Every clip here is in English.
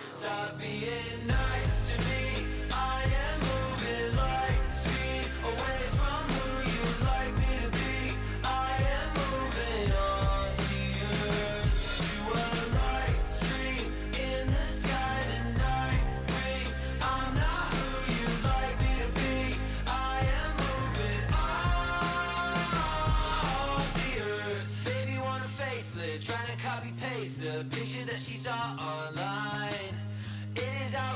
Stop being nice to me. I am moving light speed away from who you'd like me to be. I am moving off the earth to a light stream in the sky the night brings. I'm not who you'd like me to be. I am moving off the earth. Baby want a facelift, trying to copy paste the picture that she saw online. It is our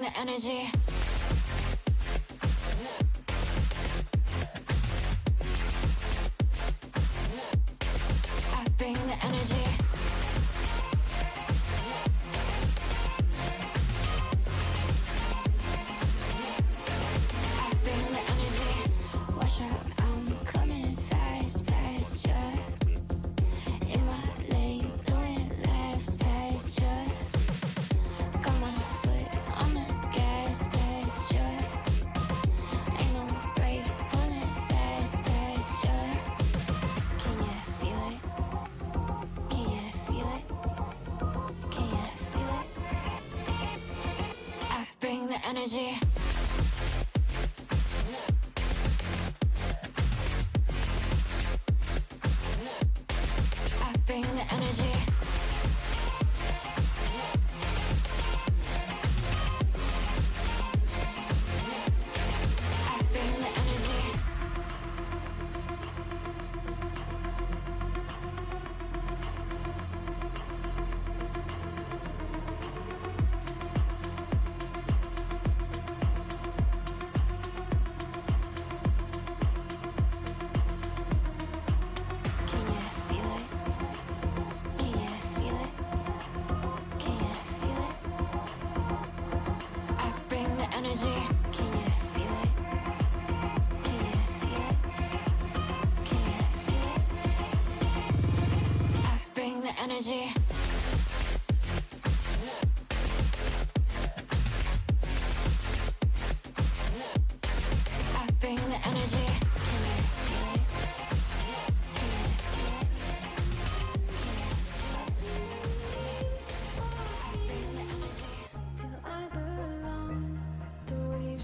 the energy. I bring the energy. I bring the energy. Watch out, I'm coming fast, past ya. In my lane, doing laps past ya. Got my foot on the gas, past ya. Ain't no brakes, pulling fast, past ya. Can you feel it? Can you feel it? Can you feel it? I bring the energy. I bring the energy. I bring the energy. Can you feel it? Can you feel it? Can you feel it? I bring the energy. Can you feel it? Can you feel it? Can you feel it? I bring the energy. I bring the energy. Can you feel it? Can you feel it? I bring the energy. Do I belong? Do we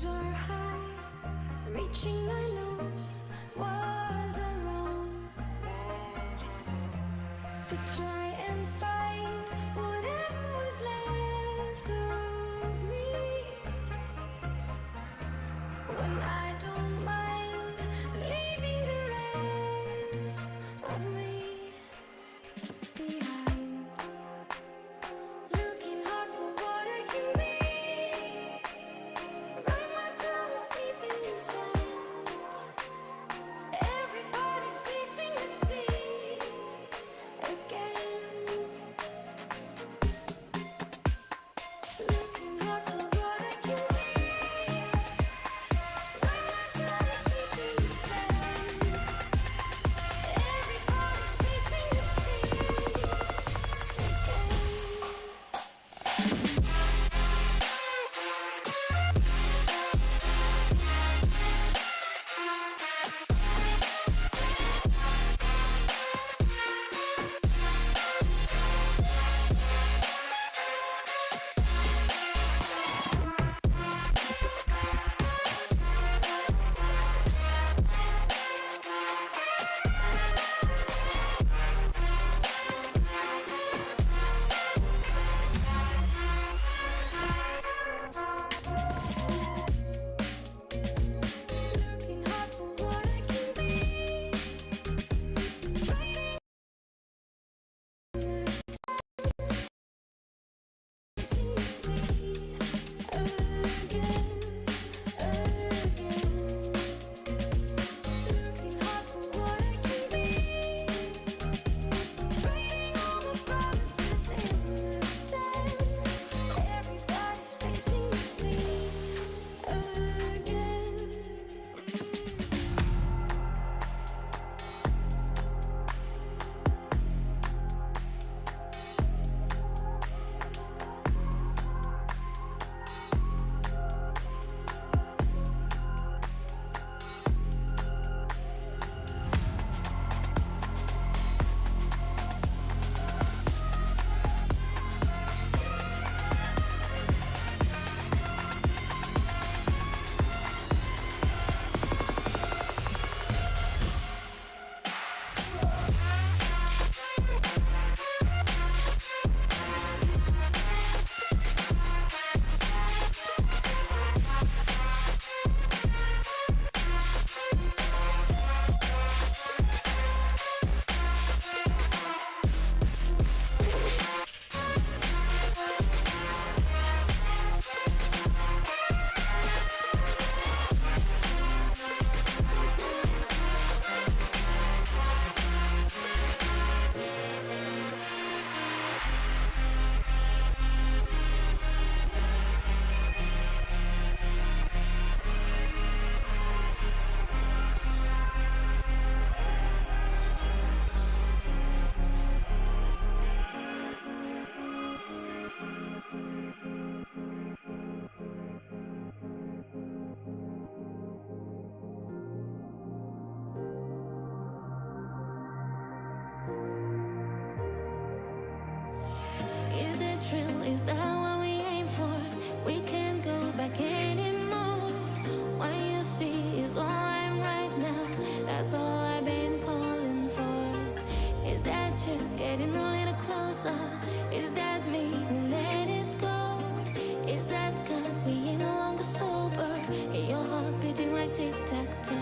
we ain't no longer sober. Hey, your heart beating like tic-tac-toe.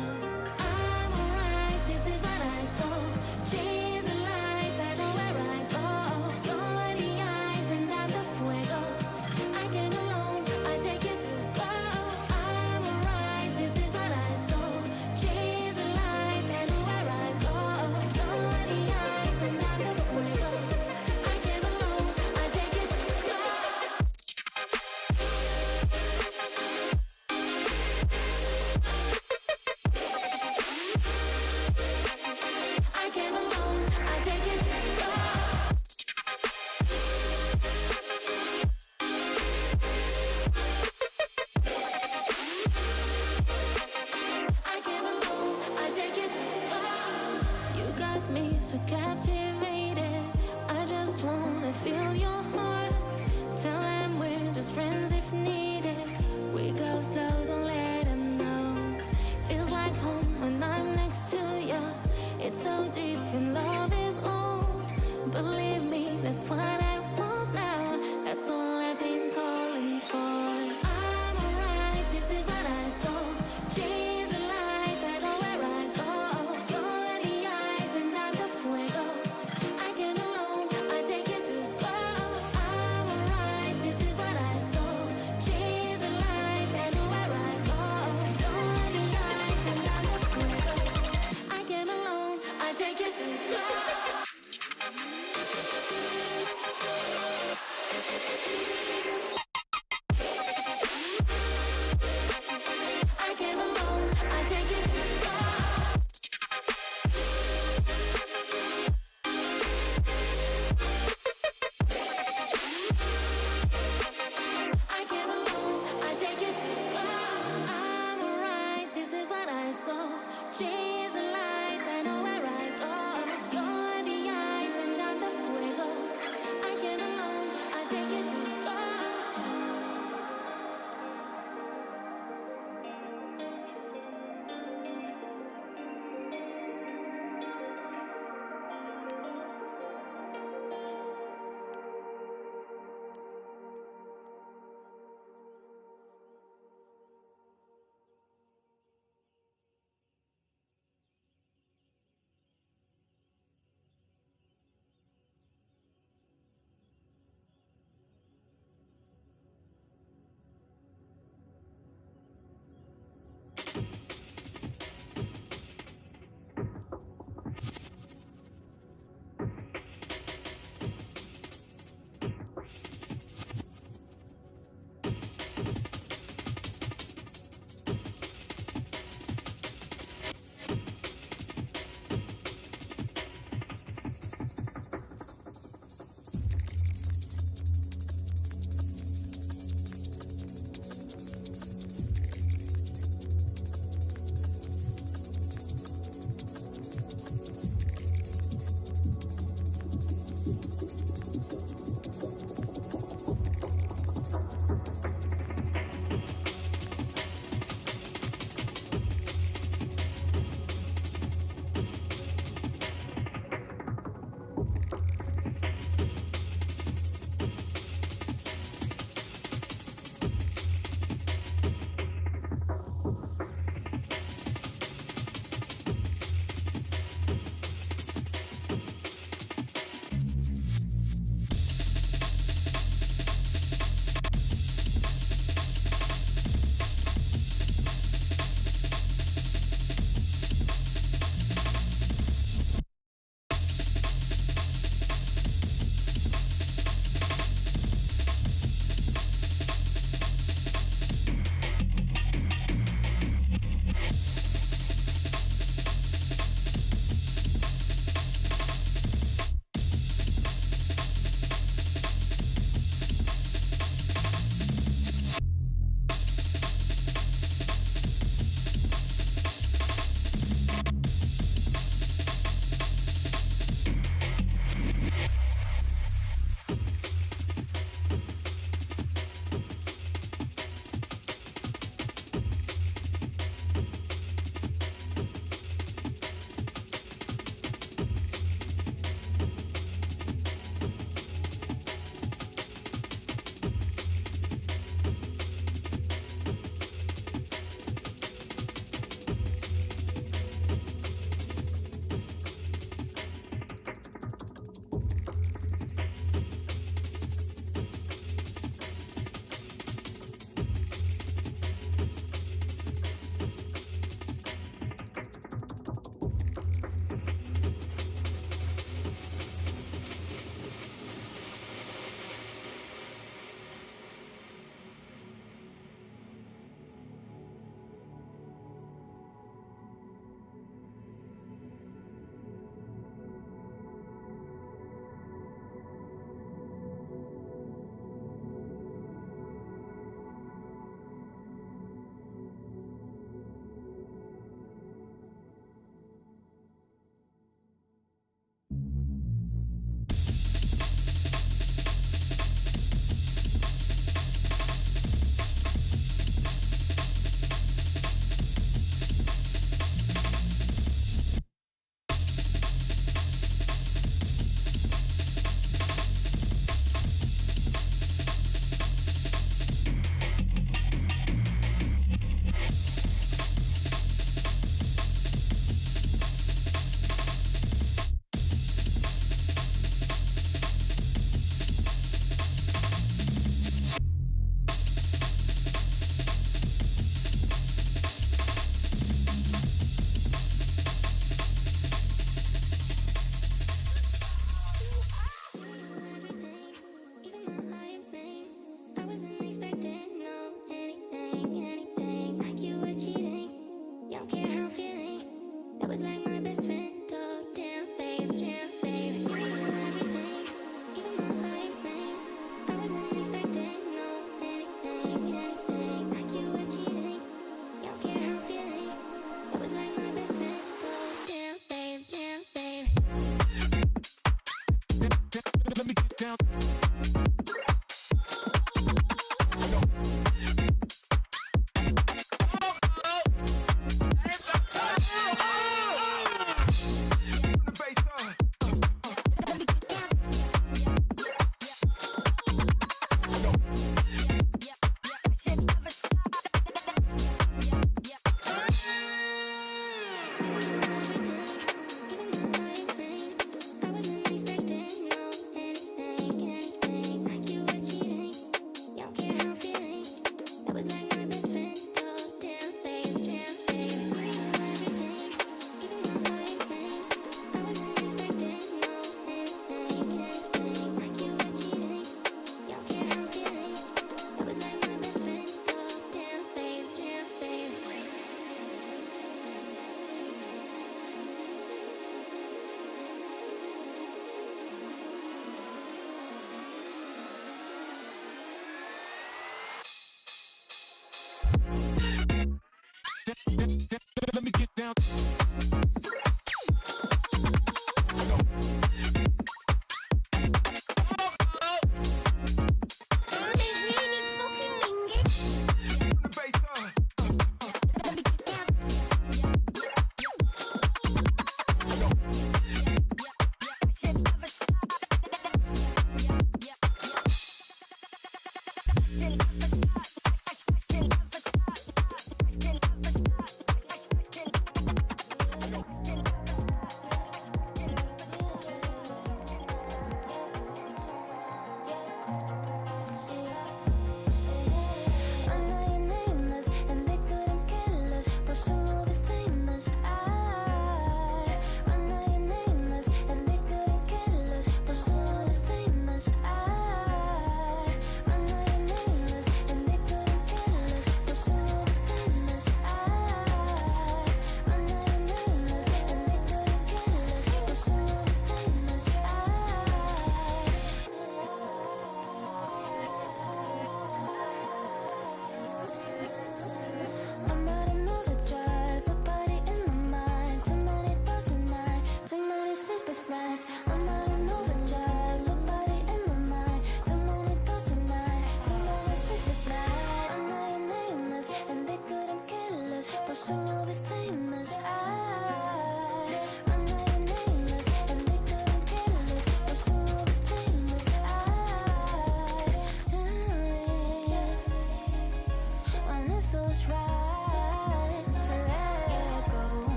I'm alright, this is what I saw. Chase the light, I know where I go. You're the ice and I'm the fuego. I came alone, I'll take you to go. I'm alright, this is what I saw. Chase the light, I know where I go. You're the ice and I'm the fuego. I came alone, I'll take you to go. anything, anything. Like you were cheating. You don't care how I'm feeling. That was like my best friend. Oh, damn, babe, damn, babe. You knew everything, even my heart it rang. I wasn't expecting no anything, anything. Like you were cheating. You don't care how I'm feeling. That was like my best friend. Oh, damn, babe, damn, babe. Let me get down. Let me get down.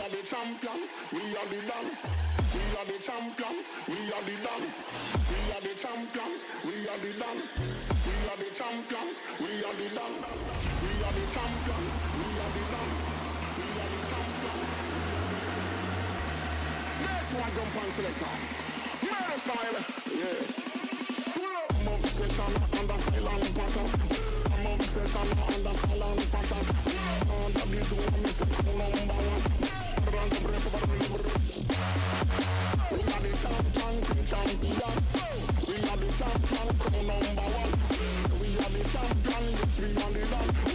are the champion, we are the done. We are the champion, we are the done. We are the champion, we are the done. We are the champion, we are the done. We are the champion, we are the done. We are the champion. Make one jump and selector. Murder style, yeah. I'm obsession under silent passion. I'm obsession under silent fashion. Under the door, I'm section number one. Run the break over the we are the champion. We are the champion, crown number one. We are the champion, yes, we are the done.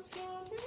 Champion.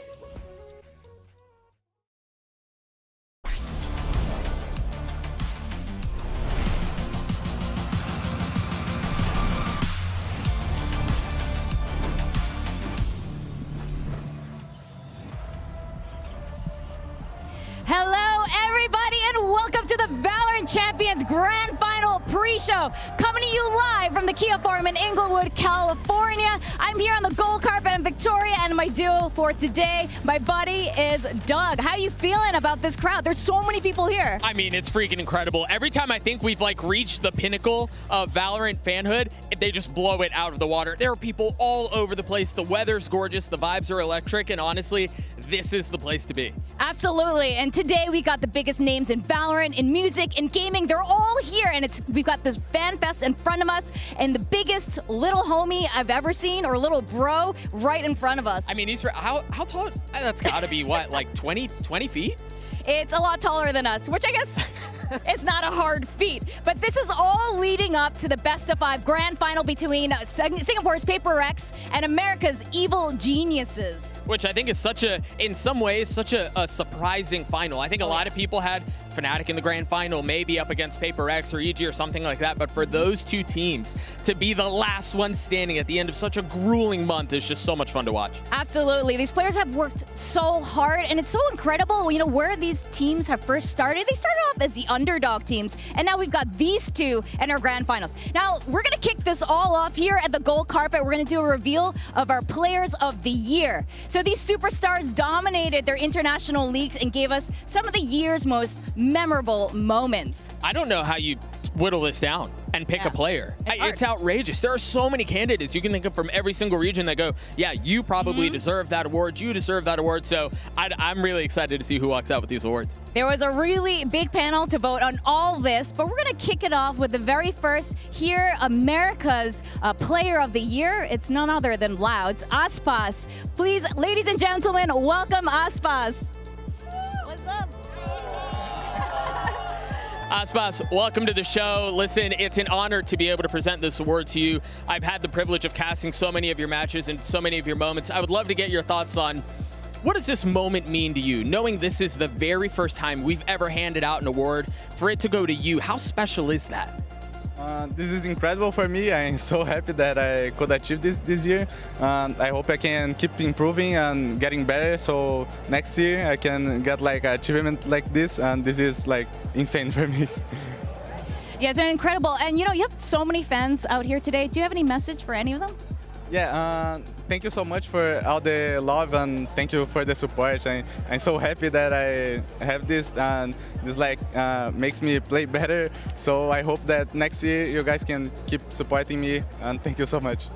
Hello, everybody, and welcome to the VALORANT Champions Grand Final pre-show, coming to you live from the Kia Forum in Inglewood, California. I'm here on the gold carpet in Victoria, and my duo for today, my buddy, is Doug. How you feeling about this crowd? There's so many people here. I mean, it's freaking incredible. Every time I think we've reached the pinnacle of Valorant fanhood, they just blow it out of the water. There are people all over the place. The weather's gorgeous, the vibes are electric, and honestly, this is the place to be. Absolutely, and today we got the biggest names in Valorant, in music, in gaming. They're all here, and we've got this fan fest in front of us, and the biggest little homie I've ever seen, or little bro, right in front of us. I mean, he's how tall? That's got to be what, like 20 feet? It's a lot taller than us, which I guess is not a hard feat. But this is all leading up to the best of 5 grand final between Singapore's Paper X and America's Evil Geniuses. Which I think is in some ways, such a surprising final. I think a lot of people had Fnatic in the grand final, maybe up against Paper X or EG or something like that. But for those two teams to be the last one standing at the end of such a grueling month is just so much fun to watch. Absolutely. These players have worked so hard, and it's so incredible, you know, where these teams have first started. They started off as the underdog teams, and now we've got these two in our grand finals. Now, we're going to kick this all off here at the gold carpet. We're going to do a reveal of our players of the year. So these superstars dominated their international leagues and gave us some of the year's most memorable moments. I don't know how you whittle this down. and pick a player. It's hard. It's outrageous. There are so many candidates you can think of from every single region that go, yeah, you probably deserve that award. You deserve that award. So I'm really excited to see who walks out with these awards. There was a really big panel to vote on all this, but we're going to kick it off with the very first here, America's Player of the Year. It's none other than Loud's Aspas. Please, ladies and gentlemen, welcome Aspas. What's up? Aspas, welcome to the show. Listen, it's an honor to be able to present this award to you. I've had the privilege of casting so many of your matches and so many of your moments. I would love to get your thoughts on what does this moment mean to you, knowing this is the very first time we've ever handed out an award, for it to go to you. How special is that? This is incredible for me. I'm so happy that I could achieve this year. I hope I can keep improving and getting better, so next year I can get like an achievement like this, and this is like insane for me. Yeah, it's been incredible. And you know, you have so many fans out here today. Do you have any message for any of them? Yeah, thank you so much for all the love and thank you for the support. I'm so happy that I have this, and this like makes me play better. So I hope that next year you guys can keep supporting me, and thank you so much.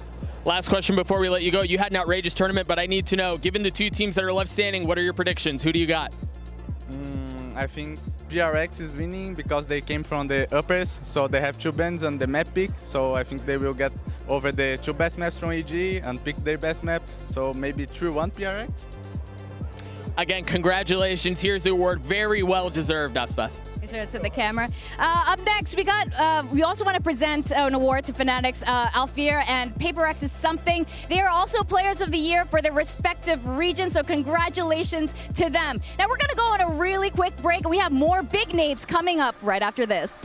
Last question before we let you go. You had an outrageous tournament, but I need to know, given the two teams that are left standing, what are your predictions? Who do you got? I think PRX is winning because they came from the uppers, so they have 2 bans and the map pick, so I think they will get over the 2 best maps from EG and pick their best map, so maybe 3-1 PRX. Again, congratulations. Here's the award. Very well deserved, Aspas. Show it to the camera. Up next, we also want to present an award to Fnatic's Alfear and PaperX is something. They are also Players of the Year for their respective regions, so congratulations to them. Now we're going to go on a really quick break, and we have more big names coming up right after this.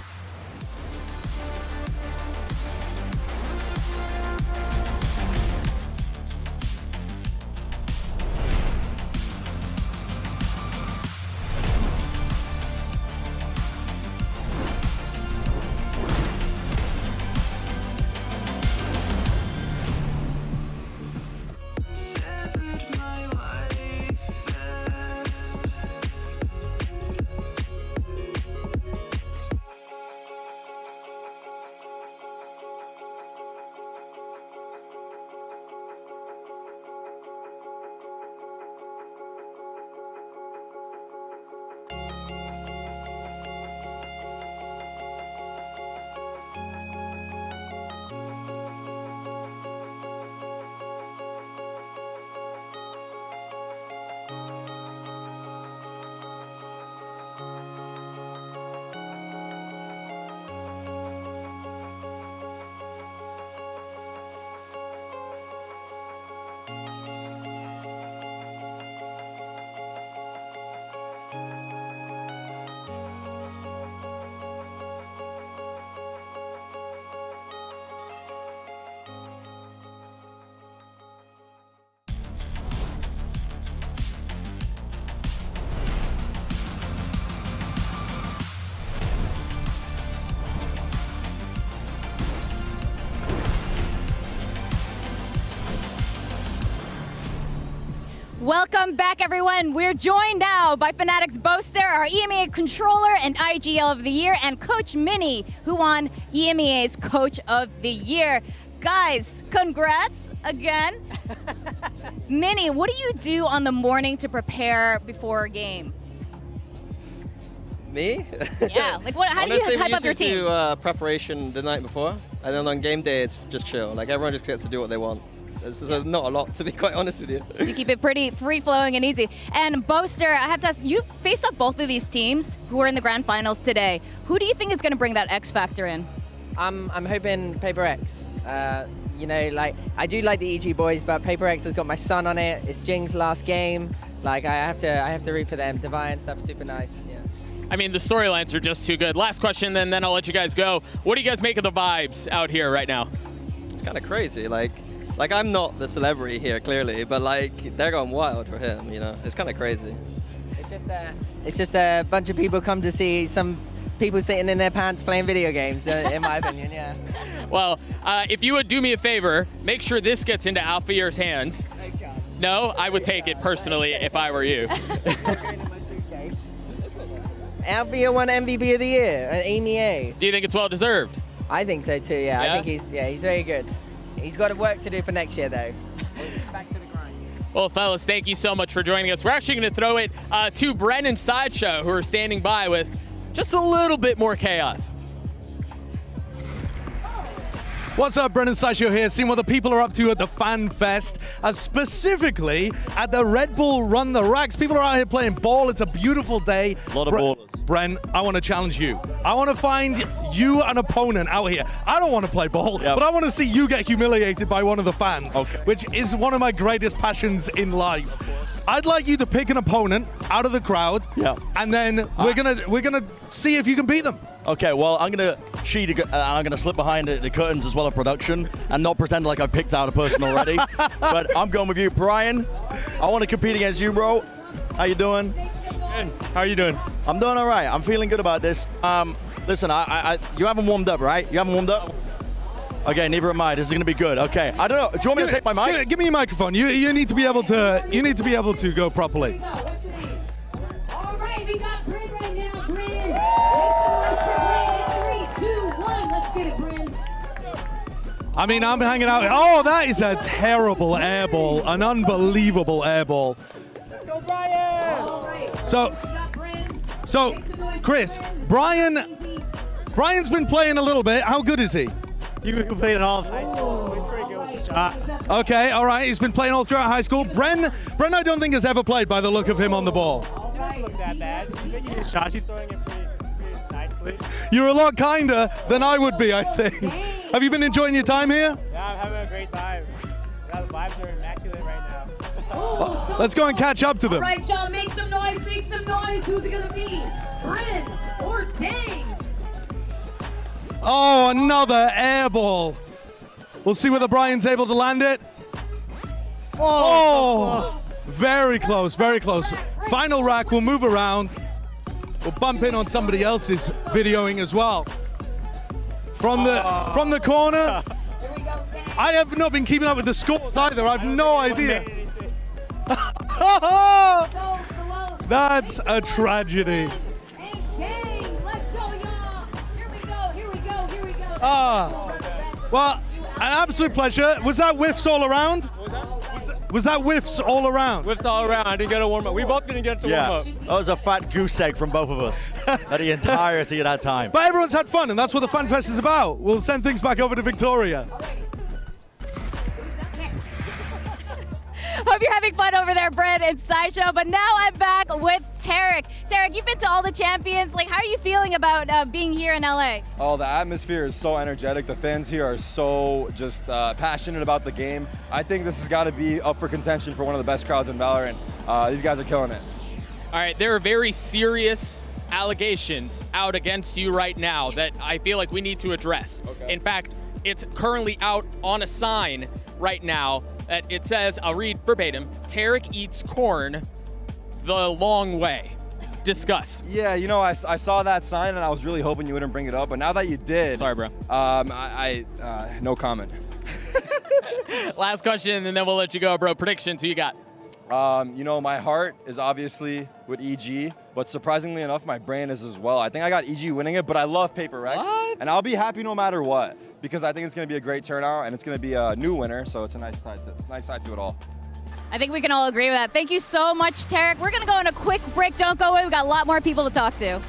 Welcome back, everyone. We're joined now by Fnatic's Boaster, our EMEA controller and IGL of the Year, and Coach Minnie, who won EMEA's Coach of the Year. Guys, congrats again. Minnie, what do you do on the morning to prepare before a game? Me? Yeah, like what? How do Honestly, you hype up your team? we usually do preparation the night before, and then on game day it's just chill. Like everyone just gets to do what they want. There's not a lot, to be quite honest with you. You keep it pretty free-flowing and easy. And Boaster, I have to ask, you faced off both of these teams who are in the grand finals today. Who do you think is going to bring that X factor in? I'm hoping PaperX. You know, like I do like the EG boys, but PaperX has got my son on it. It's Jing's last game. Like I have to root for them. Divine stuff, super nice. Yeah. I mean, the storylines are just too good. Last question, then I'll let you guys go. What do you guys make of the vibes out here right now? It's kind of crazy. Like I'm not the celebrity here, clearly, but like they're going wild for him. You know, it's kind of crazy. It's just a bunch of people come to see some people sitting in their pants playing video games, in my opinion, yeah. Well, if you would do me a favor, make sure this gets into Alfear's hands. No chance. No, I would take it personally if I were you. Alfear won MVP of the year at EMEA. Do you think it's well deserved? I think so too. Yeah, I think he's very good. He's got work to do for next year though. Back to the grind. Well, fellas, thank you so much for joining us. We're actually going to throw it to Bren and Sideshow, who are standing by with just a little bit more chaos. What's up, Brendan Sideshow here, seeing what the people are up to at the Fan Fest, specifically at the Red Bull Run the Racks. People are out here playing ball. It's a beautiful day. A lot of ballers. Bren, I want to challenge you. I want to find you an opponent out here. I don't want to play ball, but I want to see you get humiliated by one of the fans, which is one of my greatest passions in life. I'd like you to pick an opponent out of the crowd, and then we're gonna see if you can beat them. Okay, well, I'm gonna cheat. I'm gonna slip behind the curtains as well of production and not pretend like I've picked out a person already. But I'm going with you, Brian. I want to compete against you, bro. How you doing? Good. How are you doing? I'm doing all right. I'm feeling good about this. Listen, you haven't warmed up, right? You haven't warmed up? Okay, neither am I. This is gonna be good. Okay, I don't know. Do you want me to take my mic? Give me your microphone. You need to be able to. You need to be able to go properly. All right, we got Bryn right now. Bryn. 3, 2, 1. Let's get it, Bryn. I mean, I'm hanging out. Oh, that is a terrible air ball. An unbelievable air ball. Go, Brian. All right. So, Chris, Brian's been playing a little bit. How good is he? He played it all in high school, so he's pretty good with the shot. Okay, all right. He's been playing all throughout high school. Bren, I don't think has ever played by the look of him on the ball. It doesn't look that bad. I think his shot, he's throwing it pretty nicely. You're a lot kinder than I would be, I think. Have you been enjoying your time here? Yeah, I'm having a great time. Yeah, the vibes are immaculate right now. Let's go and catch up to them. All right, y'all, make some noise, make some noise. Who's it gonna be? Bryn or Dang? Oh, another air ball. We'll see whether Brian's able to land it. Oh, so very close, very close. Final rack, we'll move around. We'll bump in on somebody else's videoing as well. From the corner. I have not been keeping up with the scores either. I have no idea. That's a tragedy. Well, an absolute pleasure. Was that whiffs all around? Was that whiffs all around? Whiffs all around. I didn't get a warm up. We both didn't get to warm up. That was a fat goose egg from both of us at the entirety of that time. But everyone's had fun, and that's what the Fan Fest is about. We'll send things back over to Victoria. Hope you're having fun over there, Brent and Sideshow. But now I'm back with Tarik. Tarik, you've been to all the champions. Like, how are you feeling about being here in LA? Oh, the atmosphere is so energetic. The fans here are so just passionate about the game. I think this has got to be up for contention for one of the best crowds in Valorant. These guys are killing it. All right, there are very serious allegations out against you right now that I feel like we need to address. Okay. In fact, it's currently out on a sign right now that it says, I'll read verbatim, Tarik eats corn the long way. Discuss. Yeah, you know, I saw that sign and I was really hoping you wouldn't bring it up, but now that you did. Sorry, bro. No comment. Last question and then we'll let you go, bro. Predictions, who you got? You know, my heart is obviously with EG, but surprisingly enough, my brain is as well. I think I got EG winning it, but I love Paper Rex, and I'll be happy no matter what, because I think it's going to be a great turnout, and it's going to be a new winner, so it's a nice side to it all. I think we can all agree with that. Thank you so much, Tarik. We're going to go on a quick break. Don't go away. We've got a lot more people to talk to.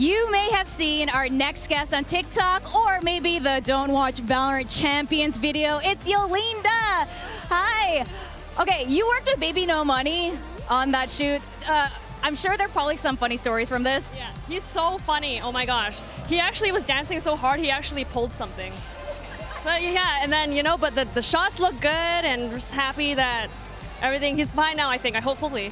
You may have seen our next guest on TikTok or maybe the Don't Watch VALORANT Champions video. It's Yolinda. Hi. Okay, you worked with Baby No Money on that shoot. I'm sure there are probably some funny stories from this. Yeah, he's so funny. Oh my gosh. He actually was dancing so hard, he actually pulled something. But yeah, and then, you know, but the shots look good and just happy that everything, he's fine now, I think. Hopefully.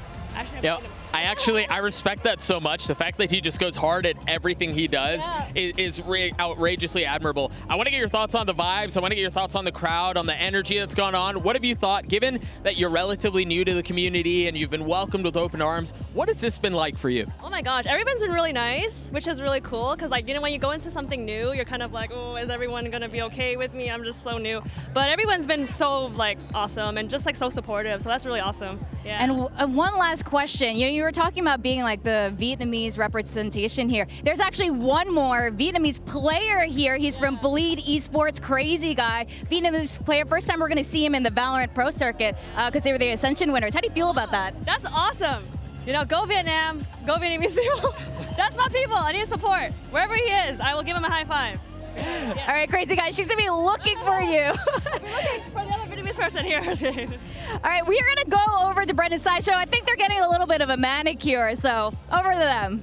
Actually, I respect that so much. The fact that he just goes hard at everything he does is outrageously admirable. I want to get your thoughts on the vibes. I want to get your thoughts on the crowd, on the energy that's gone on. What have you thought, given that you're relatively new to the community and you've been welcomed with open arms? What has this been like for you? Oh my gosh, everyone's been really nice, which is really cool. Because, like, you know, when you go into something new, you're kind of like, oh, is everyone going to be okay with me? I'm just so new. But everyone's been so, like, awesome and just, like, so supportive. So that's really awesome. Yeah. And one last question. You were talking about being like the Vietnamese representation here. There's actually one more Vietnamese player here. He's from Bleed Esports, crazy guy. Vietnamese player. First time we're going to see him in the VALORANT Pro Circuit because they were the Ascension winners. How do you feel about that? That's awesome. You know, go Vietnam, go Vietnamese people. That's my people. I need support. Wherever he is, I will give him a high five. Yeah. All right, crazy guys, she's gonna be looking for you. We're looking for the other Vietnamese person here. All right, we are gonna go over to Brendan's side show. I think they're getting a little bit of a manicure, so over to them.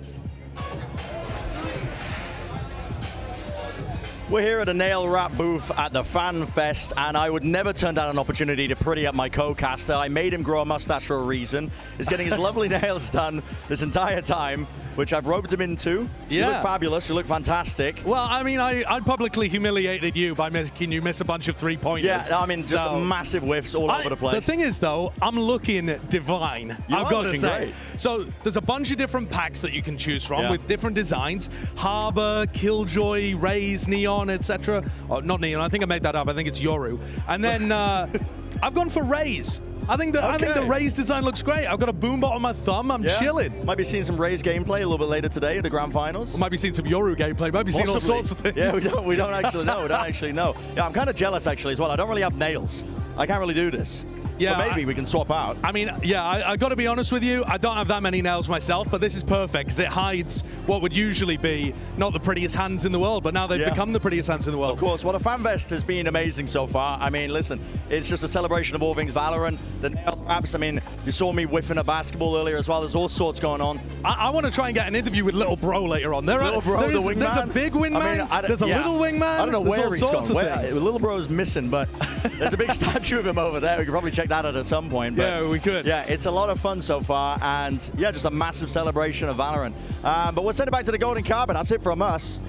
We're here at a nail wrap booth at the Fan Fest, and I would never turn down an opportunity to pretty up my co-caster. I made him grow a mustache for a reason. He's getting his lovely nails done this entire time, which I've roped him into. You look fabulous, you look fantastic. Well, I mean, I publicly humiliated you by making you miss a bunch of three-pointers. Yeah, I mean, just massive whiffs all over the place. The thing is, though, I'm looking divine, I've got to say. Great. So there's a bunch of different packs that you can choose from with different designs. Harbor, Killjoy, Raze, Neon, etc. Oh, not Neon, I think I made that up. I think it's Yoru. And then I've gone for Raze. I think the Raze design looks great. I've got a boombot on my thumb. I'm chilling. Might be seeing some Raze gameplay a little bit later today at the grand finals. We might be seeing some Yoru gameplay. Might be seeing all sorts of things. Yeah, we don't actually know. We don't actually know. Yeah, I'm kind of jealous actually as well. I don't really have nails. I can't really do this. Yeah, but maybe we can swap out. I mean, yeah, I got to be honest with you. I don't have that many nails myself, but this is perfect because it hides what would usually be not the prettiest hands in the world, but now they've become the prettiest hands in the world. Of course. Well, the Fan Fest has been amazing so far. I mean, listen, it's just a celebration of all things Valorant. The nail wraps. I mean, you saw me whiffing a basketball earlier as well. There's all sorts going on. I want to try and get an interview with Little Bro later on. Little Bro, the wingman. There's a big wingman. I mean, there's a little wingman. I don't know where he's gone. Things. Little Bro's missing, but there's a big statue of him over there. We could probably check that out at some point. But yeah, we could. Yeah, it's a lot of fun so far, and yeah, just a massive celebration of Valorant. But we'll send it back to the golden carpet. That's it from us.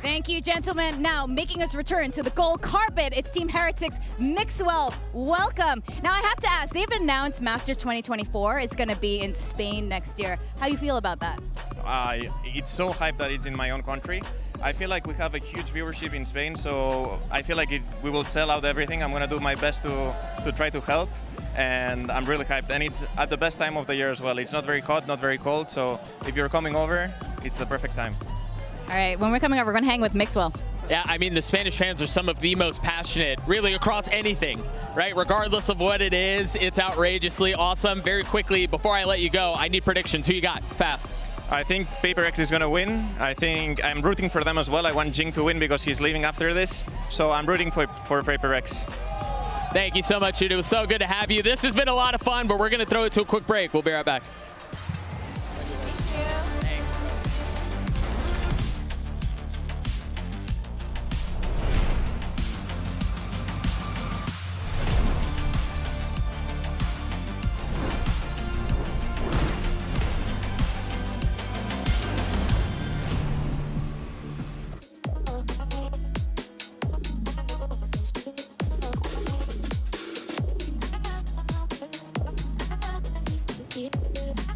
Thank you, gentlemen. Now, making us return to the gold carpet, it's Team Heretics, Mixwell. Welcome. Now, I have to ask, they've announced Masters 2024 is going to be in Spain next year. How do you feel about that? It's so hyped that it's in my own country. I feel like we have a huge viewership in Spain, so I feel like we will sell out everything. I'm going to do my best to try to help, and I'm really hyped. And it's at the best time of the year as well. It's not very hot, not very cold, so if you're coming over, it's the perfect time. All right, when we're coming over, we're going to hang with Mixwell. Yeah, I mean, the Spanish fans are some of the most passionate, really, across anything, right? Regardless of what it is, it's outrageously awesome. Very quickly, before I let you go, I need predictions. Who you got? Fast. I think PaperX is going to win. I think I'm rooting for them as well. I want Jing to win because he's leaving after this. So I'm rooting for PaperX. Thank you so much, dude. It was so good to have you. This has been a lot of fun, but we're going to throw it to a quick break. We'll be right back. Yeah.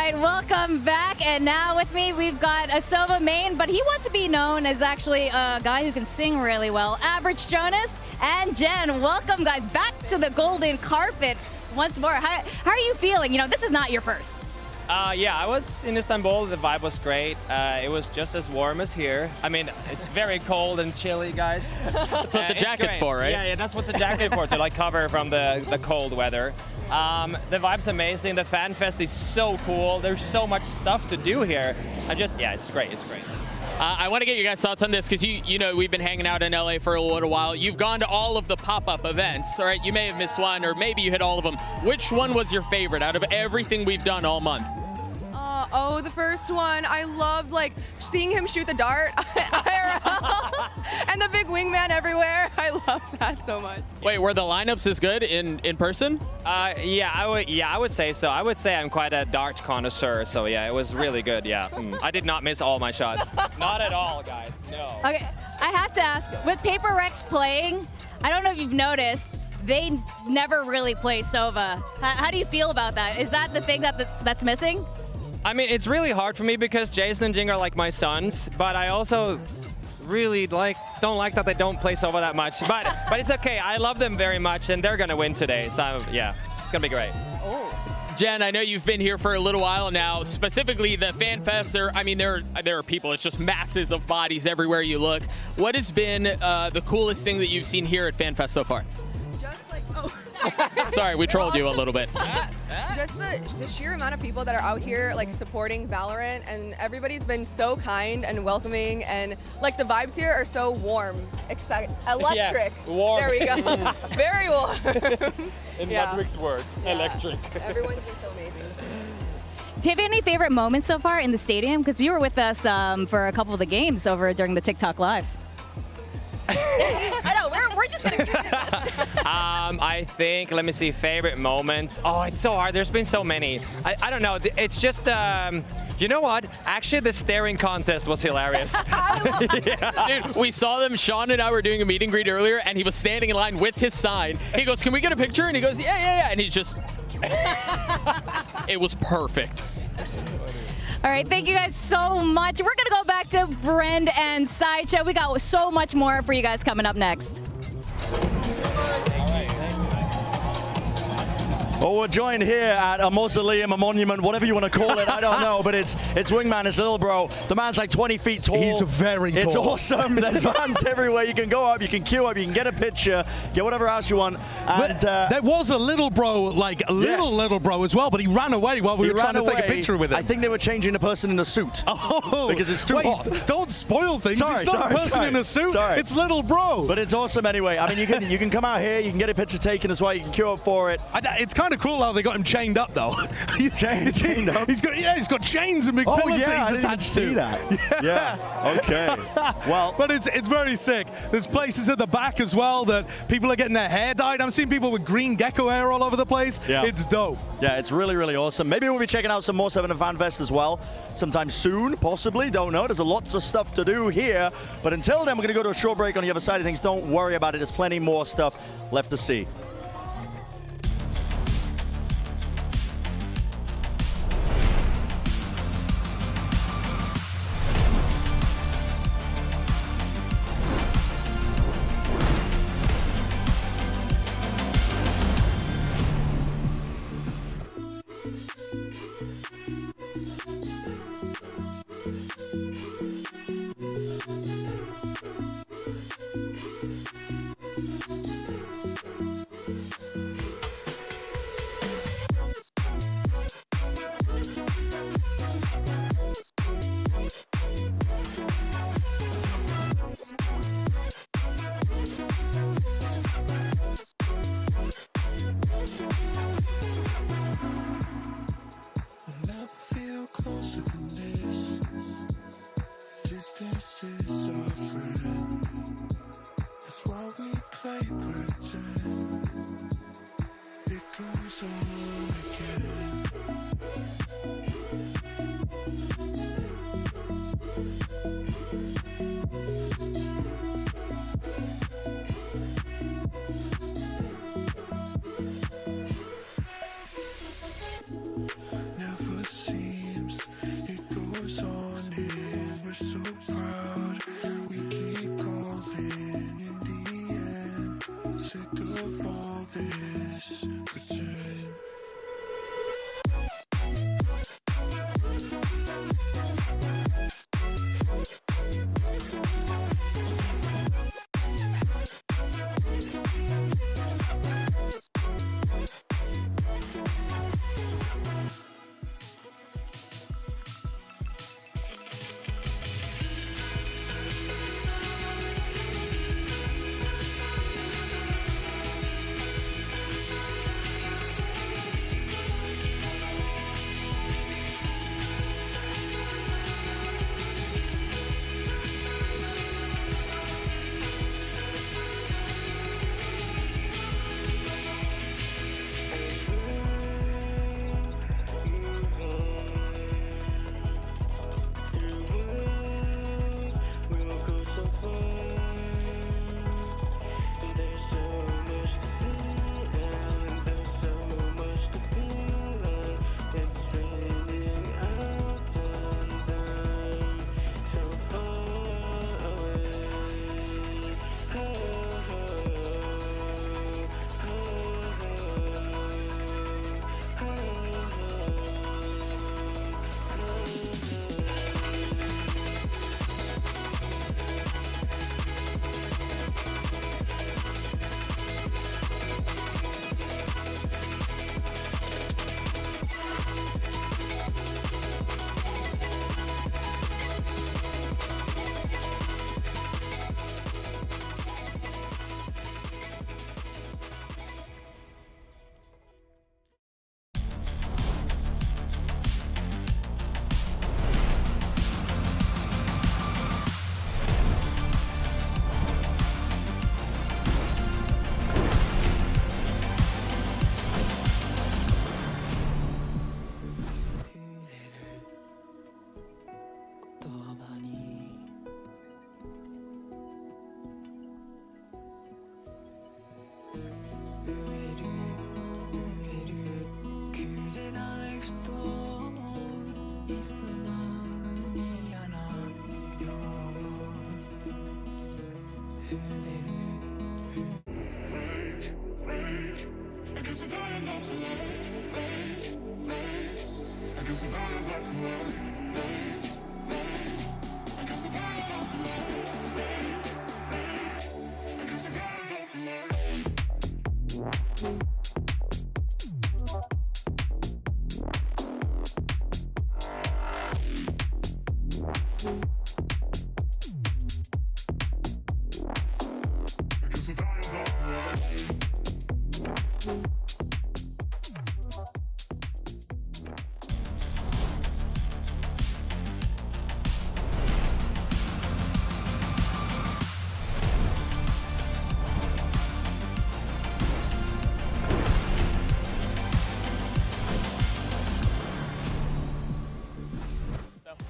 right, welcome back. And now with me, we've got a Sova main, but he wants to be known as actually a guy who can sing really well. Average Jonas and Jen, welcome guys back to the golden carpet once more. How are you feeling? You know, this is not your first. Yeah, I was in Istanbul. The vibe was great. It was just as warm as here. I mean, it's very cold and chilly, guys. That's what the jacket's for, right? Yeah, that's what the jacket for, to like cover from the cold weather. The vibe's amazing. The fan fest is so cool. There's so much stuff to do here. Yeah, it's great. It's great. I want to get you guys' thoughts on this because you know we've been hanging out in LA for a little while. You've gone to all of the pop-up events, all right? You may have missed one, or maybe you hit all of them. Which one was your favorite out of everything we've done all month? Oh, the first one. I loved like seeing him shoot the dart IRL and the big wingman everywhere. I love that so much. Wait, were the lineups as good in person? Yeah, I would say so. I would say I'm quite a dart connoisseur, so yeah, it was really good. Yeah, I did not miss all my shots. Not at all, guys. No. Okay, I have to ask, with Paper Rex playing, I don't know if you've noticed, they never really play Sova. How do you feel about that? Is that the thing that's missing? I mean, it's really hard for me because Jason and Jing are like my sons, but I also really don't like that they don't play Sova that much. But it's okay. I love them very much, and they're gonna win today. So yeah, it's gonna be great. Jen, I know you've been here for a little while now. Specifically, the fan fest. There are people. It's just masses of bodies everywhere you look. What has been the coolest thing that you've seen here at Fan Fest so far? Just like Sorry, we trolled you a little bit. Just the sheer amount of people that are out here like supporting Valorant, and everybody's been so kind and welcoming, and like the vibes here are so warm, exciting, electric. Yeah, warm. There we go. Very warm. In Yeah. Ludwig's words, electric. Everyone's been so amazing. Do you have any favorite moments so far in the stadium? Because you were with us for a couple of the games over during the TikTok Live. I know, we're just gonna keep this. I think, let me see, favorite moments. Oh, it's so hard. There's been so many. I don't know. It's just, you know what? Actually, the staring contest was hilarious. Yeah. Dude, we saw them. Sean and I were doing a meet and greet earlier, and he was standing in line with his sign. He goes, "Can we get a picture?" And he goes, "Yeah." And he's just, it was perfect. All right, thank you guys so much. We're gonna go back to Brend and Sideshow. We got so much more for you guys coming up next. Well, we're joined here at a mausoleum, a monument, whatever you want to call it. I don't know, but it's Wingman, his little bro. The man's like 20 feet tall. He's very tall. It's awesome. There's fans everywhere. You can go up, you can queue up, you can get a picture, get whatever else you want. And there was a little bro, like a little bro as well, but he ran away while we were trying to take a picture with him. I think they were changing a person in a suit. Oh, because it's too hot. Don't spoil things. It's not a person in a suit. It's little bro. But it's awesome anyway. I mean, you can come out here, you can get a picture taken as well. You can queue up for it. It's kind of cool how they got him chained up though. Chained up. He's got chains and big pillars that he's attached to. See that. Yeah. Okay. Well, but it's very sick. There's places at the back as well that people are getting their hair dyed. I'm seeing people with green gecko hair all over the place. Yeah. It's dope. Yeah, it's really, really awesome. Maybe we'll be checking out some more 7 and Fan Fest as well sometime soon, possibly. Don't know. There's lots of stuff to do here. But until then, we're going to go to a short break on the other side of things. Don't worry about it. There's plenty more stuff left to see. Never seen us on it, we're so proud. We keep calling in the end. Sick of all this pretend.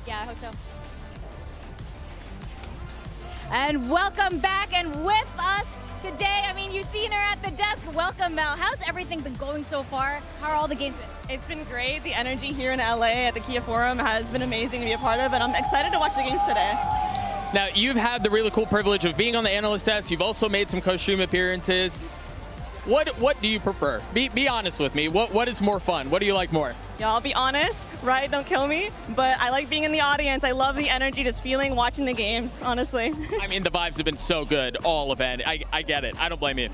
Yeah, I hope so. And welcome back, and with us today, I mean, you've seen her at the desk. Welcome, Mel. How's everything been going so far? How are all the games been? It's been great. The energy here in LA at the Kia Forum has been amazing to be a part of, and I'm excited to watch the games today. Now, you've had the really cool privilege of being on the analyst desk. You've also made some co-stream appearances. What do you prefer? Be honest with me. What is more fun? What do you like more? Yeah, I'll be honest. Riot, don't kill me. But I like being in the audience. I love the energy, just feeling, watching the games, honestly. I mean, the vibes have been so good all event. I get it. I don't blame you.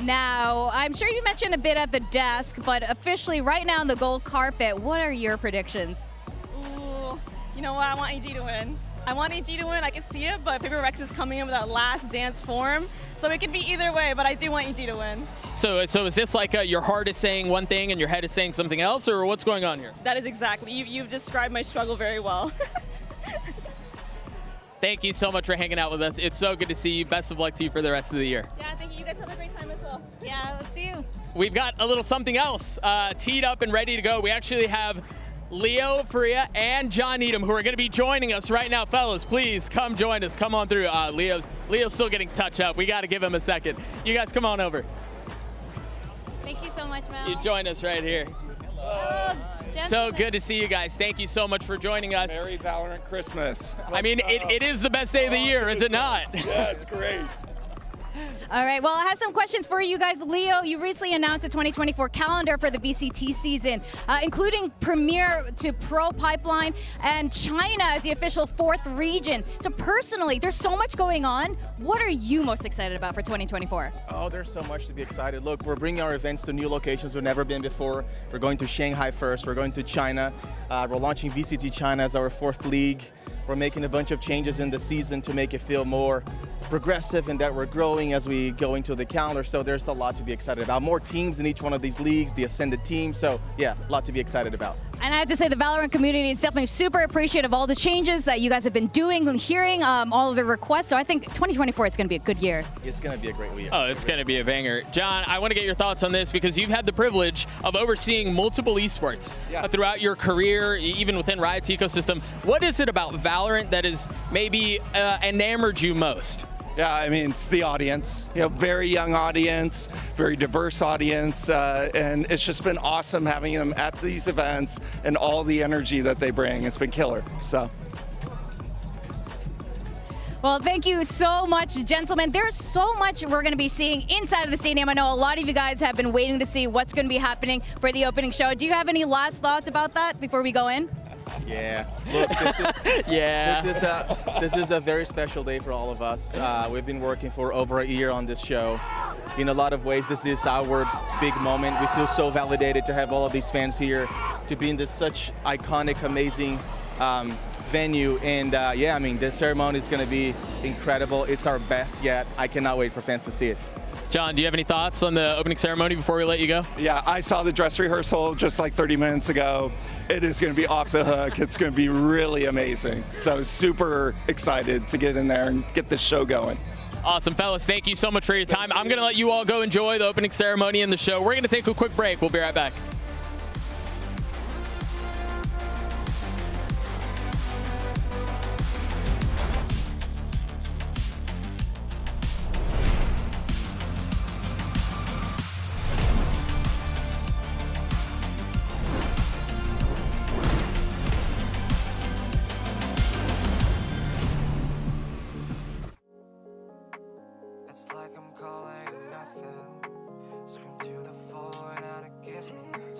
Now, I'm sure you mentioned a bit at the desk, but officially right now on the gold carpet, what are your predictions? Ooh, you know what? I want EG to win. I want EG to win. I can see it, but Paper Rex is coming in with that last dance form. So it could be either way, but I do want EG to win. So is this like your heart is saying one thing and your head is saying something else, or what's going on here? That is exactly. You've described my struggle very well. Thank you so much for hanging out with us. It's so good to see you. Best of luck to you for the rest of the year. Yeah, thank you. You guys have a great time as well. Yeah, we'll see you. We've got a little something else teed up and ready to go. We actually have Leo, Faria, and John Needham, who are going to be joining us right now. Fellas, please come join us. Come on through. Leo's still getting touch up. We got to give him a second. You guys come on over. Thank you so much, Mel. You join us right here. So good to see you guys. Thank you so much for joining us. Merry Valorant Christmas. I mean, it is the best day of the year, is it not? Yeah, it's great. All right, well, I have some questions for you guys. Leo, you recently announced a 2024 calendar for the VCT season, including Premier to Pro pipeline and China as the official 4th region. So personally, there's so much going on. What are you most excited about for 2024? Oh, there's so much to be excited. Look, we're bringing our events to new locations we've never been before. We're going to Shanghai first. We're going to China. We're launching VCT China as our 4th league. We're making a bunch of changes in the season to make it feel more progressive and that we're growing as we go into the calendar. So there's a lot to be excited about. More teams in each one of these leagues, the Ascended team. So yeah, a lot to be excited about. And I have to say the Valorant community is definitely super appreciative of all the changes that you guys have been doing and hearing all of the requests. So I think 2024 is going to be a good year. It's going to be a great year. Oh, it's going to be a banger. John, I want to get your thoughts on this because you've had the privilege of overseeing multiple esports throughout your career, even within Riot's ecosystem. What is it about Valorant that has maybe enamored you most? Yeah, I mean, it's the audience. You know, very young audience, very diverse audience, and it's just been awesome having them at these events and all the energy that they bring. It's been killer, so. Well, thank you so much, gentlemen. There's so much we're going to be seeing inside of the stadium. I know a lot of you guys have been waiting to see what's going to be happening for the opening show. Do you have any last thoughts about that before we go in? Yeah. Look, this is a very special day for all of us. We've been working for over a year on this show. In a lot of ways, this is our big moment. We feel so validated to have all of these fans here, to be in this such iconic, amazing venue. And yeah, I mean, the ceremony is going to be incredible. It's our best yet. I cannot wait for fans to see it. John, do you have any thoughts on the opening ceremony before we let you go? Yeah, I saw the dress rehearsal just like 30 minutes ago. It is going to be off the hook. It's going to be really amazing. So super excited to get in there and get this show going. Awesome, fellas. Thank you so much for your time. I'm going to let you all go enjoy the opening ceremony and the show. We're going to take a quick break. We'll be right back. It's like I'm calling nothing. Scream to the void and it gives me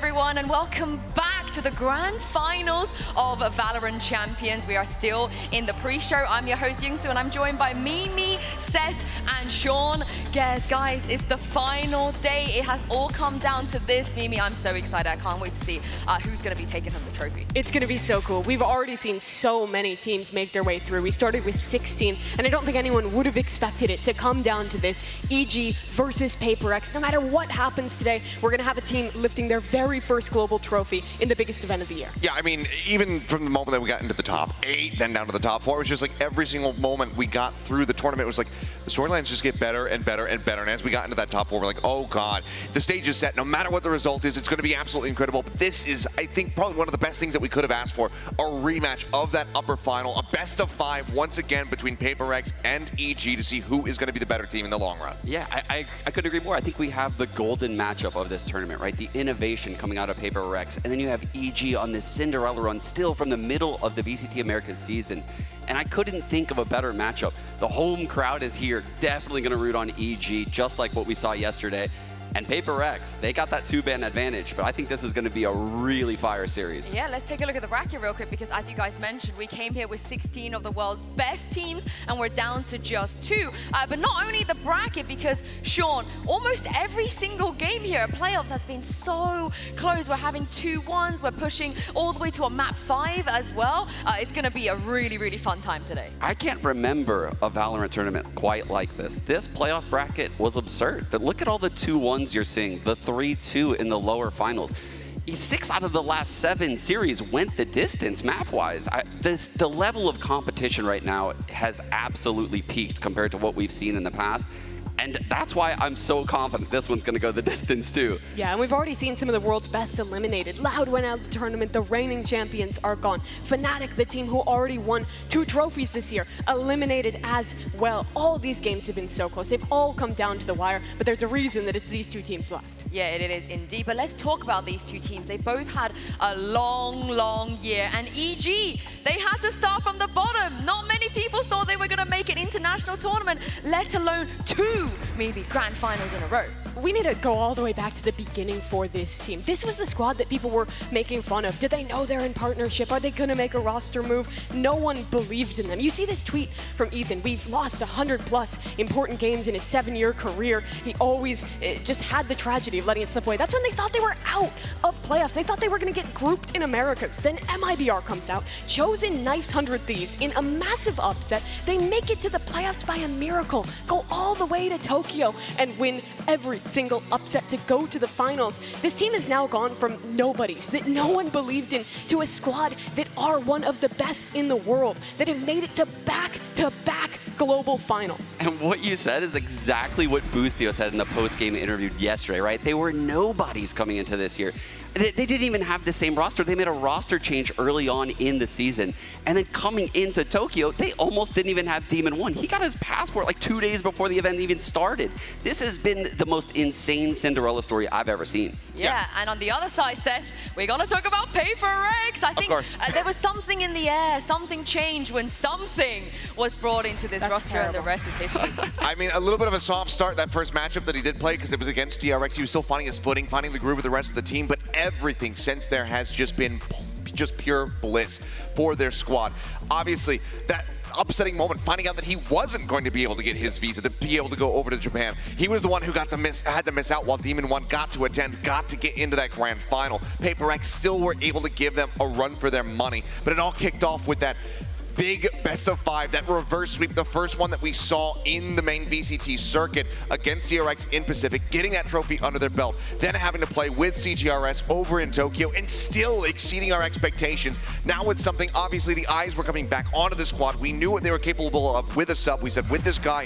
everyone, and welcome back to the grand finals of VALORANT Champions. We are still in the pre-show. I'm your host, Youngsu, and I'm joined by Mimi, Seth, and Sean. Guys, it's the final day. It has all come down to this. Mimi, I'm so excited. I can't wait to see who's going to be taking home the trophy. It's going to be so cool. We've already seen so many teams make their way through. We started with 16, and I don't think anyone would have expected it to come down to this. EG versus PaperX. No matter what happens today, we're going to have a team lifting their very first global trophy in the biggest event of the year. Yeah, I mean, even from the moment that we got into the top 8, then down to the top 4, it was just like every single moment we got through the tournament, it was like the storylines just get better and better and better. And as we got into that top 4, we're like, oh God, the stage is set. No matter what the result is, it's going to be absolutely incredible. But this is, I think, probably one of the best things that we could have asked for. A rematch of that upper final, a best of 5 once again between PaperX and EG to see who is going to be the better team in the long run. Yeah, I couldn't agree more. I think we have the golden matchup of this tournament, right? The innovation coming out of PaperX, and then you have EG on this Cinderella run still from the middle of the VCT Americas season. And I couldn't think of a better matchup. The home crowd is here, definitely going to root on EG, just like what we saw yesterday. And PaperX, they got that 2-ban advantage, but I think this is going to be a really fire series. Yeah, let's take a look at the bracket real quick, because as you guys mentioned, we came here with 16 of the world's best teams, and we're down to just 2. But not only the bracket, because Sean, almost every single game here at playoffs has been so close. We're having 2-1s, we're pushing all the way to a map 5 as well. It's going to be a really, really fun time today. I can't remember a VALORANT tournament quite like this. This playoff bracket was absurd. But look at all the 2-1s you're seeing, the 3-2 in the lower finals. 6 out of the last 7 series went the distance map-wise. The level of competition right now has absolutely peaked compared to what we've seen in the past. And that's why I'm so confident this one's going to go the distance too. Yeah, and we've already seen some of the world's best eliminated. Loud went out of the tournament. The reigning champions are gone. Fnatic, the team who already won 2 trophies this year, eliminated as well. All these games have been so close. They've all come down to the wire, but there's a reason that it's these 2 teams left. Yeah, it is indeed. But let's talk about these 2 teams. They both had a long, long year. And EG, they had to start from the bottom. Not many people thought they were going to make an international tournament, let alone 2 maybe grand finals in a row. We need to go all the way back to the beginning for this team. This was the squad that people were making fun of. Did they know they're in partnership? Are they going to make a roster move? No one believed in them. You see this tweet from Ethan. We've lost 100+ important games in his 7-year career. He always just had the tragedy of letting it slip away. That's when they thought they were out of playoffs. They thought they were going to get grouped in Americas. Then MIBR comes out. Chosen knifes 100 Thieves in a massive upset. They make it to the playoffs by a miracle. Go all the way to Tokyo and win every single upset to go to the finals. This team has now gone from nobodies that no one believed in to a squad that are one of the best in the world, that have made it to back-to-back global finals. And what you said is exactly what Boostio said in the post-game interview yesterday, right? They were nobodies coming into this year. They didn't even have the same roster. They made a roster change early on in the season. And then coming into Tokyo, they almost didn't even have Demon 1. He got his passport like 2 days before the event even started. This has been the most insane Cinderella story I've ever seen. Yeah, and on the other side, Seth, we're going to talk about PaperX. I think there was something in the air, something changed when something was brought into this roster, and the rest is history. I mean, a little bit of a soft start that first matchup that he did play because it was against DRX. He was still finding his footing, finding the groove with the rest of the team, but everything since there has just been just pure bliss for their squad. Obviously, that upsetting moment, finding out that he wasn't going to be able to get his visa to be able to go over to Japan. He was the one who had to miss out while Demon 1 got to attend, got to get into that grand final. PaperX still were able to give them a run for their money, but it all kicked off with that big best of 5, that reverse sweep, the first one that we saw in the main VCT circuit against DRX in Pacific, getting that trophy under their belt, then having to play with CGRS over in Tokyo and still exceeding our expectations. Now it's something, obviously the eyes were coming back onto the squad. We knew what they were capable of with a sub. We said with this guy,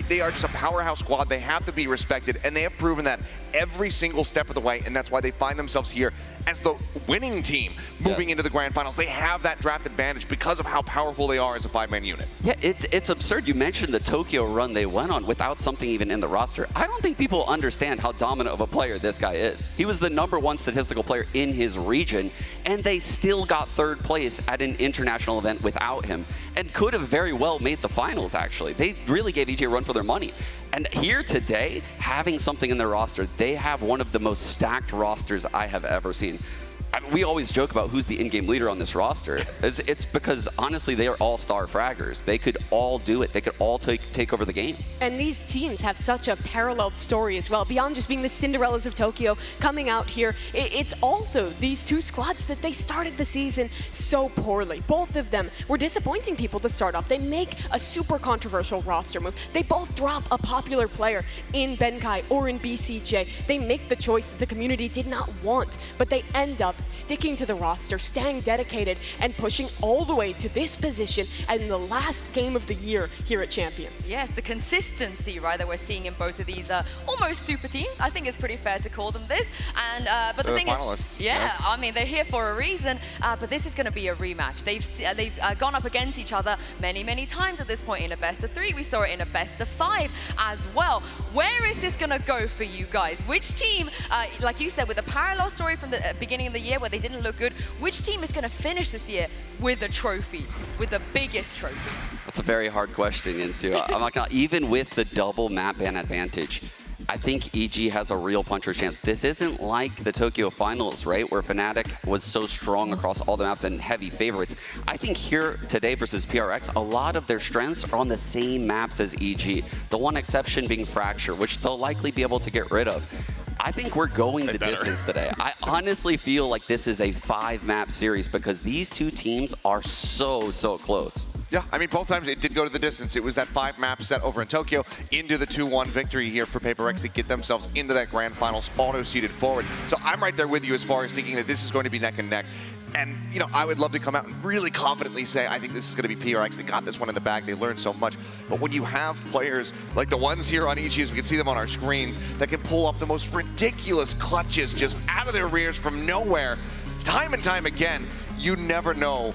they are just a powerhouse squad. They have to be respected, and they have proven that every single step of the way, and that's why they find themselves here as the winning team moving into the grand finals. They have that draft advantage because of how powerful they are as a 5-man unit. Yeah, it's absurd. You mentioned the Tokyo run they went on without something even in the roster. I don't think people understand how dominant of a player this guy is. He was the #1 statistical player in his region, and they still got 3rd place at an international event without him, and could have very well made the finals, actually. They really gave EG a run for their money. And here today, having something in their roster, they have one of the most stacked rosters I have ever seen. We always joke about who's the in-game leader on this roster. It's because, honestly, they are all-star fraggers. They could all do it. They could all take over the game. And these teams have such a paralleled story as well. Beyond just being the Cinderellas of Tokyo coming out here, it's also these two squads that they started the season so poorly. Both of them were disappointing people to start off. They make a super controversial roster move. They both drop a popular player in Benkai or in BCJ. They make the choice that the community did not want, but they end up sticking to the roster, staying dedicated, and pushing all the way to this position in the last game of the year here at Champions. Yes, the consistency, right, that we're seeing in both of these almost super teams. I think it's pretty fair to call them this. And but the thing is, yeah, yes. I mean, they're here for a reason. But this is going to be a rematch. They've gone up against each other many times at this point in a best of 3. We saw it in a best of 5 as well. Where is this going to go for you guys? Which team, like you said, with a parallel story from the beginning of the year where they didn't look good, which team is going to finish this year with a trophy, with the biggest trophy? That's a very hard question, Insu. I'm not gonna, even with the double map ban advantage, I think EG has a real puncher's chance. This isn't like the Tokyo finals, right, where Fnatic was so strong across all the maps and heavy favorites. I think here today versus PRX, a lot of their strengths are on the same maps as EG. The one exception being Fracture, which they'll likely be able to get rid of. I think we're going the distance today. I honestly feel like this is a 5-map series because these two teams are so close. Yeah, I mean, both times it did go to the distance. It was that 5-map set over in Tokyo into the 2-1 victory here for PaperX to get themselves into that grand finals, auto-seeded forward. So I'm right there with you as far as thinking that this is going to be neck and neck. And, you know, I would love to come out and really confidently say, I think this is going to be PRX. They got this one in the bag. They learned so much. But when you have players like the ones here on EG, as we can see them on our screens, that can pull off the most ridiculous clutches just out of their rears from nowhere, time and time again, you never know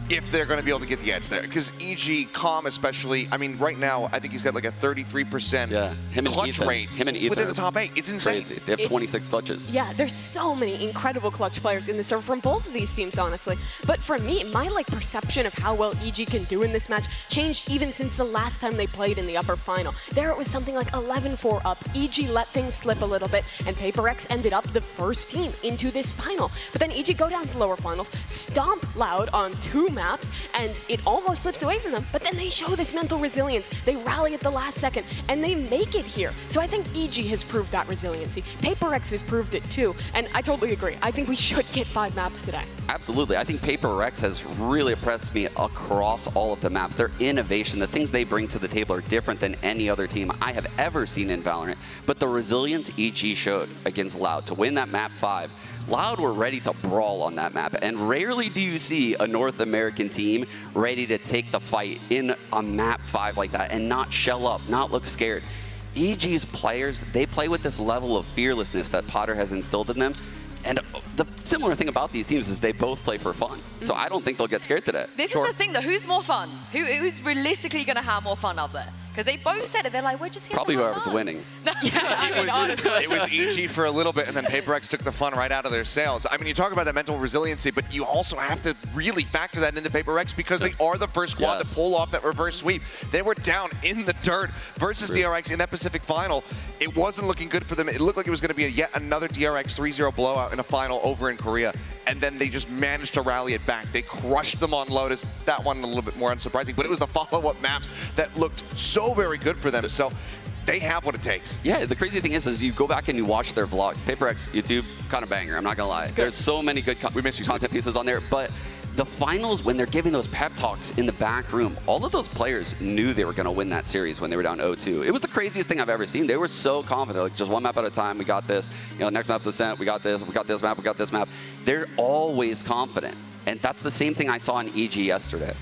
if they're going to be able to get the edge there. Because EG, Calm especially, I mean, right now, I think he's got like a 33% clutch rate within the top 8. It's insane. Crazy. They have 26 clutches. Yeah, there's so many incredible clutch players in the server from both of these teams, honestly. But for me, my perception of how well EG can do in this match changed even since the last time they played in the upper final. There it was something like 11-4 up. EG let things slip a little bit, and PaperX ended up the first team into this final. But then EG go down to the lower finals, stomp Loud on 2 maps, and it almost slips away from them, but then they show this mental resilience. They rally at the last second, and they make it here. So I think EG has proved that resiliency. PaperX has proved it too, and I totally agree. I think we should get 5 maps today. Absolutely. I think PaperX has really impressed me across all of the maps. Their innovation, the things they bring to the table are different than any other team I have ever seen in Valorant, but the resilience EG showed against Loud to win that map 5. Loud were ready to brawl on that map, and rarely do you see a North American team ready to take the fight in a map 5 like that and not shell up, not look scared. EG's players, they play with this level of fearlessness that Potter has instilled in them. And the similar thing about these teams is they both play for fun. So I don't think they'll get scared today. This is the thing, though. Who's more fun? Who's realistically going to have more fun out there? Because they both said it. They're like, we're just here Probably to have whoever's fun. winning. It was EG for a little bit, and then PaperX took the fun right out of their sails. I mean, you talk about that mental resiliency, but you also have to really factor that into PaperX because they are the first squad to pull off that reverse sweep. They were down in the dirt versus DRX in that Pacific final. It wasn't looking good for them. It looked like it was going to be yet another DRX 3-0 blowout in a final over in Korea, and then they just managed to rally it back. They crushed them on Lotus. That one a little bit more unsurprising, but it was the follow-up maps that looked so very good for them. So they have what it takes. Yeah, the crazy thing is you go back and you watch their vlogs. PaperX YouTube, kind of banger, I'm not gonna lie. There's so many good content pieces on there, but the finals, when they're giving those pep talks in the back room, all of those players knew they were gonna win that series when they were down 0-2. It was the craziest thing I've ever seen. They were so confident, like just 1 map at a time, we got this. You know, next map's Ascent, we got this map, we got this map. They're always confident. And that's the same thing I saw in EG yesterday.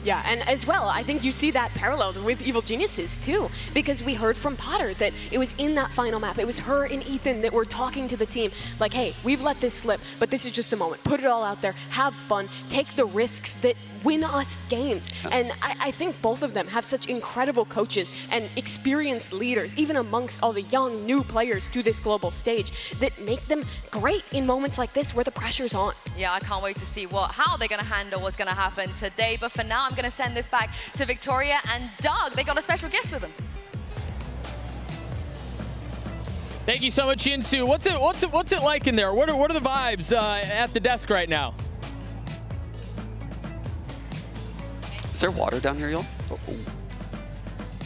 Yeah, and as well, I think you see that paralleled with Evil Geniuses too, because we heard from Potter that it was in that final map. It was her and Ethan that were talking to the team, like, hey, we've let this slip, but this is just a moment. Put it all out there, have fun, take the risks that win us games. And I think both of them have such incredible coaches and experienced leaders, even amongst all the young, new players to this global stage, that make them great in moments like this where the pressure's on. Yeah, I can't wait to see how they're going to handle what's going to happen today. But for now, I'm going to send this back to Victoria and Doug. They got a special guest with them. Thank you so much, Jinsu. What's it like in there? What are the vibes at the desk right now? Is there water down here, y'all? Oh.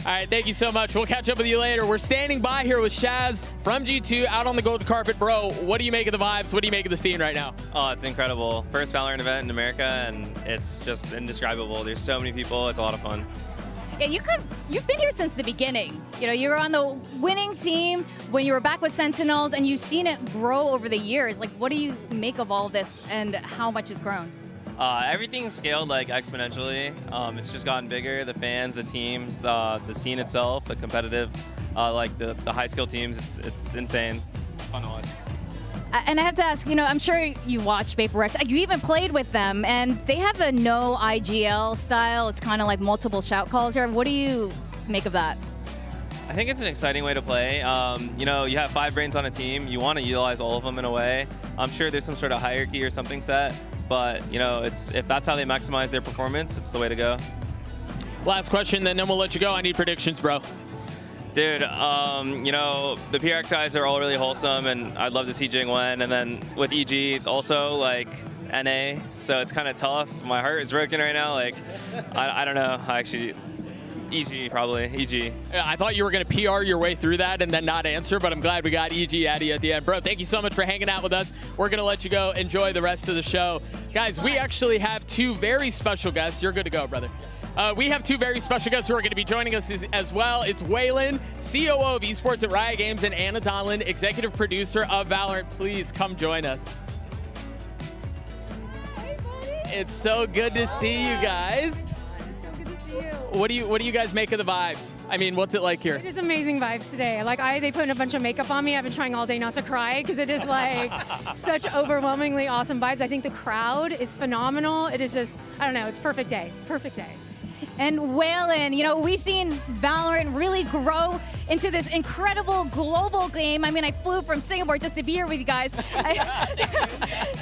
All right, thank you so much. We'll catch up with you later. We're standing by here with Shaz from G2 out on the gold carpet. Bro, what do you make of the vibes? What do you make of the scene right now? Oh, it's incredible. First Valorant event in America, and it's just indescribable. There's so many people. It's a lot of fun. Yeah, you've been here since the beginning. You know, you were on the winning team when you were back with Sentinels, and you've seen it grow over the years. Like, what do you make of all this, and how much has grown? Everything's scaled like exponentially. It's just gotten bigger. The fans, the teams, the scene itself, the competitive, like the high skill teams. It's insane. It's fun to watch. And I have to ask, you know, I'm sure you watch VaporX. You even played with them, and they have a no IGL style. It's kind of like multiple shout calls here. What do you make of that? I think it's an exciting way to play. You know, you have 5 brains on a team. You want to utilize all of them in a way. I'm sure there's some sort of hierarchy or something set, but you know, if that's how they maximize their performance, it's the way to go. Last question, then we'll let you go. I need predictions, bro. Dude, you know, the PRX guys are all really wholesome, and I'd love to see Jing win. And then with EG, also like NA, so it's kind of tough. My heart is broken right now. Like, I don't know. Actually, EG probably. EG. Yeah, I thought you were going to PR your way through that and then not answer, but I'm glad we got EG out of you at the end. Bro, thank you so much for hanging out with us. We're going to let you go. Enjoy the rest of the show. Guys, we actually have 2 very special guests. You're good to go, brother. We have 2 very special guests who are going to be joining us as well. It's Waylon, COO of Esports at Riot Games, and Anna Donlan, Executive Producer of Valorant. Please come join us. Hey, buddy. It's so good to see you guys. What do you guys make of the vibes? I mean, what's it like here? It is amazing vibes today. Like they put a bunch of makeup on me. I've been trying all day not to cry because it is like such overwhelmingly awesome vibes. I think the crowd is phenomenal. It is just, I don't know, it's perfect day. Perfect day. And Waylon, you know, we've seen Valorant really grow into this incredible global game. I mean, I flew from Singapore just to be here with you guys.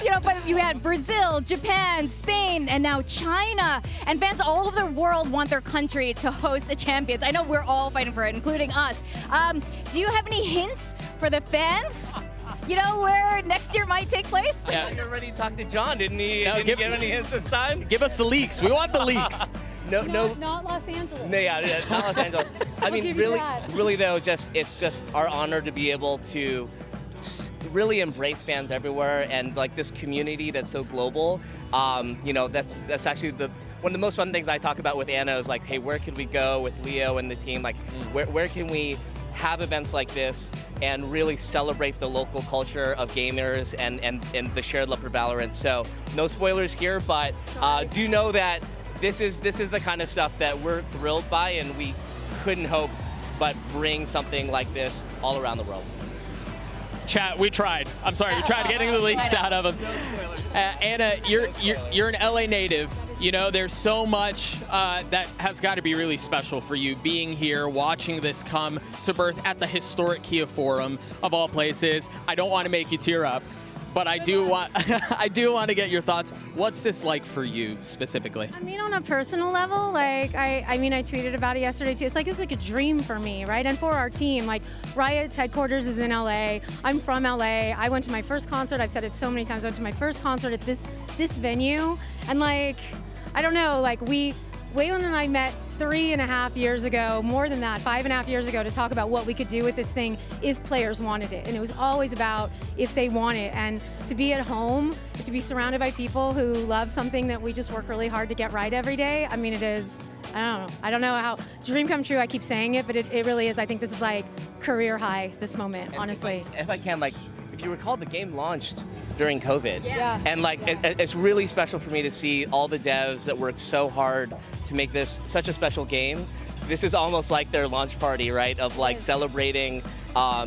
You know, but you had Brazil, Japan, Spain, and now China. And fans all over the world want their country to host a Champions. I know we're all fighting for it, including us. Do you have any hints for the fans? You know, where next year might take place? Yeah. You already talked to John, didn't he? Didn't he give any hints this time? Give us the leaks. We want the leaks. Not Los Angeles. No, yeah, not Los Angeles. I mean, really though, it's just our honor to be able to really embrace fans everywhere, and like this community that's so global. You know, that's actually one of the most fun things I talk about with Anna is like, hey, where could we go with Leo and the team? Like, where can we have events like this and really celebrate the local culture of gamers and the shared love for Valorant? So no spoilers here, but do know that this is the kind of stuff that we're thrilled by, and we couldn't hope but bring something like this all around the world. Chat, we tried. I'm sorry, we tried getting the leaks out of them. Anna, you're an LA native. You know, there's so much that has got to be really special for you being here, watching this come to birth at the historic Kia Forum of all places. I don't want to make you tear up, but I do want to get your thoughts. What's this like for you specifically? I mean, on a personal level, like I mean, I tweeted about it yesterday too. It's like a dream for me, right? And for our team, like Riot's headquarters is in LA. I'm from LA. I went to my first concert. I've said it so many times. I went to my first concert at this venue, and like, I don't know, like Waylon and I met 3.5 years ago, more than that, 5.5 years ago, to talk about what we could do with this thing if players wanted it. And it was always about if they want it. And to be at home, to be surrounded by people who love something that we just work really hard to get right every day, I mean, it is, I don't know how, dream come true, I keep saying it, but it really is. I think this is like career high, this moment, and honestly. If I can, like, if you recall, the game launched during COVID. Yeah. And like, it's really special for me to see all the devs that worked so hard to make this such a special game. This is almost like their launch party, right? Of like celebrating,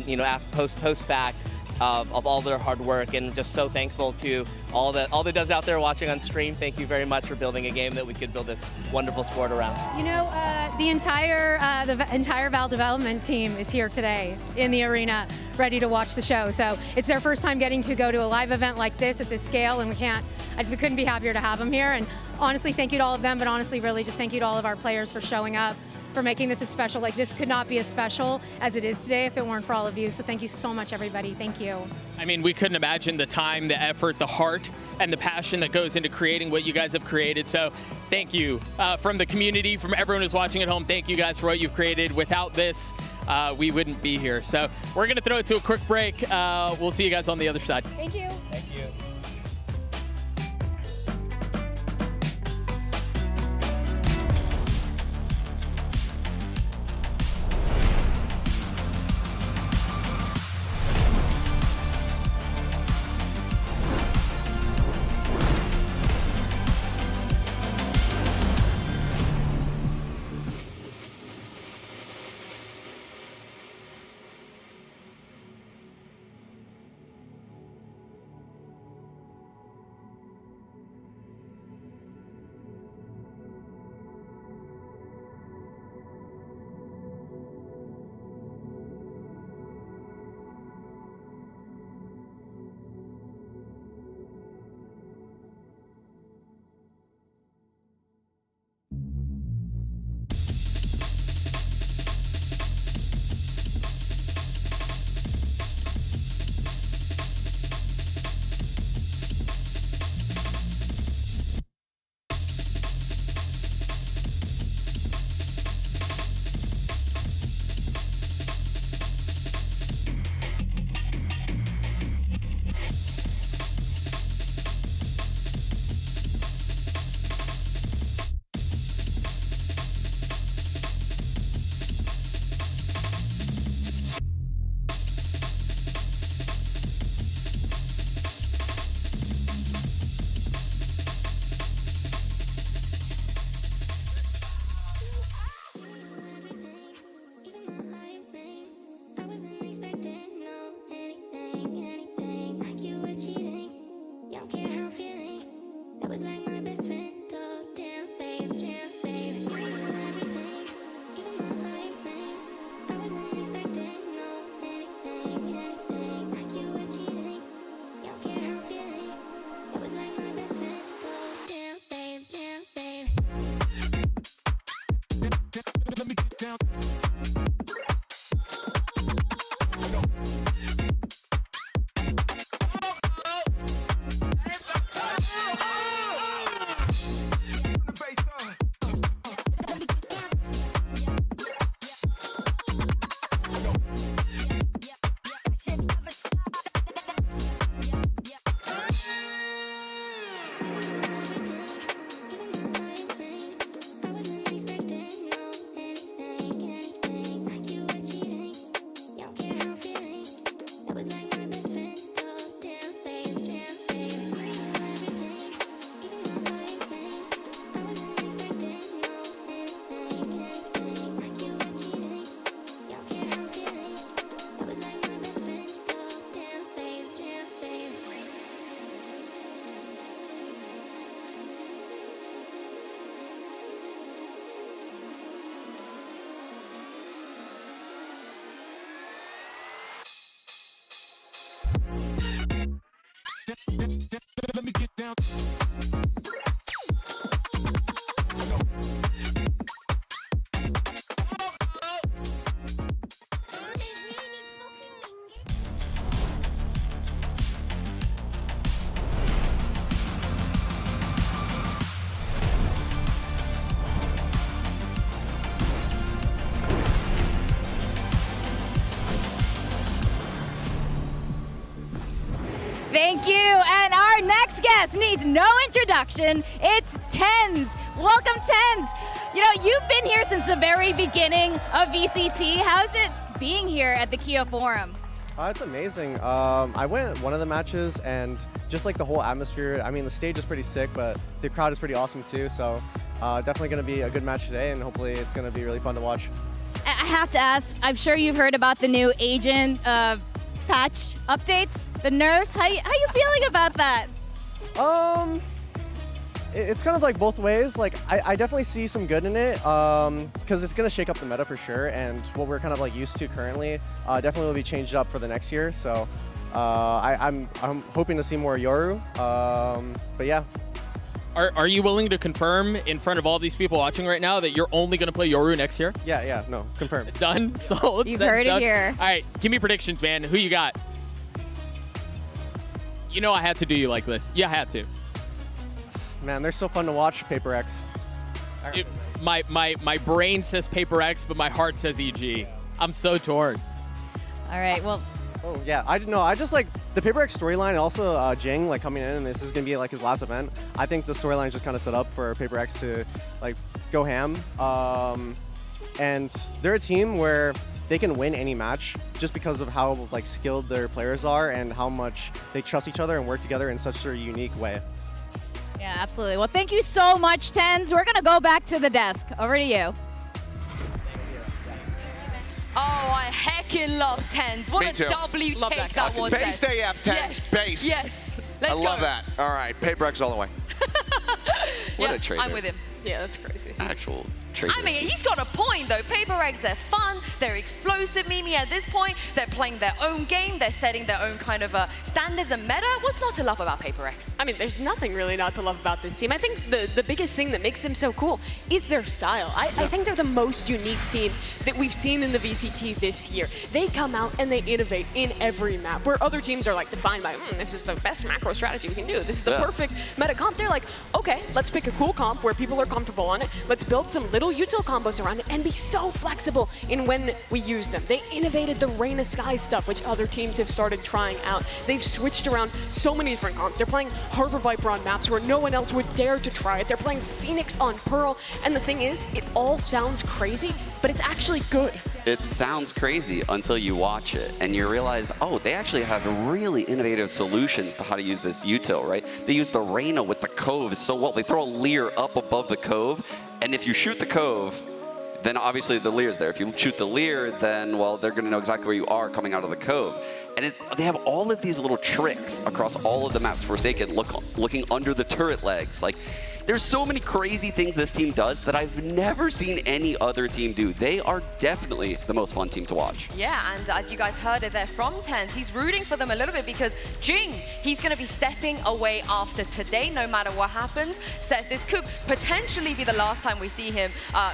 you know, post fact of all their hard work, and just so thankful to all the devs out there watching on stream. Thank you very much for building a game that we could build this wonderful sport around. You know, the entire Val development team is here today in the arena, ready to watch the show. So it's their first time getting to go to a live event like this at this scale, and we couldn't be happier to have them here. And honestly, thank you to all of them, but honestly, really just thank you to all of our players for showing up. for making this as special. Like, this could not be as special as it is today if it weren't for all of you. So thank you so much, everybody. Thank you. I mean, we couldn't imagine the time, the effort, the heart, and the passion that goes into creating what you guys have created. So thank you from the community, from everyone who's watching at home. Thank you guys for what you've created. Without this, we wouldn't be here. So we're going to throw it to a quick break. We'll see you guys on the other side. Thank you. Thank you. Let me get down. Thank you. And our next guest needs no introduction. It's TenZ. Welcome, TenZ. You know, you've been here since the very beginning of VCT. How's it being here at the Kia Forum? It's amazing. I went one of the matches and just like the whole atmosphere, I mean, the stage is pretty sick, but the crowd is pretty awesome too. So definitely going to be a good match today, and hopefully it's going to be really fun to watch. I have to ask, I'm sure you've heard about the new agent patch updates, the nerfs. How you feeling about that? It's kind of like both ways. Like I definitely see some good in it because it's gonna shake up the meta for sure, and what we're kind of like used to currently definitely will be changed up for the next year. So I'm hoping to see more Yoru. But yeah. Are you willing to confirm in front of all these people watching right now that you're only going to play Yoru next year? Yeah, no, confirmed. Done? Sold? You've Set, heard it done? here. All right, give me predictions, man. Who you got? You know I had to do you like this. You had to. Man, they're so fun to watch, Paper X. My brain says Paper X, but my heart says EG. I'm so torn. All right, well. Oh, yeah. I didn't know. I just like the Paper X storyline and also Jing like coming in and this is going to be like his last event. I think the storyline is just kind of set up for Paper X to like go ham. And they're a team where they can win any match just because of how like skilled their players are and how much they trust each other and work together in such a unique way. Yeah, absolutely. Well, thank you so much, TenZ. We're going to go back to the desk. Over to you. Oh, I heckin' love TenZ. What Me a too. W take that was. Based AF, TenZ. Yes. Based. Yes. Let's I love go. that. All right, Paper X all the way. What Yeah, a traitor. I'm with him. Yeah, that's crazy. Actual traitor. I mean, he's got a point though. Paper X, they're fun, they're explosive, Mimi. At this point, they're playing their own game, they're setting their own kind of standards and meta. What's not to love about Paper X? I mean, there's nothing really not to love about this team. I think the biggest thing that makes them so cool is their style. I think they're the most unique team that we've seen in the VCT this year. They come out and they innovate in every map, where other teams are like defined by, this is the best macro strategy we can do. This is the perfect meta comp. They're like, okay, let's pick a cool comp where people are comfortable on it. Let's build some little util combos around it and be so flexible in when we use them. They innovated the Rain of Sky stuff, which other teams have started trying out. They've switched around so many different comps. They're playing Harbor Viper on maps where no one else would dare to try it. They're playing Phoenix on Pearl. And the thing is, it all sounds crazy, but it's actually good. It sounds crazy until you watch it and you realize, oh, they actually have really innovative solutions to how to use this util, right? They use the Reyna with the Cove so well. They throw a Leer up above the Cove, and if you shoot the Cove, then obviously the Leer's there. If you shoot the Leer, then, well, they're going to know exactly where you are coming out of the Cove. And they have all of these little tricks across all of the maps. Forsaken looking under the turret legs. Like, there's so many crazy things this team does that I've never seen any other team do. They are definitely the most fun team to watch. Yeah, and as you guys heard it there from TenZ, he's rooting for them a little bit because Jing, he's going to be stepping away after today, no matter what happens. Seth, this could potentially be the last time we see him,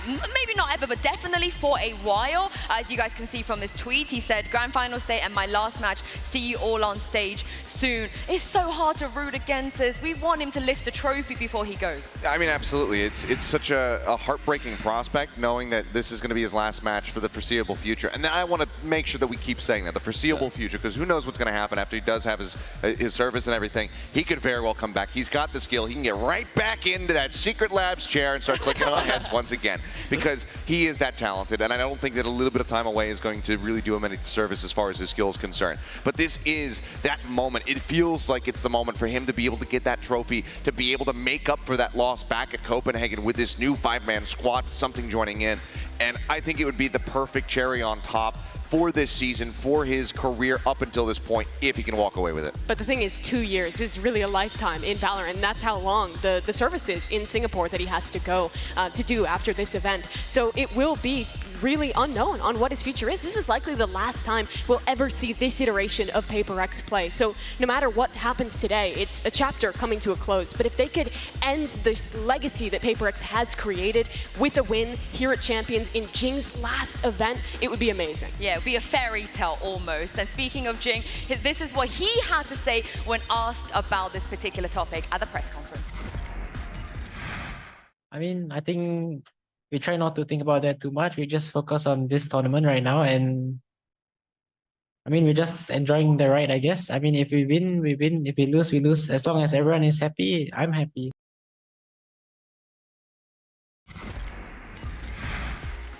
maybe not ever, but definitely for a while. As you guys can see from his tweet, he said, Grand Finals day and my last match, see you all on stage soon. It's so hard to root against this. We want him to lift a trophy before he goes. I mean, absolutely. It's such a heartbreaking prospect knowing that this is going to be his last match for the foreseeable future. And then I want to make sure that we keep saying that, the foreseeable future, because who knows what's going to happen after he does have his service and everything. He could very well come back. He's got the skill. He can get right back into that Secret Labs chair and start clicking on heads once again, because he is that talented. And I don't think that a little bit of time away is going to really do him any service as far as his skill is concerned. But this is that moment. It feels like it's the moment for him to be able to get that trophy, to be able to make up for that loss back at Copenhagen with this new 5-man squad, something joining in. And I think it would be the perfect cherry on top for this season, for his career up until this point, if he can walk away with it. But the thing is, 2 years is really a lifetime in Valorant, and that's how long the service is in Singapore that he has to go to do after this event. So it will be really unknown on what his future is. This is likely the last time we'll ever see this iteration of Paper X play. So no matter what happens today, it's a chapter coming to a close. But if they could end this legacy that Paper X has created with a win here at Champions in Jing's last event, it would be amazing. Yeah, it would be a fairy tale almost. And speaking of Jing, this is what he had to say when asked about this particular topic at the press conference. I mean, I think we try not to think about that too much. We just focus on this tournament right now, and I mean, we're just enjoying the ride, I guess. I mean, if we win, we win. If we lose, we lose. As long as everyone is happy, I'm happy.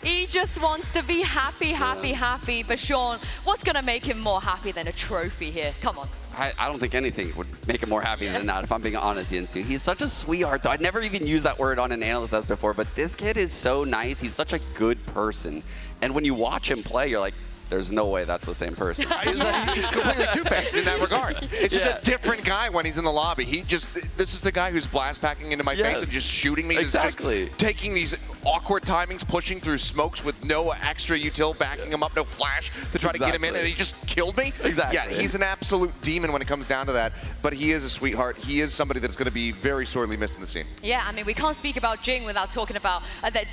He just wants to be happy, happy, happy. But Sean, what's going to make him more happy than a trophy here? Come on. I don't think anything would make him more happy than that, if I'm being honest, Yinsu. He's such a sweetheart, though. I'd never even used that word on an analyst as before, but this kid is so nice. He's such a good person. And when you watch him play, you're like, there's no way that's the same person. He's completely two-faced in that regard. It's just a different guy when he's in the lobby. This is the guy who's blast packing into my face and just shooting me. Exactly. Just taking these awkward timings, pushing through smokes with no extra util backing him up, no flash to try to get him in, and he just killed me. Exactly. Yeah, he's an absolute demon when it comes down to that, but he is a sweetheart. He is somebody that's going to be very sorely missed in the scene. Yeah, I mean, we can't speak about Jing without talking about the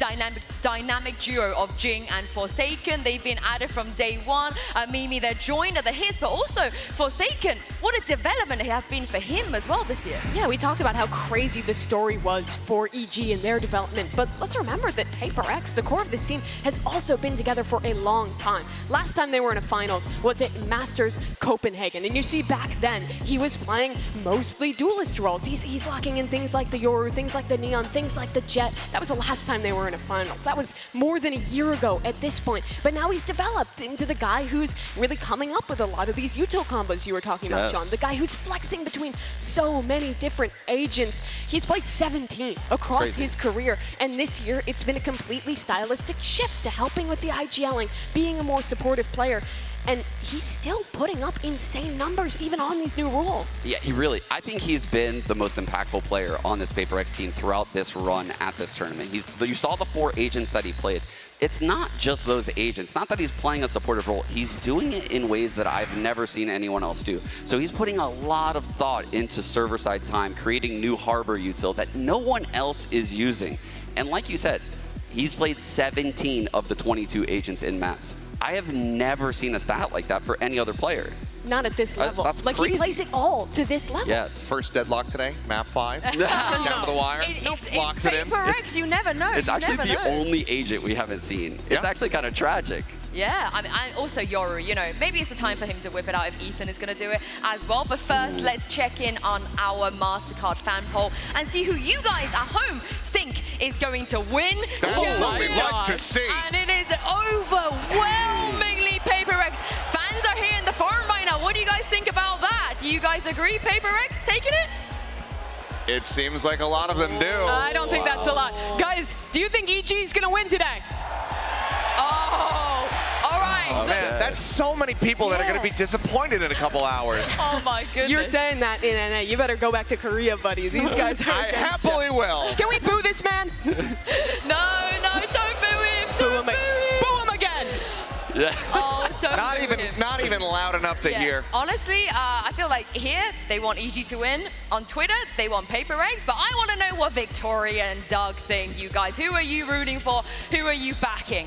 dynamic duo of Jing and Forsaken. They've been at it from day one. Mimi, they're joined at the hits, but also Forsaken, what a development it has been for him as well this year. Yeah, we talked about how crazy the story was for EG and their development, but let's remember that Paper X, the core of this team, has also been together for a long time. Last time they were in a finals was at Masters Copenhagen, and you see back then he was playing mostly duelist roles. He's locking in things like the Yoru, things like the Neon, things like the Jet. That was the last time they were in a finals. That was more than a year ago at this point, but now he's developed into the guy who's really coming up with a lot of these util combos you were talking about, Sean. The guy who's flexing between so many different agents. He's played 17 across his career, and this year it's been a completely stylistic shift to helping with the IGLing, being a more supportive player. And he's still putting up insane numbers even on these new rules. Yeah, I think he's been the most impactful player on this Paper X team throughout this run at this tournament. You saw the 4 agents that he played. It's not just those agents, not that he's playing a supportive role, he's doing it in ways that I've never seen anyone else do. So he's putting a lot of thought into server-side time, creating new harbor util that no one else is using. And like you said, he's played 17 of the 22 agents in maps. I have never seen a stat like that for any other player. Not at this level. That's like crazy. He plays it all to this level. Yes. First deadlock today, map 5. Down to the wire. Locks it in. Paper X, you never know. It's actually the only agent we haven't seen. It's actually kind of tragic. Yeah, I mean, and also Yoru, you know, maybe it's a time for him to whip it out if Ethan is going to do it as well. But first, let's check in on our MasterCard fan poll and see who you guys at home think is going to win. That's what we like to see. And it is overwhelmingly Paper X. Fans are here in the forum right now. What do you guys think about that? Do you guys agree Paper X taking it? It seems like a lot of them do. I don't think that's a lot. Guys, do you think EG is going to win today? Oh, all right. Oh, man, that's so many people that are going to be disappointed in a couple hours. Oh, my goodness. You're saying that in NA. You better go back to Korea, buddy. These guys are I happily will. Can we boo this man? No, don't boo him. Don't boo him. Boo him again. Yeah. Oh, don't not even loud enough to hear. Honestly, I feel like here they want EG to win. On Twitter, they want Paper X. But I want to know what Victoria and Doug think, you guys. Who are you rooting for? Who are you backing?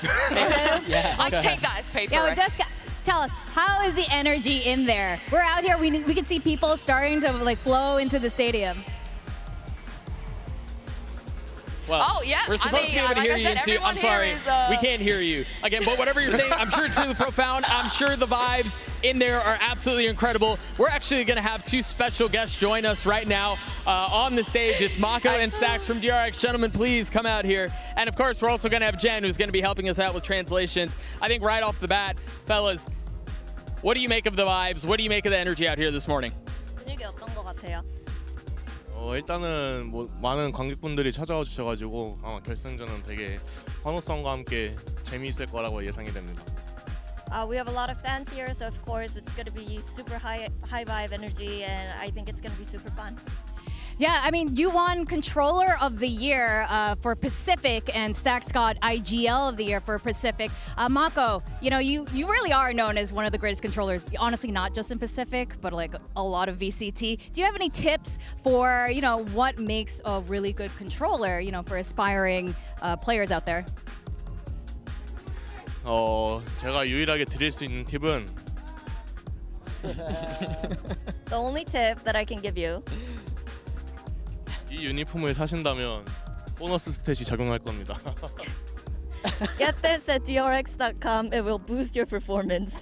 I take that as Paper X. Deska, tell us, how is the energy in there? We're out here, we can see people starting to like flow into the stadium. Well, yeah, we're supposed to be able to hear you too. I'm sorry, we can't hear you. Again, but whatever you're saying, I'm sure it's really profound. I'm sure the vibes in there are absolutely incredible. We're actually going to have 2 special guests join us right now on the stage. It's Mako and Sax from DRX. Gentlemen, please come out here. And of course, we're also going to have Jen, who's going to be helping us out with translations. I think right off the bat, fellas, what do you make of the vibes? What do you make of the energy out here this morning? 분위기 어떤 것 같아요? 일단은 뭐 많은 관객분들이 찾아와 주셔가지고 아마 결승전은 되게 환호성과 함께 재미있을 거라고 예상이 됩니다. We have a lot of fans here, so of course it's going to be super high vibe energy, and I think it's going to be super fun. Yeah, I mean, you won Controller of the Year for Pacific, and Stax got IGL of the Year for Pacific. Mako, you know, you really are known as one of the greatest controllers, honestly, not just in Pacific, but like a lot of VCT. Do you have any tips for, you know, what makes a really good controller, you know, for aspiring players out there? 제가 유일하게 드릴 수 있는 팁은 The only tip that I can give you. 이 유니폼을 사신다면 보너스 스탯이 적용할 겁니다. Get this at drx.com. It will boost your performance.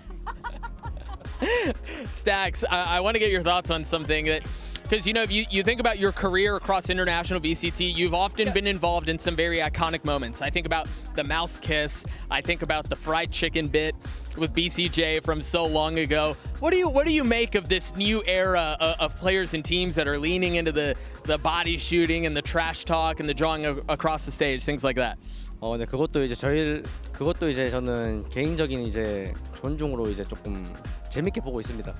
Stax, I want to get your thoughts on something that, because you know, if you think about your career across international VCT, you've often been involved in some very iconic moments. I think about the mouse kiss. I think about the fried chicken bit with BCJ from so long ago. What do you make of this new era of players and teams that are leaning into the body shooting and the trash talk and the drawing across the stage, things like that? 네, 그것도 이제 저는 개인적인 이제 존중으로 이제 조금 재밌게 보고 있습니다.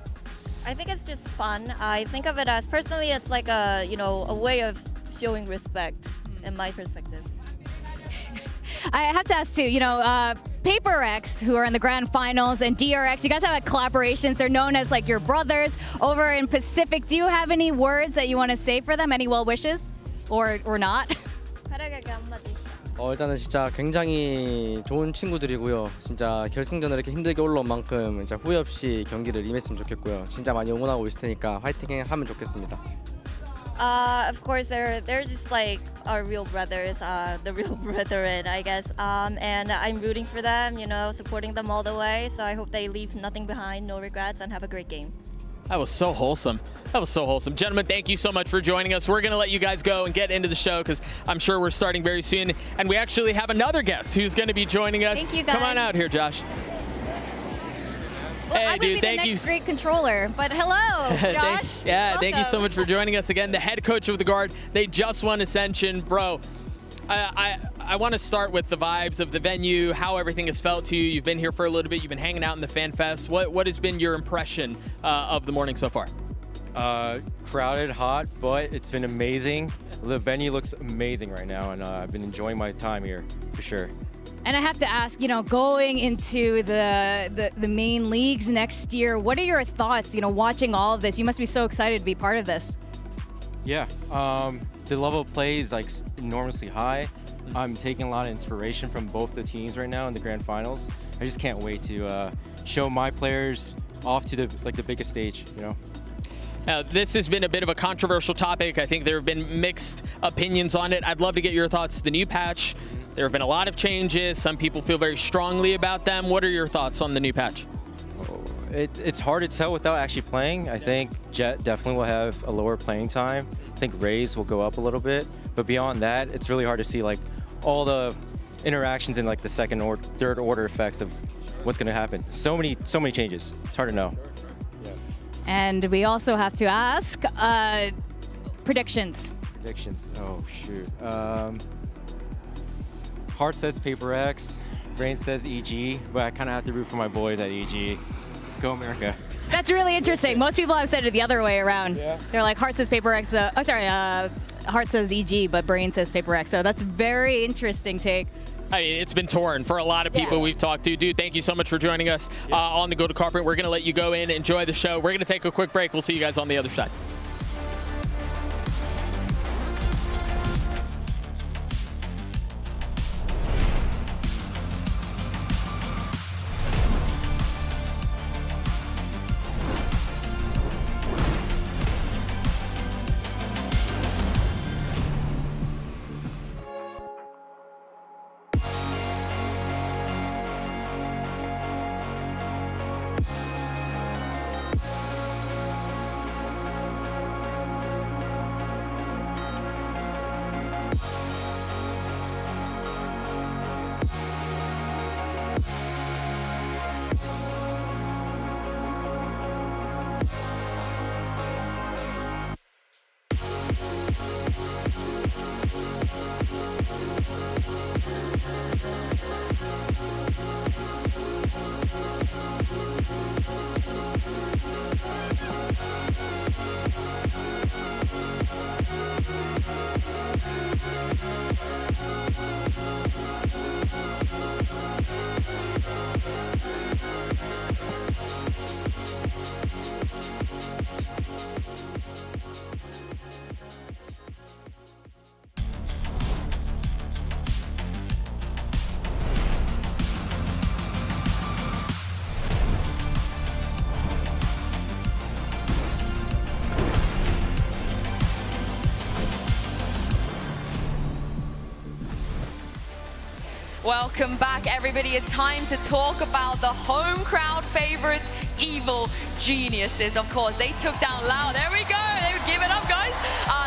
I think it's just fun. I think of it as, personally, it's like a, a way of showing respect in my perspective. I have to ask too, PaperX, who are in the grand finals, and DRX, you guys have collaborations. They're known as like your brothers over in Pacific. Do you have any words that you want to say for them? Any well wishes? Or not? 일단은 진짜 굉장히 좋은 친구들이고요. 진짜 결승전에 이렇게 힘들게 올라온 만큼 진짜 후회 없이 경기를 임했으면 좋겠고요. 진짜 많이 응원하고 있을 테니까 화이팅 하면 좋겠습니다. Of course, they're just like our real brothers, the real brethren, I guess. And I'm rooting for them, supporting them all the way. So I hope they leave nothing behind, no regrets, and have a great game. That was so wholesome. That was so wholesome. Gentlemen, thank you so much for joining us. We're going to let you guys go and get into the show because I'm sure we're starting very soon. And we actually have another guest who's going to be joining us. Thank you, guys. Come on out here, Josh. Well, hey, I'm dude, thank you. Great controller, but hello, Josh. Thank you so much for joining us again. The head coach of the Guard, they just won Ascension. Bro, I want to start with the vibes of the venue, how everything has felt to you. You've been here for a little bit. You've been hanging out in the Fan Fest. What has been your impression of the morning so far? Crowded, hot, but it's been amazing. The venue looks amazing right now, and I've been enjoying my time here for sure. And I have to ask, going into the main leagues next year, what are your thoughts, watching all of this? You must be so excited to be part of this. Yeah, the level of play is like enormously high. I'm taking a lot of inspiration from both the teams right now in the grand finals. I just can't wait to show my players off to the biggest stage, Now, this has been a bit of a controversial topic. I think there have been mixed opinions on it. I'd love to get your thoughts. The new patch, there have been a lot of changes. Some people feel very strongly about them. What are your thoughts on the new patch? It's hard to tell without actually playing. I think Jet definitely will have a lower playing time. I think Raze will go up a little bit. But beyond that, it's really hard to see all the interactions and the second or third order effects of what's going to happen. So many changes. It's hard to know. And we also have to ask predictions. Predictions. Oh, shoot. Heart says PaperX. Brain says EG, but I kind of have to root for my boys at EG. Go America. That's really interesting. Most people have said it the other way around. Yeah. They're like, heart says PaperX. Heart says EG, but brain says PaperX. So that's very interesting take. I mean, it's been torn for a lot of people we've talked to. Dude, thank you so much for joining us on the Go to Carpet. We're going to let you go in, enjoy the show. We're going to take a quick break. We'll see you guys on the other side. Welcome back, everybody. It's time to talk about the home crowd favorites, Evil Geniuses. Of course, they took down Loud. There we go. They would give it up, guys.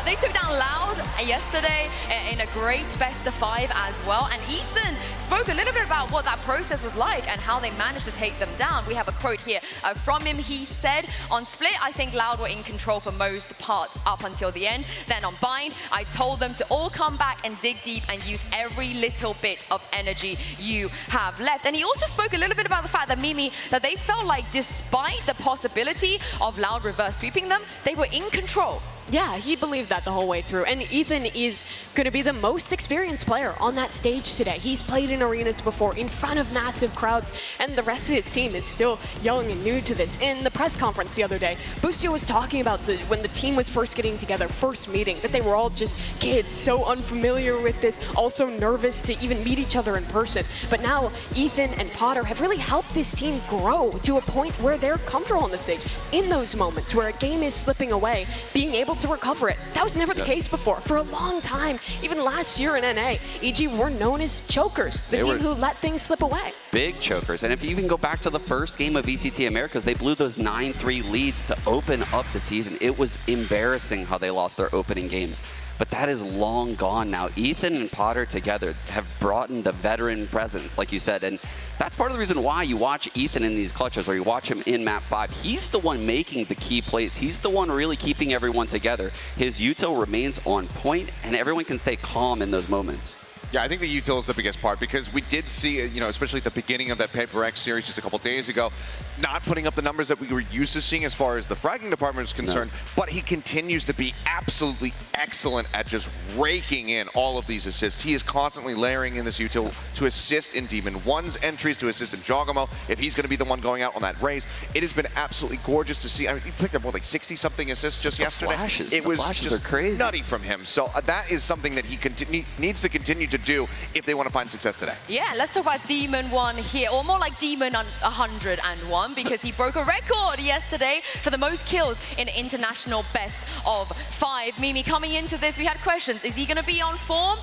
They took down Loud yesterday in a great best of 5 as well. And Ethan spoke a little bit about what that process was like and how they managed to take them down. We have a quote here from him. He said, on split, I think Loud were in control for most part up until the end. Then on bind, I told them to all come back and dig deep and use every little bit of energy you have left. And he also spoke a little bit about the fact that Mimi, that they felt like despite despite the possibility of Loud reverse sweeping them, they were in control. Yeah, he believed that the whole way through. And Ethan is going to be the most experienced player on that stage today. He's played in arenas before in front of massive crowds, and the rest of his team is still young and new to this. In the press conference the other day, Boostio was talking about when the team was first getting together, first meeting, that they were all just kids, so unfamiliar with this, also nervous to even meet each other in person. But now Ethan and Potter have really helped this team grow to a point where they're comfortable on the stage. In those moments where a game is slipping away, being able to recover it. That was never the case before. For a long time, even last year in NA, EG were known as chokers, the team who let things slip away. Big chokers. And if you even go back to the first game of VCT Americas, they blew those 9-3 leads to open up the season. It was embarrassing how they lost their opening games. But that is long gone now. Ethan and Potter together have brought in the veteran presence, like you said. And that's part of the reason why you watch Ethan in these clutches, or you watch him in map 5. He's the one making the key plays. He's the one really keeping everyone together. His util remains on point, and everyone can stay calm in those moments. Yeah, I think the util is the biggest part, because we did see, you know, especially at the beginning of that Paper X series just a couple days ago, not putting up the numbers that we were used to seeing as far as the fragging department is concerned, but he continues to be absolutely excellent at just raking in all of these assists. He is constantly layering in this util to assist in Demon 1's entries, to assist in Jogamo, if he's going to be the one going out on that race. It has been absolutely gorgeous to see. I mean, he picked up, what, like 60-something assists just yesterday? It was just crazy. Nutty from him. So that is something that he needs to continue to do if they want to find success today. Yeah, let's talk about Demon 1 here, or more like Demon 101, because he broke a record yesterday for the most kills in international best of 5. Mimi, coming into this, we had questions. Is he going to be on form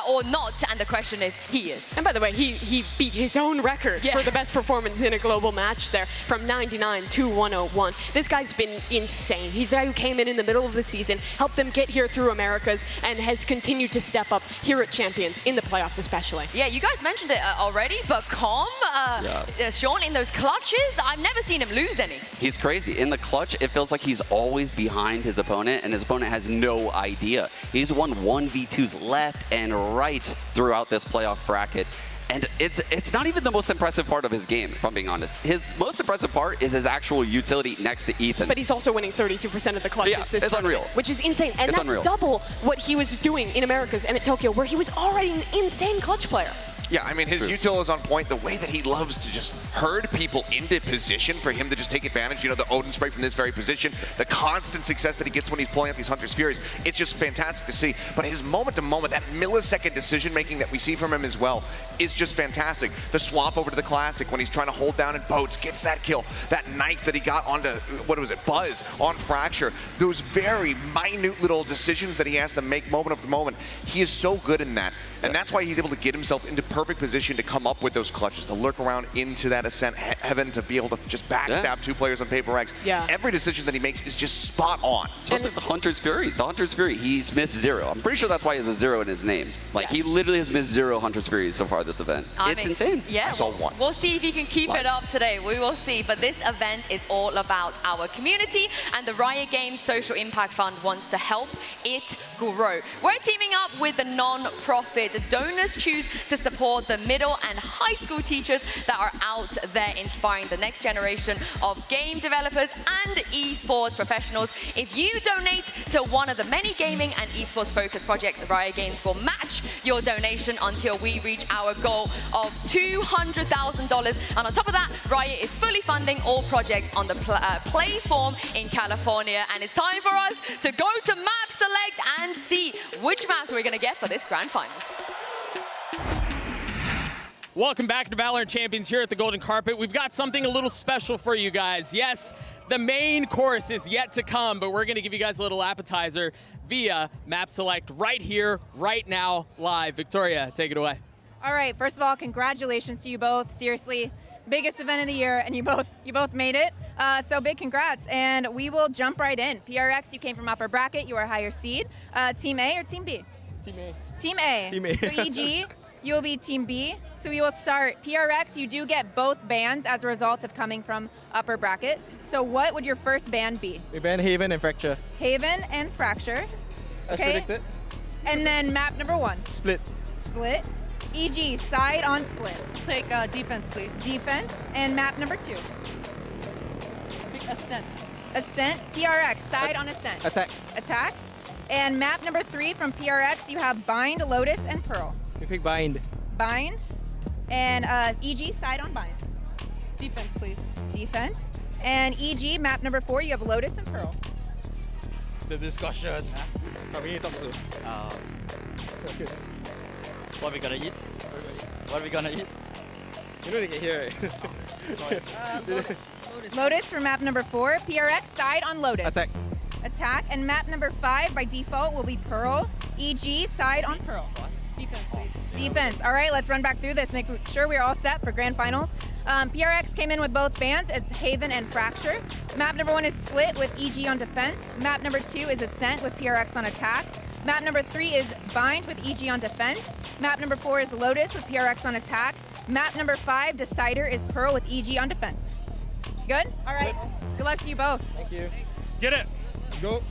or not? And the question is, he is. And by the way, he beat his own record for the best performance in a global match there, from 99 to 101. This guy's been insane. He's the guy who came in the middle of the season, helped them get here through Americas, and has continued to step up here at Champions, in the playoffs especially. Yeah, you guys mentioned it already, but Calm, Sean, in those clutches, I've never seen him lose any. He's crazy. In the clutch, it feels like he's always behind his opponent, and his opponent has no idea. He's won 1v2s left and right throughout this playoff bracket. And it's not even the most impressive part of his game, if I'm being honest. His most impressive part is his actual utility next to Ethan. But he's also winning 32% of the clutches this it's unreal. Which is insane. And that's double what he was doing in Americas and at Tokyo, where he was already an insane clutch player. Yeah, I mean, his util is on point. The way that he loves to just herd people into position for him to just take advantage, you know, the Odin spray from this very position, the constant success that he gets when he's pulling out these Hunter's Furies, it's just fantastic to see. But his moment-to-moment, that millisecond decision-making that we see from him as well is just fantastic. The swap over to the Classic when he's trying to hold down in boats, gets that kill. That knife that he got onto, what was it, Buzz on Fracture. Those very minute little decisions that he has to make moment after moment. He is so good in that. And that's why he's able to get himself into perfect position to come up with those clutches, to lurk around into that Ascent heaven, to be able to just backstab two players on Paper X. Yeah. Every decision that he makes is just spot on. Especially the Hunter's Fury. The Hunter's Fury, he's missed 0. I'm pretty sure that's why he has a 0 in his name. Like, he literally has missed 0 Hunter's Fury so far this event. It's insane. Yeah, I saw 1. We'll see if he can keep it up today. We will see. But this event is all about our community, and the Riot Games Social Impact Fund wants to help it grow. We're teaming up with the non-profit Donors Choose to support the middle and high school teachers that are out there inspiring the next generation of game developers and esports professionals. If you donate to one of the many gaming and esports focused projects, Riot Games will match your donation until we reach our goal of $200,000. And on top of that, Riot is fully funding all projects on the play form in California. And it's time for us to go to map select and see which maps we're going to get for this grand finals. Welcome back to VALORANT Champions here at the Golden Carpet. We've got something a little special for you guys. Yes, the main course is yet to come, but we're going to give you guys a little appetizer via map select right here, right now, live. Victoria, take it away. All right, first of all, congratulations to you both. Seriously, biggest event of the year, and you both made it. So big congrats, and we will jump right in. PRX, you came from upper bracket, you are higher seed. Team A or Team B? Team A. Team A. Team A. So EG, you will be Team B. So we will start. PRX, you do get both bans as a result of coming from upper bracket. So what would your first ban be? We ban Haven and Fracture. Haven and Fracture. As predicted. And then map number 1. Split. Split. EG, side on split. Take defense, please. Defense. And map number 2. Ascent. Ascent. PRX, side on Ascent. Attack. Attack. And map number 3 from PRX, you have Bind, Lotus, and Pearl. We pick Bind. Bind. And EG, side on Bind. Defense, please. Defense. And EG, map number 4, you have Lotus and Pearl. The discussion. We need to talk to. What are we gonna eat? What are we gonna eat? You know they can hear it. Lotus for map number 4. PRX, side on Lotus. Attack. Attack. And map number 5 by default will be Pearl. EG, side on Pearl. Defense, please. Defense. All right, let's run back through this, make sure we're all set for grand finals. PRX came in with both bans. It's Haven and Fracture. Map number 1 is split with EG on defense. Map number 2 is Ascent with PRX on attack. Map number 3 is Bind with EG on defense. Map number 4 is Lotus with PRX on attack. Map number 5, Decider, is Pearl with EG on defense. Good? All right. Good luck to you both. Thank you. Let's get it. Go.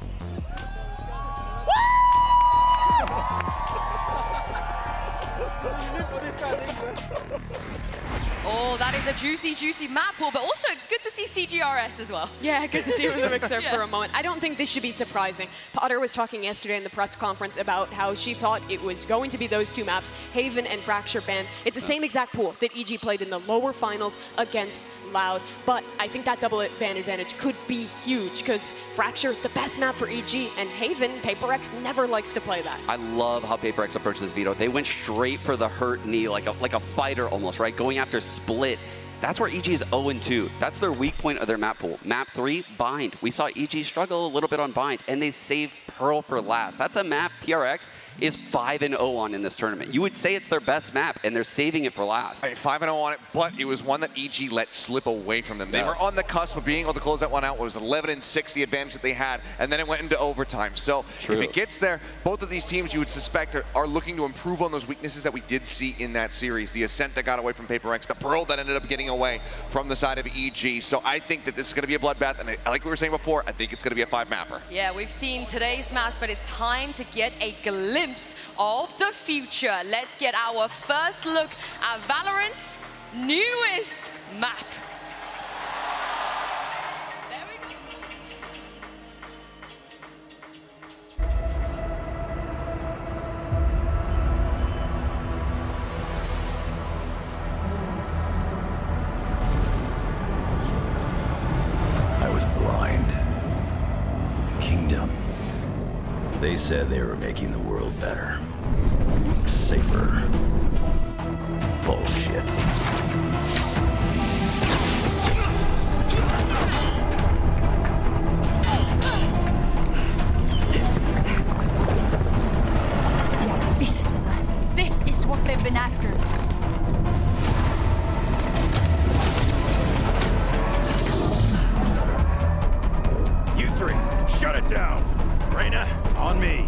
Oh, that is a juicy, juicy map pool, but also good to see CGRS as well. Yeah, good to see him in the mixer Yeah. for a moment. I don't think this should be surprising. Potter was talking yesterday in the press conference about how she thought it was going to be those two maps, Haven and Fracture Band. It's the same exact pool that EG played in the lower finals against Loud, but I think that double band advantage could be huge because Fracture, the best map for EG, and Haven, PaperX never likes to play that. I love how PaperX approached this veto. They went straight for the hurt knee, like a fighter almost, right? Going after split. That's where EG is 0-2. That's their weak point of their map pool. Map 3, Bind. We saw EG struggle a little bit on Bind, and they saved Pearl for last. That's a map PRX is 5-0 on in this tournament. You would say it's their best map, and they're saving it for last. Right, 5-0 on it, but it was one that EG let slip away from them. They were on the cusp of being able to close that one out. It was 11-6, the advantage that they had, and then it went into overtime. So if it gets there, both of these teams you would suspect are looking to improve on those weaknesses that we did see in that series. The Ascent that got away from PaperX, the Pearl that ended up getting away from the side of EG. So I think that this is going to be a bloodbath, and like we were saying before, I think it's going to be a 5-mapper. Yeah, we've seen today's maps, but it's time to get a glimpse of the future. Let's get our first look at Valorant's newest map. There we go. I was blind. Kingdom. They said they were making the world better. Safer. Bullshit. This is what they've been after. You three, shut it down. Reyna, on me.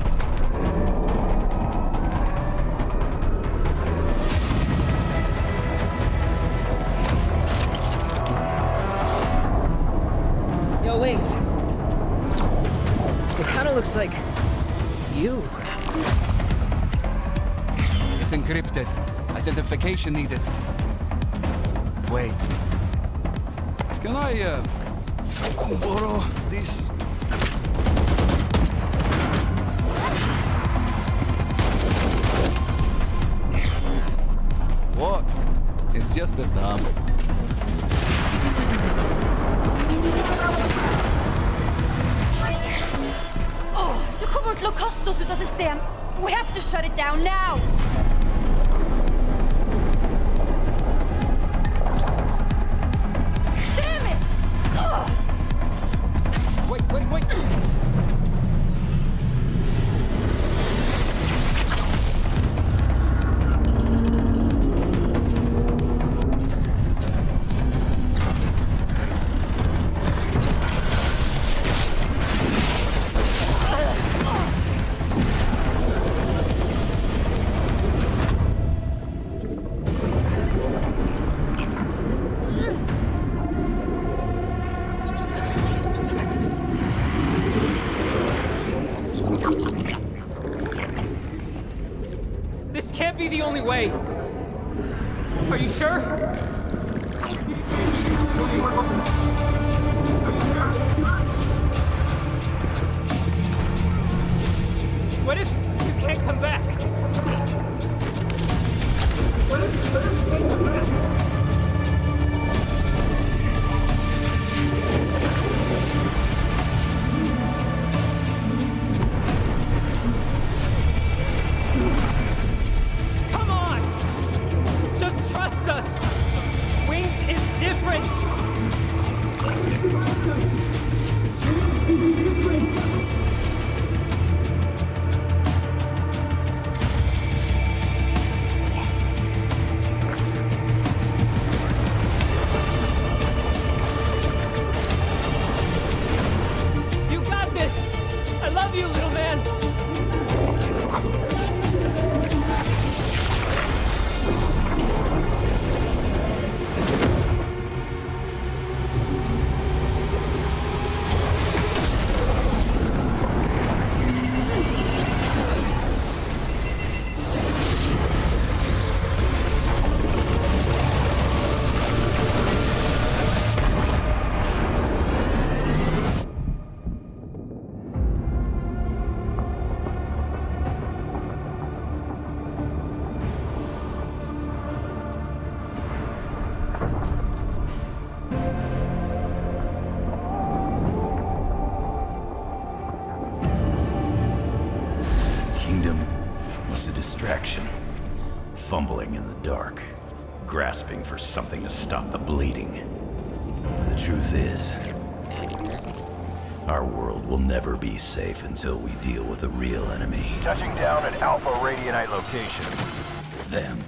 Yo, Wings. It kind of looks like you. It's encrypted. Identification needed. Wait. Can I, borrow this? What? It's just a thumb. Oh, du kommer til å kaste oss ut av system. We have to shut it down now. Damn it! Ugh. Wait. This can't be the only way. Are you sure? What if you can't come back? What if you can't come back? Come on! Just trust us! Wings is different! You got this! I love you, little man! Fumbling in the dark, grasping for something to stop the bleeding. The truth is, our world will never be safe until we deal with the real enemy. Touching down at Alpha Radianite location. Them.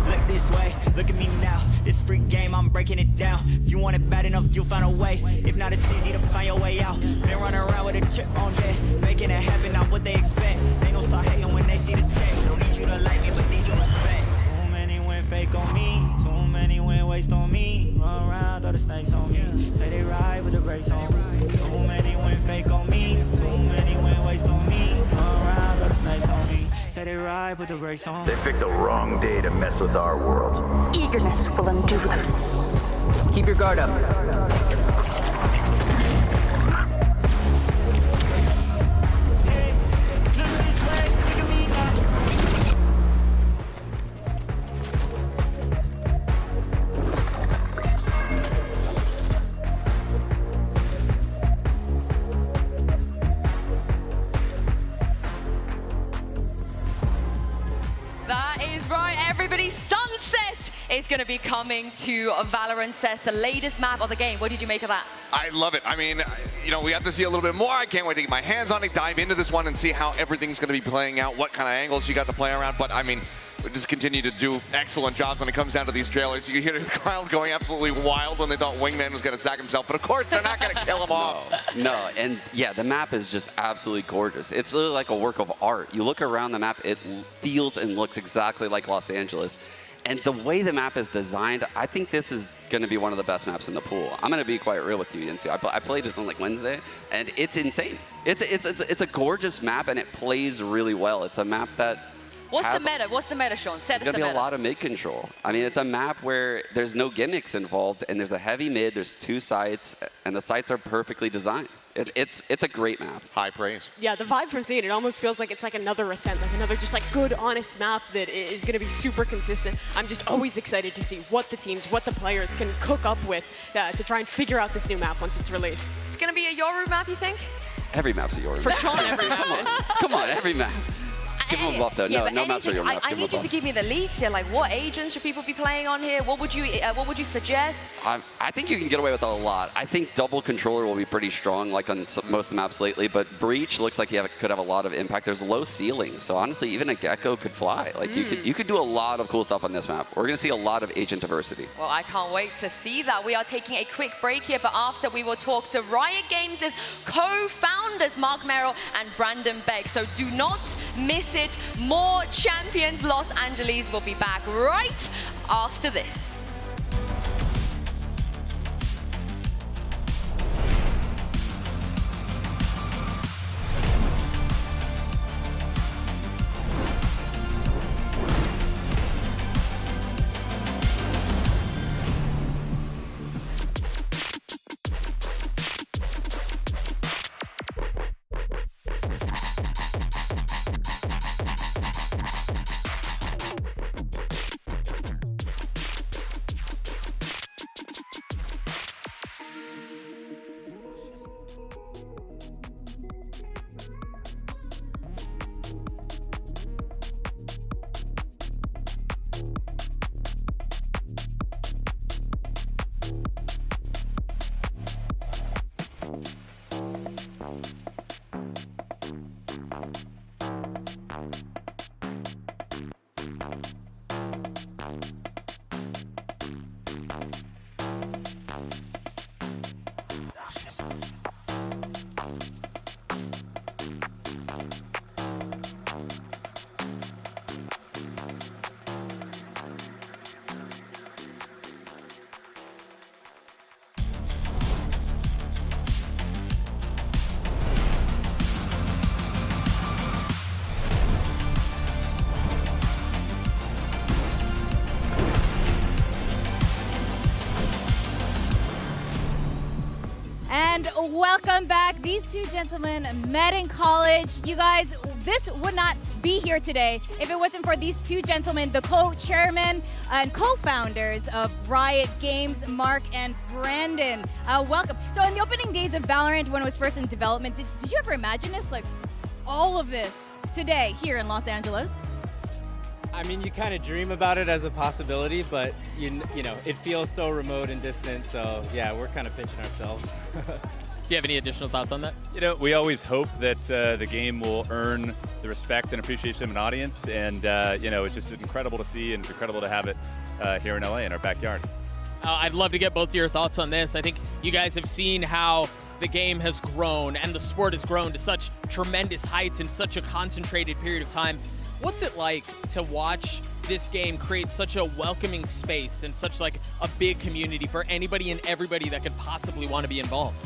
Look this way, look at me now. This free game, I'm breaking it down. If you want it bad enough, you'll find a way. If not, it's easy to find your way out. Been running around with a chip on deck, making it happen, not what they expect. They gon' start hating when they see the check. Don't need you to like me, but need your respect. Too many went fake on me, too many went waste on me. Run around, throw the snakes on me. Say they ride with the brakes on me. Too many went fake on me, too many went waste on me. Run around, throw the snakes on me. Say they ride with the brakes on. They picked the wrong day to mess with our world. Eagerness will undo them. Keep your guard up. Is going to be coming to Valorant Seth, the latest map of the game. What did you make of that? I love it. I mean, you know, we have to see a little bit more. I can't wait to get my hands on it, dive into this one and see how everything's going to be playing out, what kind of angles you got to play around. But I mean, we just continue to do excellent jobs when it comes down to these trailers. You hear the crowd going absolutely wild when they thought Wingman was going to sack himself, but of course they're not going to kill him off. No, and yeah, the map is just absolutely gorgeous. It's literally like a work of art. You look around the map, it feels and looks exactly like Los Angeles. And the way the map is designed, I think this is going to be one of the best maps in the pool. I'm going to be quite real with you, Yancy. I played it on like Wednesday, and it's insane. It's a gorgeous map, and it plays really well. It's a map that What's the meta? What's the meta, Sean? Set us the meta. There's going to be a lot of mid control. I mean, it's a map where there's no gimmicks involved, and there's a heavy mid, there's 2 sites, and the sites are perfectly designed. It's a great map. High praise. Yeah, the vibe from seeing it almost feels like it's like another Ascent, like another just like good, honest map that is going to be super consistent. I'm just always excited to see what the teams, what the players can cook up with to try and figure out this new map once it's released. It's going to be a Yoru map, you think? Every map's a Yoru For map. Sean, every map is. Come on, every map. Give him a buff though. Yeah, no maps are your map. I need you to give me the leaks here. Like, what agents should people be playing on here? What would you suggest? I think you can get away with a lot. I think double controller will be pretty strong, like on most of the maps lately. But breach looks like could have a lot of impact. There's low ceiling, so honestly, even a gecko could fly. Like you could do a lot of cool stuff on this map. We're gonna see a lot of agent diversity. Well, I can't wait to see that. We are taking a quick break here, but after we will talk to Riot Games' co-founders Mark Merrill and Brandon Beck. So do not miss it. More Champions Los Angeles will be back right after this. And welcome back. These two gentlemen met in college. You guys, this would not be here today if it wasn't for these two gentlemen, the co-chairmen and co-founders of Riot Games, Mark and Brandon. Welcome. So in the opening days of VALORANT, when it was first in development, did you ever imagine this? Like all of this today here in Los Angeles? I mean, you kind of dream about it as a possibility, but you know, it feels so remote and distant. So yeah, we're kind of pinching ourselves. Do you have any additional thoughts on that? You know, we always hope that the game will earn the respect and appreciation of an audience, and you know, it's just incredible to see, and it's incredible to have it here in LA in our backyard. I'd love to get both of your thoughts on this. I think you guys have seen how the game has grown and the sport has grown to such tremendous heights in such a concentrated period of time. What's it like to watch this game create such a welcoming space and such like a big community for anybody and everybody that could possibly want to be involved?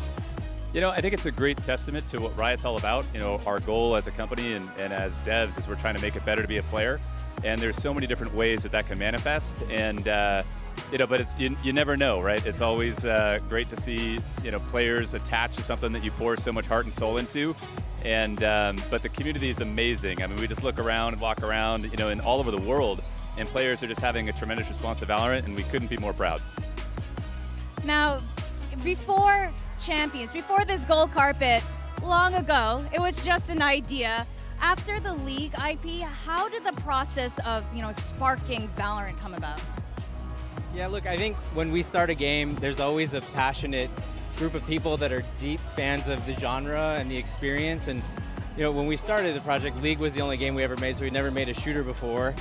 You know, I think it's a great testament to what Riot's all about. You know, our goal as a company and as devs is we're trying to make it better to be a player. And there's so many different ways that that can manifest. And, you know, but it's you never know, right? It's always great to see, you know, players attached to something that you pour so much heart and soul into. And but the community is amazing. I mean, we just look around and walk around, you know, in all over the world, and players are just having a tremendous response to VALORANT, and we couldn't be more proud. Now, before Champions, before this gold carpet, long ago, it was just an idea. After the League IP, how did the process of, you know, sparking VALORANT come about? Yeah, look, I think when we start a game, there's always a passionate group of people that are deep fans of the genre and the experience. And you know, when we started the project, League was the only game we ever made, so we'd never made a shooter before.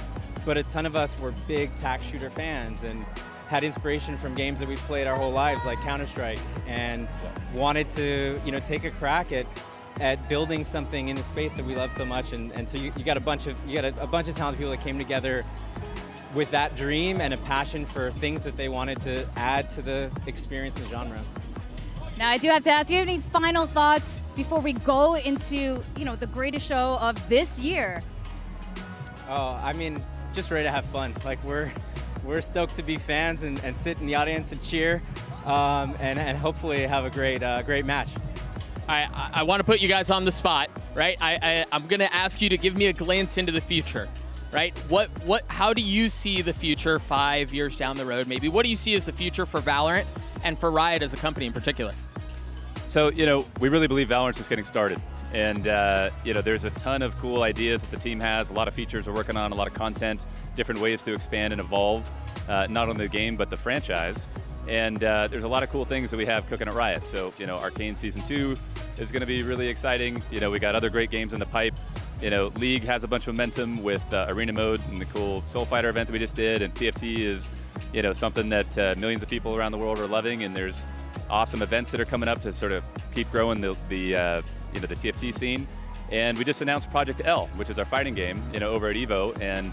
But a ton of us were big tac shooter fans and had inspiration from games that we've played our whole lives, like Counter-Strike, and wanted to, you know, take a crack at building something in the space that we love so much. And so you got a bunch of talented people that came together with that dream and a passion for things that they wanted to add to the experience in the genre. Now, I do have to ask you, any final thoughts before we go into, you know, the greatest show of this year? Oh, I mean, just ready to have fun. Like we're stoked to be fans and sit in the audience and cheer, and hopefully have a great match. I want to put you guys on the spot, right? I'm gonna ask you to give me a glance into the future, right? How do you see the future 5 years down the road? Maybe what do you see as the future for VALORANT and for Riot as a company in particular? So, you know, we really believe VALORANT's just getting started. And, you know, there's a ton of cool ideas that the team has, a lot of features we're working on, a lot of content, different ways to expand and evolve, not only the game, but the franchise. And there's a lot of cool things that we have cooking at Riot. So, you know, Arcane Season 2 is going to be really exciting. You know, we got other great games in the pipe. You know, League has a bunch of momentum with Arena Mode and the cool Soul Fighter event that we just did. And TFT is, you know, something that millions of people around the world are loving. And there's awesome events that are coming up to sort of keep growing the you know, the TFT scene. And we just announced Project L, which is our fighting game, you know, over at EVO, and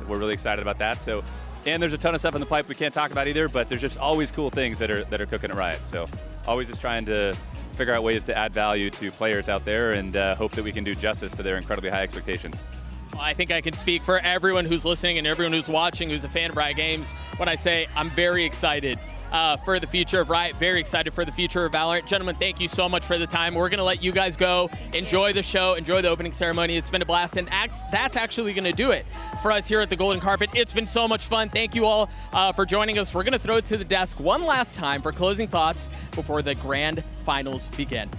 we're really excited about that. So, and there's a ton of stuff in the pipe we can't talk about either, but there's just always cool things that are cooking at Riot. So, always just trying to figure out ways to add value to players out there, and hope that we can do justice to their incredibly high expectations. Well, I think I can speak for everyone who's listening and everyone who's watching who's a fan of Riot Games when I say I'm very excited for the future of Riot, very excited for the future of VALORANT. Gentlemen, thank you so much for the time. We're going to let you guys go, enjoy the show, enjoy the opening ceremony. It's been a blast, and that's actually going to do it for us here at the Golden Carpet. It's been so much fun. Thank you all for joining us. We're going to throw it to the desk one last time for closing thoughts before the grand finals begin.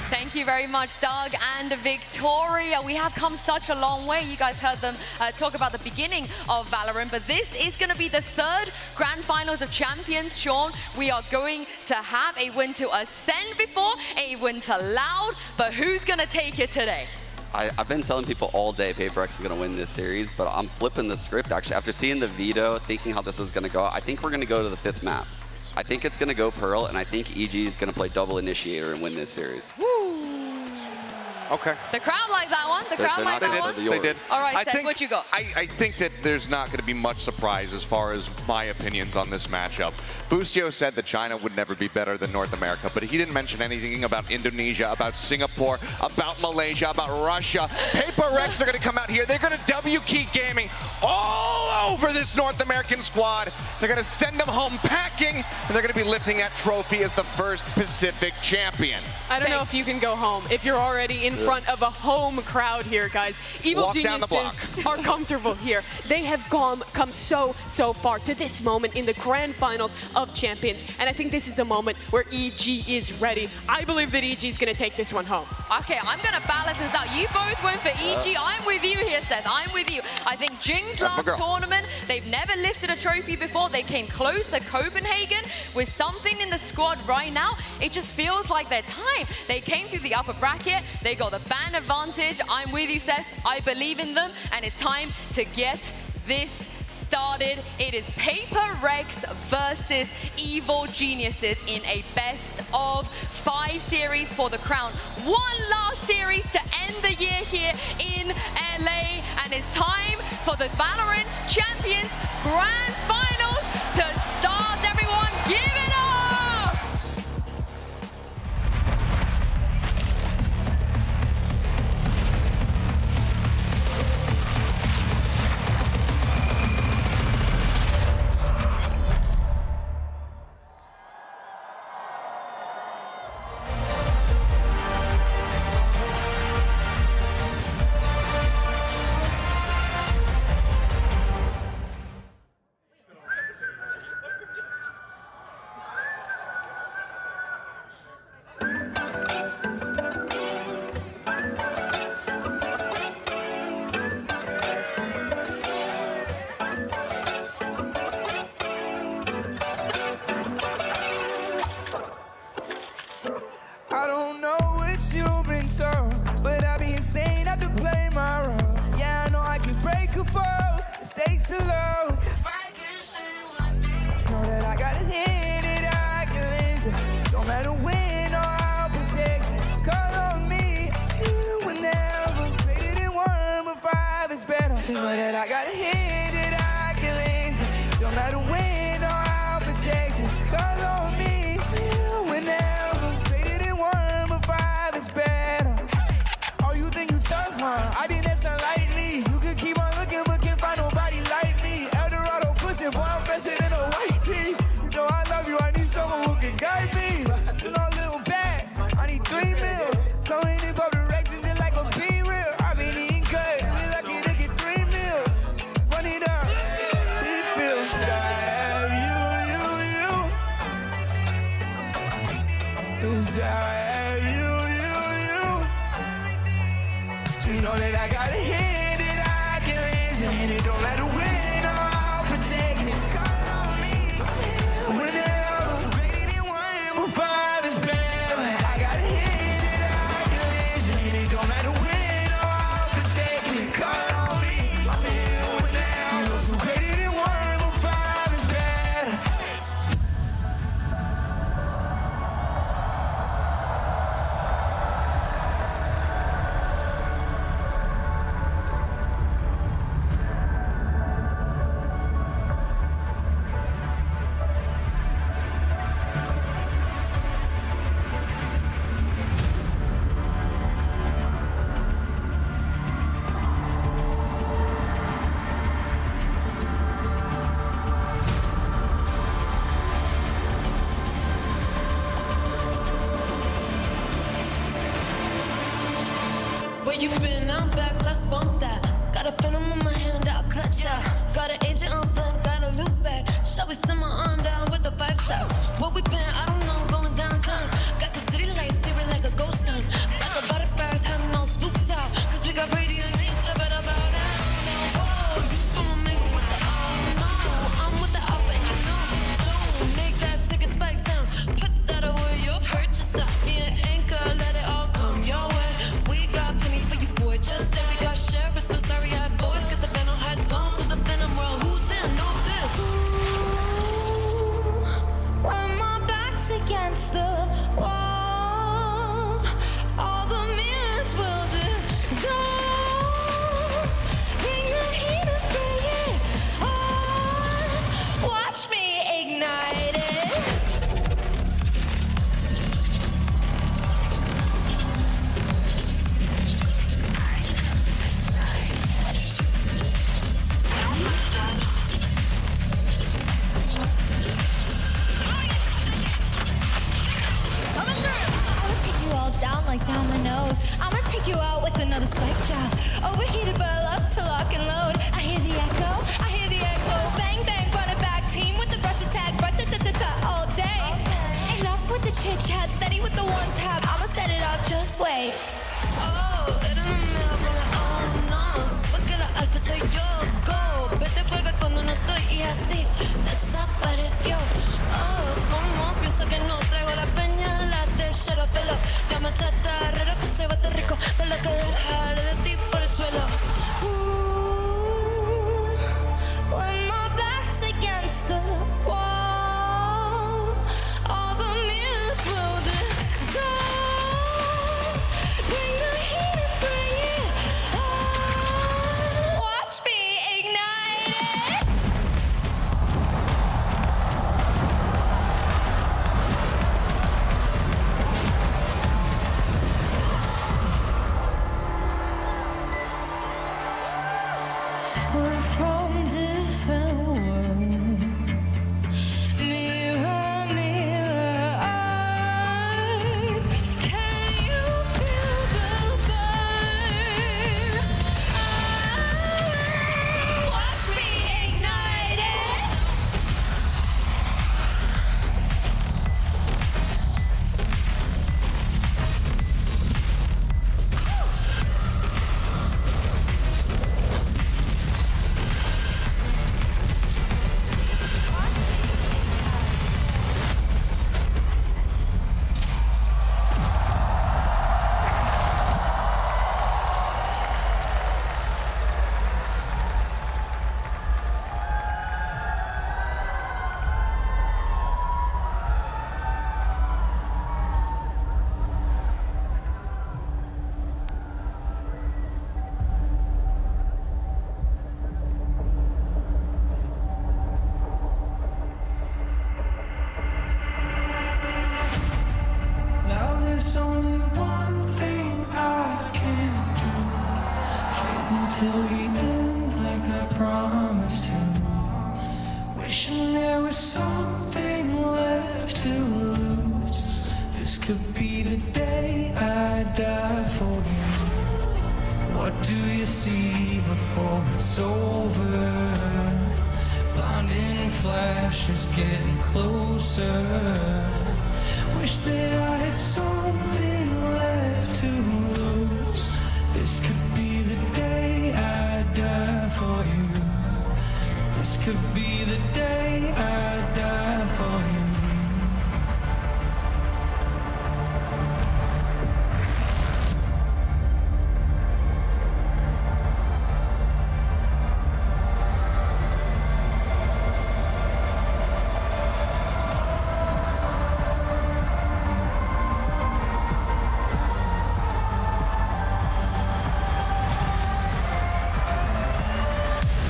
Thank you very much, Doug and Victoria. We have come such a long way. You guys heard them talk about the beginning of VALORANT, but this is going to be the third Grand Finals of Champions. Sean, we are going to have a win to Ascent before, a win to Loud, but who's going to take it today? I've been telling people all day PaperX is going to win this series, but I'm flipping the script, actually. After seeing the veto, thinking how this is going to go, I think we're going to go to the 5th map. I think it's going to go Pearl, and I think EG is going to play double initiator and win this series. Woo. Okay. The crowd likes that one. The crowd likes that one. They did. All right, Seth, what you got? I think that there's not going to be much surprise as far as my opinions on this matchup. Bustio said that China would never be better than North America, but he didn't mention anything about Indonesia, about Singapore, about Malaysia, about Russia. PaperX are going to come out here. They're going to W Key Gaming all over this North American squad. They're going to send them home packing, and they're going to be lifting that trophy as the first Pacific champion. I don't know if you can go home if you're already in front of a home crowd here, guys. Evil Walk down the Geniuses are comfortable here. They have come so far to this moment in the grand finals of Champions, and I think this is the moment where EG is ready. I believe that EG is going to take this one home. Okay, I'm going to balance this out. You both went for EG. I'm with you here, Seth. I'm with you. I think Jing's last tournament, they've never lifted a trophy before. They came close at Copenhagen. With something in the squad right now, it just feels like their time. They came through the upper bracket. They got the ban advantage. I'm with you, Seth. I believe in them, and it's time to get this started. It is Paper Rex versus Evil Geniuses in a best-of-5 series for the crown. One last series to end the year here in LA, and it's time for the VALORANT Champions Grand Finals to start. Everyone, give it up! I don't know what you've been told, but I be insane not to play my role. Yeah, I know I can break a fall, the stakes are low. Know that I got a hand that I can listen. Don't matter when or I'll protect you. Call on me, you will never. Greater than 1, but 5 is better. Know that I got a hand that I can listen. Don't matter when or I'll protect you. Call on me, you will never. Greater than 1, but 5 is better. Oh, you think you tough, huh? I did that sound lightly. You could keep on looking, but can't find nobody like me. Eldorado pussy, boy, I'm faster than a white tee. You know I love you, I need someone who can guide me. You know, little bag, I need 3 mil. Going in both directions just like a B-real. I been eating good, we lucky to get 3 mil. Run it up, it feels like you. It's like you. You know that I got a hand that I can listen, and it don't matter when or I'll protect it. Call on me whenever. Greater than 1, but 5 is better. I got a hand that I can listen, and it don't matter when or I'll protect it. Call on me whenever. You know, so greater than 1, but 5 is better. Where you been? I'm back, let's bump that. Got a phantom in my hand, I'll clutch that. Got an agent on flank, got a loop back. Shall we send my arm down with the 5-star? Where we been? I don't know, going downtown. Got the city lights, here like a ghost town. Got the body bags, having all spooked out. Cause we got radiant nature, better bow down. Whoa, you from Omega with the no. I'm with the alpha and you know. Don't make that ticket spike sound. Put that away, you'll hurt yourself. Be an anchor, let it all come your way. We got plenty for you, boy. Just say we got sheriffs, no sorry, I boy. Cause the venom has gone to the venom world. Who's there? Know this. When my back's against the wall, all the mirrors will dissolve. Bring the heat and bring it on. Watch me ignite it. on my nose. I'ma take you out with another spike job. Overheated, but I love to lock and load. I hear the echo, I hear the echo. Bang, bang, run it back. Team with the rush attack, all day. Enough with the chit chat, steady with the one tap. I'ma set it up, just wait. Oh, era una mea con oh no. Porque la alfa soy yo, go. Vete, vuelve cuando no estoy y así desapareció. Oh, como pienso que no traigo la peña, la de shut up, el up. Llama chatarrero que se bate rico, de lo que dejaré de ti por el suelo. When my back's against the wall, all the mirrors will dissolve. Bring the heat and bring it on. Watch me ignite it. We're from different worlds. Mirror, mirror, eyes. Can you feel the burn? Watch me ignite it. Now there's only one thing I can do. Fight until the end like I promised to. Wishing there was something left to lose. This could be the day I die for you. What do you see before it's over? Blinding flashes getting closer. Wish that I had something left to lose. This could be the day I die for you. This could be the day I die for you.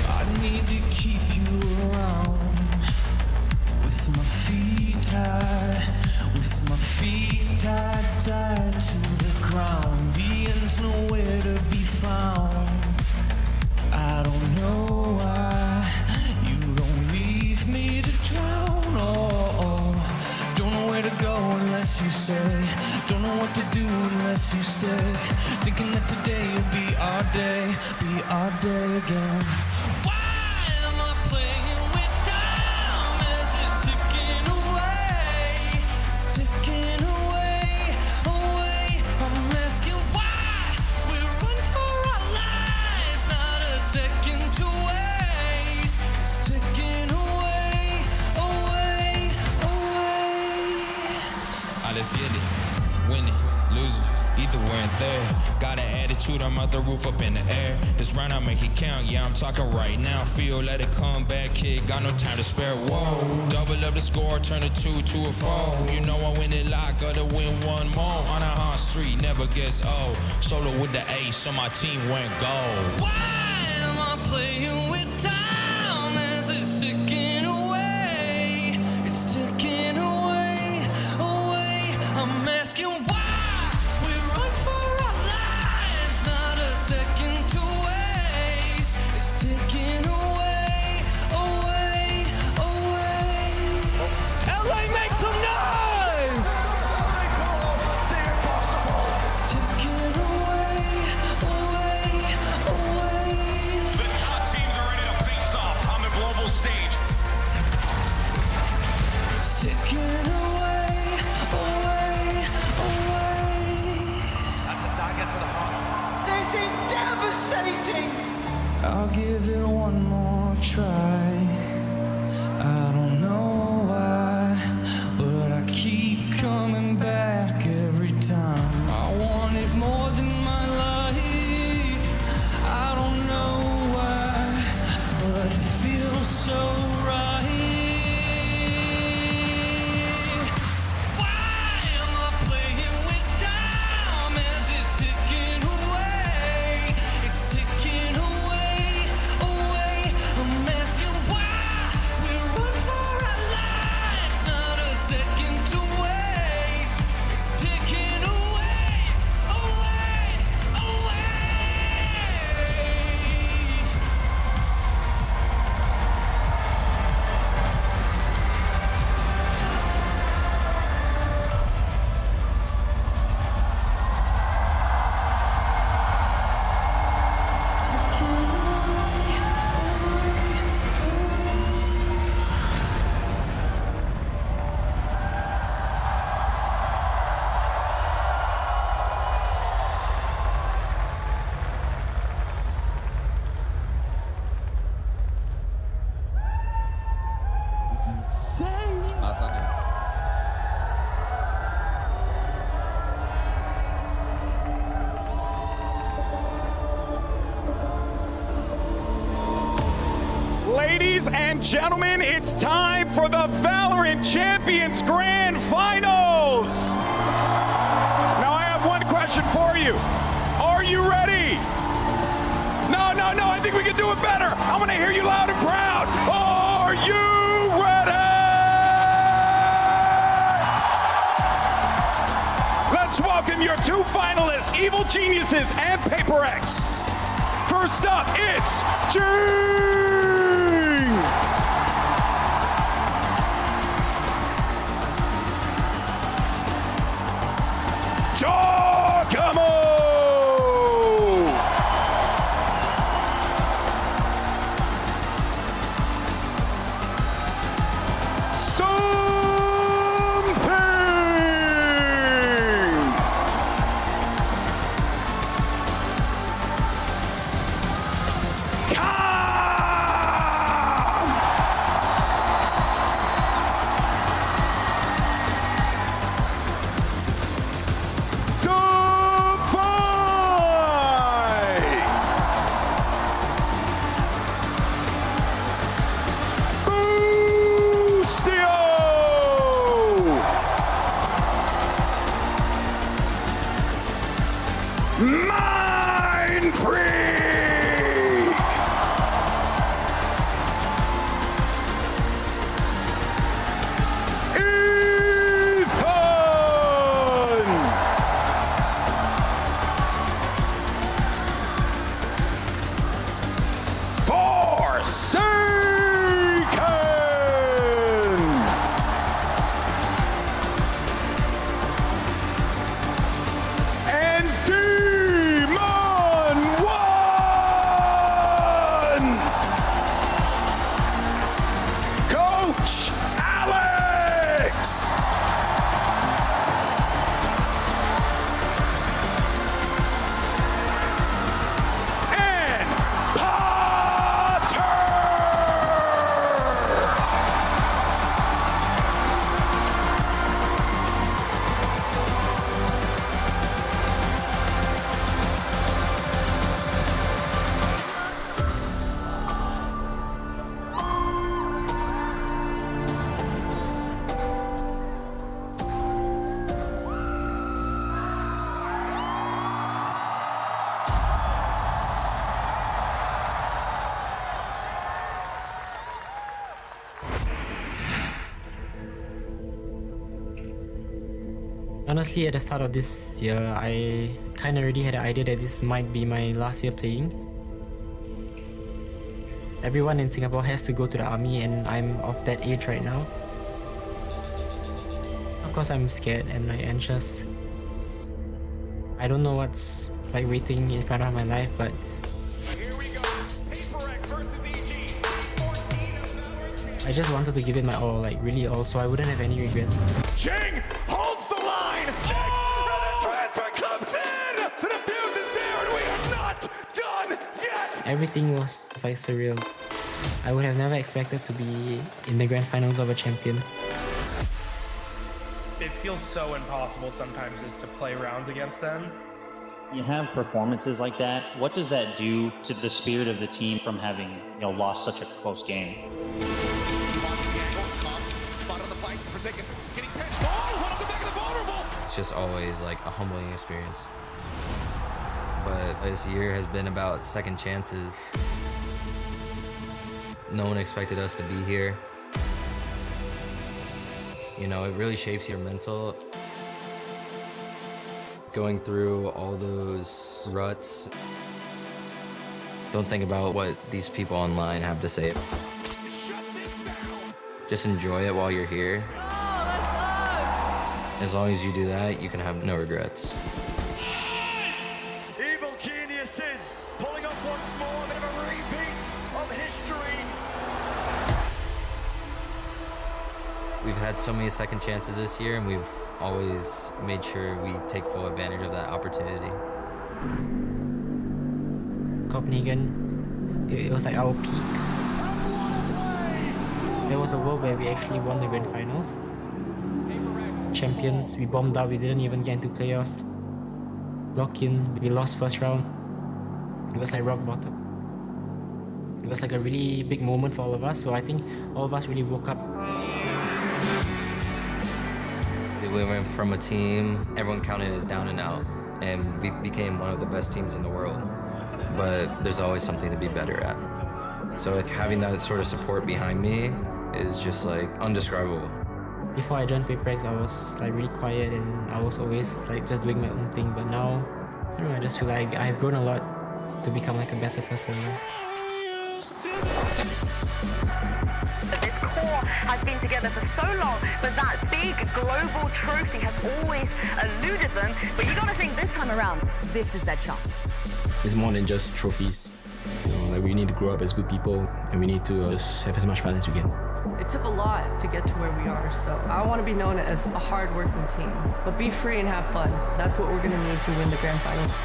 I need to keep you around with my feet tied, tied to the ground. The end's nowhere to be found. I don't know why you don't leave me to drown. Oh, don't know where to go unless you say. Don't know what to do unless you stay. Thinking that today will be our day again. Let's get it, win it, lose it, either way and there. Got an attitude, I'm out the roof up in the air. This round I make it count, yeah I'm talking right now. Feel let it come back, kid, got no time to spare. Whoa, double up the score, turn a 2 to a 4. You know I win it like, gotta win one more. On a hot street, never gets old. Solo with the ace, so my team went gold. Why am I playing with time as it's ticking away? It's ticking away, away. I'm asking why we run for our lives, not a second to waste. It's ticking away, away, away. LA, make some noise! and gentlemen, it's time for the VALORANT Champions Grand Finals! Now I have one question for you. Are you ready? No, I think we can do it better. I want to hear you loud and proud. Are you ready? Let's welcome your two finalists, Evil Geniuses and Paper X. First up, it's Jing! Giacomo! Honestly, at the start of this year, I kind of already had an idea that this might be my last year playing. Everyone in Singapore has to go to the army and I'm of that age right now. Of course, I'm scared and like anxious. I don't know what's like waiting in front of my life, but I just wanted to give it my all, like really all, so I wouldn't have any regrets. Jing holds the line! Jing! And the transfer comes in! The defuse is there and we are not done yet! Everything was like surreal. I would have never expected to be in the grand finals of a Champions. It feels so impossible sometimes just to play rounds against them. You have performances like that. What does that do to the spirit of the team from having, lost such a close game? It's just always like a humbling experience. But this year has been about second chances. No one expected us to be here. It really shapes your mental. Going through all those ruts. Don't think about what these people online have to say. Just enjoy it while you're here. As long as you do that, you can have no regrets. Evil Geniuses pulling off once more, a bit of a repeat of history. We've had so many second chances this year, and we've always made sure we take full advantage of that opportunity. Copenhagen, it was like our peak. There was a world where we actually won the grand finals. Champions, we bombed out, we didn't even get into playoffs. Lock-in, we lost first round. It was like rock bottom. It was like a really big moment for all of us, so I think all of us really woke up. We went from a team, everyone counted us down and out, and we became one of the best teams in the world. But there's always something to be better at. So like, having that sort of support behind me is just like undescribable. Before I joined PaperX, I was like really quiet and I was always like just doing my own thing. But now, I don't know, I just feel like I've grown a lot to become like a better person. This core has been together for so long, but that big global trophy has always eluded them. But you gotta think this time around, this is their chance. It's more than just trophies. You know, like we need to grow up as good people, and we need to just have as much fun as we can. It took a lot to get to where we are, so I want to be known as a hard-working team. But be free and have fun. That's what we're going to need to win the grand finals.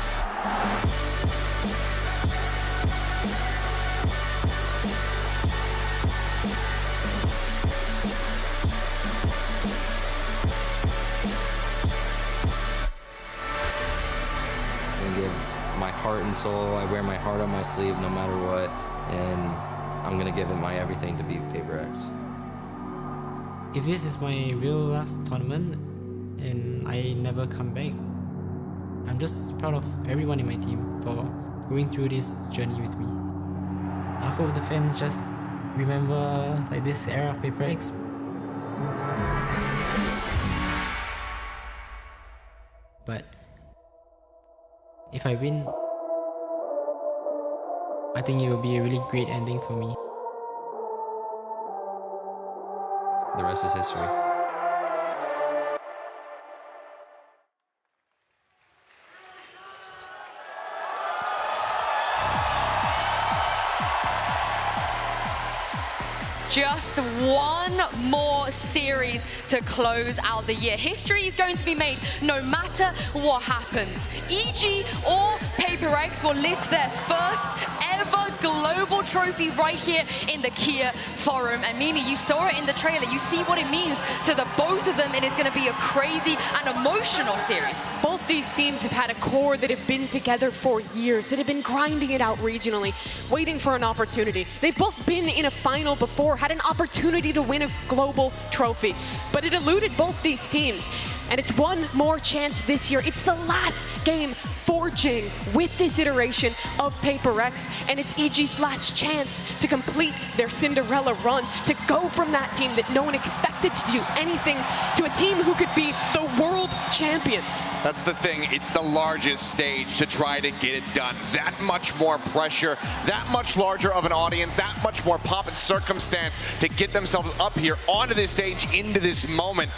And give my heart and soul. I wear my heart on my sleeve no matter what, and I'm gonna give it my everything to beat PaperX. If this is my real last tournament and I never come back, I'm just proud of everyone in my team for going through this journey with me. I hope the fans just remember like this era of PaperX. But if I win, I think it will be a really great ending for me. The rest is history. Just one more series to close out the year. History is going to be made no matter what happens. EG or PaperX will lift their first ever global trophy right here in the Kia Forum. And Mimi, you saw it in the trailer. You see what it means to the both of them. It is going to be a crazy and emotional series. Both these teams have had a core that have been together for years, that have been grinding it out regionally, waiting for an opportunity. They've both been in a final before, had an opportunity to win a global trophy, but it eluded both these teams. And it's one more chance this year. It's the last game for Jing with this iteration of PaperX, and it's EG's last chance to complete their Cinderella run, to go from that team that no one expected to do anything to a team who could be the world champions. That's the thing, it's the largest stage to try to get it done. That much more pressure, that much larger of an audience, that much more pomp and circumstance to get themselves up here onto this stage, into this moment.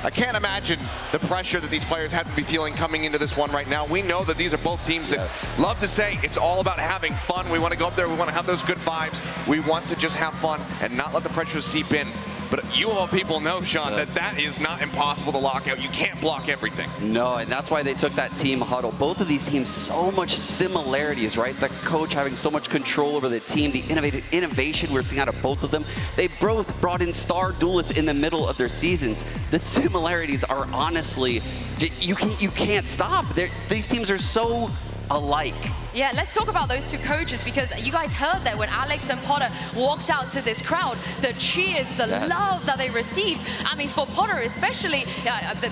I can't imagine the pressure that these players have to be feeling coming into this one right now. We know that these are both teams that love to say it's all about having fun. We want to go up there, we want to have those good vibes. We want to just have fun and not let the pressure seep in. But you of all people know, Sean, that is not impossible to lock out. You can't block everything. No, and that's why they took that team huddle. Both of these teams, so much similarities, right? The coach having so much control over the team, the innovation we're seeing out of both of them. They both brought in star duelists in the middle of their seasons. The similarities are honestly, you can't stop. These teams are so alike. Yeah, let's talk about those two coaches, because you guys heard that when Alex and Potter walked out to this crowd, the cheers, the love that they received. I mean, for Potter especially,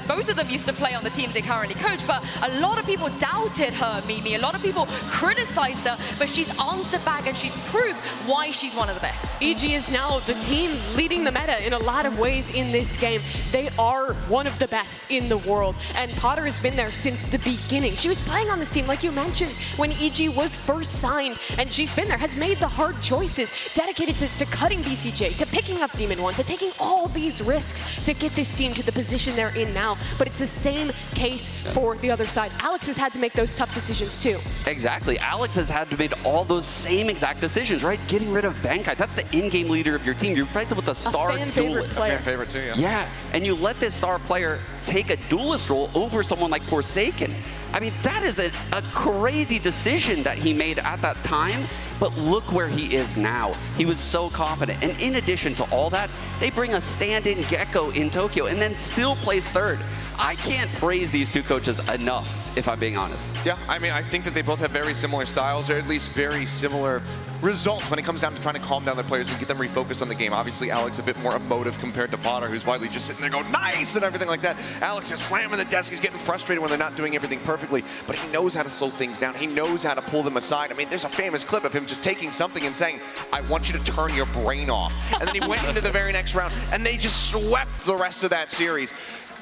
both of them used to play on the teams they currently coach, but a lot of people doubted her, Mimi. A lot of people criticized her, but she's answered back and she's proved why she's one of the best. EG is now the team leading the meta in a lot of ways in this game. They are one of the best in the world, and Potter has been there since the beginning. She was playing on this team, like you mentioned, when EG was first signed, and she's been there, has made the hard choices, dedicated to cutting BCJ, to picking up Demon 1, to taking all these risks to get this team to the position they're in now. But it's the same case for the other side. Alex has had to make those tough decisions too. Exactly. Alex has had to make all those same exact decisions, right? Getting rid of Bankai. That's the in-game leader of your team. You replace it with a star duelist. Fan favorite too, yeah. Yeah, and you let this star player take a duelist role over someone like Forsaken. I mean, that is a crazy decision that he made at that time, but look where he is now. He was so confident. And in addition to all that, they bring a stand-in Gecko in Tokyo and then still place third. I can't praise these two coaches enough, if I'm being honest. Yeah, I mean, I think that they both have very similar styles, or at least very similar results when it comes down to trying to calm down their players and get them refocused on the game. Obviously, Alex a bit more emotive compared to Potter, who's widely just sitting there going, nice, and everything like that. Alex is slamming the desk. He's getting frustrated when they're not doing everything perfectly, but he knows how to slow things down. He knows how to pull them aside. I mean, there's a famous clip of him just taking something and saying, I want you to turn your brain off. And then he went into the very next round, and they just swept the rest of that series.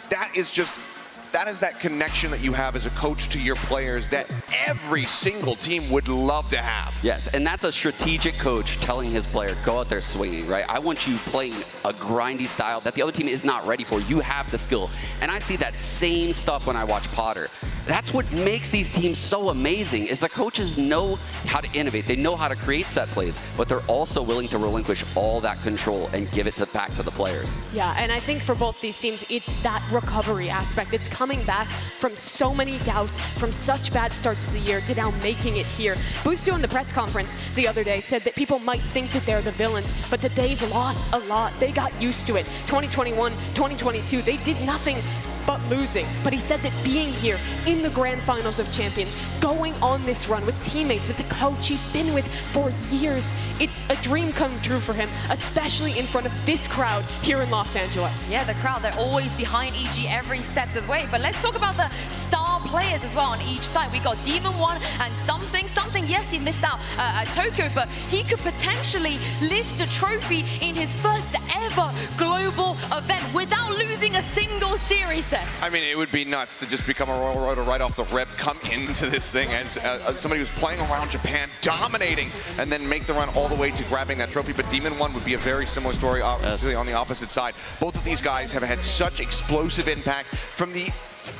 That is that connection that you have as a coach to your players that every single team would love to have. Yes, and that's a strategic coach telling his player, go out there swinging, right? I want you playing a grindy style that the other team is not ready for. You have the skill. And I see that same stuff when I watch Potter. That's what makes these teams so amazing, is the coaches know how to innovate. They know how to create set plays, but they're also willing to relinquish all that control and give it back to the players. Yeah, and I think for both these teams, it's that recovery aspect. It's coming back from so many doubts, from such bad starts to the year to now making it here. Boostu in the press conference the other day said that people might think that they're the villains, but that they've lost a lot. They got used to it. 2021, 2022, they did nothing but losing. But he said that being here in the grand finals of champions, going on this run with teammates, with the coach he's been with for years, it's a dream come true for him, especially in front of this crowd here in Los Angeles. Yeah, the crowd, they're always behind EG every step of the way. But let's talk about the star players as well on each side. We got Demon1 and something. Yes, he missed out at Tokyo, but he could potentially lift a trophy in his first ever global event without losing a single series set. I mean, it would be nuts to just become a Royal Rotor right off the rip, come into this thing as somebody who's playing around Japan, dominating, and then make the run all the way to grabbing that trophy. But Demon1 would be a very similar story, obviously, on the opposite side. Both of these guys have had such explosive impact from the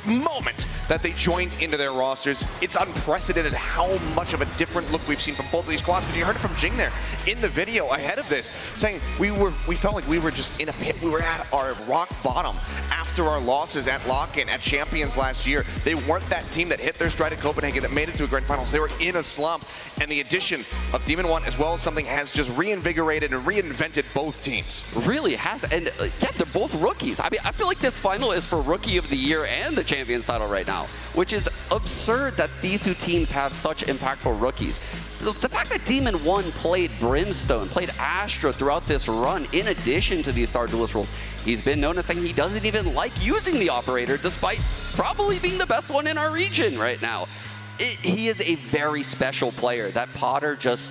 moment that they joined into their rosters. It's unprecedented how much of a different look we've seen from both of these squads. But you heard it from Jing there in the video ahead of this, saying we felt like we were just in a pit. We were at our rock bottom after our losses at Lock-In, at Champions last year. They weren't that team that hit their stride at Copenhagen, that made it to a grand finals. They were in a slump, and the addition of Demon1 as well as something has just reinvigorated and reinvented both teams. Really has, and yeah, they're both rookies. I mean, I feel like this final is for Rookie of the Year and the Champions title right now, which is absurd that these two teams have such impactful rookies. The fact that Demon1 played Brimstone, played Astra throughout this run, in addition to these Star Duelist roles, he's been noticing he doesn't even like using the Operator, despite probably being the best one in our region right now. He is a very special player that Potter just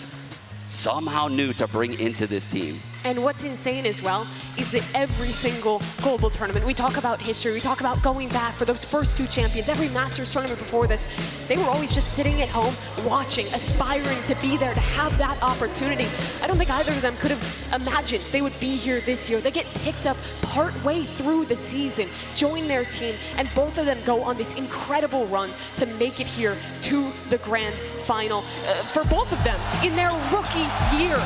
somehow knew to bring into this team. And what's insane as well is that every single global tournament, we talk about history, we talk about going back for those first two champions, every Masters tournament before this, they were always just sitting at home, watching, aspiring to be there, to have that opportunity. I don't think either of them could have imagined they would be here this year. They get picked up partway through the season, join their team, and both of them go on this incredible run to make it here to the grand final for both of them in their rookie year.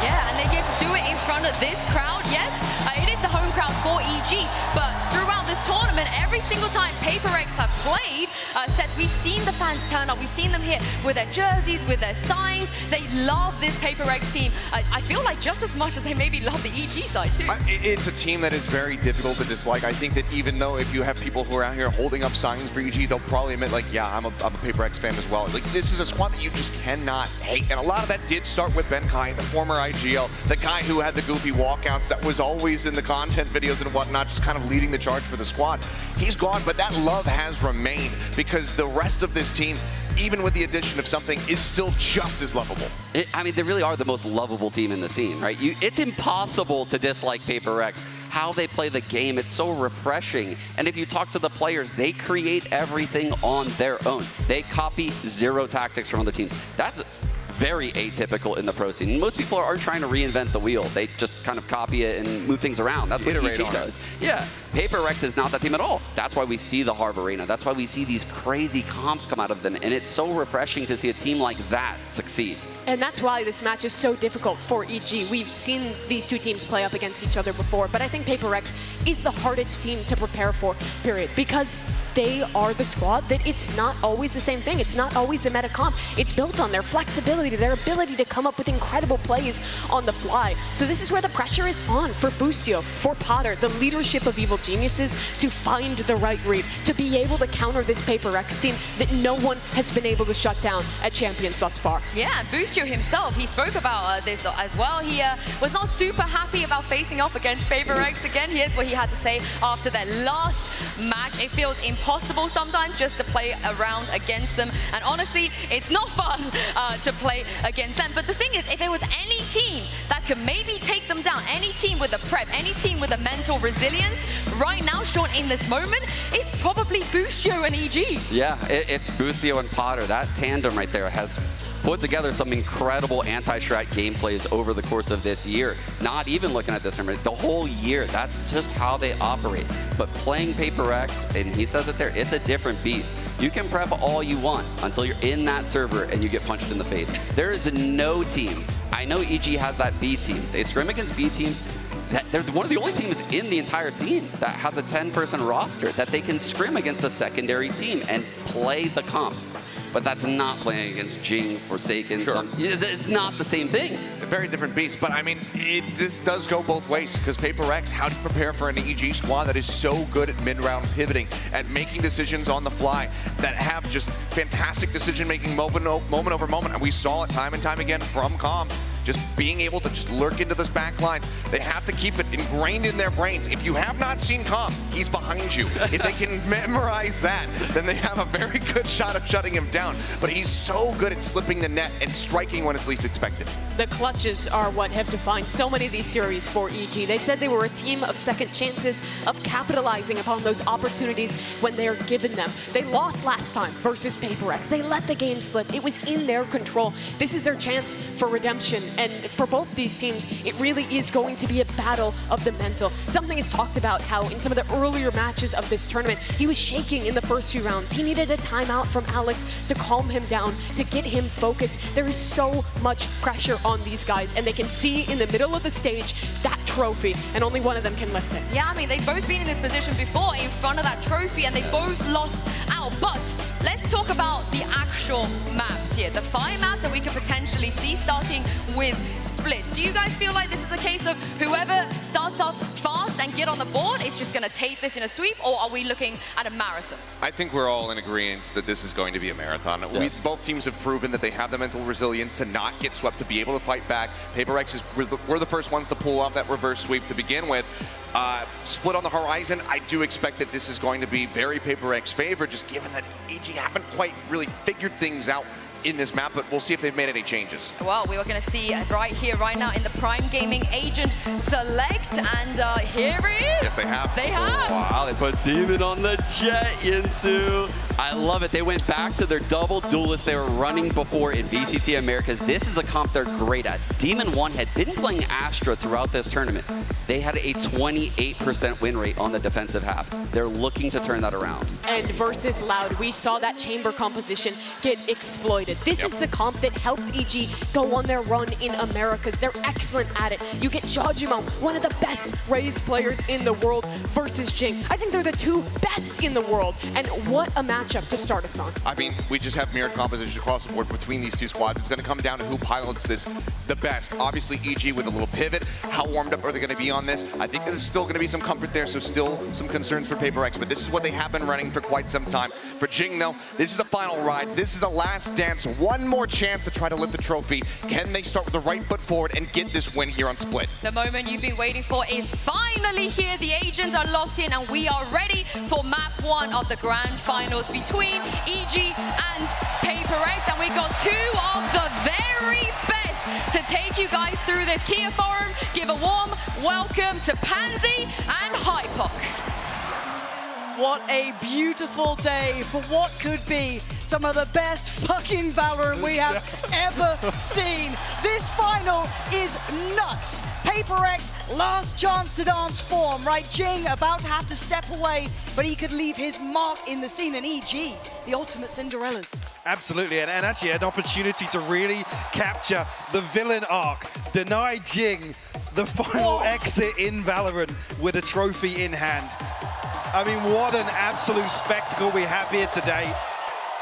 Yeah, and they get to do it in front of this crowd. Yes, it is the home crowd for EG, but throughout this tournament, every single time PaperX have played, Seth, we've seen the fans turn up. We've seen them here with their jerseys, with their signs. They love this PaperX team. I feel like just as much as they maybe love the EG side too. It's a team that is very difficult to dislike. I think that even though if you have people who are out here holding up signs for EG, they'll probably admit like, yeah, I'm a PaperX fan as well. Like, this is a squad that you just cannot hate. And a lot of that did start with Ben Kai, the former IGL, the guy who had the goofy walkouts that was always in the content videos and whatnot, just kind of leading the charge for the squad. He's gone, but that love has remained because the rest of this team, even with the addition of something, is still just as lovable. I mean, they really are the most lovable team in the scene, right? It's impossible to dislike PaperX. How they play the game, it's so refreshing. And if you talk to the players, they create everything on their own. They copy zero tactics from other teams. That's very atypical in the pro scene. Most people aren't trying to reinvent the wheel. They just kind of copy it and move things around. That's what EG does. Yeah, PaperX is not that team at all. That's why we see the Harv Arena. That's why we see these crazy comps come out of them. And it's so refreshing to see a team like that succeed. And that's why this match is so difficult for EG. We've seen these two teams play up against each other before, but I think PaperX is the hardest team to prepare for, period, because they are the squad that it's not always the same thing. It's not always a meta comp. It's built on their flexibility, their ability to come up with incredible plays on the fly. So this is where the pressure is on for Boostio, for Potter, the leadership of Evil Geniuses, to find the right read, to be able to counter this PaperX team that no one has been able to shut down at Champions thus far. Yeah, Boostio himself, he spoke about this as well. He was not super happy about facing off against PaperX again. Here's what he had to say after their last match. It feels impossible sometimes just to play around against them. And honestly, it's not fun to play against them. But the thing is, if there was any team that could maybe take them down, any team with a prep, any team with a mental resilience, right now, Sean, in this moment, it's probably Boostio and EG. Yeah, it's Boostio and Potter. That tandem right there has put together some incredible anti-strat gameplays over the course of this year. Not even looking at this tournament, the whole year. That's just how they operate. But playing PaperX, and he says it there, it's a different beast. You can prep all you want until you're in that server and you get punched in the face. There is no team. I know EG has that B team. They scrim against B teams. They're one of the only teams in the entire scene that has a 10-person roster that they can scrim against the secondary team and play the comp. But that's not playing against Jing, Forsaken. Sure. It's not the same thing. A very different beast, but I mean, this does go both ways, because PaperX, how do you prepare for an EG squad that is so good at mid-round pivoting, at making decisions on the fly, that have just fantastic decision-making moment over moment, and we saw it time and time again from Calm, just being able to just lurk into those back lines. They have to keep it ingrained in their brains. If you have not seen Calm, he's behind you. If they can memorize that, then they have a very good shot of shutting him down. But he's so good at slipping the net and striking when it's least expected. The clutches are what have defined so many of these series for EG. They said they were a team of second chances, of capitalizing upon those opportunities when they're given them. They lost last time versus PaperX. They let the game slip. It was in their control. This is their chance for redemption. And for both these teams, it really is going to be a battle of the mental. Something is talked about how in some of the earlier matches of this tournament, he was shaking in the first few rounds. He needed a timeout from Alex to calm him down, to get him focused. There is so much pressure on these guys, and they can see in the middle of the stage that trophy, and only one of them can lift it. Yeah, I mean, they've both been in this position before in front of that trophy, and they both lost out. But let's talk about the actual maps here. The 5 maps that we could potentially see, starting with splits. Do you guys feel like this is a case of whoever starts off fast and get on the board is just going to take this in a sweep, or are we looking at a marathon? I think we're all in agreement that this is going to be a marathon. Yes. Both teams have proven that they have the mental resilience to not get swept, to be able to fight back. PaperX we're the first ones to pull off that reverse sweep to begin with. Split on the horizon, I do expect that this is going to be very PaperX favor, just given that EG haven't quite really figured things out in this map, but we'll see if they've made any changes. Well, we were going to see right here, right now, in the Prime Gaming Agent select, and here it is. Yes, they have. They have. Wow, they put Demon on the jet, Yinsu. I love it. They went back to their double duelist they were running before in VCT Americas. This is a comp they're great at. Demon 1 had been playing Astra throughout this tournament. They had a 28% win rate on the defensive half. They're looking to turn that around. And versus Loud, we saw that chamber composition get exploited. This is the comp that helped EG go on their run in Americas. They're excellent at it. You get Jajimo, one of the best Raze players in the world, versus Jing. I think they're the 2 best in the world. And what a matchup to start us on. I mean, we just have mirrored composition across the board between these two squads. It's going to come down to who pilots this the best. Obviously, EG with a little pivot. How warmed up are they going to be on this? I think there's still going to be some comfort there, so still some concerns for PaperX, but this is what they have been running for quite some time. For Jing, though, this is the final ride. This is the last dance. One more chance to try to lift the trophy. Can they start with the right foot forward and get this win here on Split? The moment you've been waiting for is finally here. The agents are locked in, and we are ready for map 1 of the grand finals between EG and PaperX. And we got 2 of the very best to take you guys through this Kia Forum. Give a warm welcome to Pansy and Hypok. What a beautiful day for what could be some of the best fucking Valorant we have ever seen. This final is nuts. PaperX, last chance to dance form, right? Jing about to have to step away, but he could leave his mark in the scene. And EG, the ultimate Cinderellas. Absolutely, and actually an opportunity to really capture the villain arc. Deny Jing the final exit in Valorant with a trophy in hand. I mean, what an absolute spectacle we have here today.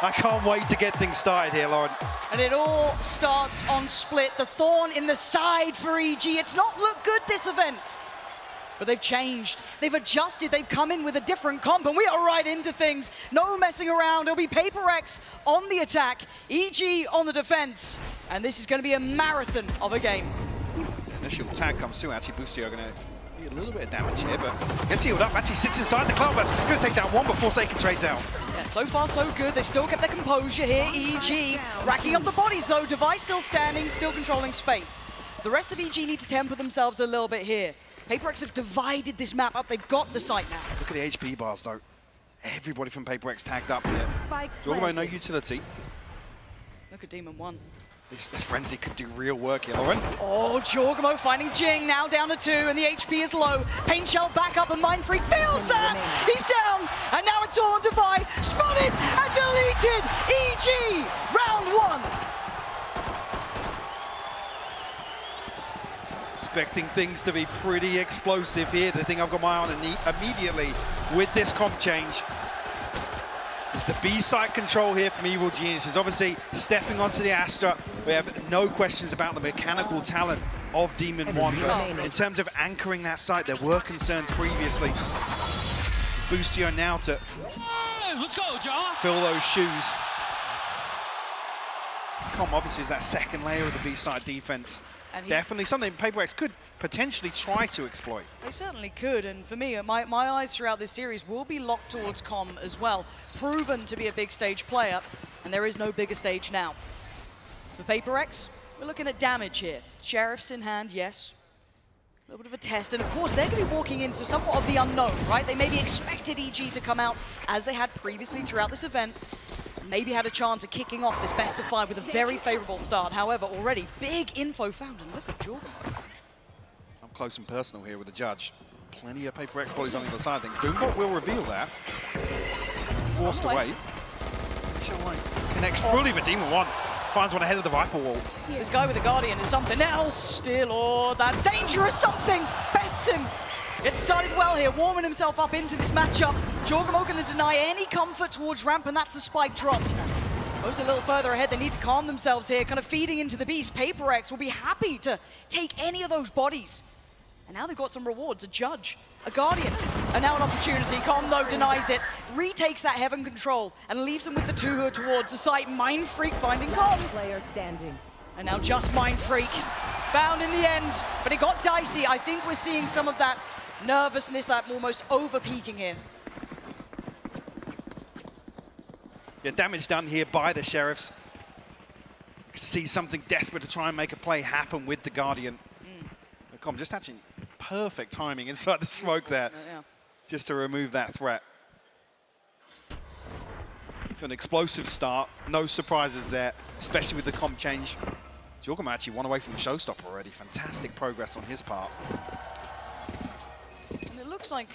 I can't wait to get things started here, Lauren. And it all starts on Split. The thorn in the side for EG. It's not looked good this event. But they've changed, they've adjusted, they've come in with a different comp, and we are right into things. No messing around. It'll be PaperX on the attack, EG on the defense. And this is going to be a marathon of a game. Initial tag comes through. Actually, Boostio going to a little bit of damage here, but gets healed up. Actually sits inside the Cloudburst. Going to take down one before Forsaken trades out. Yeah, so far so good. They've still kept their composure here. EG racking up the bodies though. Device still standing, still controlling space. The rest of EG need to temper themselves a little bit here. PaperX have divided this map up. They've got the site now. Look at the HP bars though. Everybody from PaperX tagged up here. Jorgamo, no utility. Look at Demon 1. This Frenzy could do real work here, Lauren. Oh, Jorgamo finding Jing, now down to 2, and the HP is low. Pain Shell back up, and Mind Freak feels that! He's down, and now it's all on Divide. Spotted and deleted! EG, round 1. Expecting things to be pretty explosive here. The thing I've got my eye on immediately with this comp change is the B-side control here from Evil Geniuses. Obviously, stepping onto the Astra, we have no questions about the mechanical talent of Demon 1, but in terms of anchoring that site, there were concerns previously. Boostio now to let's go, John. Fill those shoes. Comp obviously is that second layer of the B-side defense. And definitely something PaperX could potentially try to exploit. They certainly could, and for me, my eyes throughout this series will be locked towards Com as well. Proven to be a big stage player, and there is no bigger stage now. For PaperX, we're looking at damage here. Sheriffs in hand, yes. A little bit of a test, and of course, they're going to be walking into somewhat of the unknown, right? They maybe expected EG to come out as they had previously throughout this event. Maybe had a chance of kicking off this best of 5 with a very favorable start. However, already big info found, and look at Jordan. Up close and personal here with the judge. Plenty of PaperX bodies on the other side. I think Doombot will reveal that. Forced away. Connects fully with Demon 1. Finds one ahead of the Viper wall. This guy with the Guardian is something else still. Oh, that's dangerous something. Bests him. It started well here, warming himself up into this matchup. Jorgamo going to deny any comfort towards ramp, and that's the spike dropped. Goes a little further ahead. They need to calm themselves here, kind of feeding into the beast. PaperX will be happy to take any of those bodies. And now they've got some rewards, a judge, a Guardian, and now an opportunity. Com, though, denies it, retakes that Heaven control, and leaves them with the 2 who are towards the site. Mind Freak finding Com. Player standing. And now just Mind Freak. Found in the end, but it got dicey. I think we're seeing some of that nervousness, that almost over-peaking here. Yeah, damage done here by the Sheriffs. You can see something desperate to try and make a play happen with the Guardian. Com just actually perfect timing inside the smoke there, just to remove that threat. For an explosive start, no surprises there, especially with the comp change. Jorgamo actually 1 away from the showstopper already. Fantastic progress on his part. And it looks like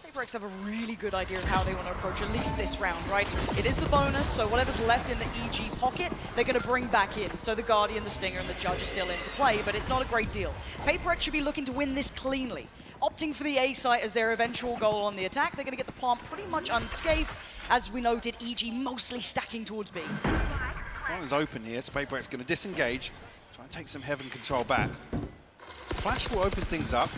PaperX have a really good idea of how they want to approach at least this round, right? It is the bonus, so whatever's left in the EG pocket, they're going to bring back in. So the Guardian, the Stinger, and the Judge are still into play, but it's not a great deal. PaperX should be looking to win this cleanly. Opting for the A site as their eventual goal on the attack. They're going to get the plant pretty much unscathed. As we noted, EG mostly stacking towards B. One is open here, so PaperX going to disengage, try and take some Heaven control back. Flash will open things up.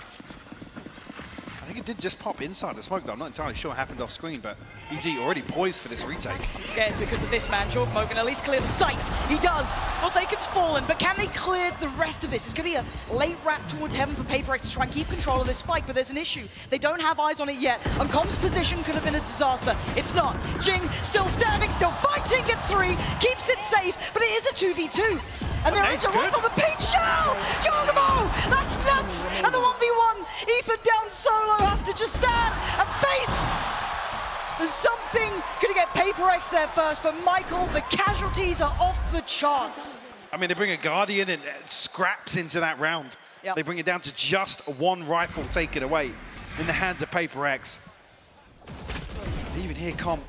I think it did just pop inside the smoke, though. I'm not entirely sure what happened off screen, but EG already poised for this retake. I'm scared because of this man. Jorgamo can at least clear the site. He does. Forsaken's fallen, but can they clear the rest of this? It's going to be a late wrap towards Heaven for PaperX to try and keep control of this spike, but there's an issue. They don't have eyes on it yet, and Com's position could have been a disaster. It's not. Jing still standing, still fighting, gets 3, keeps it safe, but it is a 2v2. And there is a rifle, the Pink Shell! Jorgamo! That's nuts! And the 1v1, Ethan down solo has to just stand and face PaperX there first, but Michael, the casualties are off the charts. I mean, they bring a Guardian and scraps into that round. Yep. They bring it down to just one rifle taken away in the hands of PaperX. Even here, Com,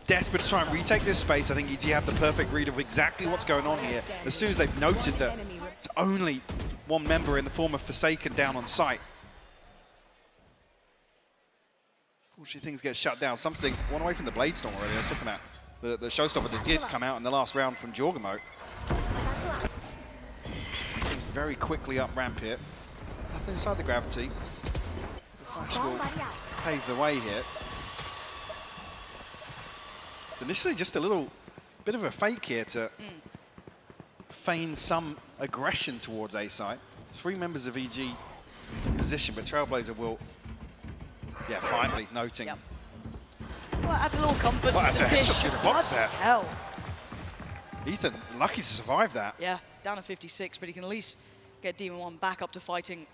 desperate to try and retake this space. I think EG have the perfect read of exactly what's going on here. As soon as they've noted that it's only one member in the form of Forsaken down on site. Unfortunately, things get shut down. Something, one away from the Blade Storm already. I was talking about the showstopper that did come out in the last round from Jorgamo. Very quickly up ramp here. Nothing inside the gravity. The flash will pave the way here. So initially just a little bit of a fake here to feign some aggression towards A side. 3 members of EG in position, but Trailblazer will, finally noting. Yep. Well, adds a little comfort Well, to the dish. box there. Hell. Ethan, lucky to survive that. Yeah, down to 56, but he can at least get Demon 1 back up to fighting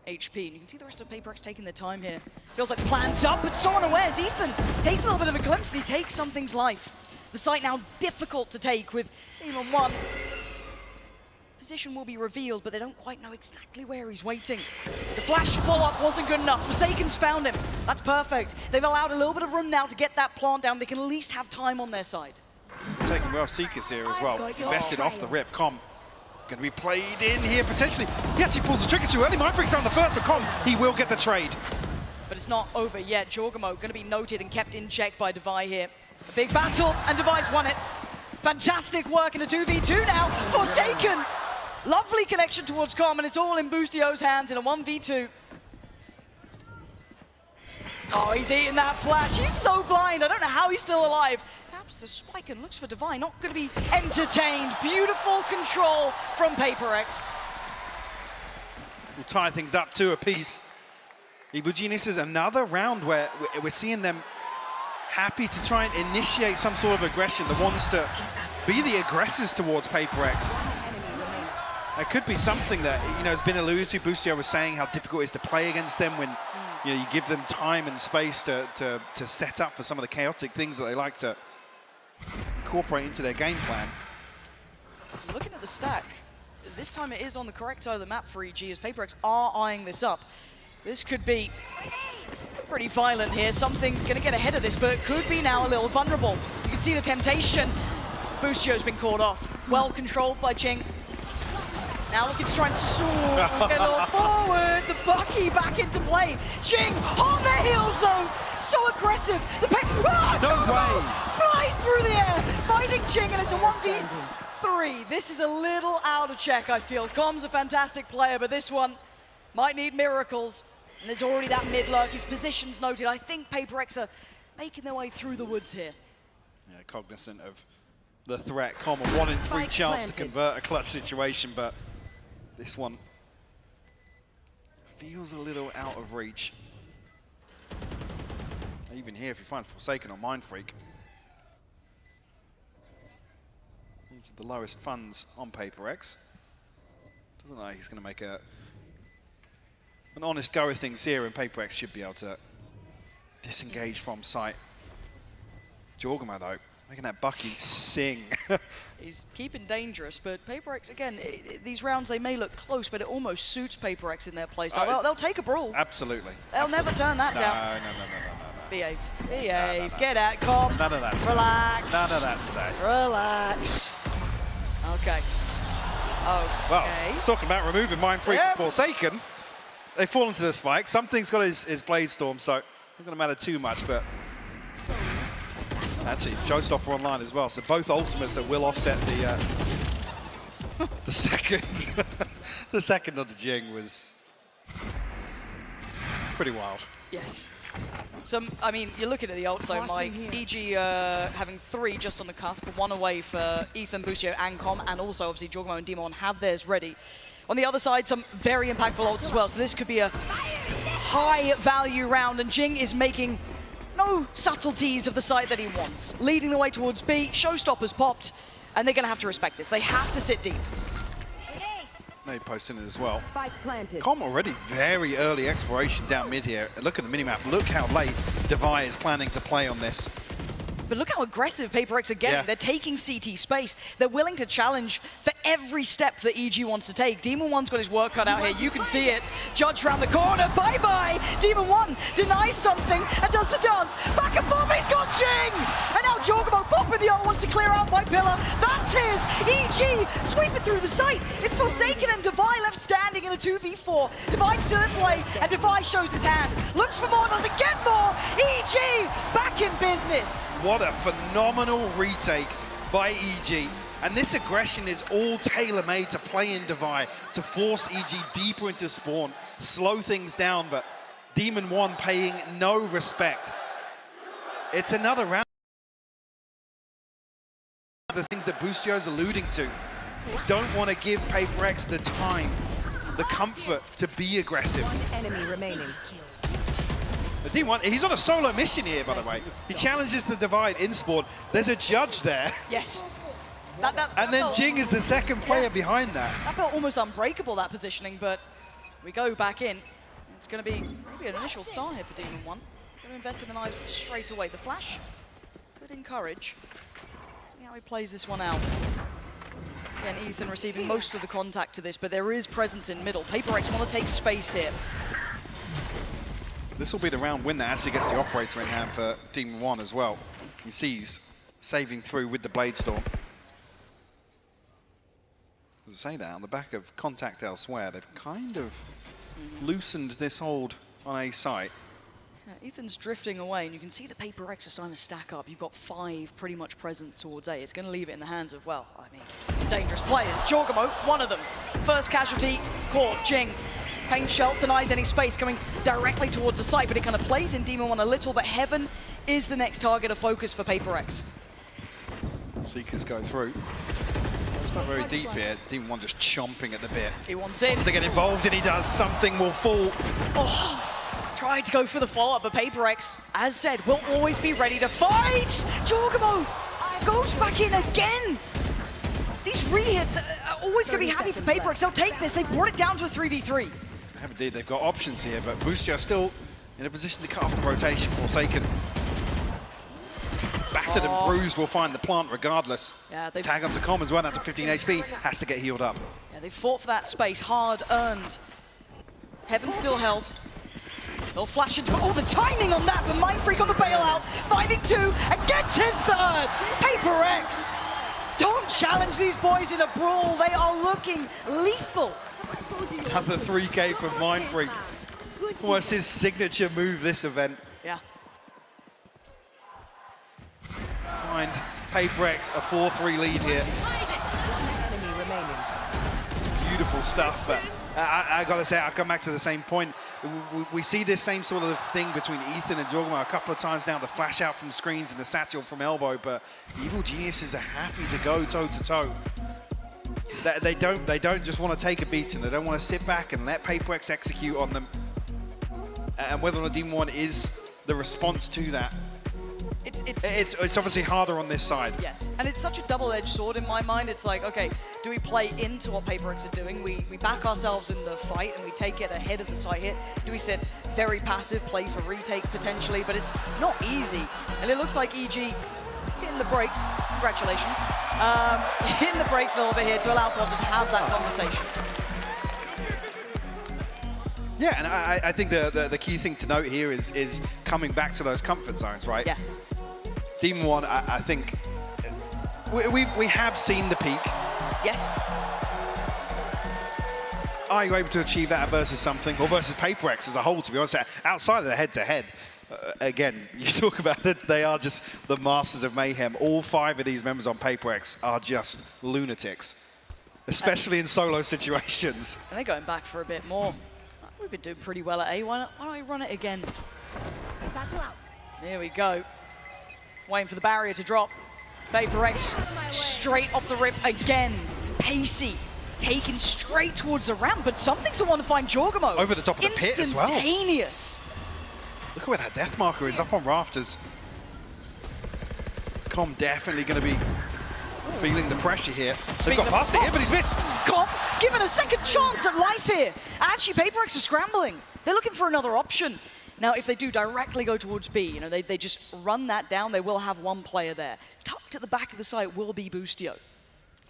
HP. And you can see the rest of PaperX taking their time here. Feels like the plan's up, but so unawares. Ethan takes a little bit of a glimpse and he takes something's life. The site now difficult to take with Demon 1. Position will be revealed, but they don't quite know exactly where he's waiting. The flash follow-up wasn't good enough. Forsaken's found him. That's perfect. They've allowed a little bit of room now to get that plant down. They can at least have time on their side. Taking well Seekers here as well. Invested off the rip. Com going to be played in here potentially. He actually pulls the trigger too early. Mindfreak's down the first for Com. He will get the trade. But it's not over yet. Jorgamo going to be noted and kept in check by Devi here. A big battle, and Devi's won it. Fantastic work in a 2v2 now. Forsaken. Lovely connection towards Com, and it's all in Boostio's hands in a 1v2. Oh, he's eating that flash. He's so blind. I don't know how he's still alive. Taps the spike and looks for Devi. Not going to be entertained. Beautiful control from PaperX. We'll tie things up 2 apiece. Evil Geniuses, another round where we're seeing them happy to try and initiate some sort of aggression. The ones to be the aggressors towards PaperX. It could be something that, has been alluded to. Boostio was saying how difficult it is to play against them when you give them time and space to set up for some of the chaotic things that they like to incorporate into their game plan. Looking at the stack, this time it is on the correct side of the map for EG as PaperX are eyeing this up. This could be pretty violent here. Something going to get ahead of this, but it could be now a little vulnerable. You can see the temptation. Boostio's been caught off. Well controlled by Jing. Now looking to try and soar, get a little forward. The Bucky back into play. Jing on their heels though. So aggressive. The No way. Flies through the air, finding Jing, and it's a 1v3. This is a little out of check, I feel. Com's a fantastic player, but this one might need miracles. And there's already that mid lurk. His position's noted. I think PaperX are making their way through the woods here. Yeah, cognizant of the threat. Com, a 1 in 3 chance to convert a clutch situation, but this one feels a little out of reach. Even here, if you find Forsaken or Mindfreak, the lowest funds on PaperX. Doesn't look like he's going to make an honest go of things here, and PaperX should be able to disengage from sight. Jorgamo, though, making that Bucky sing. He's keeping dangerous, but PaperX, again, these rounds, they may look close, but it almost suits PaperX in their playstyle. They'll take a brawl. Absolutely. They'll never turn that down. No. Behave. Behave. Get out, Com. None of that today. Relax. None of that today. Relax. Okay. Well, he's talking about removing Mindfreak and Forsaken. They fall into the spike. Something's got his Blade Storm, so not going to matter too much, but actually, Showstopper online as well, so both ultimates that will offset the second. The second of the Jing was pretty wild. Yes. I mean, you're looking at the ult zone, Mike. EG having 3 just on the cusp, 1 away for Ethan, Boostio, and Com, and also obviously Jorgamo and Demon have theirs ready. On the other side, some very impactful ults as well, so this could be a high-value round, and Jing is making no subtleties of the site that he wants. Leading the way towards B, Showstopper's popped, and they're going to have to respect this. They have to sit deep. They posting it as well. Com already very early exploration down mid here. Look at the minimap. Look how late Devi is planning to play on this. But look how aggressive PaperX are getting. Yeah. They're taking CT space. They're willing to challenge for every step that EG wants to take. Demon One's got his work cut out here. You can see it. Judge round the corner. Bye-bye. Demon One denies something and does the dance. Back and forth. He's got Jing. And now Jorgamo popping the ult, wants to clear out by Pillar. That's his. EG sweeping through the site. It's Forsaken and Devi left standing in a 2v4. Devi's still in play, and Devi shows his hand. Looks for more, doesn't get more. EG back in business. What a phenomenal retake by EG. And this aggression is all tailor-made to play in Devi, to force EG deeper into spawn, slow things down, but Demon One paying no respect. It's another round. The things that Boostio's alluding to. Don't want to give PaperX the time, the comfort to be aggressive. One enemy remaining. The D1, he's on a solo mission here, by the way. He challenges the divide in spawn. There's a judge there. Yes. And then Jing is the second player behind that. That felt almost unbreakable, that positioning, but we go back in. It's going to be maybe an initial start here for Demon One. Going to invest in the knives straight away. The flash could encourage. See how he plays this one out. Again, Ethan receiving most of the contact to this, but there is presence in middle. PaperX want to take space here. This will be the round win that actually gets the operator in hand for Demon One as well. You see he's saving through with the Blade Storm. To say that, on the back of contact elsewhere, they've kind of loosened this hold on A site. Yeah, Ethan's drifting away, and you can see the PaperX are starting to stack up. You've got 5 pretty much present towards A. It's going to leave it in the hands of, well, I mean, some dangerous players. Jorgamo, one of them. First casualty, caught, Jing. Pain Shell denies any space, coming directly towards the site, but it kind of plays in Demon One a little, but Heaven is the next target of focus for PaperX. Seekers go through. It's not very deep here. Demon One just chomping at the bit. He wants in. Wants to get involved, and he does. Something will fall. Oh, tried to go for the follow-up, but PaperX, as said, will always be ready to fight! Jorgamo goes back in again! These re-hits are always going to be happy for PaperX. They'll take this. They brought it down to a 3v3. Indeed, they've got options here, but Boostio still in a position to cut off the rotation. Forsaken. Battered and bruised will find the plant regardless. Yeah, Tag onto comm as well, down to 15 HP. Has to get healed up. Yeah, they fought for that space, hard earned. Heaven still held. They'll flash into, oh, the timing on that, but Mind Freak on the bailout, finding 2 and gets his 3rd. PaperX, don't challenge these boys in a brawl. They are looking lethal. Another 3K from Mind Freak. Almost his signature move this event. Yeah. Find PaperX a 4-3 lead here. Beautiful stuff, but I gotta say, I'll come back to the same point. We see this same sort of thing between Ethan and Jorgamo a couple of times now, the flash out from screens and the satchel from elbow, but Evil Geniuses are happy to go toe-to-toe. They don't just want to take a beating. They don't want to sit back and let PaperX execute on them. And whether or not Demon One is the response to that, it's obviously harder on this side. Yes, and it's such a double-edged sword in my mind. It's like, okay, do we play into what PaperX are doing? We back ourselves in the fight and we take it ahead of the site hit. Do we sit very passive, play for retake potentially? But it's not easy. And it looks like EG hitting the brakes. Congratulations. Hitting the brakes a little bit here to allow Potter to have that conversation. Yeah, and I think the key thing to note here is coming back to those comfort zones, right? Yeah. Demon One, I think, we have seen the peak. Yes. Are you able to achieve that versus something, or versus PaperX as a whole, to be honest? Outside of the head-to-head, again, you talk about it, they are just the masters of mayhem. All 5 of these members on PaperX are just lunatics, especially in solo situations. And they're going back for a bit more. We've been doing pretty well at A. Why don't we run it again? Here we go. Waiting for the barrier to drop. PaperX straight off the rip again. Pacey taken straight towards the ramp, but something's the one to find Jorgamo. Over the top of the pit as well. Instantaneous. Look at where that death marker is, up on rafters. Com definitely going to be feeling the pressure here. They've got past it here, but he's missed. Com given a second chance at life here. Actually, PaperX are scrambling. They're looking for another option. Now, if they do directly go towards B, you know, they just run that down, they will have one player there. Tucked at the back of the site will be Boostio.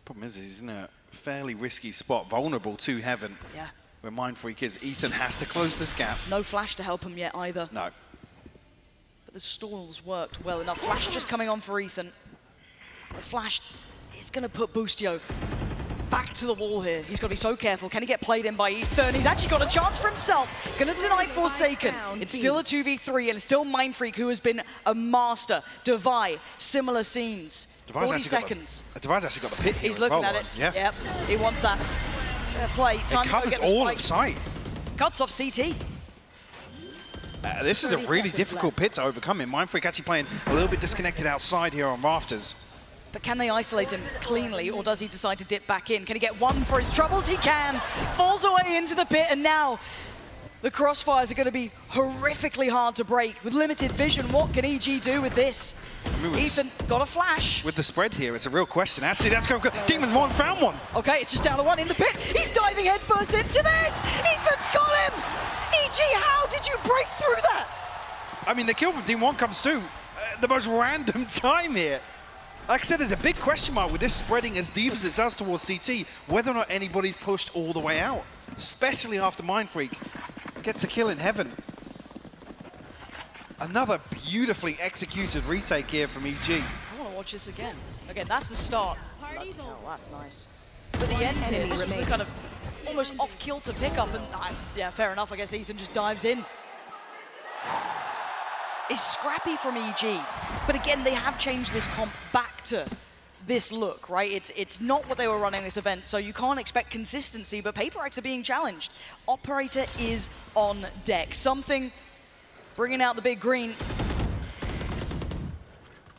Problem is, he's in a fairly risky spot, vulnerable to Heaven. Yeah. Where Mindfreak is. Ethan has to close this gap. No flash to help him yet either. No. But the stalls worked well enough. Flash just coming on for Ethan. The flash is going to put Boostio back to the wall here. He's got to be so careful. Can he get played in by Ethan? He's actually got a chance for himself. Going to deny Forsaken. It's still a 2v3, and it's still Mindfreak, who has been a master. Devi, similar scenes. 40 seconds. Devi's actually got the pit here. He's looking at it. Yeah. Yep. He wants that. Play. Time It covers all of sight. Cuts off CT. This is a really difficult pit to overcome. Mindfreak actually playing a little bit disconnected outside here on Rafters. But can they isolate him cleanly, or does he decide to dip back in? Can he get one for his troubles? He can. Falls away into the pit, and now the crossfires are going to be horrifically hard to break. With limited vision, what can EG do with this? Ethan got a flash. With the spread here, it's a real question. Actually, that's going good. Demons one found one. Okay, it's just down to one in the pit. He's diving headfirst into this. Ethan's got him. EG, how did you break through that? I mean, the kill from Demon 1 comes too. The most random time here. Like I said, there's a big question mark with this spreading as deep as it does towards CT, whether or not anybody's pushed all the way out, especially after Mindfreak gets a kill in Heaven. Another beautifully executed retake here from EG. I want to watch this again. Again, that's the start. Oh, that's nice. But the end here, this was the kind of almost off-kilter pickup, and yeah, fair enough. I guess Ethan just dives in. It's scrappy from EG, but again, they have changed this comp back to this look, right? It's not what they were running this event, so you can't expect consistency, but PaperX are being challenged. Operator is on deck. Something bringing out the big green.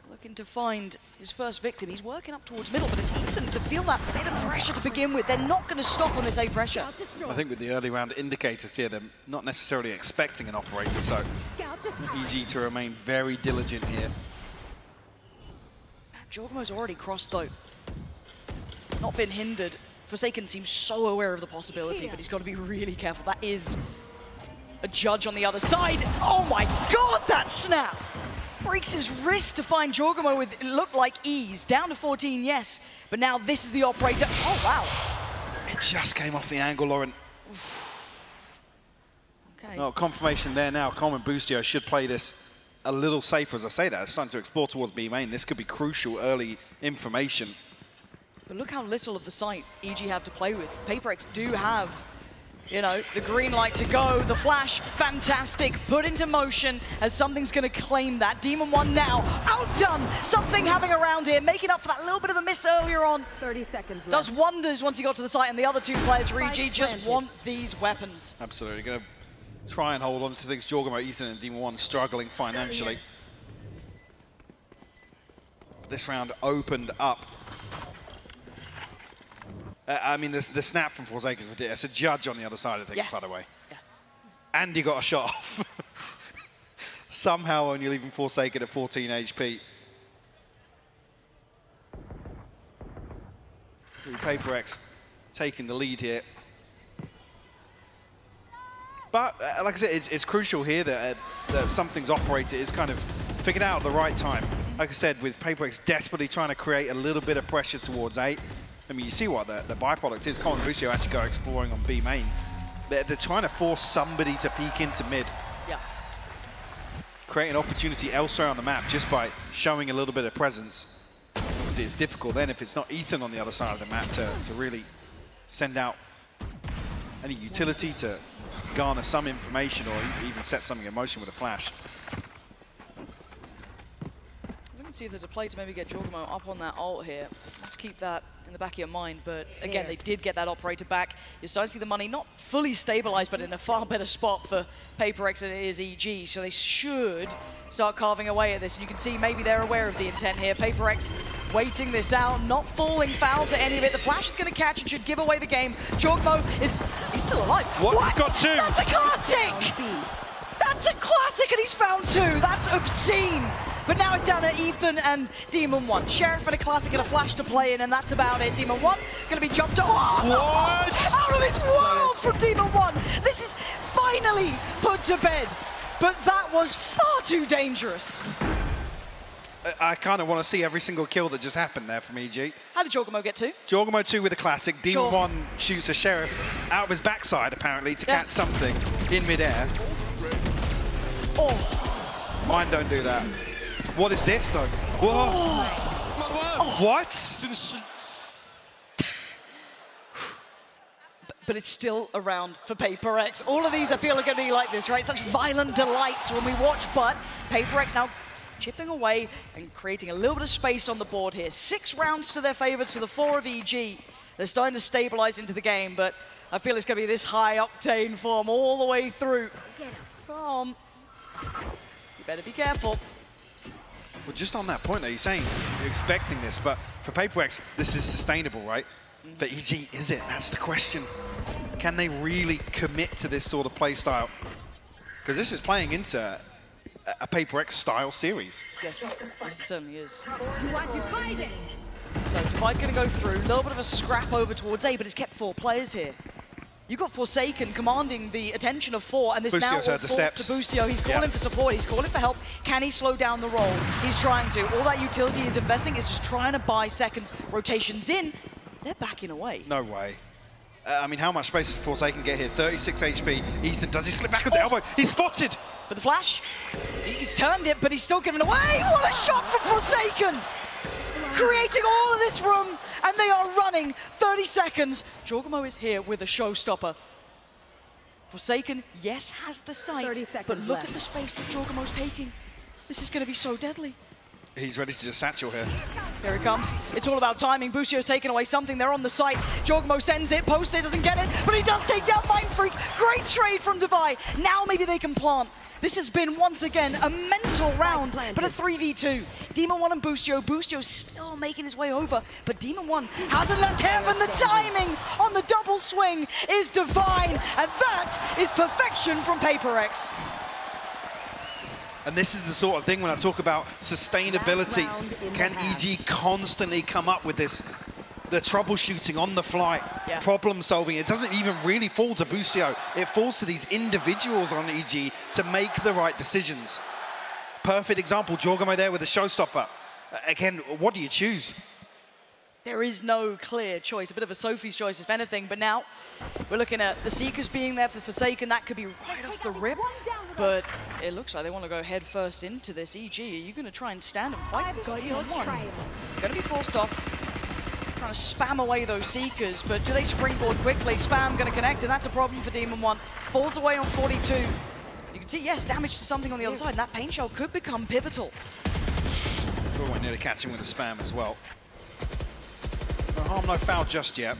Looking to find his first victim. He's working up towards middle, but it's Ethan to feel that bit of pressure to begin with. They're not going to stop on this A pressure. I think with the early round indicators here, they're not necessarily expecting an operator, so EG to remain very diligent here. Jorgamo's already crossed though. Not been hindered. Forsaken seems so aware of the possibility, but he's got to be really careful. That is a judge on the other side. Oh my god, that snap! Breaks his wrist to find Jorgamo with, it looked like ease. Down to 14, yes. But now this is the operator. Oh, wow. It just came off the angle, Lauren. Okay. Oh, confirmation there now. Common Boostio should play this a little safer as I say that. It's starting to explore towards B main. This could be crucial early information. But look how little of the site EG have to play with. PaperX do have, you know, the green light to go. The flash, fantastic, put into motion as something's going to claim that. Demon 1 now, outdone. Something having around here, making up for that little bit of a miss earlier on. 30 seconds left. Does wonders once he got to the site, and the other two players for EG just want these weapons. Absolutely, going to try and hold on to things. Jorgamo, Ethan, and Demon 1 struggling financially. This round opened up. I mean, the snap from Forsaken is ridiculous. It's a judge on the other side of things, by the way. Yeah. And he got a shot off. Somehow only leaving Forsaken at 14 HP. PaperX taking the lead here. But, like I said, it's crucial here that something's operated. It's kind of figured out at the right time. Like I said, with PaperX desperately trying to create a little bit of pressure towards 8. I mean, you see what the byproduct is. Colin Lucio actually go exploring on B main. They're trying to force somebody to peek into mid. Yeah. Create an opportunity elsewhere on the map just by showing a little bit of presence. Obviously, it's difficult then if it's not Ethan on the other side of the map to really send out any utility to garner some information or even set something in motion with a flash. Let's see if there's a play to maybe get Jorgamo up on that ult here. Let's keep that in the back of your mind, but again, they did get that operator back. You're starting to see the money not fully stabilized, but in a far better spot for PaperX than it is EG, so they should start carving away at this. And you can see maybe they're aware of the intent here. PaperX waiting this out, not falling foul to any of it. The flash is going to catch and should give away the game. Jorgamo he's still alive. What? Got two. That's a classic! That's a classic, and he's found two. That's obscene. But now it's down to Ethan and Demon 1. Sheriff and a classic and a flash to play in, and that's about it. Demon 1 going to be jumped. Oh, what? Out of this world from Demon 1. This is finally put to bed. but that was far too dangerous. I kind of want to see every single kill that just happened there from EG. How did Jorgamo get 2? Jorgamo 2 with a classic. Demon Sure. 1 shoots the Sheriff out of his backside, apparently, to catch something in midair. Oh. Mine don't do that. What is this, though? Whoa. Oh. What? But it's still around for Paper X. All of these I feel are going to be like this, right? Such violent delights when we watch, but Paper X now chipping away and creating a little bit of space on the board here. 6 rounds to their favor to the 4 of EG. They're starting to stabilize into the game, but I feel it's going to be this high-octane form all the way through. You better be careful. Well, just on that point, though, you're saying you're expecting this, but for Paper X, this is sustainable, right? For EG, is it? That's the question. Can they really commit to this sort of play style? Because this is playing into a Paper X style series. Yes, it certainly is. So Divide going to go through, a little bit of a scrap over towards A, but it's kept 4 players here. You've got Forsaken commanding the attention of 4, and this now all falls to Boostio. He's calling for support, he's calling for help. Can he slow down the roll? He's trying to. All that utility he's investing is just trying to buy seconds. Rotations in, they're backing away. No way. I mean, how much space does Forsaken get here? 36 HP. Ethan, does he slip back on the elbow? He's spotted! But the flash, he's turned it, but he's still giving away. What a shot from Forsaken! Creating all of this room, and they are running 30 seconds. Jorgamo is here with a showstopper. Forsaken, yes, has the sight, but look at the space that Jorgamo's taking. This is going to be so deadly. He's ready to just satchel here. Here it comes. It's all about timing. Boostio's taken away something. They're on the site. Jorgamo sends it. Poster doesn't get it, but he does take down Mindfreak. Great trade from Devi. Now maybe they can plant. This has been, once again, a mental round, but a 3v2. Demon 1 and Boostio. Boostio's still making his way over, but Demon 1 hasn't left heaven. The timing on the double swing is divine, and that is perfection from Paper X. And this is the sort of thing when I talk about sustainability. Can EG constantly come up with this, the troubleshooting on the fly, problem solving? It doesn't even really fall to Boostio. It falls to these individuals on EG to make the right decisions. Perfect example, Jorgamo there with a showstopper. Again, what do you choose? There is no clear choice, a bit of a Sophie's choice if anything, but now we're looking at the Seekers being there for Forsaken. That could be right off the rip, but it looks like they want to go head first into this. EG, are you going to try and stand and fight this Demon 1? Going to be forced off, trying to spam away those Seekers, but do they springboard quickly? Spam going to connect, and that's a problem for Demon 1. Falls away on 42. You can see, yes, damage to something on the other side, and that paint shell could become pivotal. We went near to catch him with a spam as well. No harm, no foul just yet.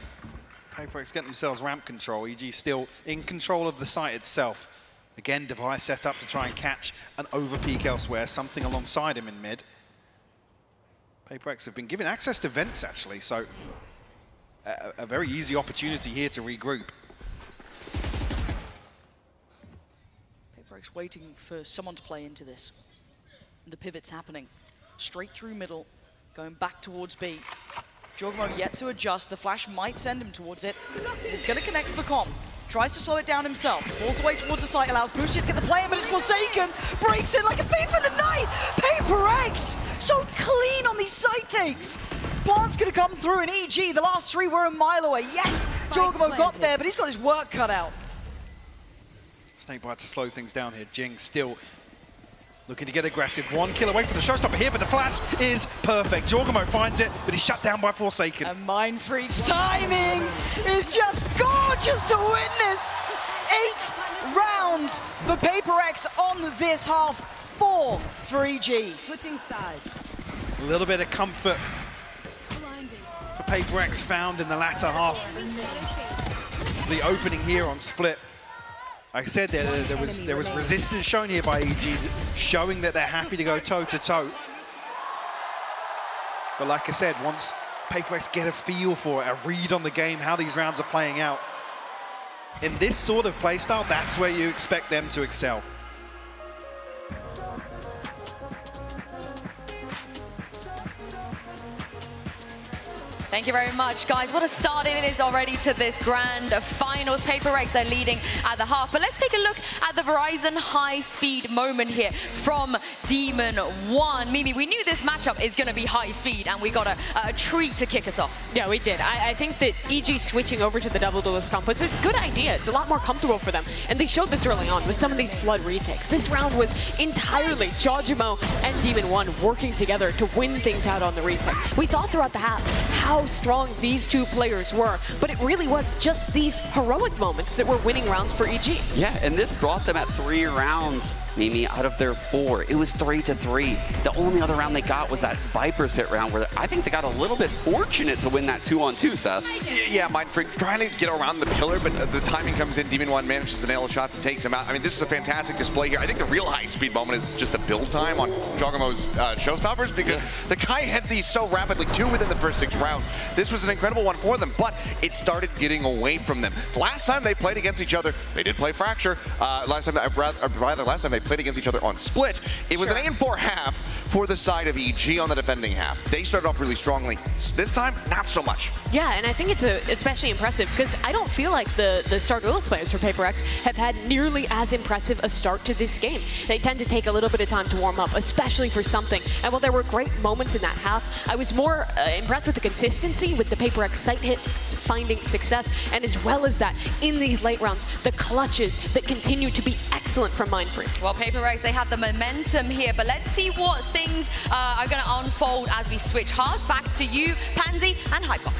Paper X getting themselves ramp control. EG still in control of the site itself. Again, device set up to try and catch an overpeak elsewhere, something alongside him in mid. Paper X have been given access to vents, actually, so a very easy opportunity here to regroup. Paper X waiting for someone to play into this. The pivot's happening. Straight through middle, going back towards B. Jorgamo yet to adjust. The flash might send him towards it. It's going to connect for Com. Tries to slow it down himself. Falls away towards the site. Allows Boostio to get the play in, but it's Forsaken. Breaks in like a thief in the night. Paper X so clean on these site takes. Plant's going to come through in EG. The last 3 were a mile away. Yes, Jorgamo got there, but he's got his work cut out. Snakebite to slow things down here. Jing still looking to get aggressive. 1 kill away from the showstopper here, but the flash is perfect. Jorgamo finds it, but he's shut down by Forsaken. And Mindfreak's timing is just gorgeous to witness. 8 rounds for Paper X on this half, 4 for EG. Switching sides. A little bit of comfort for Paper X found in the latter half. The opening here on split. Like I said, there was resistance shown here by EG, showing that they're happy to go toe-to-toe. But like I said, once Paper X get a feel for it, a read on the game, how these rounds are playing out, in this sort of play style, that's where you expect them to excel. Thank you very much, guys. What a start it is already to this grand finals. PaperX, they're leading at the half. But let's take a look at the Verizon high-speed moment here from Demon 1. Mimi, we knew this matchup is going to be high speed, and we got a treat to kick us off. Yeah, we did. I think that EG switching over to the double duelist comp was a good idea. It's a lot more comfortable for them. And they showed this early on with some of these Flood retakes. This round was entirely ShahZaM and Demon 1 working together to win things out on the retake. We saw throughout the half how strong these two players were, but it really was just these heroic moments that were winning rounds for EG. Yeah, and this brought them at 3 rounds, Mimi, out of their 4. It was 3-3. The only other round they got was that Viper's Pit round where I think they got a little bit fortunate to win that 2-on-2, Seth. Yeah, Mindfreak trying to get around the pillar, but the timing comes in. Demon 1 manages to nail the shots and takes him out. I mean, this is a fantastic display here. I think the real high-speed moment is just the build time on ShahZaM's showstoppers, because the guy had these so rapidly, 2 within the first 6 rounds. This was an incredible one for them, but it started getting away from them. Last time they played against each other, they did play Fracture. Last time they played against each other on Split, it was an 8-4 half for the side of EG on the defending half. They started off really strongly. This time, not so much. Yeah, and I think it's especially impressive because I don't feel like the Star Duelist players for PaperX have had nearly as impressive a start to this game. They tend to take a little bit of time to warm up, especially for something. And while there were great moments in that half, I was more impressed with the consistency, with the PaperX site hit finding success, and as well as that, in these late rounds, the clutches that continue to be excellent from Mindfreak. Well, PaperX, they have the momentum here, but let's see what things are going to unfold as we switch halves. Back to you, Pansy and Hypok.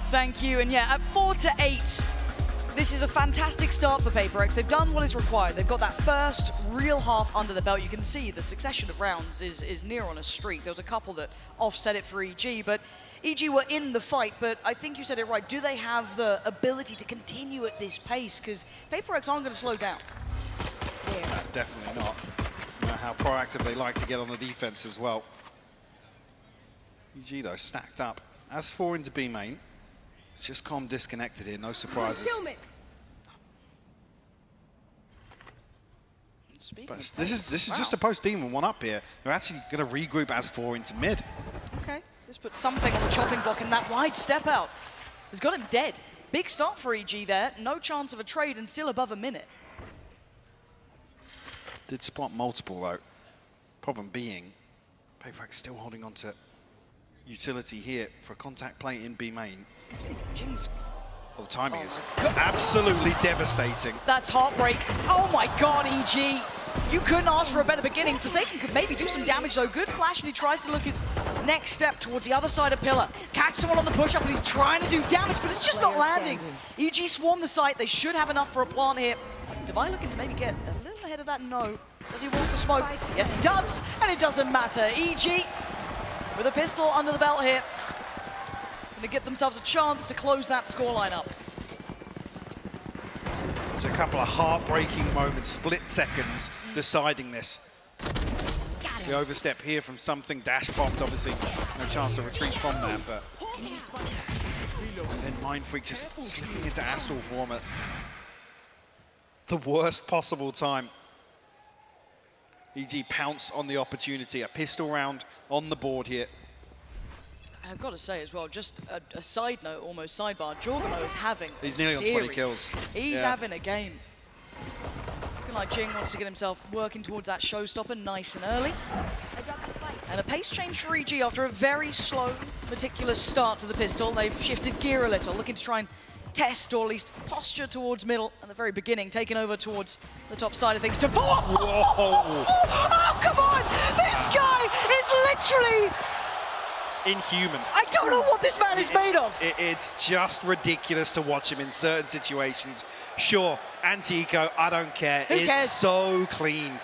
Thank you, and yeah, at 4-8, this is a fantastic start for PaperX. They've done what is required. They've got that first real half under the belt. You can see the succession of rounds is near on a streak. There was a couple that offset it for EG, but EG were in the fight, but I think you said it right. Do they have the ability to continue at this pace? Because PaperX aren't going to slow down. Yeah, definitely not. You know how proactive they like to get on the defense as well. EG, though, stacked up. As 4 into B main. It's just calm disconnected here, no surprises. But this is just a post-Demon 1 up here. They're actually going to regroup as 4 into mid. Okay, just put something on the chopping block, and that wide step out has got him dead. Big start for EG there, no chance of a trade and still above a minute. Did spot multiple though. Problem being, PaperX still holding on to utility here for a contact play in B main. Jeez. Well, the timing is absolutely devastating. That's heartbreak. Oh my god, EG. You couldn't ask for a better beginning. Forsaken could maybe do some damage though. Good flash, and he tries to look his next step towards the other side of pillar. Catch someone on the push-up, and he's trying to do damage, but it's just not landing. EG swarm the site. They should have enough for a plant here. Divine looking to maybe get a little ahead of that. No. Does he walk the smoke? Yes, he does, and it doesn't matter. EG with a pistol under the belt here. Gonna get themselves a chance to close that scoreline up. There's a couple of heartbreaking moments, split seconds, deciding this. The overstep here from something, dash bombed, obviously no chance to retreat from that, but and then Mindfreak just slipping into Astral form at the worst possible time. EG pounce on the opportunity, a pistol round on the board here. I've got to say as well, just a side note, almost sidebar, ShahZaM is having He's nearly on 20 kills. He's having a game. Looking like Jing wants to get himself working towards that showstopper nice and early. And a pace change for EG after a very slow, meticulous start to the pistol. They've shifted gear a little, looking to try and test or at least posture towards middle at the very beginning, taking over towards the top side of things to Oh, come on! This guy is literally inhuman. I don't know what this man is made of. It's just ridiculous to watch him in certain situations. Sure, anti-eco, I don't care. Who cares? It's so clean.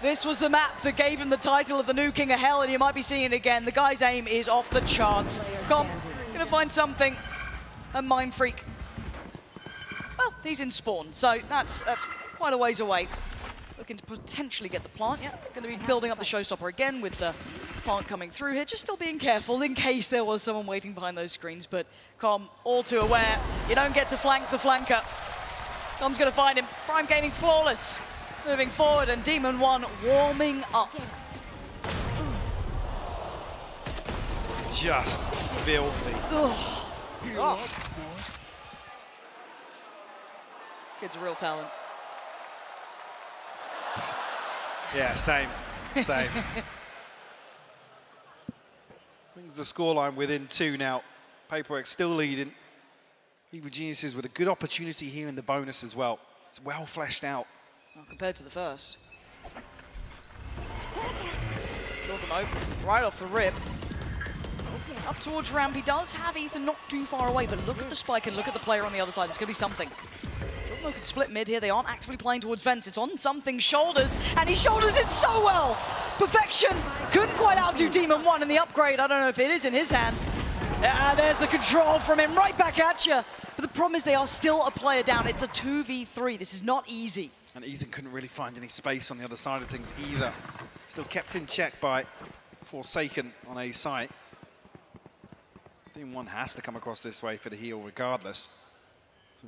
This was the map that gave him the title of the new King of Hell, and you might be seeing it again. The guy's aim is off the charts. Come, gonna find something. A Mindfreak. Well, he's in spawn, so that's quite a ways away. Looking to potentially get the plant. Yeah, going to be building up the showstopper again with the plant coming through here. Just still being careful in case there was someone waiting behind those screens. But Com, all too aware. You don't get to flank the flanker. Com's going to find him. Prime Gaming flawless. Moving forward, and Demon 1 warming up. just filthy. Oh. Kid's a real talent. Yeah, same. I think the scoreline within 2 now. PaperX still leading. Evil Geniuses with a good opportunity here in the bonus as well. It's well fleshed out. Well, compared to the first. Right off the rip. Up towards ramp. He does have Ethan not too far away, but look at the spike and look at the player on the other side. There's going to be something. Jonas could split mid here. They aren't actively playing towards vents. It's on something's shoulders, and he shoulders it so well. Perfection. Couldn't quite outdo Demon 1 in the upgrade. I don't know if it is in his hand. There's the control from him right back at you. But the problem is they are still a player down. It's a 2v3. This is not easy. And Ethan couldn't really find any space on the other side of things either. Still kept in check by Forsaken on A site. Demon 1 has to come across this way for the heal regardless.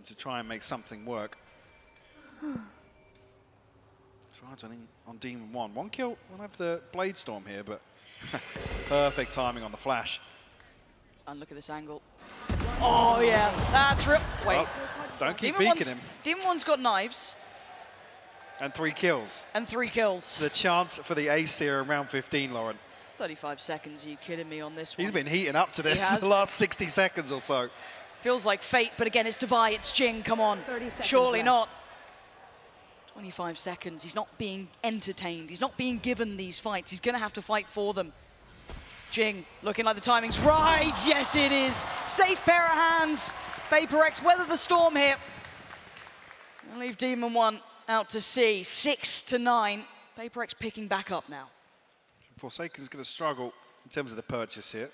To try and make something work. Charge on Demon 1. 1 kill, we'll have the Blade Storm here, but perfect timing on the flash. And look at this angle. Oh yeah, that's real. Wait. Oh, don't keep Demon beaking him. Demon 1's got knives. And 3 kills. And 3 kills. The chance for the ace here in round 15, Lauren. 35 seconds, are you kidding me on this one? He's been heating up to this the last 60 seconds or so. Feels like fate, but again, it's Devi, it's Jing, come on. Surely left. not. 25 seconds, he's not being entertained. He's not being given these fights. He's gonna have to fight for them. Jing, looking like the timing's right. Yes, it is. Safe pair of hands. VaporX weather the storm here. And leave Demon 1 out to sea. 6-9. VaporX picking back up now. Forsaken's gonna struggle in terms of the purchase here.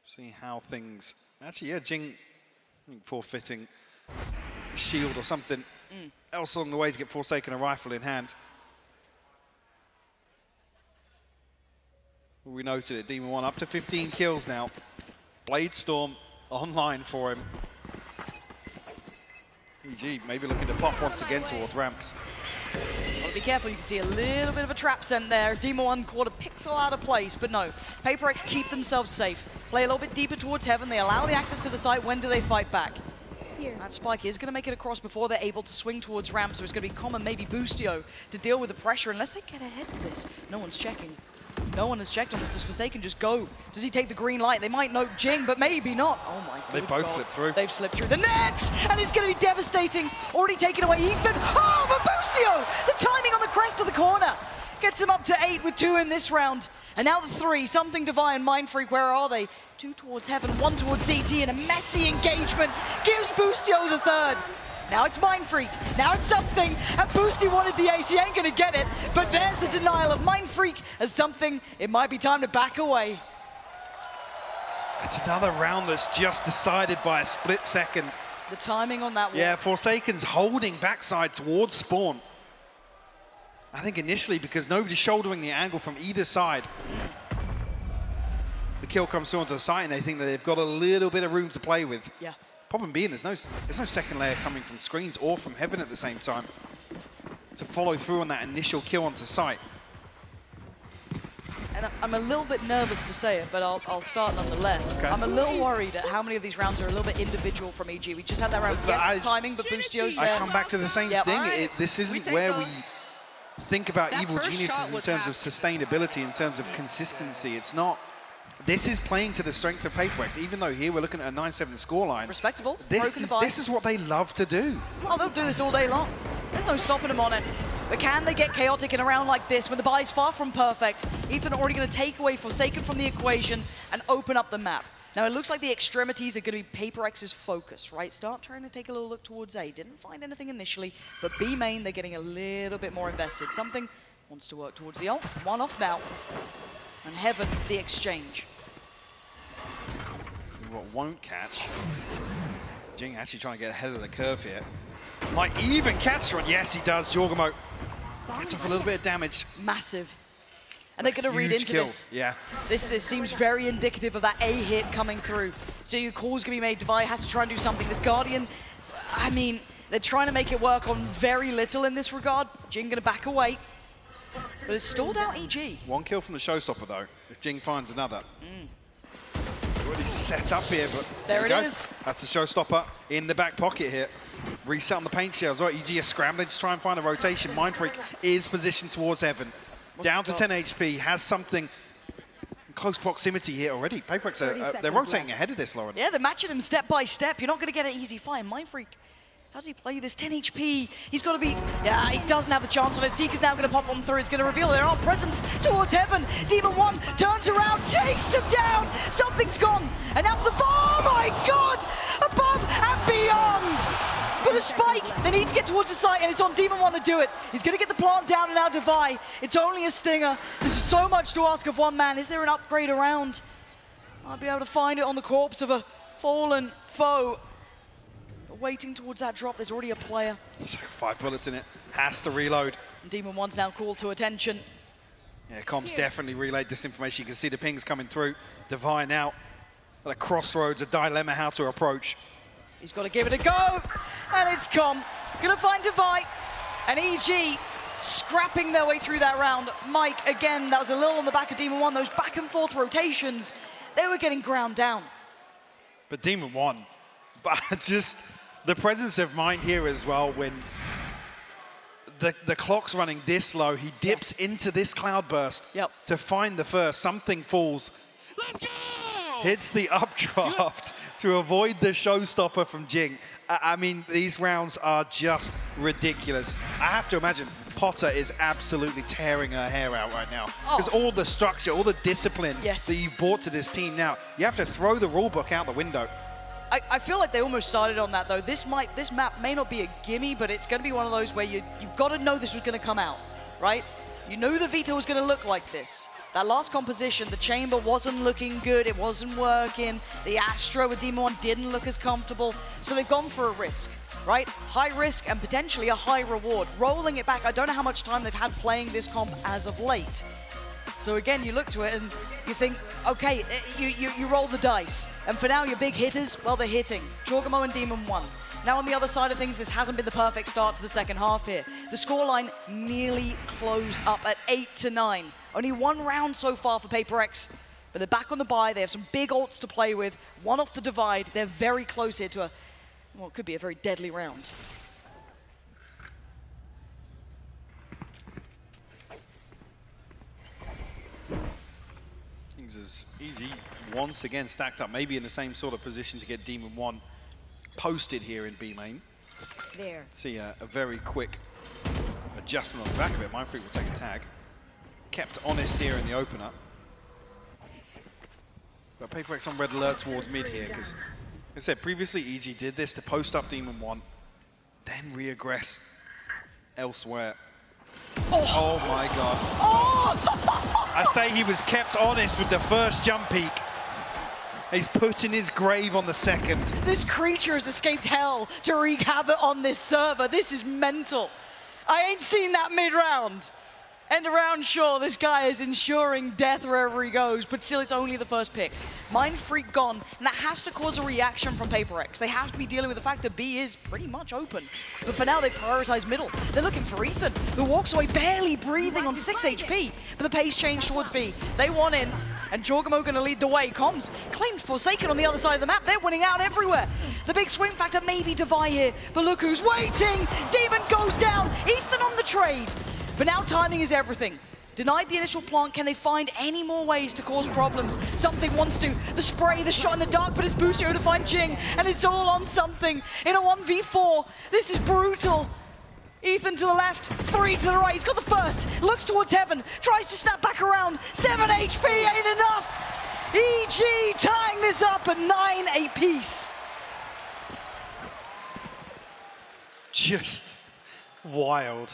See how things... Actually, yeah, Jing I think forfeiting a shield or something else along the way to get Forsaken a rifle in hand. We noted it, Demon 1 up to 15 kills now. Blade Storm online for him. EG maybe looking to pop once again towards ramps. Well, be careful, you can see a little bit of a trap sent there. Demon 1 caught a pixel out of place, but no. VaporX keep themselves safe. Play a little bit deeper towards heaven. They allow the access to the site. When do they fight back? Here. That spike is going to make it across before they're able to swing towards ramp, so it's going to be common, maybe Boostio, to deal with the pressure, unless they get ahead of this. No one's checking. No one has checked on this. Does Forsaken just go? Does he take the green light? They might note Jing, but maybe not. Oh my god. They both slipped through. They've slipped through the net, and it's going to be devastating. Already taken away Ethan. Oh, but Boostio! The timing on the crest of the corner gets him up to 8 with 2 in this round. And now the 3, something Divine, Mind Freak, where are they? 2 towards heaven, 1 towards CT, and a messy engagement gives Boostio the 3rd. Now it's Mind Freak, now it's something, and Boosty wanted the ace, he ain't gonna get it, but there's the denial of Mind Freak as something, it might be time to back away. It's another round that's just decided by a split second. The timing on that one. Yeah, Forsaken's holding backside towards spawn. I think initially because nobody's shouldering the angle from either side. The kill comes through onto the site and they think that they've got a little bit of room to play with. Yeah. Problem being, there's no second layer coming from screens or from heaven at the same time to follow through on that initial kill onto site. And I'm a little bit nervous to say it, but I'll start nonetheless. Okay. I'm a little worried at how many of these rounds are a little bit individual from EG. We just had that round, yes, timing, but Boostio's there. I come back to the same thing. This isn't where we think about Evil Geniuses in terms of sustainability, in terms of consistency. It's not. This is playing to the strength of PaperX, even though here we're looking at a 9-7 scoreline. Respectable. This is what they love to do. Oh, they'll do this all day long. There's no stopping them on it. But can they get chaotic in a round like this when the buy's far from perfect? Ethan already going to take away Forsaken from the equation and open up the map. Now, it looks like the extremities are going to be PaperX's focus, right? Start trying to take a little look towards A. Didn't find anything initially, but B main, they're getting a little bit more invested. Something wants to work towards the ult. 1 off now. And Heaven, the exchange. What won't catch. Jing actually trying to get ahead of the curve here. Might even catch one. Yes, he does. Jorgamo gets off a little bit of damage. Massive. And they're going to read into this. Yeah. This seems very indicative of that A hit coming through. So your call's going to be made. Devi has to try and do something. This Guardian, I mean, they're trying to make it work on very little in this regard. Jing going to back away. But it's stalled out EG. 1 kill from the showstopper, though, if Jing finds another. Already set up here, but there we it go. is. That's a showstopper in the back pocket here. Reset on the paint shells. Right, EG are scrambling to try and find a rotation. Mindfreak is positioned towards heaven. Down to 10 HP, has something in close proximity here already. Paperx, they're rotating ahead of this, Lauren. Yeah, they're matching him step by step. You're not going to get an easy fight. Mindfreak, how does he play this? 10 HP. He's got to be... Yeah, he doesn't have the chance on it. Seeker's now going to pop on through. It's going to reveal there are presence towards heaven. Demon 1 turns around, takes him down. Something's gone. And now for the... Oh my God! Above and beyond! But the spike, they need to get towards the site, and it's on Demon 1 to do it. He's going to get the plant down and now Divide. It's only a stinger. This is so much to ask of one man. Is there an upgrade around? I'll be able to find it on the corpse of a fallen foe. But waiting towards that drop, there's already a player. So 5 bullets in it. Has to reload. And Demon 1's now called to attention. Yeah, Comms definitely relayed this information. You can see the pings coming through. Divide now at a crossroads, a dilemma how to approach. He's got to give it a go, and it's Com. Gonna find Divide, and EG scrapping their way through that round. Mike, again, that was a little on the back of Demon 1. Those back and forth rotations, they were getting ground down. But Demon 1, but just the presence of mind here as well when the clock's running this low, he dips into this cloudburst to find the first. Something falls. Let's go! Hits the updraft to avoid the showstopper from Jing. I mean, these rounds are just ridiculous. I have to imagine Potter is absolutely tearing her hair out right now. Because all the structure, all the discipline that you've brought to this team now, you have to throw the rulebook out the window. I feel like they almost started on that, though. This map may not be a gimme, but it's going to be one of those where you've got to know this was going to come out, right? You knew the veto was going to look like this. That last composition, the chamber wasn't looking good, it wasn't working. The Astro with Demon 1 didn't look as comfortable. So they've gone for a risk, right? High risk and potentially a high reward. Rolling it back, I don't know how much time they've had playing this comp as of late. So again, you look to it and you think, okay, you roll the dice. And for now, your big hitters, well, they're hitting. Jorgamo and Demon 1. Now on the other side of things, this hasn't been the perfect start to the second half here. The scoreline nearly closed up at 8-9. Only 1 round so far for Paperx, but they're back on the bye. They have some big ults to play with. 1 off the Divide. They're very close here to well, it could be a very deadly round. Things as easy once again stacked up, maybe in the same sort of position to get Demon 1 posted here in B lane. There. See a very quick adjustment on the back of it. Mindfreak will take a tag. Kept honest here in the opener. But Paperx on red alert towards mid here, because, like I said, previously EG did this to post up Demon 1, then reaggress elsewhere. Oh my God. I say he was kept honest with the first jump peak. He's put in his grave on the second. This creature has escaped hell to wreak havoc on this server. This is mental. I ain't seen that mid-round. End of round, sure, this guy is ensuring death wherever he goes, but still it's only the first pick. Mindfreak gone, and that has to cause a reaction from Paperx. They have to be dealing with the fact that B is pretty much open. But for now, they prioritize middle. They're looking for Ethan, who walks away barely breathing on 6 HP, but the pace changed towards B. They want in, and Jorgamo gonna lead the way. Comms claimed Forsaken on the other side of the map. They're winning out everywhere. The big swing factor may be Divide here, but look who's waiting. Demon goes down, Ethan on the trade. But now timing is everything. Denied the initial plant, can they find any more ways to cause problems? Something wants to. The spray, the shot in the dark, but it's Busio to find Jing, and it's all on something. In a 1v4, this is brutal. Ethan to the left, 3 to the right, he's got the first, looks towards heaven, tries to snap back around, 7 HP ain't enough. EG tying this up at 9 apiece. Just wild.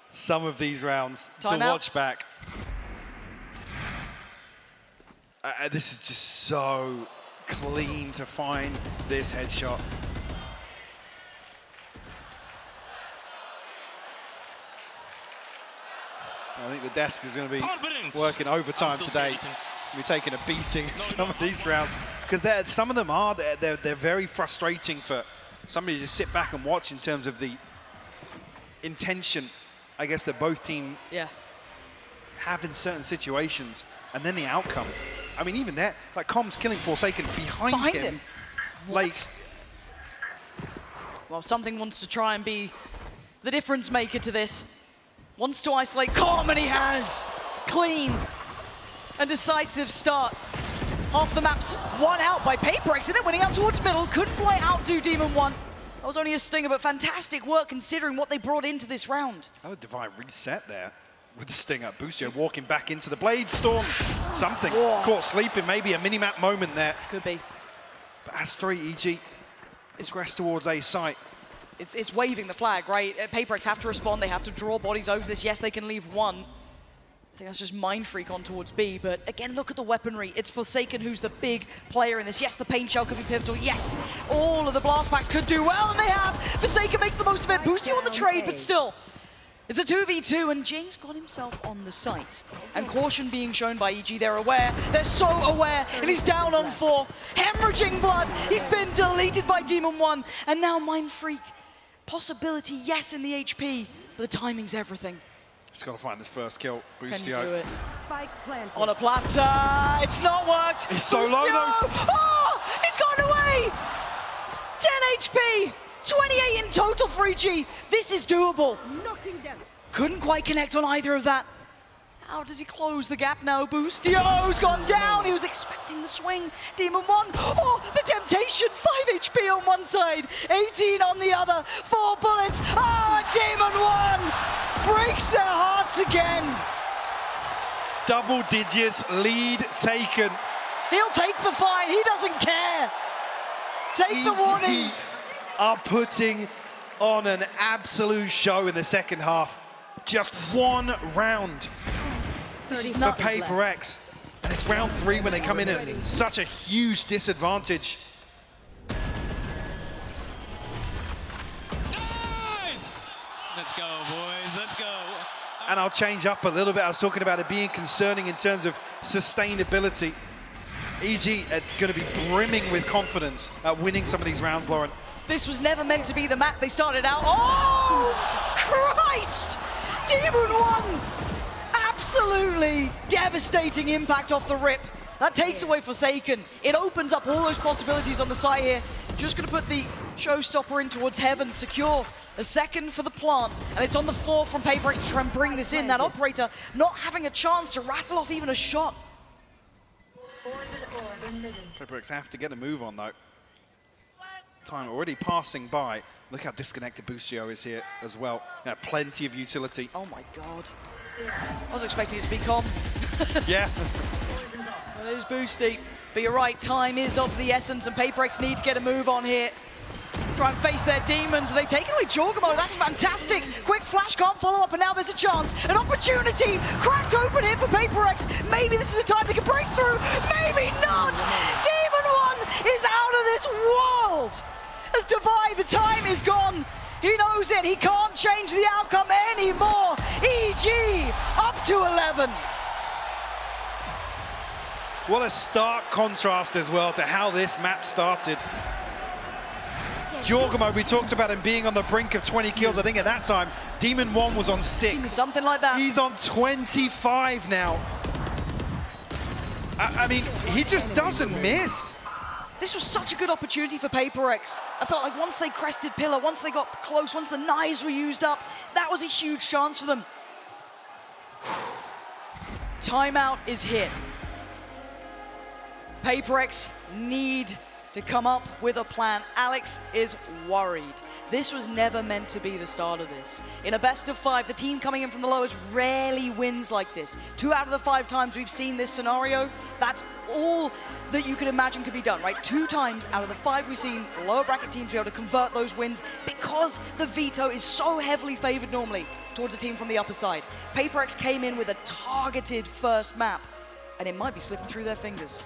Some of these rounds to watch back. This is just so clean to find this headshot. I think the desk is going to be working overtime today. We're taking a beating in some of these rounds because some of them are they're very frustrating for somebody to sit back and watch in terms of the intention, I guess, that both teams have in certain situations, and then the outcome. I mean, even that, like Com's killing Forsaken behind him. Like, well, something wants to try and be the difference maker to this. Wants to isolate Com, and he has. Clean and decisive start. Half the map's won out by PaperX, and then winning out towards middle. Couldn't quite outdo Demon 1. That was only a stinger, but fantastic work considering what they brought into this round. how did Divine reset there with the stinger? Boostio walking back into the Blade Storm. Something. Whoa. Caught sleeping, maybe a mini-map moment there. Could be. But as 3 EG is crashed towards A site. It's waving the flag, right? PaperX have to respond. They have to draw bodies over this. Yes, they can leave one. I think that's just Mind Freak on towards B, but again, look at the weaponry. It's Forsaken who's the big player in this. Yes, the Pain Shell could be pivotal. Yes, all of the blast packs could do well, and they have. Forsaken makes the most of it. Boosty on the trade, but still. It's a 2v2, and Jing's got himself on the site. And caution being shown by EG, they're aware. They're so aware, and he's down on 4. Hemorrhaging blood. He's been deleted by Demon 1, and now Mind Freak. Possibility, yes, in the HP, but the timing's everything. He's got to find this first kill. Can you do Boostio. it? On a platter, it's not worked. He's so low though. Oh, he's gone away. 10 HP, 28 in total for EG. This is doable. Couldn't quite connect on either of that. How does he close the gap now? Boostio's gone down. He was expecting the swing. Demon 1. Oh, the temptation. 5 HP on one side, 18 on the other. 4 bullets. Oh, and Demon 1 breaks their hearts again. Double digits, lead taken. He'll take the fight. He doesn't care. Take the warnings. Are putting on an absolute show in the second half. Just one round. This is for nuts. PaperX. And it's round 3 when they come in at such a huge disadvantage. Nice! Let's go, boys. Let's go. And I'll change up a little bit. I was talking about it being concerning in terms of sustainability. EG are going to be brimming with confidence at winning some of these rounds, Lauren. This was never meant to be the map they started out. Oh, Christ! Demon 1! Absolutely devastating impact off the rip. That takes away Forsaken. It opens up all those possibilities on the side here. Just going to put the showstopper in towards Heaven, secure a second for the plant. And it's on the floor from PaperX to try and bring this in. That operator not having a chance to rattle off even a shot. PaperX have to get a move on though. Time already passing by. Look how disconnected Boostio is here as well. Now, plenty of utility. Oh my God. I was expecting it to be Com. Yeah. It is Boosty. But you're right, time is of the essence, and PaperX need to get a move on here. Try and face their demons. They've taken away Jorgamo. That's fantastic. Quick flash, can't follow up, and now there's a chance. An opportunity cracked open here for PaperX. Maybe this is the time they can break through. Maybe not. Demon 1 is out of this world. As Divide, the time is gone. He knows it. He can't change the outcome anymore. EG up to 11. What a stark contrast as well to how this map started. Jorgamo, we talked about him being on the brink of 20 kills. I think at that time, Demon 1 was on 6. Something like that. He's on 25 now. I mean, he just doesn't miss. This was such a good opportunity for PaperX. I felt like once they crested Pillar, once they got close, once the knives were used up, that was a huge chance for them. Timeout is hit. PaperX need to come up with a plan. Alex is worried. This was never meant to be the start of this. In a best of 5, the team coming in from the lowest rarely wins like this. 2 out of the 5 times we've seen this scenario, that's all that you can imagine could be done, right? 2 times out of the 5 we've seen lower bracket teams be able to convert those wins because the veto is so heavily favored normally towards a team from the upper side. PaperX came in with a targeted first map, and it might be slipping through their fingers.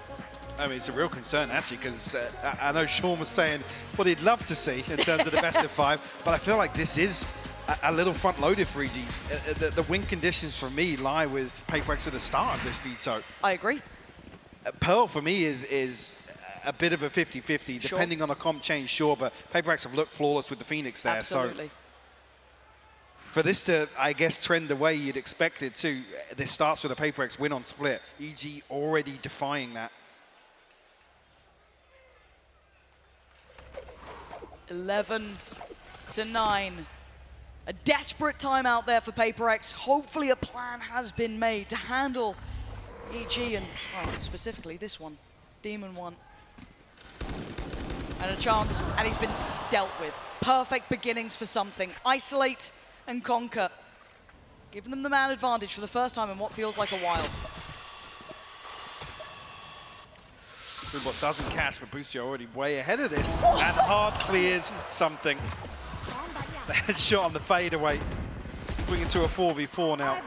I mean, it's a real concern, actually, because I know Sean was saying what he'd love to see in terms of the best of 5, but I feel like this is a little front-loaded for EG. The win conditions for me lie with PaperX at the start of this veto. I agree. Pearl, for me, is a bit of a 50-50, depending on a comp change, sure, but PaperX have looked flawless with the Phoenix there. Absolutely. So for this to, I guess, trend the way you'd expect it to, this starts with a PaperX win on split. EG already defying that. 11-9. A desperate time out there for PaperX. Hopefully a plan has been made to handle EG and, well, specifically this one, Demon 1. And a chance, and he's been dealt with. Perfect beginnings for something. Isolate and conquer. Giving them the man advantage for the first time in what feels like a while. What doesn't cast, but Boostio already way ahead of this. And hard clears something. The headshot on the fadeaway. Bringing to a 4v4 now.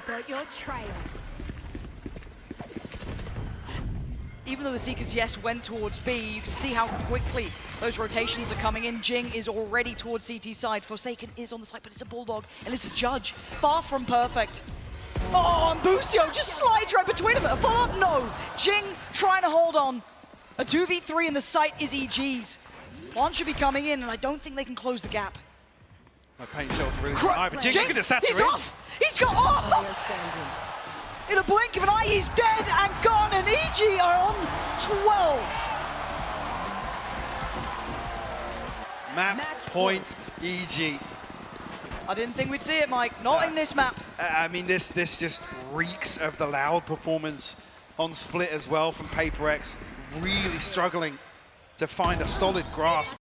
Even though the Seekers, yes, went towards B, you can see how quickly those rotations are coming in. Jing is already towards CT side. Forsaken is on the side, but it's a Bulldog, and it's a Judge. Far from perfect. Oh, and Boostio just slides right between them. A follow-up? No. Jing trying to hold on. A 2v3 and the site is EG's. One should be coming in, and I don't think they can close the gap. My paint shelter really high, but Jing could have sat he's her in. off! He's got off! In a blink of an eye, he's dead and gone, and EG are on 12. Map point EG. I didn't think we'd see it, Mike. Not in this map. I mean, this just reeks of the loud performance on split as well from PaperX. Really struggling to find a solid grasp.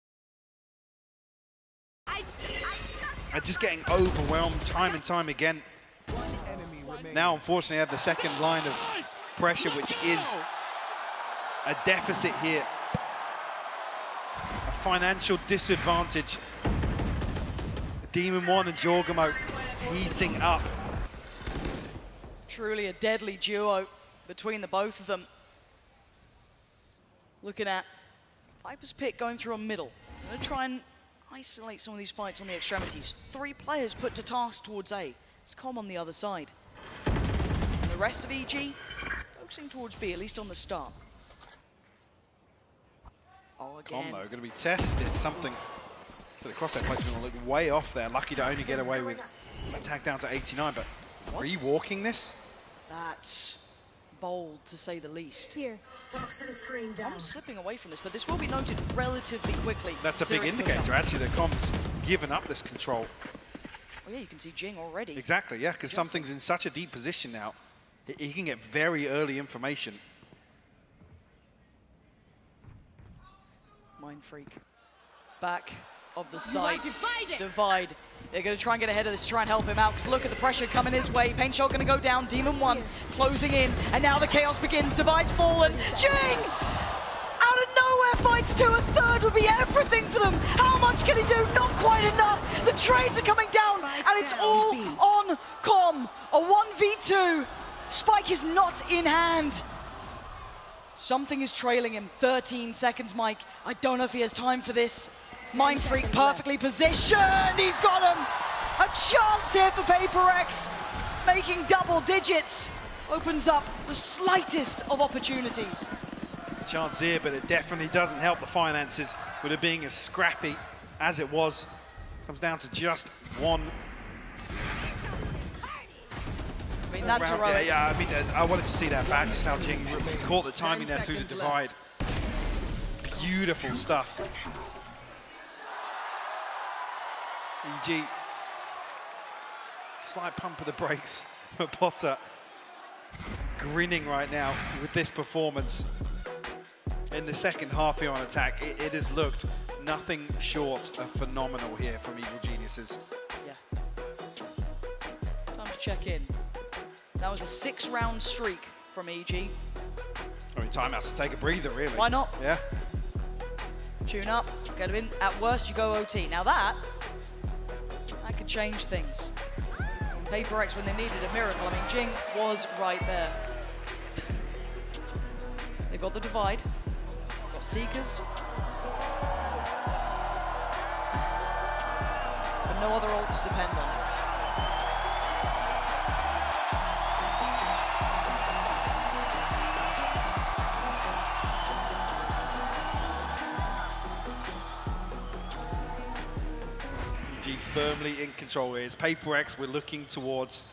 And just getting overwhelmed time and time again. Now, unfortunately, I have the second line of pressure, which is a deficit here. A financial disadvantage. Demon 1 and Jorgamo heating up. Truly a deadly duo between the both of them. Looking at Viper's Pit going through a middle. I'm going to try and isolate some of these fights on the extremities. 3 players put to task towards A. It's Com on the other side. And the rest of EG focusing towards B, at least on the start. Oh, again. Com, though, going to be tested. Something. So the crosshair plate's going to look way off there. Lucky to only get away with attack down to 89, but re-walking this? That's bold, to say the least. Here, I'm slipping away from this, but this will be noted relatively quickly. That's a big indicator, actually, that Com's given up this control. Oh yeah, you can see Jing already. Exactly, yeah, because something's in such a deep position now. He can get very early information. Mind Freak. Back of the site. Divide. They're going to try and get ahead of this to try and help him out, because look at the pressure coming his way. Paint Shot going to go down. Demon 1 closing in, and now the chaos begins. Device fallen. Jing! Out of nowhere fights 2. A third would be everything for them. How much can he do? Not quite enough. The trades are coming down, and it's all on Com. A 1v2. Spike is not in hand. Something is trailing him. 13 seconds, Mike. I don't know if he has time for this. Mind Freak perfectly positioned. He's got him. A chance here for PaperX. Making double digits. Opens up the slightest of opportunities. Chance here, but it definitely doesn't help the finances with it being as scrappy as it was. Comes down to just 1. I mean, that's heroic. Yeah, I mean, I wanted to see that back, just how Jing caught the timing there through the divide. Beautiful stuff. EG, slight pump of the brakes for Potter. Grinning right now with this performance. In the second half here on attack, it has looked nothing short of phenomenal here from Evil Geniuses. Yeah. Time to check in. That was a 6-round streak from EG. I mean, timeouts to take a breather, really. Why not? Yeah. Tune up, get him in. At worst, you go OT. Now that could change things. PaperX, when they needed a miracle, I mean, Jing was right there. They got the divide. Got Seekers. But no other ults to depend on. firmly in control here. It's Paper X we're looking towards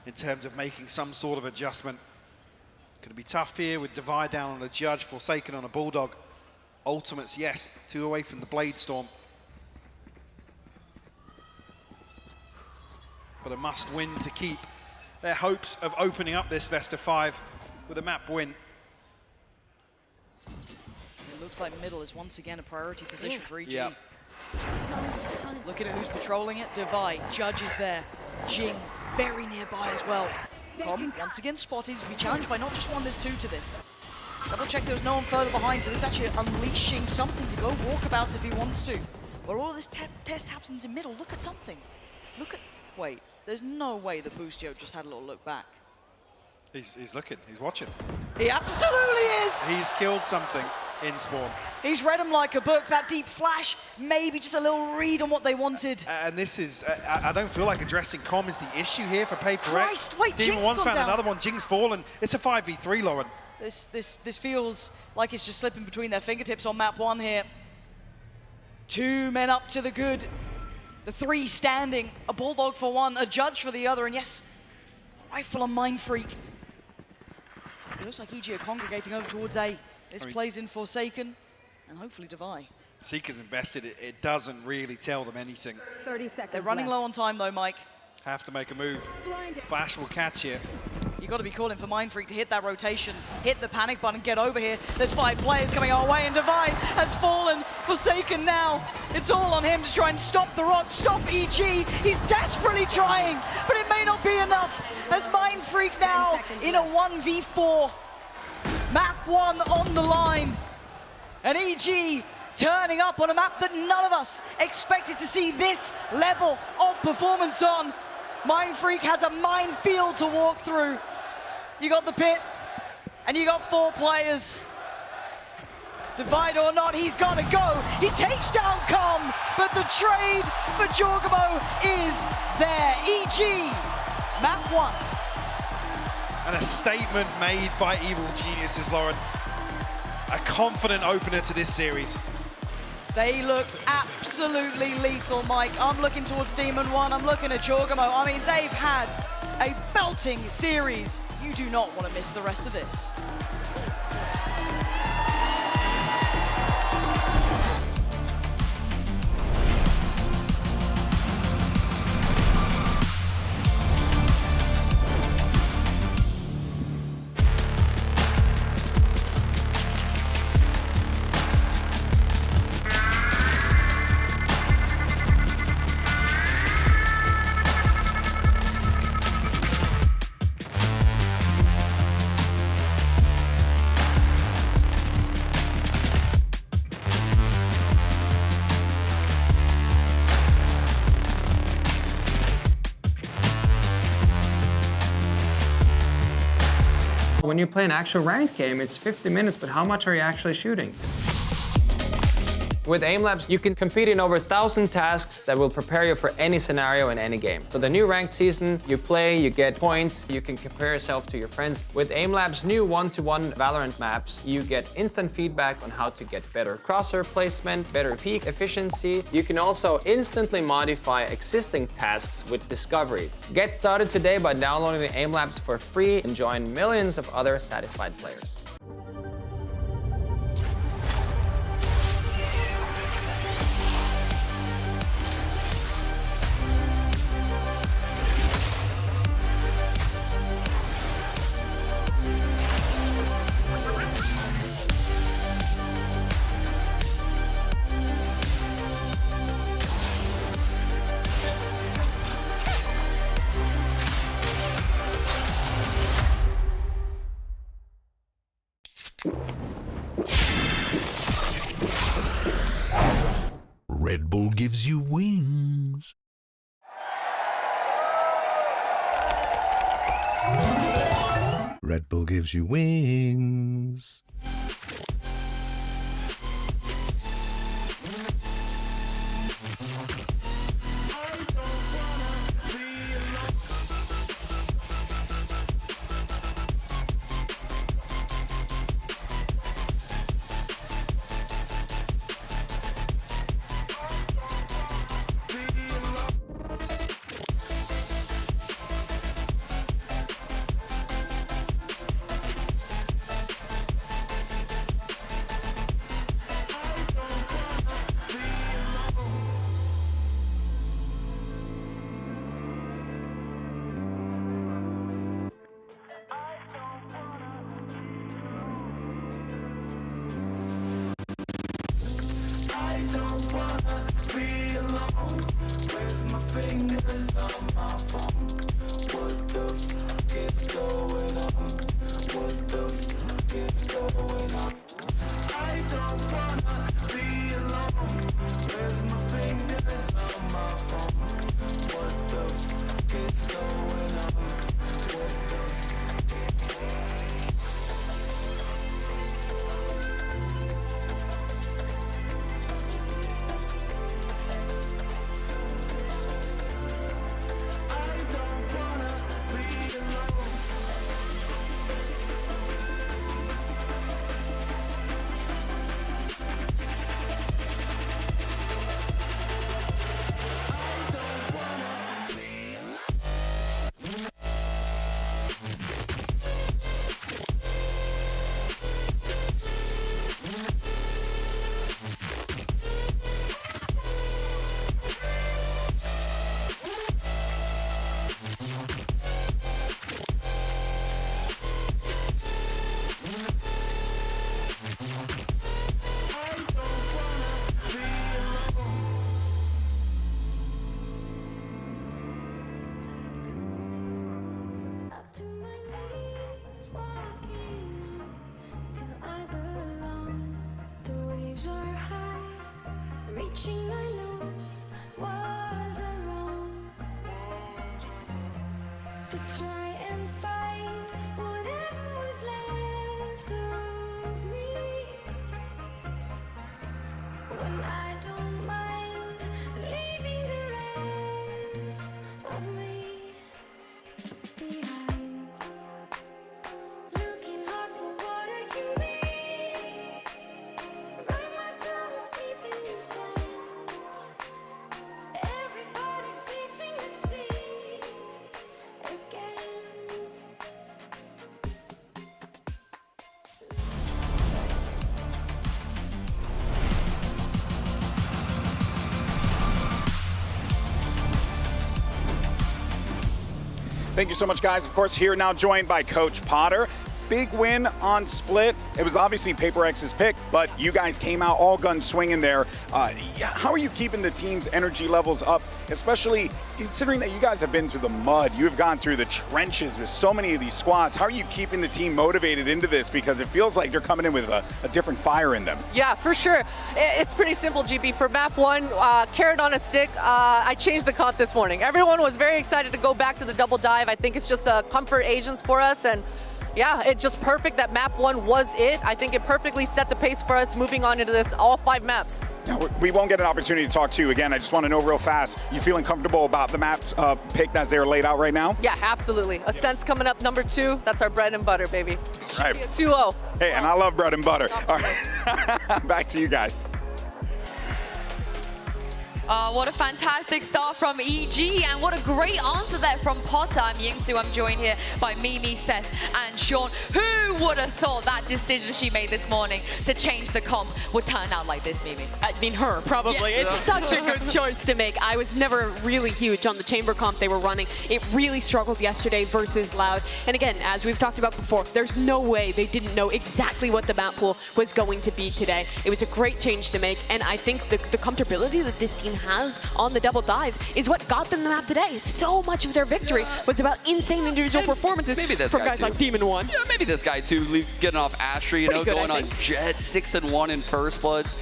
in terms of making some sort of adjustment. Going to be tough here with Divide down on a Judge, Forsaken on a Bulldog. Ultimates, yes, 2 away from the Blade Storm. But a must win to keep their hopes of opening up this best of 5 with a map win. It looks like middle is once again a priority position for EG. Yeah. Look at who's patrolling it. Divide, Judge is there. Jing, very nearby as well. Com, once again spotted. He's to be challenged by not just one, there's 2 to this. Double check there's no one further behind, so this is actually unleashing something to go walkabouts if he wants to. Well, all of this test happens in middle. Look at something. Look at, wait, there's no way the Boostio just had a little look back. He's looking, he's watching. He absolutely is! He's killed something in Spawn. He's read them like a book. That deep flash, maybe just a little read on what they wanted. And this is, I don't feel like addressing Com is the issue here for Paper Christ, X. wait, Demon Jing's 1 gone found down. another one, Jing's fallen. It's a 5v3, Lauren. This feels like it's just slipping between their fingertips on map 1 here. 2 men up to the good. The 3 standing, a Bulldog for 1, a Judge for the other, and yes, rifle on Mind Freak. It looks like EG are congregating over towards A. This plays in Forsaken, and hopefully Divide. Seeker's invested, it doesn't really tell them anything. 30 seconds They're running low on time though, Mike. Have to make a move. Flash will catch here. You got to be calling for Mind Freak to hit that rotation, hit the panic button, get over here. There's 5 players coming our way, and Divide has fallen. Forsaken now. It's all on him to try and stop the rot, stop EG. He's desperately trying, but it may not be enough. As Mind Freak now in a 1v4. Map 1 on the line. And EG turning up on a map that none of us expected to see this level of performance on. Mind Freak has a minefield to walk through. You got the pit, and you got 4 players. Divide or not, he's got to go. He takes down Com, but the trade for Jorgamo is there. EG, map 1. And a statement made by Evil Geniuses, Lauren. A confident opener to this series. They look absolutely lethal, Mike. I'm looking towards Demon 1, I'm looking at Jorgamo. I mean, they've had a belting series. You do not want to miss the rest of this. When you play an actual ranked game, it's 50 minutes, but how much are you actually shooting? With Aim Labs, you can compete in over 1,000 tasks that will prepare you for any scenario in any game. So the new ranked season, you play, you get points, you can compare yourself to your friends. With Aim Labs' new 1-to-1 Valorant maps, you get instant feedback on how to get better crosshair placement, better peak efficiency. You can also instantly modify existing tasks with Discovery. Get started today by downloading Aim Labs for free and join millions of other satisfied players. Red Bull gives you wings. Red Bull gives you wings. phone. With my fingers on my phone. What the fuck is going on? What the fuck is going on? I don't wanna be alone. With my fingers on my phone. What the fuck is going on? What the fuck is going on? Reaching my nose was a wrong to try and find whatever was left of me when I don't mind leaving the rest of me behind, looking hard for what I can be, write my promise deep inside. Everybody's facing the sea again. Thank you so much, guys. Of course, here now joined by Coach Potter. Big win on Split. It was obviously Paper X's pick, but you guys came out all guns swinging there. How are you keeping the team's energy levels up, especially considering that you guys have been through the mud? You have gone through the trenches with so many of these squads. How are you keeping the team motivated into this? Because it feels like they're coming in with a different fire in them. Yeah, for sure. It's pretty simple, GP. For map 1, carrot on a stick, I changed the comp this morning. Everyone was very excited to go back to the double dive. I think it's just a comfort Asians for us, and yeah, it's just perfect that map 1 was it. I think it perfectly set the pace for us moving on into this all 5 maps. Now, we won't get an opportunity to talk to you again. I just want to know real fast, you feeling comfortable about the map pick as they're laid out right now? Yeah, absolutely. Ascent's coming up number 2. That's our bread and butter, baby. Should Right. be a 2-0. Hey, and I love bread and butter. All right, back to you guys. What a fantastic start from EG, and what a great answer there from Potter. I'm Yingsu. I'm joined here by Mimi, Seth, and Sean. Who would have thought that decision she made this morning to change the comp would turn out like this, Mimi? I mean, her, probably. Yeah. It's such a good choice to make. I was never really huge on the chamber comp they were running. It really struggled yesterday versus Loud. And again, as we've talked about before, there's no way they didn't know exactly what the map pool was going to be today. It was a great change to make, and I think the comfortability that this team has on the double dive is what got them the map today. So much of their victory was about insane individual performances from guys like Demon One. Yeah, maybe this guy too, getting off Asher, you know, good, going on Jet, 6-1 in First Bloods.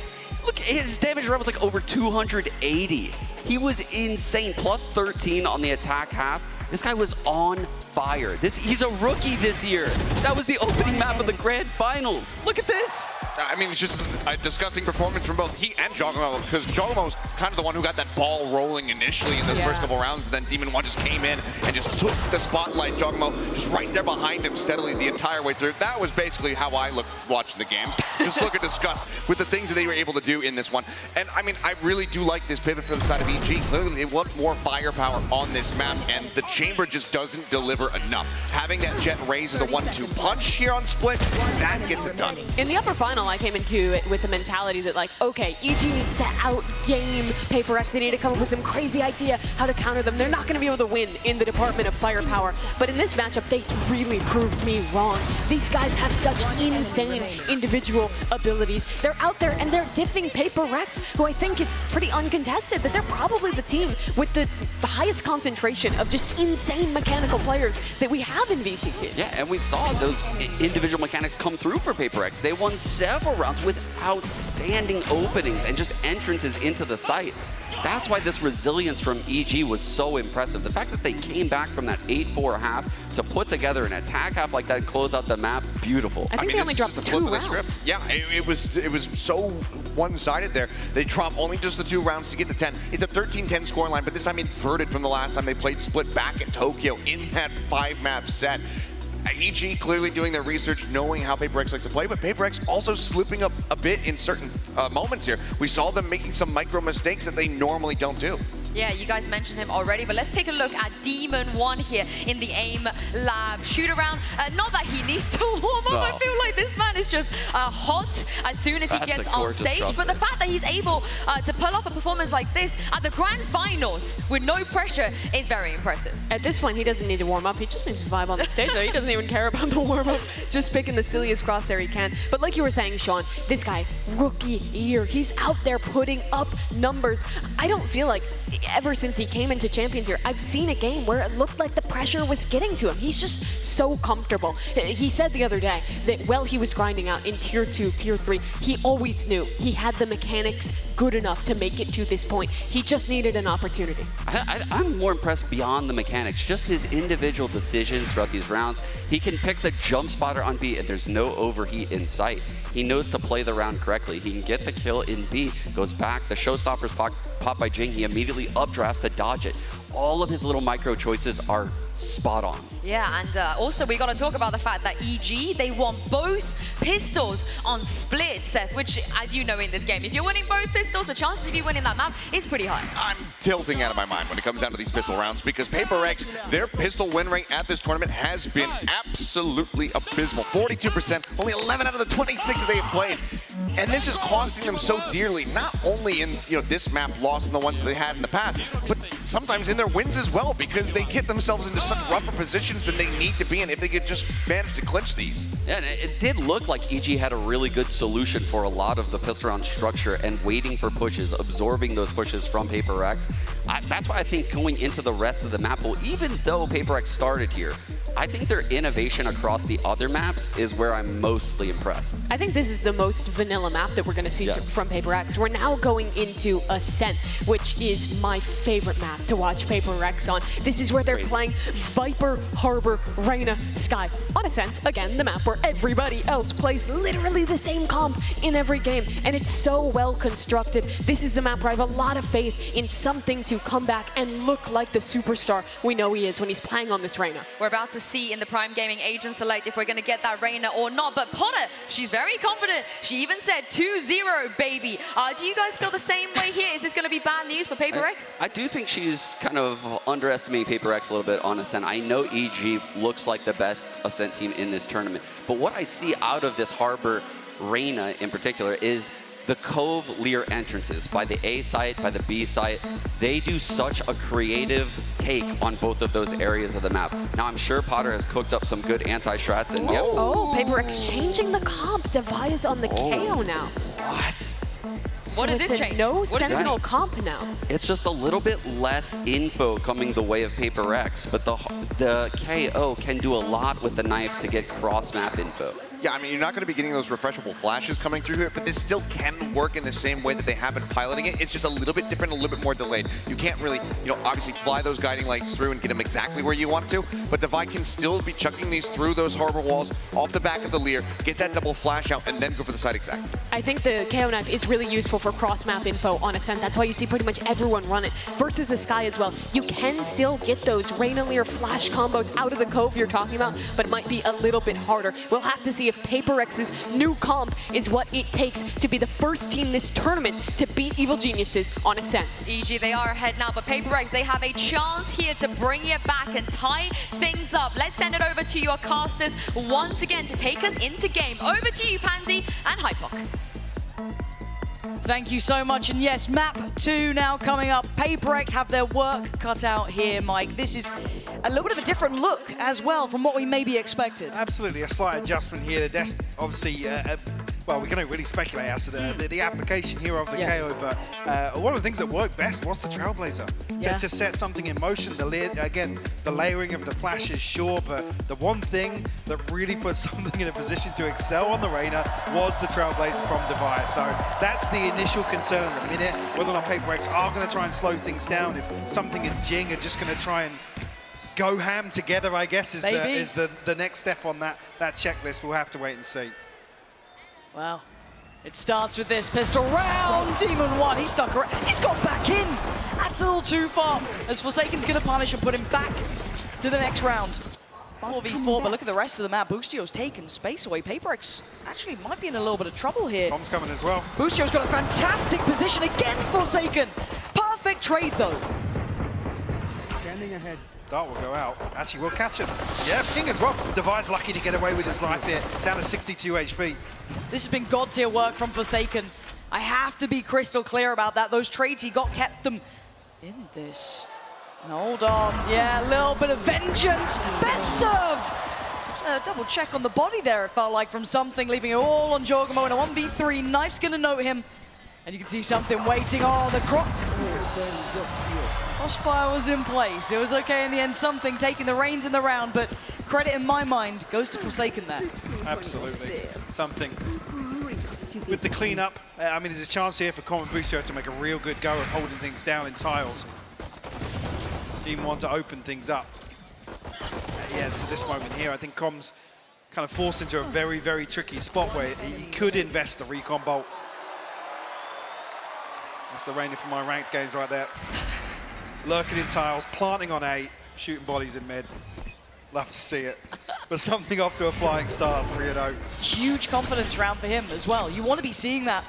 Look, his damage run was like over 280. He was insane, plus 13 on the attack half. This guy was on fire. He's a rookie this year. That was the opening map of the grand finals. Look at this. I mean, it's just a disgusting performance from both he and Joggamo, because Joggamo was kind of the one who got that ball rolling initially in those first couple rounds, and then Demon One just came in and just took the spotlight. Joggamo just right there behind him steadily the entire way through. That was basically how I looked watching the games. Just look at disgust with the things that they were able to do in this one. And I mean, I really do like this pivot for the side of EG. Clearly, they want more firepower on this map, and the chamber just doesn't deliver enough. Having that Jet raise as a 1-2 punch here on Split, that gets it done. In the upper final, I came into it with the mentality that, like, okay, EG needs to outgame Paper X. They need to come up with some crazy idea how to counter them. They're not going to be able to win in the department of firepower. But in this matchup, they really proved me wrong. These guys have such insane individual abilities. They're out there and they're diffing Paper X, who I think it's pretty uncontested that they're probably the team with the highest concentration of just insane mechanical players that we have in VCT. Yeah, and we saw those individual mechanics come through for Paper X. They won several rounds with outstanding openings and just entrances into the site. That's why this resilience from EG was so impressive. The fact that they came back from that 8-4 half to put together an attack half like that and close out the map, beautiful. I think they only dropped 2 rounds. Yeah, it was so one-sided there. They dropped only just the 2 rounds to get the 10. It's a 13-10 scoreline, but this time inverted from the last time they played split back in Tokyo in that 5-map set. EG clearly doing their research, knowing how Paper X likes to play, but Paper X also slipping up a bit in certain moments here. We saw them making some micro mistakes that they normally don't do. Yeah, you guys mentioned him already, but let's take a look at Demon 1 here in the AIM Lab shoot-around. Not that he needs to warm up. No. I feel like this man is just hot as soon as he gets on stage. But the fact that he's able to pull off a performance like this at the grand finals with no pressure is very impressive. At this point, he doesn't need to warm up. He just needs to vibe on the stage. So he doesn't even care about the warm-up, just picking the silliest crosshair he can. But like you were saying, Sean, this guy, rookie year, he's out there putting up numbers. I don't feel like ever since he came into Champions here, I've seen a game where it looked like the pressure was getting to him. He's just so comfortable. He said the other day that while he was grinding out in Tier 2, Tier 3, he always knew he had the mechanics good enough to make it to this point. He just needed an opportunity. I'm more impressed beyond the mechanics, just his individual decisions throughout these rounds. He can pick the jump spotter on B and there's no overheat in sight. He knows to play the round correctly. He can get the kill in B, goes back, the showstopper's popped by Jing, he immediately updrafts to dodge it. All of his little micro choices are spot on. Yeah, and also we got to talk about the fact that EG, they won both pistols on split, Seth, which, as you know in this game, if you're winning both pistols, the chances of you winning that map is pretty high. I'm tilting out of my mind when it comes down to these pistol rounds because Paper X, their pistol win rate at this tournament has been absolutely abysmal. 42%, only 11 out of the 26 that they have played. And this is costing them so dearly, not only in this map loss and the ones that they had in the past, but sometimes in their wins as well, because they get themselves into such rougher positions than they need to be in if they could just manage to clinch these. Yeah, and it did look like EG had a really good solution for a lot of the pistol round structure and waiting for pushes, absorbing those pushes from Paper X. That's why I think going into the rest of the map, well, even though Paper X started here, I think their innovation across the other maps is where I'm mostly impressed. I think this is the most vanilla map that we're going to see from Paper X. We're now going into Ascent, which is my favorite map to watch Paper X on. This is where they're playing Viper, Harbor, Reyna, Sky. On Ascent, again, the map where everybody else plays literally the same comp in every game, and it's so well constructed. This is the map where I have a lot of faith in something to come back and look like the superstar we know he is when he's playing on this Reyna. We're about to see in the Prime Gaming Agent Select if we're going to get that Reyna or not, but Potter, she's very confident. She even said 2-0, baby. Do you guys feel the same way here? Is this going to be bad news for Paper X? I do think she's kind of underestimating Paper X a little bit on Ascent. I know EG looks like the best Ascent team in this tournament, but what I see out of this Harbor Reyna in particular is the Cove Lear entrances by the A site, by the B site. They do such a creative take on both of those areas of the map. Now, I'm sure Potter has cooked up some good anti-strats and yep. Oh, Paper X changing the comp. Device on the KO now. What? So what does this change? No Sentinel comp now. It's just a little bit less info coming the way of Paper X, but the KO can do a lot with the knife to get cross-map info. Yeah, I mean, you're not going to be getting those refreshable flashes coming through here, but this still can work in the same way that they have been piloting it. It's just a little bit different, a little bit more delayed. You can't really, obviously fly those guiding lights through and get them exactly where you want to, but Devi can still be chucking these through those harbor walls, off the back of the Lear, get that double flash out, and then go for the side exact. I think the KO knife is really useful for cross-map info on Ascent. That's why you see pretty much everyone run it, versus the Sky as well. You can still get those Reyna Lear flash combos out of the Cove you're talking about, but it might be a little bit harder. We'll have to see if Paper X's new comp is what it takes to be the first team this tournament to beat Evil Geniuses on Ascent. EG, they are ahead now, but Paper X, they have a chance here to bring it back and tie things up. Let's send it over to your casters once again to take us into game. Over to you, Pansy and Hypok. Thank you so much. And yes, map 2 now coming up. PaperX have their work cut out here, Mike. This is a little bit of a different look as well from what we maybe expected. Absolutely, a slight adjustment here. The obviously, well, we can only really speculate as to the application here of the KO, but one of the things that worked best was the Trailblazer. To set something in motion. Again, the layering of the flashes, sure, but the one thing that really put something in a position to excel on the Reyna was the Trailblazer from Device. So that's the initial concern at the minute, whether or not PaperX are going to try and slow things down, if something in Jing are just going to try and go ham together, I guess, is the next step on that checklist. We'll have to wait and see. Well, it starts with this pistol round. Demon 1, he's stuck around. He's got back in. That's a little too far. As Forsaken's going to punish and put him back to the next round. 4v4, but look at the rest of the map. Boostio's taken space away. PaperX actually might be in a little bit of trouble here. Bomb's coming as well. Boostio's got a fantastic position again, Forsaken. Perfect trade, though. Standing ahead. Dart will go out. Actually, we'll catch him. Yeah, King as well. Divide's lucky to get away with his life here. Down to 62 HP. This has been god tier work from Forsaken. I have to be crystal clear about that. Those trades he got kept them in this. And hold on. Yeah, a little bit of vengeance. Best served. Double check on the body there, it felt like, from something, leaving it all on Jorgamo in a 1v3. Knife's going to note him. And you can see something waiting. Oh, the crossfire was in place. It was okay in the end. Something taking the reins in the round, but credit in my mind goes to Forsaken there. Absolutely. Something. With the cleanup, I mean, there's a chance here for Common Boostio to make a real good go of holding things down in tiles. Team 1 to open things up. Yeah, so this moment here, I think Com's kind of forced into a very, very tricky spot where he could invest the recon bolt. That's the Reyna from my ranked games right there. Lurking in tiles, planting on A, shooting bodies in mid. Love to see it. But something off to a flying start, 3-0. Huge confidence round for him as well. You want to be seeing that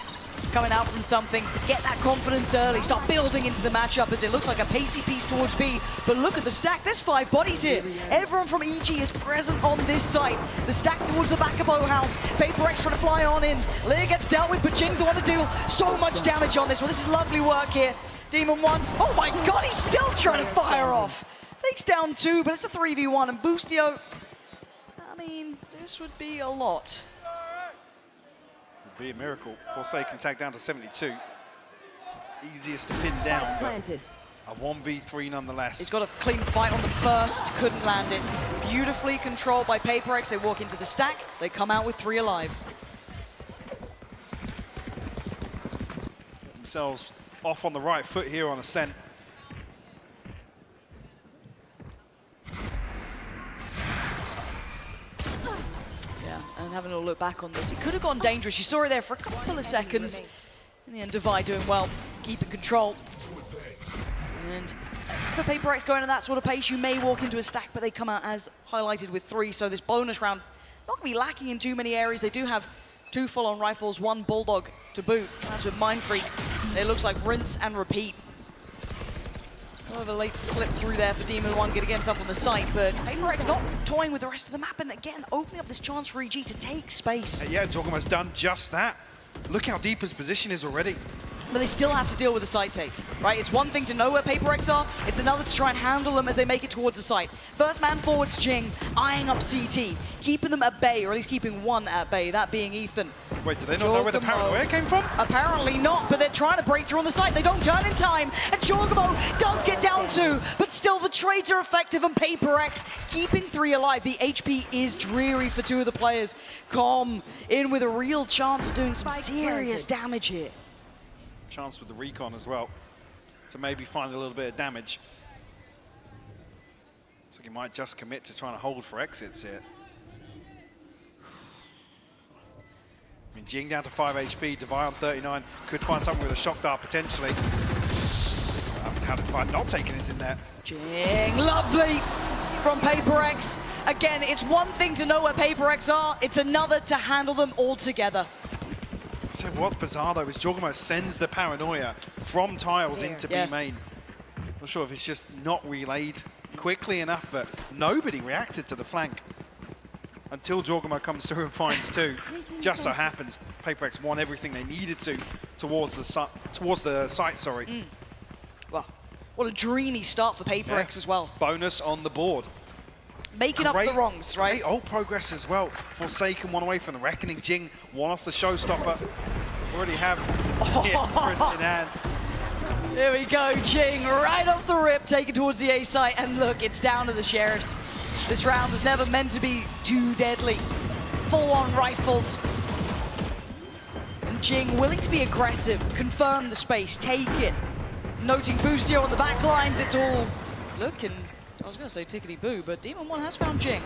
coming out from something. Get that confidence early, start building into the matchup as it looks like a pacey piece towards B. But look at the stack, there's 5 bodies here. Everyone from EG is present on this site. The stack towards the back of House. PaperX trying to fly on in. Lear gets dealt with, but Jing's the one to deal so much damage on this one. This is lovely work here. Demon 1, oh my god, he's still trying to fire off. Takes down 2, but it's a 3v1, and Boostio, I mean, this would be a lot. Would be a miracle. Forsaken tag down to 72. Easiest to pin down, but a 1v3 nonetheless. He's got a clean fight on the first, couldn't land it. Beautifully controlled by PaperX. They walk into the stack, they come out with 3 alive. Themselves off on the right foot here on Ascent. Yeah, and having a look back on this, it could have gone dangerous. You saw it there for a couple of seconds. In the end, Divide doing well, keeping control. And for PaperX going at that sort of pace, you may walk into a stack, but they come out as highlighted with 3. So this bonus round, not going to be lacking in too many areas. They do have 2 full-on rifles, 1 Bulldog to boot. That's with Mindfreak. It looks like rinse and repeat. A late slip through there for Demon 1, getting himself on the site, but PaperX not toying with the rest of the map, and again, opening up this chance for EG to take space. Yeah, Jorgamo's done just that. Look how deep his position is already. But they still have to deal with the site take, right? It's one thing to know where PaperX are, it's another to try and handle them as they make it towards the site. First man forward's Jing, eyeing up CT, keeping them at bay, or at least keeping one at bay, that being Ethan. Wait, do they not know where the paranoia came from? Apparently not, but they're trying to break through on the site. They don't turn in time, and Jorgamo does get down 2, but still the trades are effective, and PaperX keeping 3 alive. The HP is dreary for 2 of the players. Com in with a real chance of doing some serious damage here. Chance with the recon as well to maybe find a little bit of damage. So he might just commit to trying to hold for exits here. I mean, Jing down to 5 HP, Divide on 39, could find something with a shock dart potentially. How did Divide not taking it in there? Jing, lovely from PaperX. Again, it's one thing to know where PaperX are, it's another to handle them all together. So what's bizarre though is Jorgamo sends the paranoia from tiles into B main. Not sure if it's just not relayed quickly enough, but nobody reacted to the flank. until Jorgamo comes through and finds two. Just so happens, PaperX won everything they needed to towards the site. Sorry. Well, what a dreamy start for PaperX as well. Bonus on the board. Making up the wrongs, right? Great ult progress as well. Forsaken one away from the Reckoning. Jing one off the showstopper. Already have Chris in hand. Here we go, Jing right off the rip, taken towards the A site, and look, it's down to the Sheriffs. This round was never meant to be too deadly. Full-on rifles. And Jing willing to be aggressive, confirm the space, take it. Noting Boostio on the back lines, it's all looking, I was going to say tickety-boo, but Demon One has found Jing.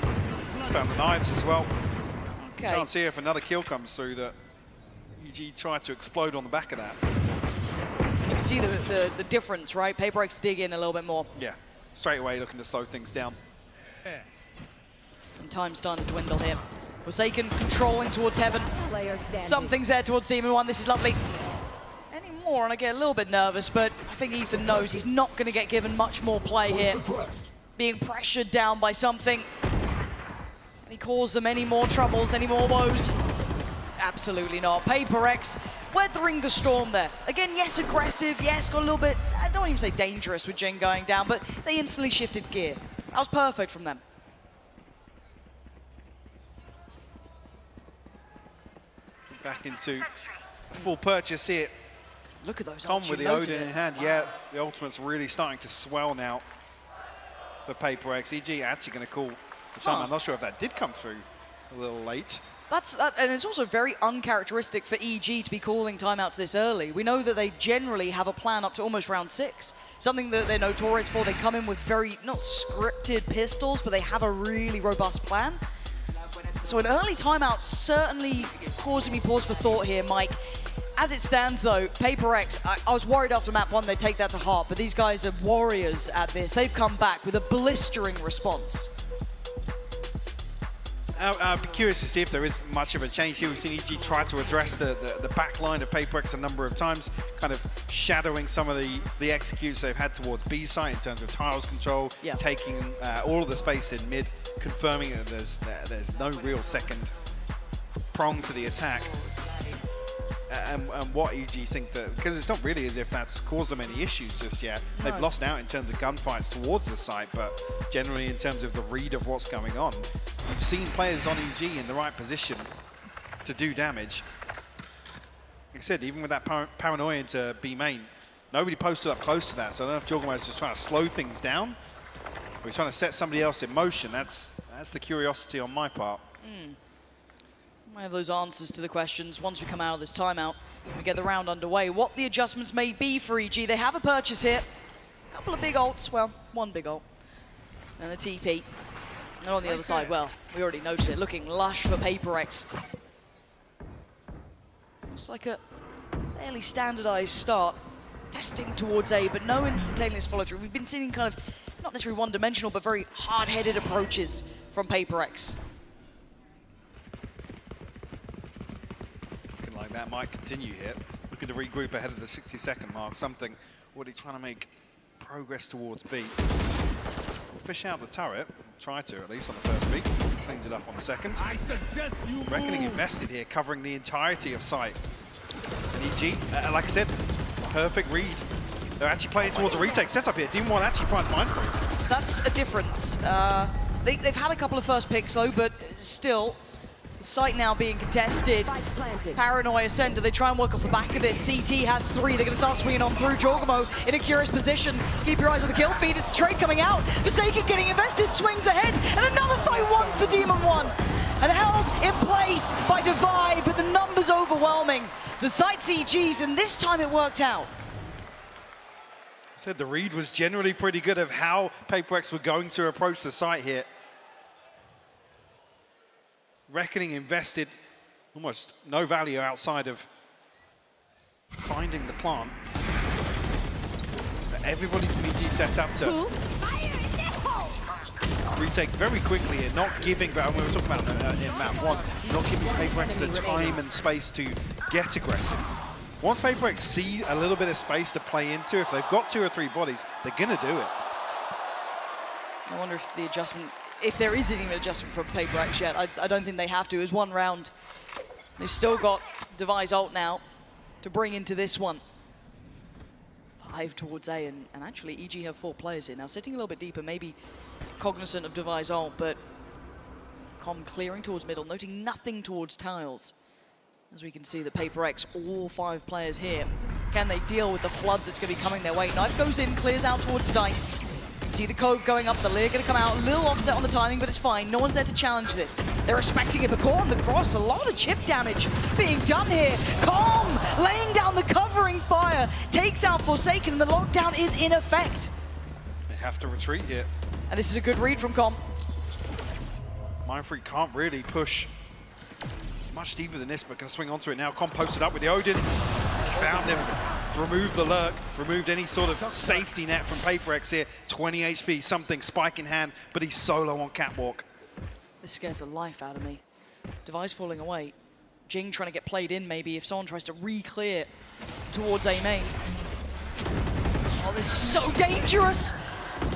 He's found the knives as well. Okay. Can't see if another kill comes through that EG tried to explode on the back of that. You can see the difference, right? PaperX dig in a little bit more. Yeah, straight away looking to slow things down. And time's starting to dwindle here. Forsaken controlling towards Heaven. Something's there towards Demon One. This is lovely. Any more, and I get a little bit nervous, but I think Ethan knows he's not going to get given much more play here. Being pressured down by something. Can he cause them any more troubles, any more woes? Absolutely not. PaperX weathering the storm there. Again, yes, aggressive, yes, got a little bit, I don't even say dangerous with Jing going down, but they instantly shifted gear. That was perfect from them. Back into full purchase here. Look at those Tom with the Odin in hand. Yeah, the ultimate's really starting to swell now for PaperX. EG actually going to call the time. I'm not sure if that did come through a little late. And it's also very uncharacteristic for EG to be calling timeouts this early. We know that they generally have a plan up to almost round 6. Something that they're notorious for. They come in with very, not scripted pistols, but they have a really robust plan. So an early timeout certainly causing me pause for thought here, Mike. As it stands though, PaperX, I was worried after map 1 they'd take that to heart, but these guys are warriors at this. They've come back with a blistering response. I'd be curious to see if there is much of a change here. We've seen EG try to address the back line of PaperX a number of times, kind of shadowing some of the executes they've had towards B site in terms of tiles control, taking all of the space in mid, confirming that there's no real second prong to the attack. And what EG think that, because it's not really as if that's caused them any issues just yet. They've lost out in terms of gunfights towards the site, but generally in terms of the read of what's going on, you've seen players on EG in the right position to do damage. Like I said, even with that paranoia into B main, nobody posted up close to that, so I don't know if Jorgamo is just trying to slow things down, or he's trying to set somebody else in motion. That's the curiosity on my part. I have those answers to the questions once we come out of this timeout. We get the round underway. What the adjustments may be for EG. They have a purchase here. A couple of big ults. Well, one big ult. And a TP. And on the other side, well, we already noted it. Looking lush for PaperX. Looks like a fairly standardized start. Testing towards A, but no instantaneous follow through. We've been seeing kind of, not necessarily one-dimensional, but very hard-headed approaches from PaperX. Like that might continue here. Looking to regroup ahead of the 60-second mark. Something already trying to make progress towards B. Fish out the turret. Try to, at least on the first peak. Cleans it up on the second. Reckoning invested here, covering the entirety of site. And EG, like I said, perfect read. They're actually playing towards a retake setup here. Demon One actually finds Mindfreeze. That's a difference. They've had a couple of first picks though, but still, the site now being contested. Paranoia Ascent, do they try and work off the back of this? CT has 3, they're going to start swinging on through. Jorgamo in a curious position. Keep your eyes on the kill feed, it's the trade coming out. Forsaken getting invested, swings ahead, and another fight won for Demon One. And held in place by Divide, but the numbers overwhelming. The site's EG's, and this time it worked out. I said the read was generally pretty good of how PaperX were going to approach the site here. Reckoning invested almost no value outside of finding the plant. But everybody from EG set up to retake very quickly and not giving, but we were talking about in map 1, not giving PaperX the time and space to get aggressive. Once PaperX see a little bit of space to play into, if they've got 2 or 3 bodies, they're gonna do it. I wonder if the adjustment if there is any adjustment from PaperX yet. I don't think they have to. It's one round. They've still got Device ult now to bring into this one. 5 towards A, and actually EG have 4 players here. Now sitting a little bit deeper, maybe cognizant of Device ult, but Com clearing towards middle, noting nothing towards tiles. As we can see, the PaperX, all 5 players here. Can they deal with the flood that's going to be coming their way? Knife goes in, clears out towards Dice. You can see the Cove going up, the Lear going to come out. A little offset on the timing, but it's fine. No one's there to challenge this. They're expecting it, but Korn, the cross, a lot of chip damage being done here. Com laying down the covering fire, takes out Forsaken, and the lockdown is in effect. They have to retreat here. And this is a good read from Com. Mindfreak can't really push much deeper than this, but can swing onto it now. Com posted up with the Odin. He's found him, removed the lurk, removed any sort of safety net from PaperX here. 20 HP, something, spike in hand, but he's solo on Catwalk. This scares the life out of me. Device falling away. Jing trying to get played in maybe if someone tries to re-clear towards A main. Oh, this is so dangerous!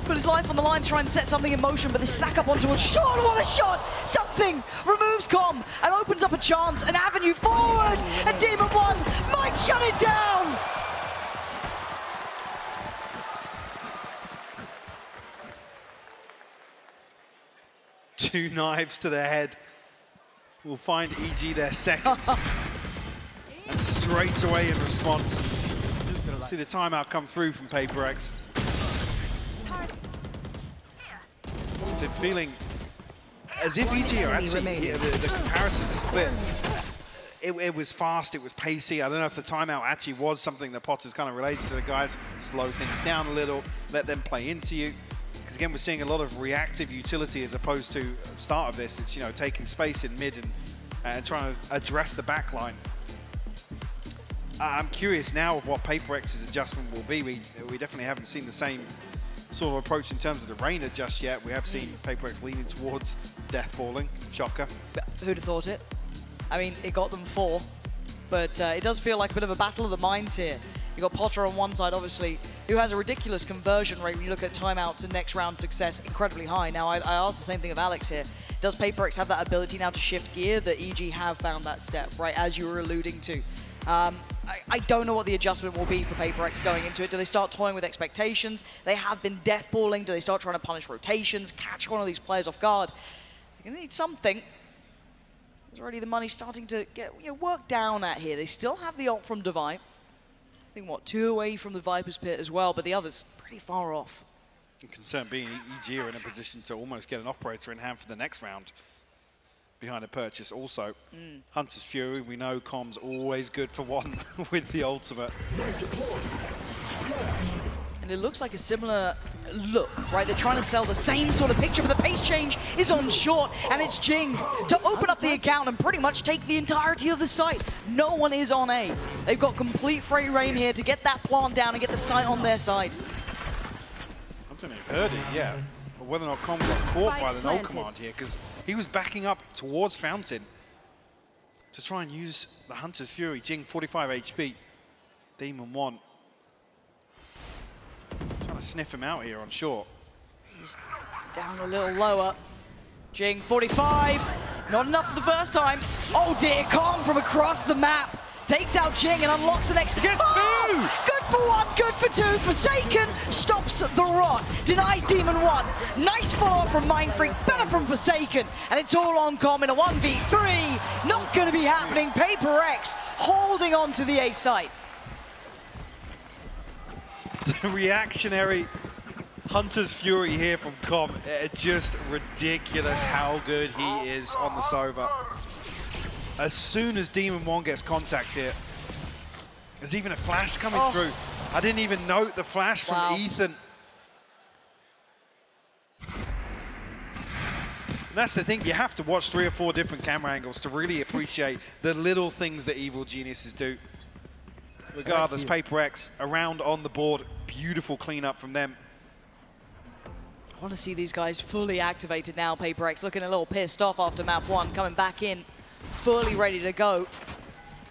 Put his life on the line to try and set something in motion, but they stack up onto a shot. What a shot! Something removes Com and opens up a chance, an avenue forward, and Demon One might shut it down! Two knives to the head. We'll find EG their second. And straight away in response. See the timeout come through from PaperX. Is it feeling as if EG are actually here, the comparison to split. It was fast, it was pacey. I don't know if the timeout actually was something that Potter's kind of related to the guys. Slow things down a little, let them play into you. Because again, we're seeing a lot of reactive utility as opposed to start of this. It's, you know, taking space in mid and trying to address the back line. I'm curious now of what PaperX's adjustment will be. We definitely haven't seen the same sort of approach in terms of the Reina just yet. We have seen PaperX leaning towards death falling. Shocker. Who'd have thought it? I mean, it got them 4, but it does feel like a bit of a battle of the minds here. You've got Potter on one side, obviously, who has a ridiculous conversion rate when you look at timeouts and next round success, incredibly high. Now, I asked the same thing of Alex here. Does PaperX have that ability now to shift gear? The EG have found that step, right, as you were alluding to. I don't know what the adjustment will be for PaperX going into it. Do they start toying with expectations? They have been deathballing. Do they start trying to punish rotations, catch one of these players off guard? They're going to need something. There's already the money starting to get worked down at here. They still have the ult from Devi. I think, what, 2 away from the Viper's Pit as well, but the other's pretty far off. The concern being EG are in a position to almost get an operator in hand for the next round. Behind a purchase also. Hunter's Fury, we know Com's always good for one with the ultimate. And it looks like a similar look, right? They're trying to sell the same sort of picture, but the pace change is on short, and it's Jing to open up the account and pretty much take the entirety of the site. No one is on A. They've got complete free reign here to get that plant down and get the site on their side. I don't know if you've heard it, yeah. But whether or not Com got caught by the no command here, because he was backing up towards Fountain to try and use the Hunter's Fury. Jing, 45 HP. Demon 1. Trying to sniff him out here on short. He's down a little lower. Jing, 45. Not enough for the first time. Oh dear, Com from across the map. Takes out Jing and unlocks the next. Gets 2! Good for 1, good for 2. Forsaken stops the rot. Denies Demon 1. Nice follow-up from Mindfreak. Better from Forsaken. And it's all on Com in a 1v3. Not going to be happening. PaperX holding on to the A site. The reactionary Hunter's Fury here from Com. Just ridiculous how good he is on the Sova. As soon as Demon 1 gets contact here, there's even a flash coming through. I didn't even note the flash from Ethan. And that's the thing, you have to watch 3 or 4 different camera angles to really appreciate the little things that evil geniuses do. Regardless, PaperX around on the board, beautiful cleanup from them. I want to see these guys fully activated now. PaperX looking a little pissed off after map 1, coming back in. Fully ready to go,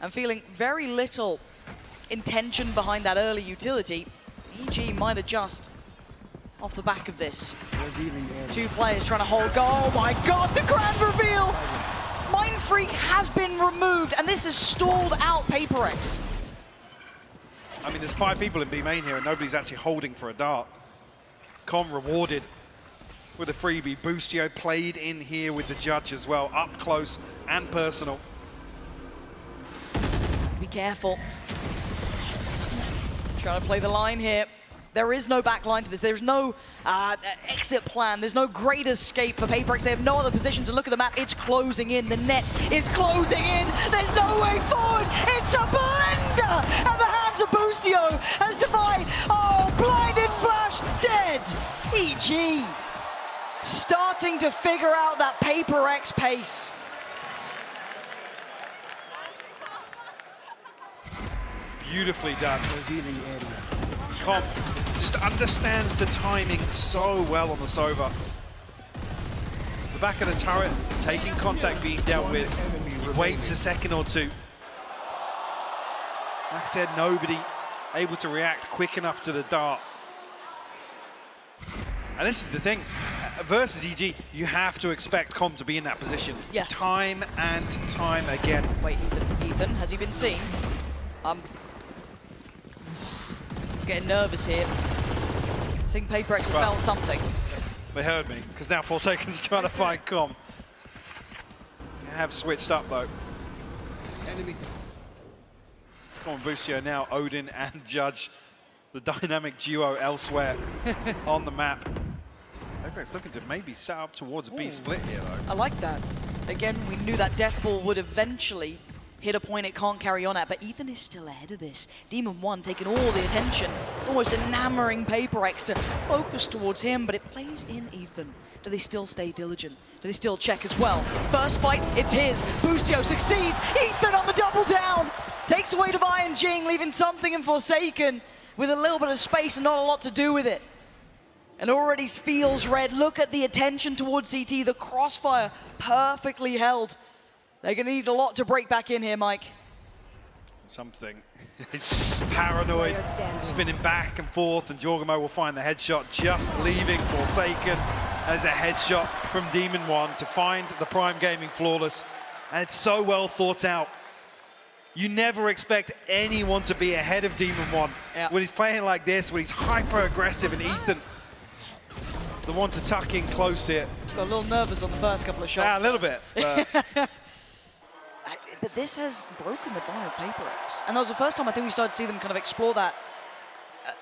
and feeling very little intention behind that early utility. EG might adjust off the back of this. Two players trying to hold goal. Oh my God, the grand reveal! Mind Freak has been removed, and this has stalled out PaperX. I mean, there's 5 people in B main here, and nobody's actually holding for a dart. Com rewarded with a freebie. Boostio played in here with the judge as well, up close and personal. Be careful. Trying to play the line here. There is no back line to this. There's no exit plan. There's no great escape for PaperX. They have no other position to look at the map. It's closing in. The net is closing in. There's no way forward. It's a blender at the hands of Boostio as Divide. Oh, blinded flash, dead. EG. Starting to figure out that PaperX pace. Beautifully done. Com just understands the timing so well on the Sova. The back of the turret, taking contact, being dealt with. He waits a second or two. Like I said, nobody able to react quick enough to the dart. And this is the thing, versus EG, you have to expect Com to be in that position. Yeah. Time and time again. Wait, Ethan, has he been seen? Getting nervous here. I think PaperX has felt something. They heard me, because now Forsaken's trying to find Com. They have switched up though. Enemy. It's Com and Boostio now, Odin and Judge. The dynamic duo elsewhere on the map. PaperX looking to maybe set up towards a B split here though. I like that. Again, we knew that Death Ball would eventually hit a point it can't carry on at, but Ethan is still ahead of this. Demon 1 taking all the attention, almost enamoring PaperX to focus towards him, but it plays in Ethan. Do they still stay diligent? Do they still check as well? First fight, it's his. Boostio succeeds. Ethan on the double down. Takes away Divine and Jing, leaving something in Forsaken with a little bit of space and not a lot to do with it. And already feels red. Look at the attention towards CT. The crossfire perfectly held. They're going to need a lot to break back in here, Mike. Something. It's paranoid, spinning back and forth, and Jorgamo will find the headshot, just leaving Forsaken as a headshot from Demon 1 to find the Prime Gaming flawless. And it's so well thought out. You never expect anyone to be ahead of Demon 1 when he's playing like this, when he's hyper aggressive, and Ethan, the one to tuck in close here. Got a little nervous on the first couple of shots. Yeah, a little bit. But this has broken the bar of PaperX. And that was the first time I think we started to see them kind of explore that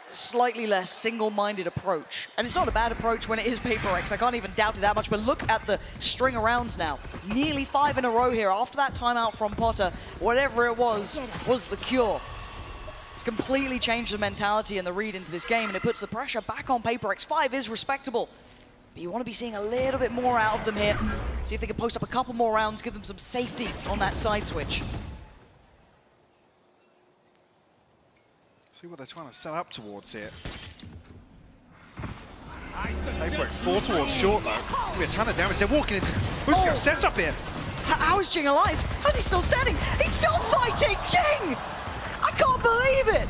slightly less single-minded approach. And it's not a bad approach when it is PaperX. I can't even doubt it that much. But look at the string of rounds now. Nearly 5 in a row here. After that timeout from Potter, whatever it was the cure. It's completely changed the mentality and the read into this game, and it puts the pressure back on PaperX. 5 is respectable. But you want to be seeing a little bit more out of them here. See if they can post up a couple more rounds, give them some safety on that side switch. See what they're trying to set up towards here. PaperX 4 towards short though. Be a ton of damage. They're walking into Boostio sets up here. How is Jing alive? How's he still standing? He's still fighting! Jing! I can't believe it!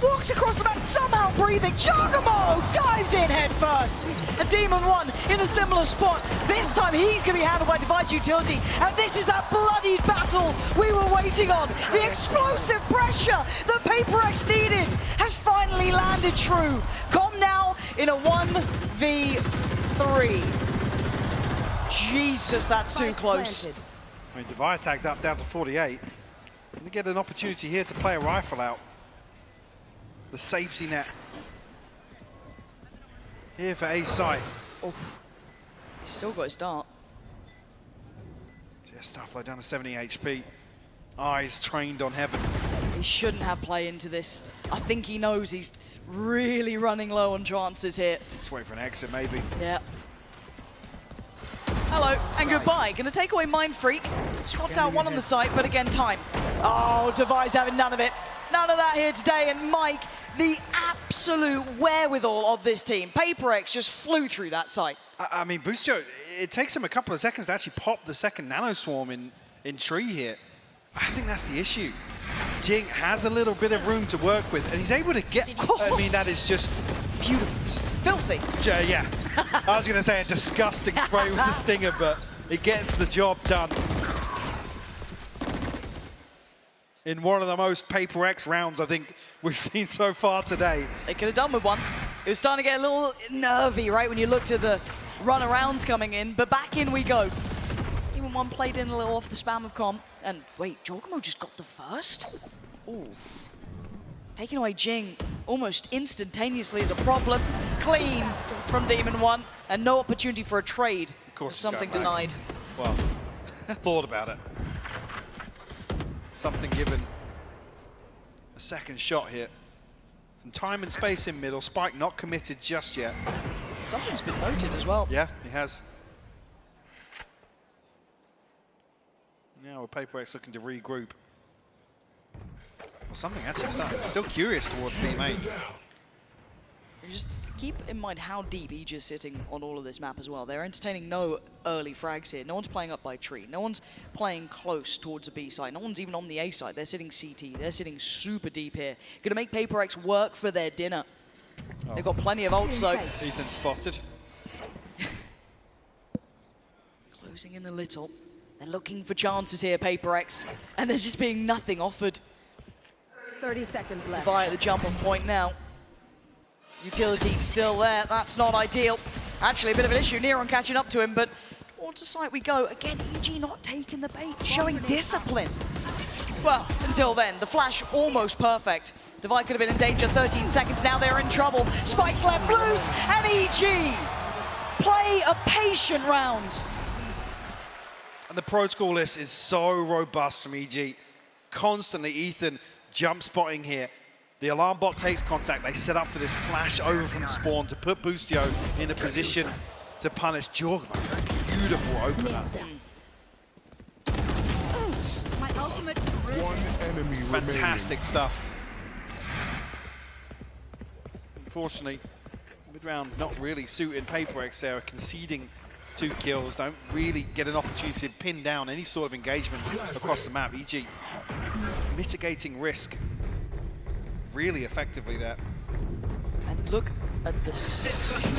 Walks across the map, somehow breathing. Chogamo dives in head first. And Demon 1 in a similar spot. This time he's going to be handled by Divide's utility. And this is that bloodied battle we were waiting on. The explosive pressure that PaperX needed has finally landed true. Com now in a 1v3. Jesus, that's too close. I mean, Divide tagged up down to 48. Going to get an opportunity here to play a rifle out. The safety net here for A side. He's still got his dart. Just Starflow down to 70 HP. Eyes trained on heaven. He shouldn't have play into this. I think he knows he's really running low on chances here. Just wait for an exit, maybe. Yeah. Hello, and goodbye. Gonna take away Mind Freak. Spots out one on the site, but again, time. Oh, Divide's having none of it. None of that here today, and Mike, the absolute wherewithal of this team. PaperX just flew through that site. I mean, Boostio, it takes him a couple of seconds to actually pop the second Nano Swarm in tree here. I think that's the issue. Jing has a little bit of room to work with, and he's able to get, I mean, that is just beautiful. Filthy. Yeah, I was going to say a disgusting spray with the stinger, but it gets the job done. In one of the most Paper X rounds I think we've seen so far today. They could have done with one. It was starting to get a little nervy, right, when you looked at the run-arounds coming in, but back in we go. Even one played in a little off the spam of comp. And wait, Jorgamo just got the first? Ooh. Taking away Jing almost instantaneously is a problem. Clean from Demon One, and no opportunity for a trade. Of course, something denied. Well, thought about it. Something given a second shot here. Some time and space in middle. Spike not committed just yet. Something's been noted as well. Yeah, he has. Now with Paper X looking to regroup. Well, something actually started. Still curious towards B-Main. Just keep in mind how deep Aegis sitting on all of this map as well. They're entertaining no early frags here. No one's playing up by tree. No one's playing close towards the B side. No one's even on the A side. They're sitting CT. They're sitting super deep here. Gonna make Paper X work for their dinner. Oh. They've got plenty of ults, so. Ethan spotted. Closing in a little. They're looking for chances here, Paper X, and there's just being nothing offered. 30 seconds left. Devi at the jump on point now. Utility still there, that's not ideal. Actually a bit of an issue, Neron catching up to him, but towards the site we go. Again, EG not taking the bait, showing discipline. Well, until then, the flash almost perfect. Devi could have been in danger, 13 seconds, now they're in trouble. Spike's left loose, and EG play a patient round. And the protocol list is so robust from EG. Constantly Ethan jump spotting here. The alarm bot takes contact. They set up for this flash over from spawn to put Boostio in a position to punish Jorgamo. Beautiful opener. My ultimate. One enemy Fantastic stuff. Unfortunately, mid-round not really suiting Paper X there, conceding 2 kills, don't really get an opportunity to pin down any sort of engagement across the map. EG mitigating risk really effectively there. And look at this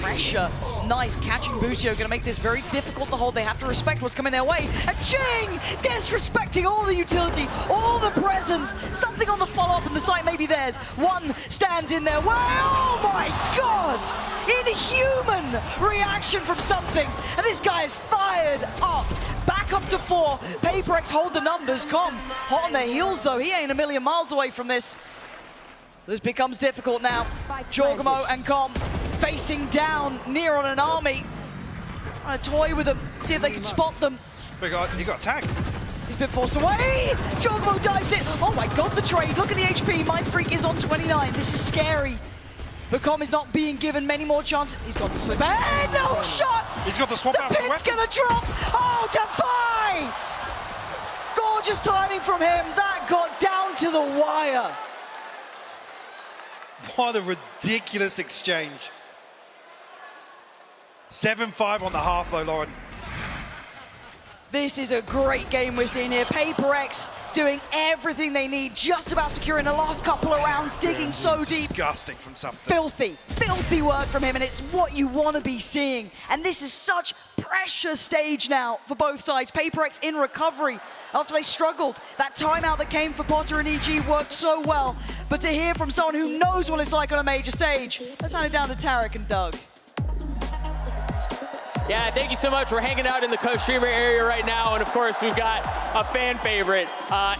pressure. Knife catching Boostio, gonna make this very difficult to hold. They have to respect what's coming their way. And Jing disrespecting all the utility, all the presence. Something on the follow-up and the site may be theirs. One stands in their way. Oh my God! Inhuman reaction from something. And this guy is fired up. Back up to 4. Paper X hold the numbers. Com hot on their heels though. He ain't a million miles away from this. This becomes difficult now. Jorgamo and Com facing down Neron and Army. Trying to toy with them, see if they can spot them. He got tagged. He's been forced away. Jorgamo dives in. Oh my God, the trade. Look at the HP. Mind Freak is on 29. This is scary. But Com is not being given many more chances. He's got to slip. And no shot. He's got to swap out. The pin's gonna drop. Oh, Defi! Gorgeous timing from him. That got down to the wire. What a ridiculous exchange. 7-5 on the half though, Lauren. This is a great game we're seeing here. Paper X doing everything they need, just about securing the last couple of rounds, digging so deep. Disgusting from something. Filthy, filthy work from him, and it's what you want to be seeing. And this is such pressure stage now for both sides. Paper X in recovery after they struggled. That timeout that came for Potter and EG worked so well. But to hear from someone who knows what it's like on a major stage, let's hand it down to Tarik and Doug. Yeah, thank you so much. We're hanging out in the co-streamer area right now, and of course, we've got a fan favorite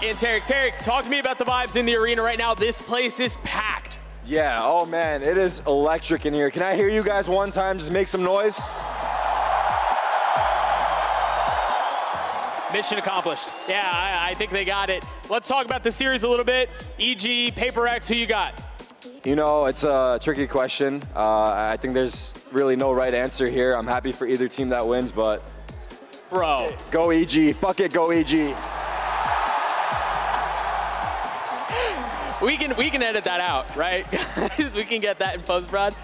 in Tarik. Tarik, talk to me about the vibes in the arena right now. This place is packed. Yeah, oh man, it is electric in here. Can I hear you guys one time? Just make some noise. Mission accomplished. Yeah, I think they got it. Let's talk about the series a little bit. EG, Paper X, who you got? You know, it's a tricky question. I think there's really no right answer here. I'm happy for either team that wins, but... Bro. Go EG. Fuck it, go EG. We can edit that out, right? We can get that in post-prod.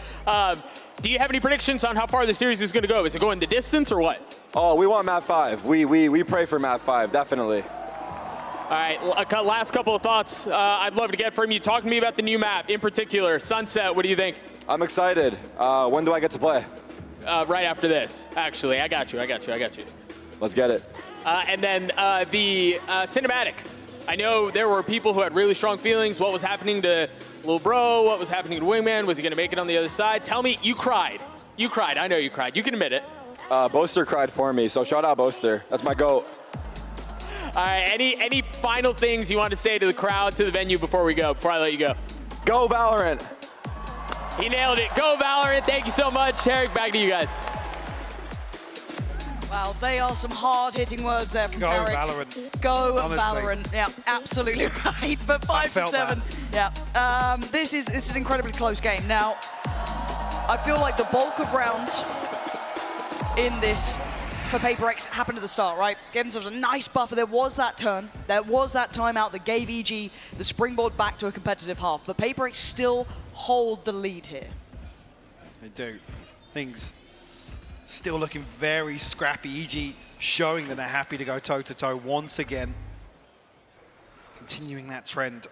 Do you have any predictions on how far the series is going to go? Is it going the distance or what? Oh, we want map 5. We pray for map 5, definitely. All right, last couple of thoughts I'd love to get from you. Talk to me about the new map, in particular, Sunset. What do you think? I'm excited. When do I get to play? Right after this, actually. I got you. Let's get it. And then the cinematic. I know there were people who had really strong feelings. What was happening to Lil Bro? What was happening to Wingman? Was he going to make it on the other side? Tell me, you cried. You cried. I know you cried. You can admit it. Boaster cried for me, so shout out Boaster. That's my GOAT. All right, any final things you want to say to the crowd, to the venue before I let you go? Go Valorant. He nailed it. Go Valorant. Thank you so much. Tarik, back to you guys. Well, they are some hard-hitting words there from Go Tarik. Valorant. Go Honestly. Valorant. Yeah, absolutely right. But 5-7. Yeah. This is an incredibly close game. Now, I feel like the bulk of rounds in this for PaperX happened at the start, right? Gave themselves a nice buffer. There was that turn. There was that timeout that gave EG the springboard back to a competitive half. But PaperX still hold the lead here. They do. Things still looking very scrappy. EG showing that they're happy to go toe-to-toe once again. Continuing that trend.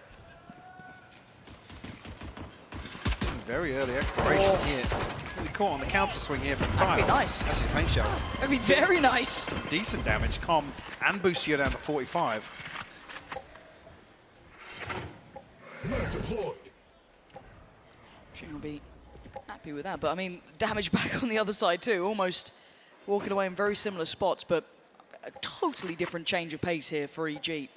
Very early exploration here. Really caught on the counter swing here from Tile. That'd be nice. That's his main shot. That'd be very nice. Some decent damage. Com and boost you down to 45. Jing will be happy with that, but I mean, damage back on the other side too. Almost walking away in very similar spots, but a totally different change of pace here for EG.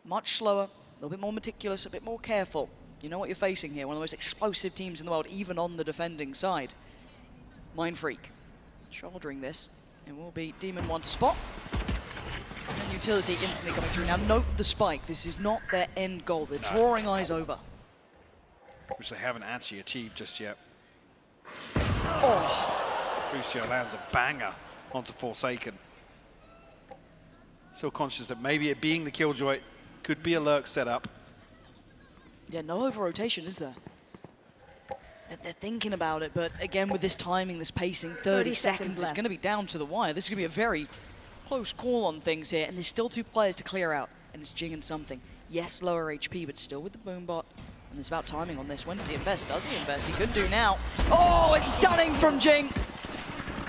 Much slower, a little bit more meticulous, a bit more careful. You know what you're facing here, one of the most explosive teams in the world, even on the defending side. Mind Freak shouldering this. It will be Demon 1 to spot. And then Utility instantly coming through. Now note the spike, this is not their end goal. They're drawing eyes over. Which they haven't actually achieved just yet. Oh! Lucio lands a banger onto Forsaken. Still conscious that maybe it being the Killjoy could be a lurk setup. Yeah, no over-rotation, is there? They're thinking about it, but again, with this timing, this pacing, 30 seconds, it's going to be down to the wire. This is going to be a very close call on things here, and there's still 2 players to clear out, and it's Jing and something. Yes, lower HP, but still with the boom bot. And it's about timing on this. When does he invest? Does he invest? He could do now. Oh, it's stunning from Jing.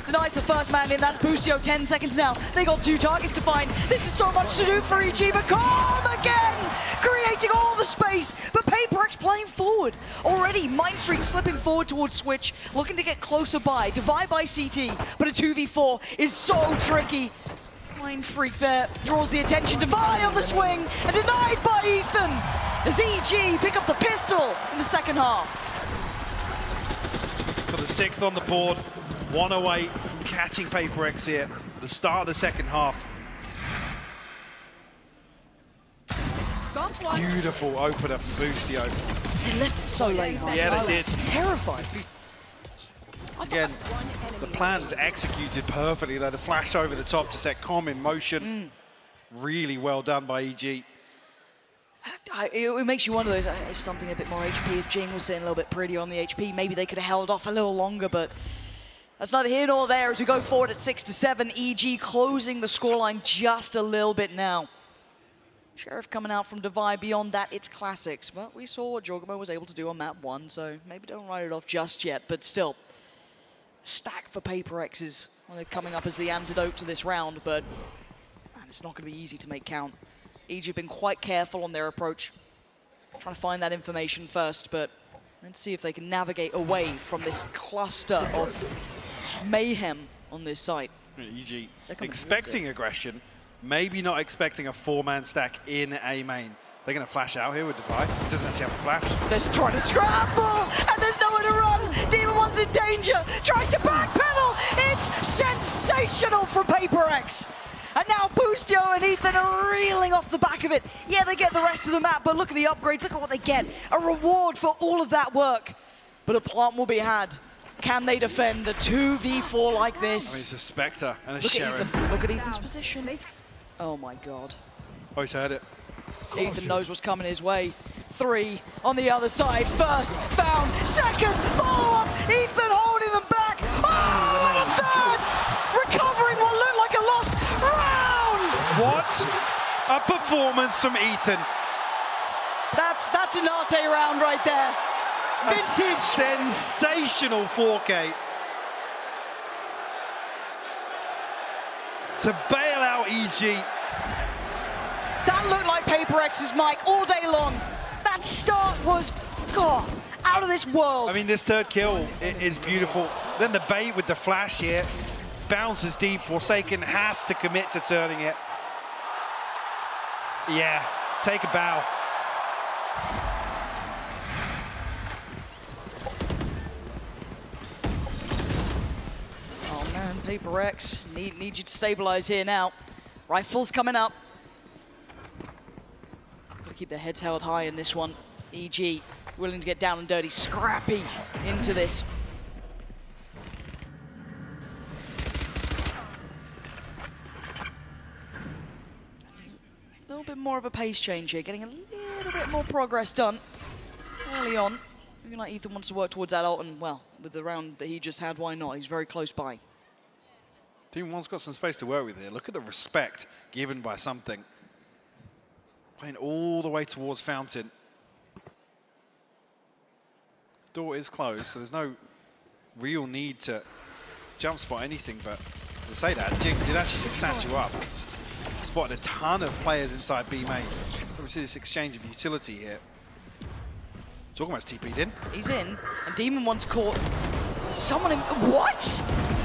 Denies the first man in. That's Boostio. 10 seconds now. They got 2 targets to find. This is so much to do for EG, but Calm again, creating all the space. But PaperX playing forward. Already, Mind Freak slipping forward towards Switch, looking to get closer by. Divide by CT, but a 2v4 is so tricky. Mind Freak there draws the attention. Divide on the swing, and denied by Ethan. As EG pick up the pistol in the second half. For the 6th on the board, 1 away from catching PaperX here. The start of the second half. Beautiful opener from Boostio. They left it so late. Yeah, they did. Terrified. Again, the plan was executed perfectly though. The flash over the top to set Com in motion. Really well done by EG. It makes you wonder, though, if something a bit more HP, if Jing was sitting a little bit prettier on the HP, maybe they could have held off a little longer, but that's neither here nor there as we go forward at 6-7. EG closing the scoreline just a little bit now. Sheriff coming out from Divide. Beyond that, it's classics. But we saw what Jorgamo was able to do on map 1, so maybe don't write it off just yet, but still. Stack for PaperX's. Well, they're coming up as the antidote to this round, but man, it's not going to be easy to make count. EG have been quite careful on their approach. Trying to find that information first, but let's see if they can navigate away from this cluster of mayhem on this site. EG expecting aggression, maybe not expecting a 4-man stack in A main. They're going to flash out here with Divide. He doesn't actually have a flash. They're trying to scramble, and there's nowhere to run. Demon One's in danger, tries to backpedal. It's sensational from PaperX. And now Boostio and Ethan are reeling off the back of it. Yeah, they get the rest of the map, but look at the upgrades. Look at what they get. A reward for all of that work. But a plant will be had. Can they defend a 2v4 like this? I mean, it's a Spectre and a Look Sheriff. at Ethan. Look at Ethan's position. Oh my God. Oh, he's heard it. Ethan knows what's coming his way. 3 on the other side. First found, second follow-up. Ethan holding them back. Oh, third! Recovering what looked like a lost round! What a performance from Ethan. That's an Arte round right there. vintage. Sensational 4K. To bail out EG. That looked like Paper X's mic all day long. That start was, God, out of this world. I mean, this third kill is beautiful. Then the bait with the flash here. Bounces deep. Forsaken has to commit to turning it. Yeah, take a bow. Oh man, Paper X, need you to stabilize here now. Rifles coming up. Gotta keep their heads held high in this one. EG willing to get down and dirty, scrappy into this. A little bit more of a pace change here, getting a little bit more progress done early on. Looking like Ethan wants to work towards that ult, and well, with the round that he just had, why not? He's very close by. Team 1's got some space to work with here. Look at the respect given by something. Playing all the way towards Fountain. Door is closed, so there's no real need to jump spot anything, but to say that, Jing did actually just sat you up. Spotted a ton of players inside B main. We see this exchange of utility here. It's almost TP'd in. He's in, and Demon One's caught someone in. What?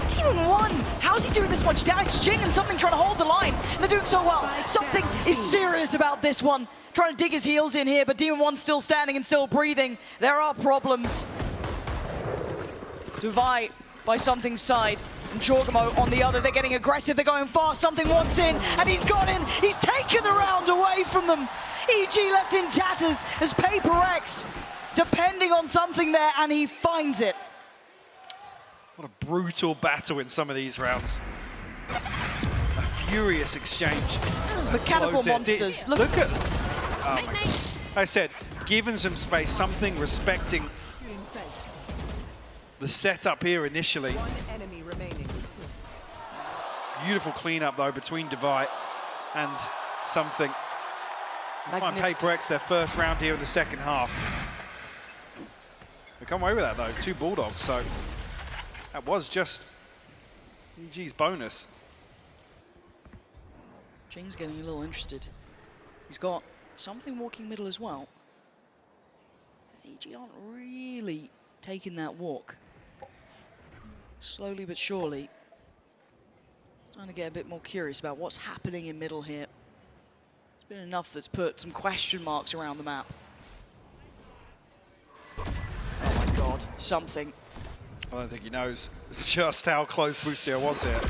Demon One! How is he doing this much damage? Jing and something trying to hold the line, and they're doing so well. Something is serious about this one. Trying to dig his heels in here, but Demon One's still standing and still breathing. There are problems. Divide by Something's side. And Jorgamo on the other, they're getting aggressive, they're going fast, Something wants in, and he's got in, he's taken the round away from them. EG left in tatters as Paper X depending on Something there, and he finds it. What a brutal battle in some of these rounds. A furious exchange. Mechanical monsters. Look at, oh my God. I said, given some space, Something respecting the setup here initially. Beautiful cleanup though between Divide and Something. Find Paper X their first round here in the second half. They come away with that though, 2 Bulldogs, so that was just EG's bonus. Jing's getting a little interested. He's got Something walking middle as well. EG aren't really taking that walk. Slowly but surely. Trying to get a bit more curious about what's happening in middle here. It's been enough that's put some question marks around the map. Oh my God, Something. I don't think he knows just how close Boostio was there.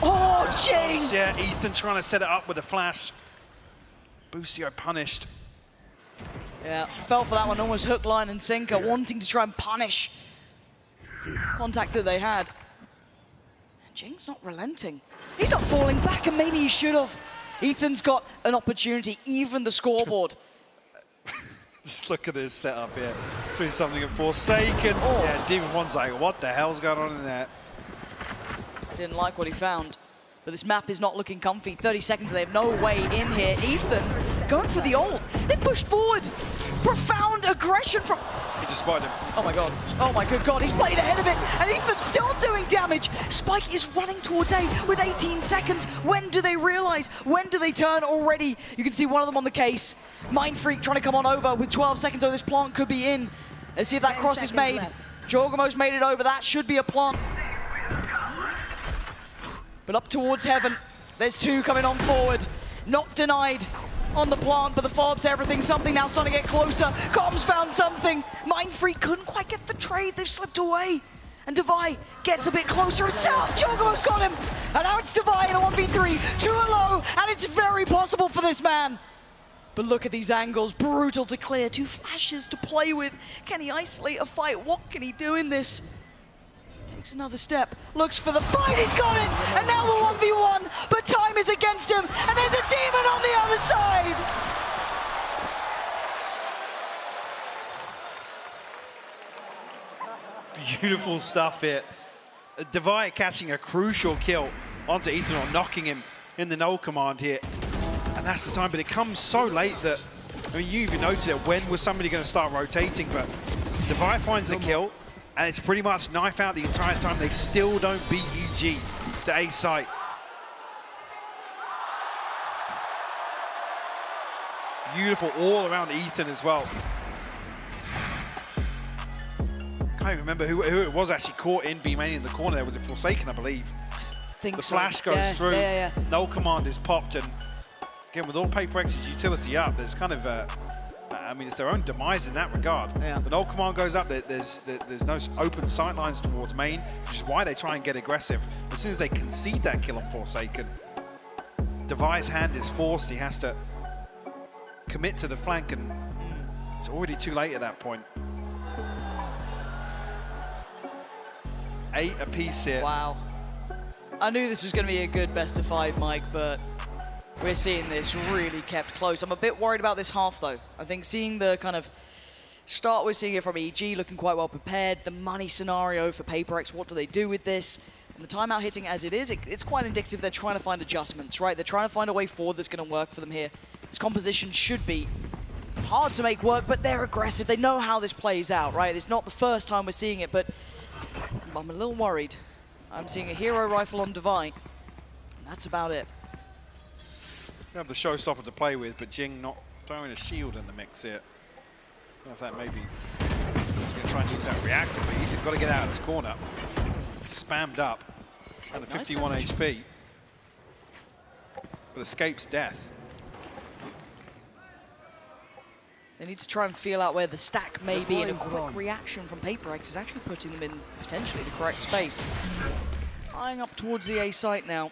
Oh, Jing! Yeah, Ethan trying to set it up with a flash. Boostio punished. Yeah, fell for that one, almost hook, line, and sinker, wanting to try and punish contact that they had. And Jing's not relenting. He's not falling back, and maybe he should have. Ethan's got an opportunity, even the scoreboard. Just look at this setup here. Between Something and Forsaken. Oh. Yeah, Demon One's like, what the hell's going on in there? Didn't like what he found. But this map is not looking comfy. 30 seconds, they have no way in here. Ethan going for the ult. They pushed forward. Profound aggression from... He just spotted him. Oh my God. Oh my good God. He's played ahead of it. And Ethan's still doing damage. Spike is running towards A with 18 seconds. When do they realize? When do they turn already? You can see one of them on the case. Mind Freak trying to come on over with 12 seconds. Oh, this plant could be in. Let's see if that cross is made. Jorgamo's made it over. That should be a plant. But up towards heaven. There's 2 coming on forward. Not denied on the plant, but the follow-up's everything. Something now starting to get closer. Comms found Something. Mind Freak couldn't quite get the trade. They've slipped away. And Divide gets a bit closer himself. Jorgamo's got him. And now it's Divide in a 1v3. 2 low, and it's very possible for this man. But look at these angles. Brutal to clear. 2 flashes to play with. Can he isolate a fight? What can he do in this? Takes another step, looks for the fight, he's got it! And now the 1v1, but time is against him, and there's a Demon on the other side! Beautiful stuff here. Divide catching a crucial kill onto Ethan, or knocking him in the null command here. And that's the time, but it comes so late that, I mean, you even noted it, when was somebody going to start rotating, but Devi finds the kill, and it's pretty much knife out the entire time. They still don't beat EG to A site. Beautiful all around Ethan as well. Can't even remember who it was actually caught in B main in the corner there with the Forsaken, I believe. The flash goes through, no command is popped, and again, with all Paper X's utility up, there's kind of I mean, it's their own demise in that regard. The no command goes up, there's no open sight lines towards main, which is why they try and get aggressive. As soon as they concede that kill on Forsaken, Devi's hand is forced, he has to commit to the flank, and it's already too late at that point. 8 apiece here. Wow. I knew this was going to be a good best of 5, Mike, but we're seeing this really kept close. I'm a bit worried about this half, though. I think seeing the kind of start we're seeing here from EG looking quite well prepared, the money scenario for PaperX, what do they do with this? And the timeout hitting as it is, it's quite indicative they're trying to find adjustments, right? They're trying to find a way forward that's going to work for them here. This composition should be hard to make work, but they're aggressive. They know how this plays out, right? It's not the first time we're seeing it, but I'm a little worried. I'm seeing a hero rifle on Devi, and that's about it. You have the showstopper to play with, but Jing not throwing a shield in the mix here. I don't know if that maybe he's going to try and use that reactor, but he's got to get out of this corner. Spammed up, and a 51 HP, but escapes death. They need to try and feel out where the stack may be, and a quick reaction from PaperX is actually putting them in potentially the correct space. Eyeing up towards the A site now.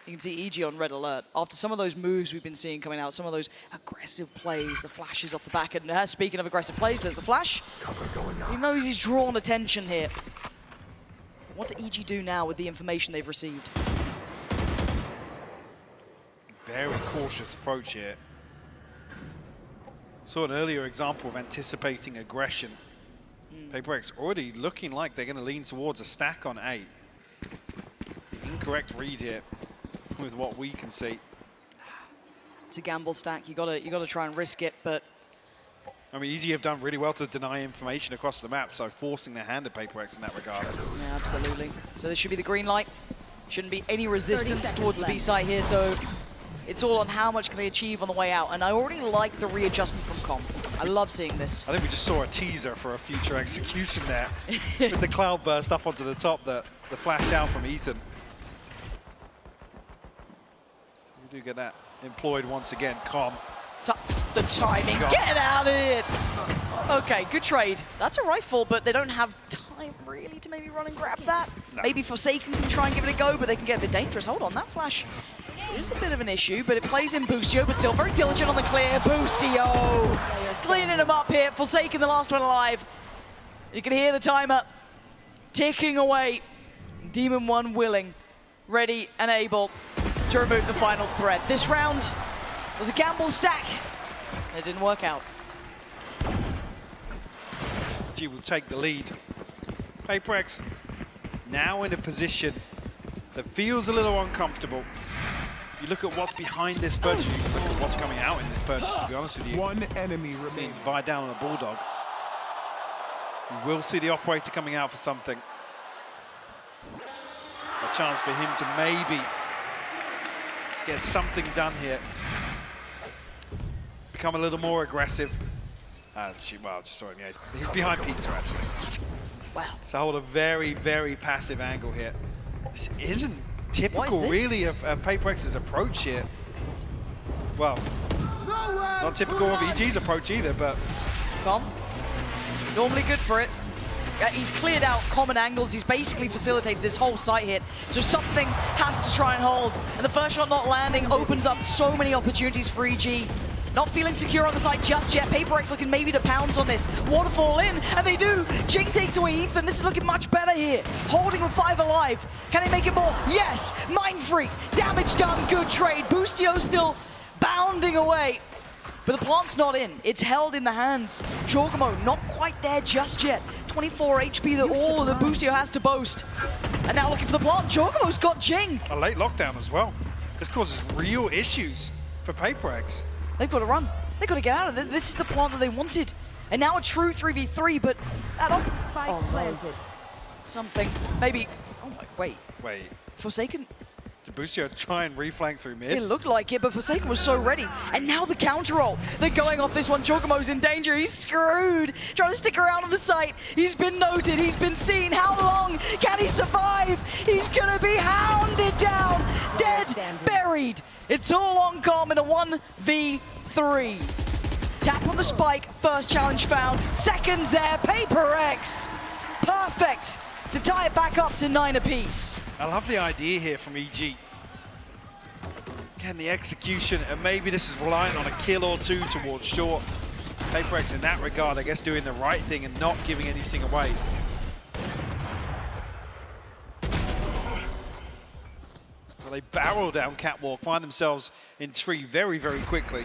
You can see EG on red alert. After some of those moves we've been seeing coming out, some of those aggressive plays, the flashes off the back end. Speaking of aggressive plays, there's the flash. He knows he's drawn attention here. What do EG do now with the information they've received? Very cautious approach here. Saw an earlier example of anticipating aggression. PaperX already looking like they're going to lean towards a stack on A. Incorrect read here with what we can see. It's a gamble stack. You gotta try and risk it, but I mean, EG have done really well to deny information across the map, so forcing their hand at PaperX in that regard. Yeah, absolutely. So this should be the green light. Shouldn't be any resistance towards the B site here, so it's all on how much can they achieve on the way out. And I already like the readjustment from Com. I love seeing this. I think we just saw a teaser for a future execution there with the cloud burst up onto the top, the flash out from Ethan. So we do get that employed once again, Com. The timing, get out of it! Okay, good trade. That's a rifle, but they don't have time really to maybe run and grab that. No. Maybe Forsaken can try and give it a go, but they can get a bit dangerous. Hold on, that flash is a bit of an issue, but it plays in Boostio, but still very diligent on the clear. Boostio cleaning him up here. Forsaken, the last one alive. You can hear the timer ticking away. Demon 1 willing, ready and able to remove the final threat. This round was a gamble stack. It didn't work out. G will take the lead. PaperX now in a position that feels a little uncomfortable. You look at what's behind this purchase, you look at what's coming out in this purchase, to be honest with you. One enemy remains. Divide down on a Bulldog. You will see the operator coming out for something. A chance for him to maybe get something done here. Become a little more aggressive. Well, just saw him, yeah. He's behind Peter, actually. Wow. So hold a very, very passive angle here. This isn't typical, really, of PaperX's approach here. Well, not typical of EG's approach either, but... Com, normally good for it. He's cleared out common angles. He's basically facilitated this whole site hit. So something has to try and hold. And the first shot not landing opens up so many opportunities for EG. Not feeling secure on the side just yet. PaperX looking maybe to pounce on this. Waterfall in, and they do. Jing takes away Ethan. This is looking much better here. Holding with 5 alive. Can they make it more? Yes! Mind Freak. Damage done. Good trade. Boostio still bounding away. But the plant's not in. It's held in the hands. Jorgamo not quite there just yet. 24 HP that all the Boostio has to boast. And now looking for the plant. Jorgamo's got Jing. A late lockdown as well. This causes real issues for PaperX. They've got to run. They've got to get out of this. This is the plant that they wanted. And now a true 3v3, but that Spike planted. Something, maybe, oh my, wait. Forsaken? Did Busio try and reflank through mid? It looked like it, but Forsaken was so ready. And now the counter roll. They're going off this one. Chocomo's in danger. He's screwed. Trying to stick around on the site. He's been noted. He's been seen. How long can he survive? He's going to be hounded down. Dead. Buried. It's all on Com in a 1v3. Tap on the spike. First challenge found. Seconds there. Paper X. Perfect to tie it back up to 9 apiece. I love the idea here from EG. Again, the execution, and maybe this is relying on a kill or two towards short. PaperX in that regard, I guess, doing the right thing and not giving anything away. Well, they barrel down Catwalk, find themselves in tree very, very quickly.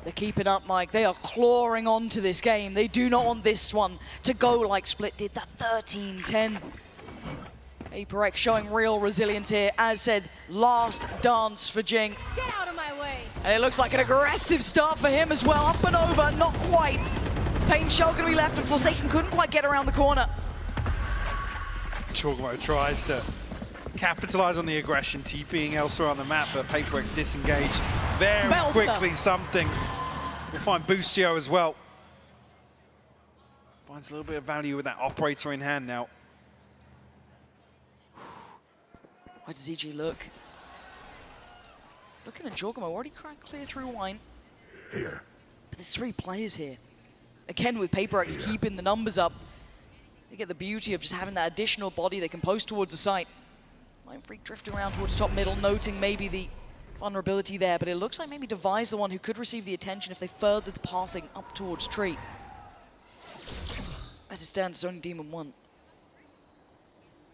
They're keeping up, Mike. They are clawing onto this game. They do not want this one to go like Split did, that 13-10. PaperX showing real resilience here. As said, last dance for Jing. Get out of my way. And it looks like an aggressive start for him as well. Up and over, not quite. Pain Shell going to be left, and Forsaken couldn't quite get around the corner. Chocomo tries to capitalize on the aggression, TPing elsewhere on the map, but PaperX disengage very quickly. Something will find Busio as well. Finds a little bit of value with that operator in hand now. Where does EG look? Looking at Chocomo, already cracked clear through Wine. Here. But there's 3 players here. Again, with PaperX keeping the numbers up, they get the beauty of just having that additional body they can post towards the site. Mindfreak drifting around towards top middle, noting maybe the vulnerability there, but it looks like maybe Devi's the one who could receive the attention if they furthered the pathing up towards tree. As it stands, it's only Demon 1.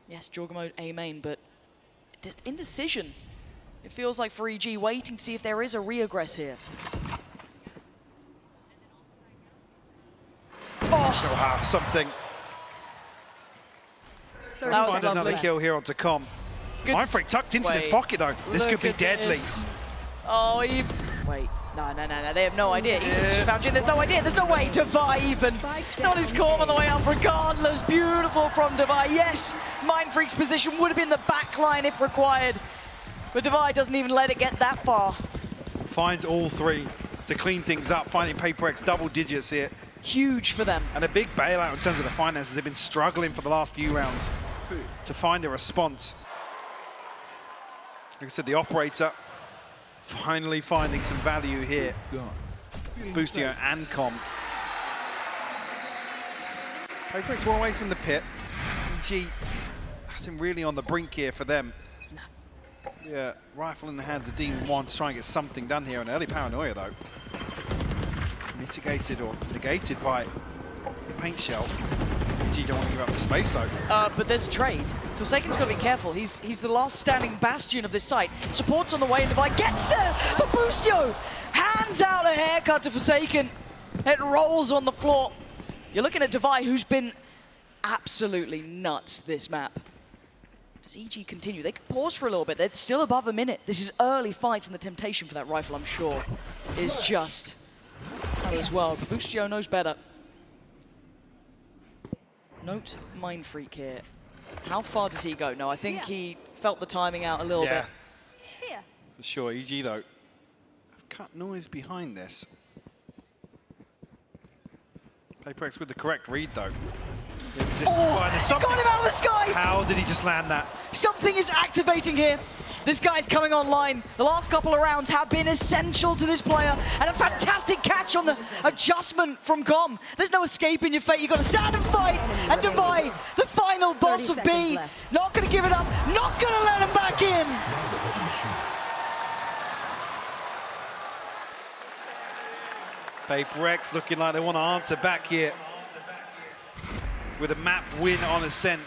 Yes, Jorgamode A main, but indecision. It feels like for EG, waiting to see if there is a re-aggress here. Oh, so something. Find another kill here onto Com. Mindfreak tucked into this pocket though. This could be deadly. Oh, wait. No. They have no idea. Ethan's just found Jin. There's no idea. There's no way. Devi even. Not his call on the way up regardless. Beautiful from Devi. Yes, Mindfreak's position would have been the back line if required. But Devi doesn't even let it get that far. Finds all 3 to clean things up, finding PaperX double digits here. Huge for them. And a big bailout in terms of the finances. They've been struggling for the last few rounds to find a response. Like I said, the operator finally finding some value here. It's Busio and Com. PaperX one away from the pit. EG, nothing really on the brink here for them. Yeah, rifle in the hands of Demon 1 to try and get something done here. An early paranoia though. Mitigated or negated by Paint Shell. EG don't want to give up the space though. But there's a trade. Forsaken's got to be careful. He's the last standing bastion of this site. Support's on the way and Devi gets there, but Busio hands out a haircut to Forsaken. It rolls on the floor. You're looking at Devi, who's been absolutely nuts this map. Does EG continue? They could pause for a little bit. They're still above a minute. This is early fights, and the temptation for that rifle, I'm sure, is just as well. But Busio knows better. Note Mindfreak here. How far does he go? No, I think he felt the timing out a little bit. Here. For sure, EG though. I've cut noise behind this. PaperX with the correct read though. Got him out of the sky! How did he just land that? Something is activating here. This guy's coming online. The last couple of rounds have been essential to this player, and a fantastic catch on the adjustment from Com. There's no escaping your fate. You've got to stand and fight. And Devi, the final boss of B, not going to give it up, not going to let him back in. PaperX looking like they want to answer back here. With a map win on Ascent,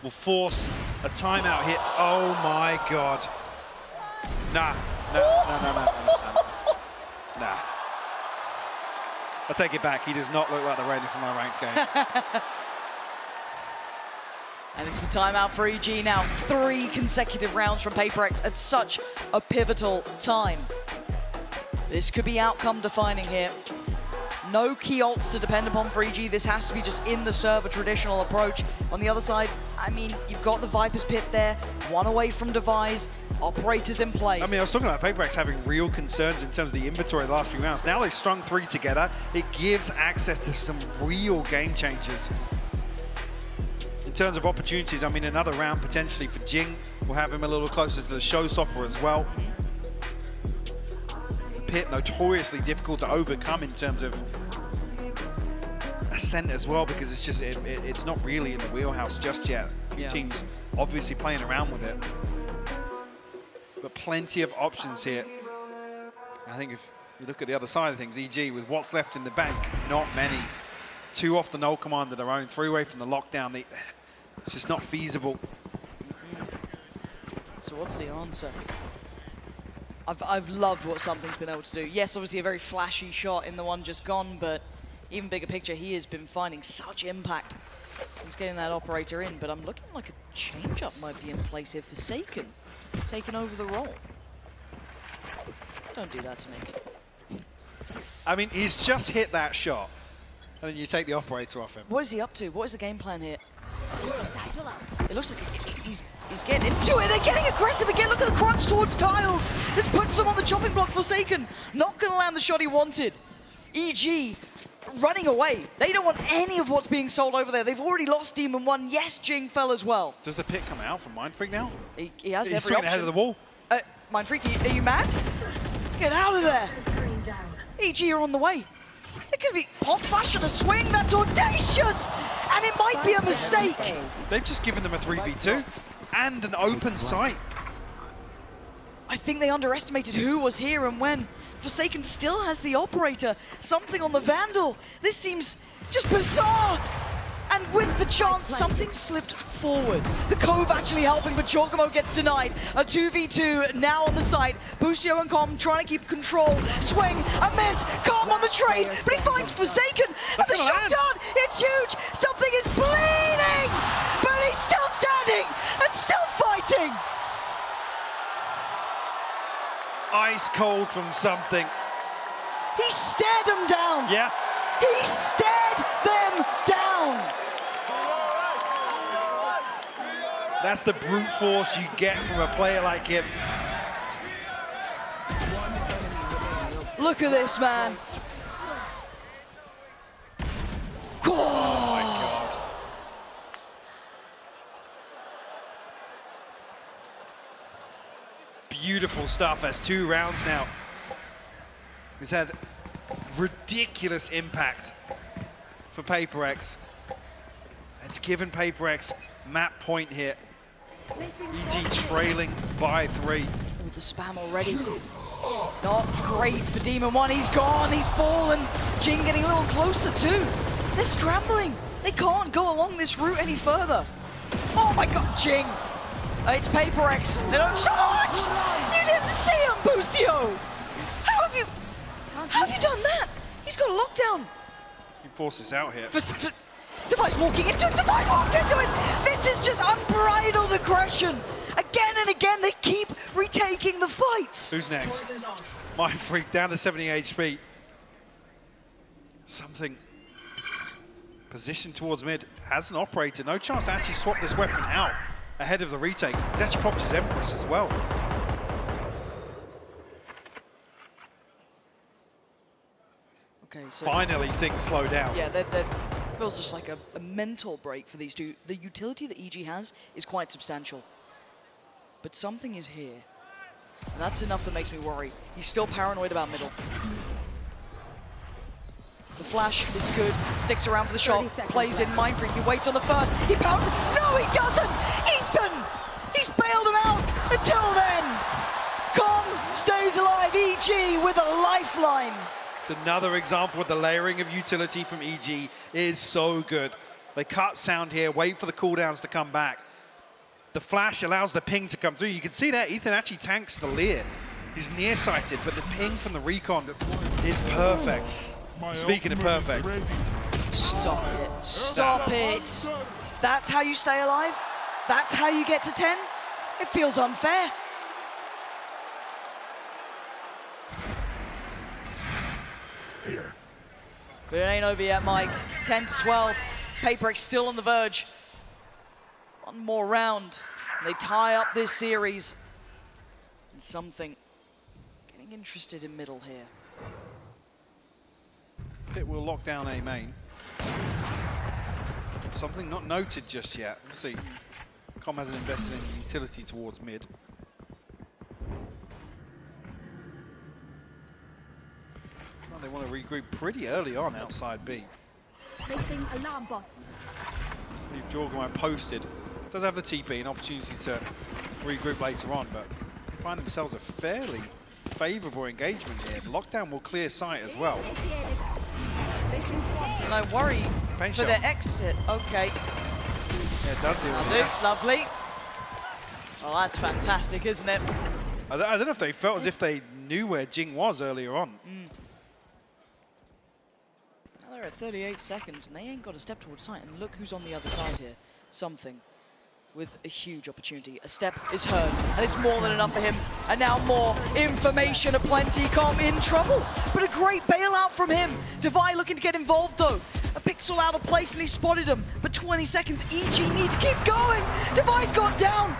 will force a timeout hit. Oh my God. Nah. I'll take it back. He does not look like the ready for my ranked game. And it's a timeout for EG now. 3 consecutive rounds from PaperX at such a pivotal time. This could be outcome defining here. No key ults to depend upon for EG. This has to be just in the server traditional approach. On the other side, I mean, you've got the Viper's Pit there, one away from Devise, operators in play. I mean, I was talking about Paperbacks having real concerns in terms of the inventory the last few rounds. Now they've strung 3 together. It gives access to some real game changers. In terms of opportunities, I mean, another round potentially for Jing will have him a little closer to the showstopper as well. The Pit, notoriously difficult to overcome in terms of Ascent as well, because it's just it's not really in the wheelhouse just yet. Few teams obviously playing around with it, but plenty of options here. I think if you look at the other side of things, EG with what's left in the bank, not many. 2 off the null command of their own, 3 away from the lockdown. It's just not feasible. So what's the answer? I've loved what Something's been able to do. Yes, obviously a very flashy shot in the one just gone, but even bigger picture, he has been finding such impact since getting that operator in. But I'm looking like a change-up might be in place here. Forsaken taking over the role. Don't do that to me. I mean, he's just hit that shot, and then you take the operator off him. What is he up to? What is the game plan here? It looks like he's getting into it. They're getting aggressive again. Look at the crunch towards tiles. This puts him on the chopping block. Forsaken not going to land the shot he wanted. EG running away. They don't want any of what's being sold over there. They've already lost Demon 1. Yes, Jing fell as well. Does the Pit come out from Mindfreak now? He has He's every swinging option. ahead of the wall. Mindfreak, are you mad? Get out of there. EG are on the way. It could be pop flash and a swing. That's audacious. And it might be a mistake. They've just given them a 3v2 and an open sight. I think they underestimated who was here and when. Forsaken still has the operator. Something on the Vandal. This seems just bizarre. And with the chance, something slipped forward. The Cove actually helping, but Giorgamo gets denied. A 2v2 now on the side. Busio and Com trying to keep control. Swing, a miss. Com on the trade, but he finds Forsaken. And the shot done. It's huge. Something is bleeding, but he's still standing and still fighting. Ice cold from Something. He stared them down. Yeah. He stared them down. That's the brute force you get from a player like him. Look at this, man. Oh my God. Beautiful stuff. That's 2 rounds now. He's had ridiculous impact for PaperX. It's given PaperX map point here. EG trailing by 3. With the spam already. Not great for Demon 1. He's gone. He's fallen. Jing getting a little closer too. They're scrambling. They can't go along this route any further. Oh my God, Jing. It's PaperX. They don't. What? You didn't see him, Busio. How have you done that? He's got a lockdown. He forces out here. Device walking into it. Device walked into it. This is just unbridled aggression. Again and again, they keep retaking the fights. Who's next? Mindfreak down to 70 HP. Something. Position towards mid. Has an operator. No chance to actually swap this weapon out ahead of the retake. He's actually popped his Empress as well. Okay, so finally things slow down. Yeah, that feels just like a mental break for these two. The utility that EG has is quite substantial. But something is here. And that's enough that makes me worry. He's still paranoid about middle. The flash is good, sticks around for the shot, plays in Mindfreak, he waits on the first, he pounces. No, he doesn't! Ethan! He's bailed him out until then! Kong stays alive, EG with a lifeline. It's another example of the layering of utility from EG is so good. They cut sound here, wait for the cooldowns to come back. The flash allows the ping to come through. You can see that Ethan actually tanks the Lear. He's nearsighted, but the ping from the recon is perfect. Speaking of perfect. Stop it. Stop it. That's how you stay alive? That's how you get to 10? It feels unfair. Here. But it ain't over yet, Mike. 10 to 12. PaperX still on the verge. One more round. And they tie up this series. And something getting interested in middle here. Pit will lock down A main. Something not noted just yet. We'll see. Com hasn't invested in utility towards mid. Well, they want to regroup pretty early on outside B. Placing alarm bot. I believe Jorgemite posted. Does have the TP, an opportunity to regroup later on, but they find themselves a fairly favourable engagement here. The lockdown will clear sight as well. And I worry Pain for shot. their exit. Okay. Yeah, it does deal with That'll do. that. Lovely. Oh, that's fantastic, isn't it? I don't know if they felt as if they knew where Jing was earlier on. Now they're at 38 seconds, and they ain't got a step towards sight. And look who's on the other side here. Something with a huge opportunity. A step is heard, and it's more than enough for him. And now more information aplenty. Com in trouble, but a great bailout from him. Devi looking to get involved though. A pixel out of place, and he spotted him. But 20 seconds, EG need to keep going. Devi's gone down.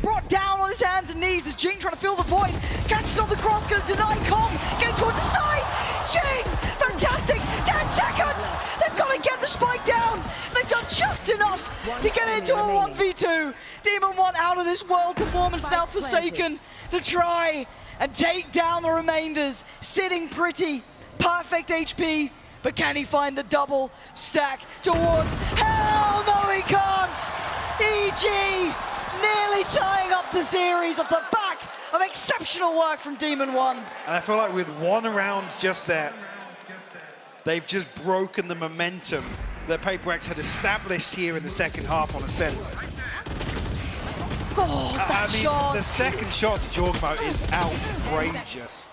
Brought down on his hands and knees as Jing trying to fill the void. Catches on the cross, gonna deny Com. Getting towards the side. Jing, fantastic. 10 seconds. They've got to get the spike down. They've done just enough to get into a 1v2. Demon 1 out of this world performance now Forsaken to try and take down the remainders. Sitting pretty, perfect HP. But can he find the double stack towards? Hell no, he can't. EG nearly tying up the series off the back of exceptional work from Demon 1. And I feel like with one round just there, they've just broken the momentum that PaperX had established here in the second half on Ascent. Oh, that I mean, shot. the second shot to Jorgemite is outrageous.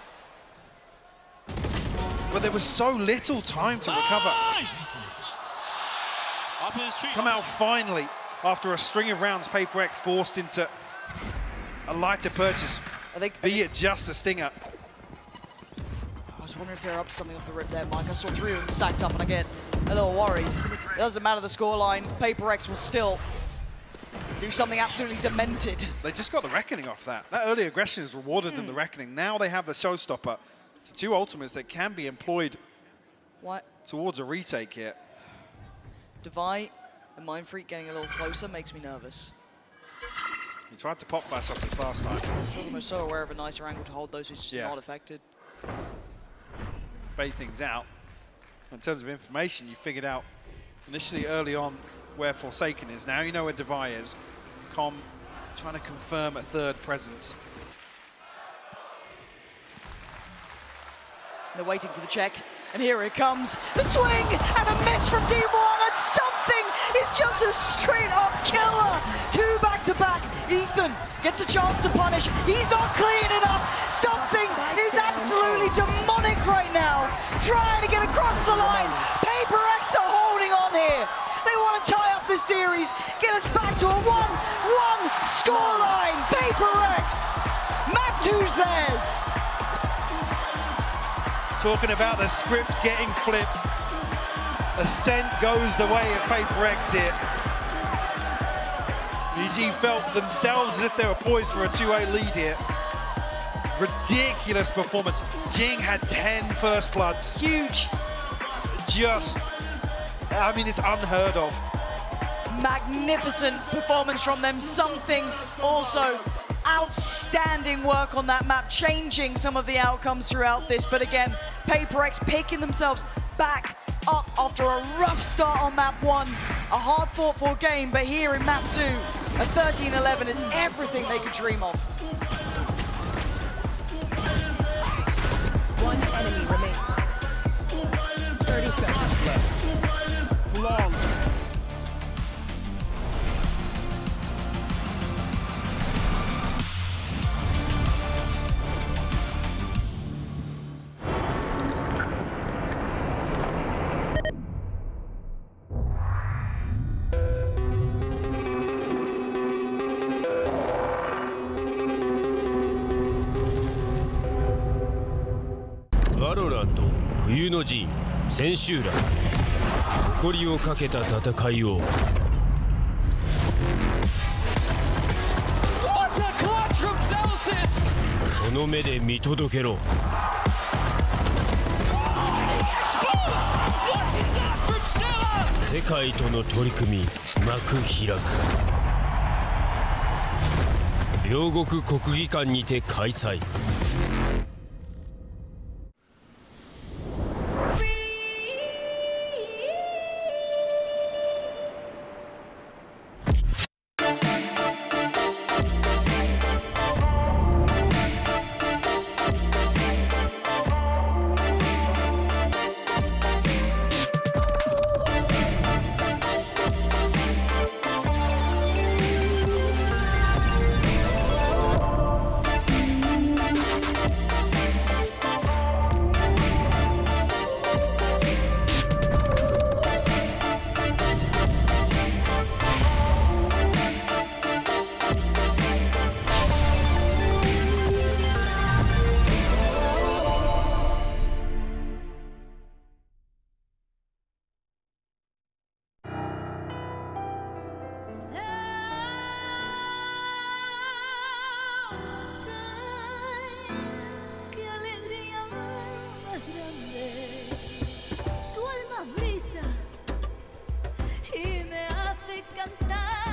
But there was so little time to recover. Come out finally after a string of rounds. PaperX forced into a lighter purchase, be it just a stinger. I was wondering if they're up to something off the rip there, Mike. I saw 3 of them stacked up and I get a little worried. It doesn't matter the scoreline. PaperX will still do something absolutely demented. They just got the Reckoning off that. That early aggression has rewarded them the Reckoning. Now they have the Showstopper. It's 2 ultimates that can be employed towards a retake here. Devi and Mind Freak getting a little closer makes me nervous. He tried to pop flash off this last time. We're so aware of a nicer angle to hold those who's just not affected. Bait things out. In terms of information, you figured out initially early on where Forsaken is. Now you know where Devi is. Com trying to confirm a third presence. They're waiting for the check, and here it comes. The swing and a miss from D1, and something is just a straight-up killer. 2 back-to-back. Ethan gets a chance to punish. He's not clean enough. Something is absolutely demonic right now. Trying to get across the line. PaperX are holding on here. They want to tie up the series, get us back to a 1-1 scoreline. PaperX. Map 2's theirs. Talking about the script getting flipped. Ascent goes the way of PaperX here. EG felt themselves as if they were poised for a 2-8 lead here. Ridiculous performance. Jing had 10 first bloods. Huge. Just, I mean, it's unheard of. Magnificent performance from them. Something also outstanding work on that map, changing some of the outcomes throughout this. But again, PaperX picking themselves back up after a rough start on map 1. A hard fought for game, but here in map 2, a 13-11 is everything they could dream of. 1 enemy remains. 30 seconds left. Long. VALORANT 冬の陣千秋楽誇りをかけた戦いを What a clutch from Zelsis! その目で見届けろ What is that from Stella? 世界との取り組み幕開く両国国技館にて開催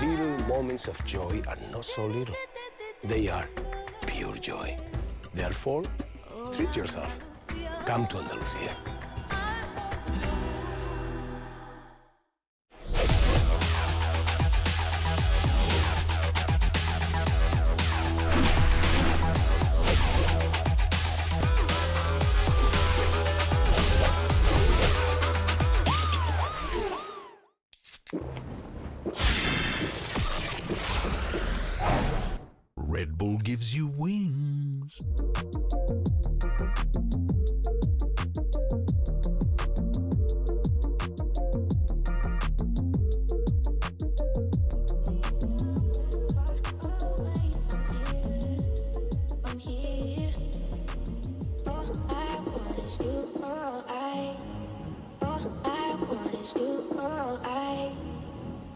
Little moments of joy are not so little. They are pure joy. Therefore, treat yourself. Come to Andalusia. Red Bull gives you wings.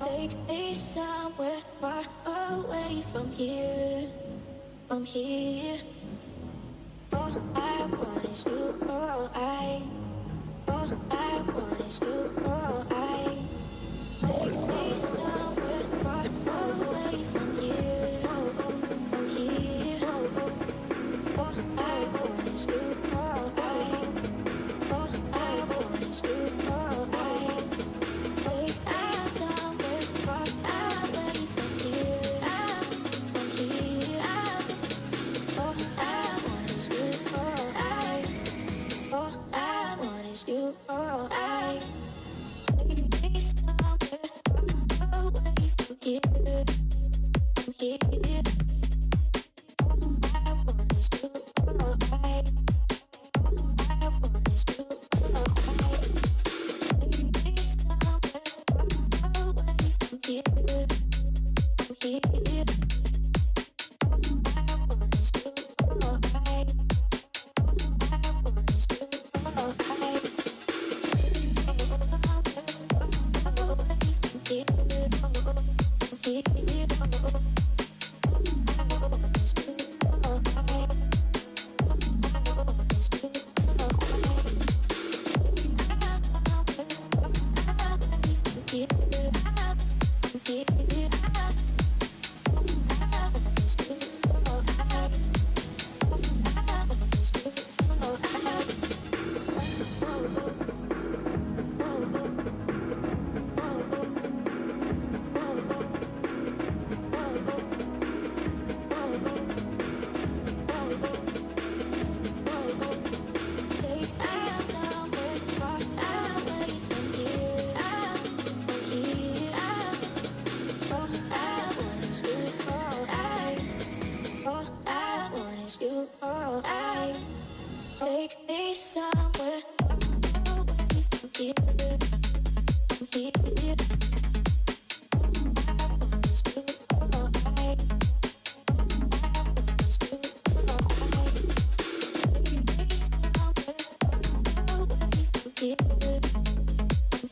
Take me somewhere far away from here. From here. All I want is you. All I want is you. All take me somewhere far away from here. From here. All I want is you. All I want is you. All take us somewhere far away from here. From here. All I want is you. All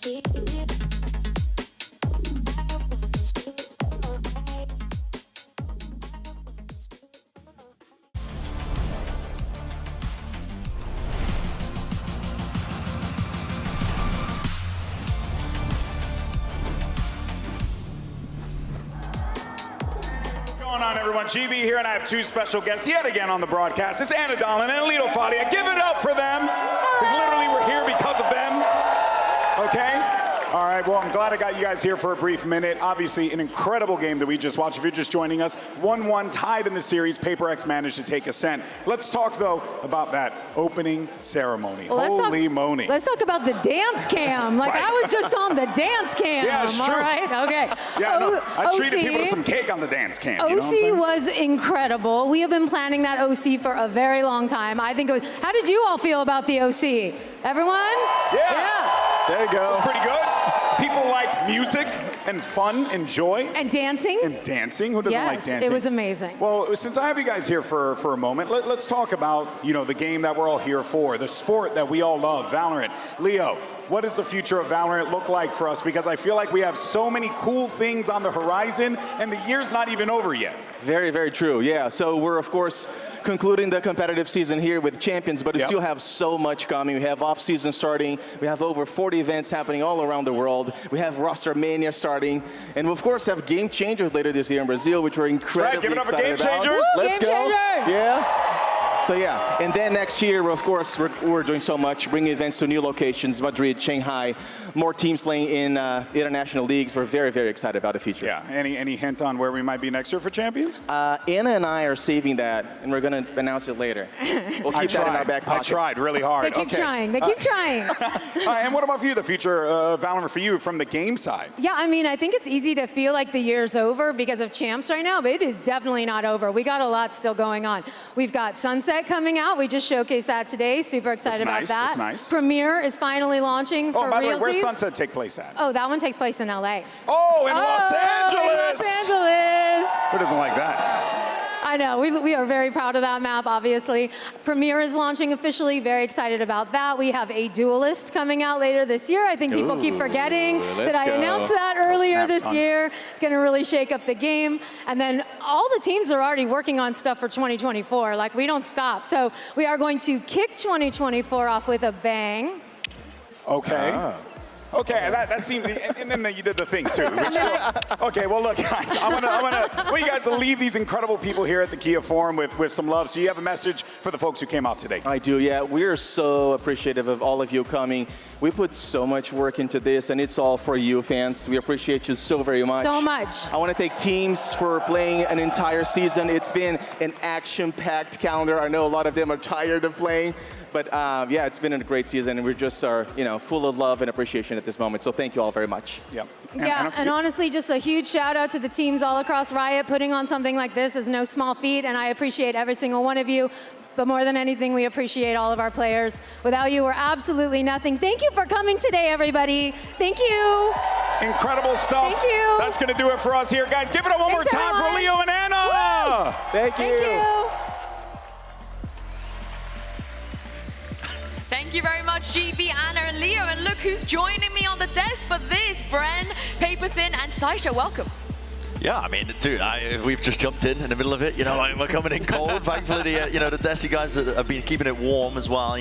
What's going on, everyone? GB here, and I have two special guests yet again on the broadcast. It's Anna Dolan and Alito Fadia. Give it up for them, because literally we're here because of them. Okay? All right, well, I'm glad I got you guys here for a brief minute. Obviously, an incredible game that we just watched. If you're just joining us, 1-1 tied in the series. PaperX managed to take Ascent. Let's talk, though, about that opening ceremony. Well, Holy moly. Let's talk about the dance cam. Like, Right. I was just on the dance cam. Yeah, it's true. All right, okay. Yeah, no, I treated OC people to some cake on the dance cam. You know what I'm OC saying? was incredible. We have been planning that OC for a very long time. I think it was, how did you all feel about the OC? Everyone? Yeah. There you go. It's pretty good. People like music and fun and joy. And dancing. And dancing. Who doesn't like Yes, dancing? it was amazing. Well, since I have you guys here for a moment, let's talk about, you know, the game that we're all here for, the sport that we all love, Valorant. Leo, what does the future of Valorant look like for us? Because I feel like we have so many cool things on the horizon, and the year's not even over yet. Very, very true. Yeah, so we're, of course, concluding the competitive season here with Champions, but we still have so much coming. We have off-season starting. We have over 40 events happening all around the world. We have roster mania starting. And we, of course, have Game Changers later this year in Brazil, which we're incredibly Give it up for Game excited about. Changers. Let's Game go. Changers. Yeah. So yeah, and then next year, of course, we're doing so much, bringing events to new locations, Madrid, Shanghai, more teams playing in international leagues. We're very, very excited about the future. Yeah, any hint on where we might be next year for Champions? Anna and I are saving that, and we're going to announce it later. We'll keep that in our back pocket. I tried really hard. They keep trying. They keep trying. And what about for you, the future of Valorant for you from the game side? Yeah, I mean, I think it's easy to feel like the year's over because of champs right now, but it is definitely not over. We got a lot still going on. We've got Sunset coming out. We just showcased that today. Super excited about that. That's nice. Premiere is finally launching for Oh, by the way, where's realsies. Sunset take place at? Oh, that one takes place in LA. Oh, in Los Angeles! In Los Angeles! Who doesn't like that? I know, we are very proud of that map, obviously. Premiere is launching officially, very excited about that. We have a Duelist coming out later this year. I think people keep forgetting that I announced that earlier this year. It's gonna really shake up the game. And then all the teams are already working on stuff for 2024. Like, we don't stop. So we are going to kick 2024 off with a bang. Okay. Okay, that seemed, and then you did the thing too. Okay, well look, guys, I want you guys to leave these incredible people here at the Kia Forum with some love. So you have a message for the folks who came out today. I do, yeah. We are so appreciative of all of you coming. We put so much work into this, and it's all for you, fans. We appreciate you so very much. So much. I want to thank teams for playing an entire season. It's been an action-packed calendar. I know a lot of them are tired of playing. But yeah, it's been a great season, and we just are, full of love and appreciation at this moment. So thank you all very much. Yep. Yeah, and honestly, just a huge shout out to the teams all across Riot. Putting on something like this is no small feat, and I appreciate every single one of you. But more than anything, we appreciate all of our players. Without you, we're absolutely nothing. Thank you for coming today, everybody. Thank you. Incredible stuff. Thank you. That's going to do it for us here, guys. Give it up one more time for Leo and Anna. Woo! Thank you. Thank you. Thank you very much, GB, Anna, and Leo. And look who's joining me on the desk for this. Bren, Paperthin, and Saisha, welcome. Yeah, I mean, dude, we've just jumped in the middle of it. We're coming in cold. Thankfully, the Desi guys have been keeping it warm as well,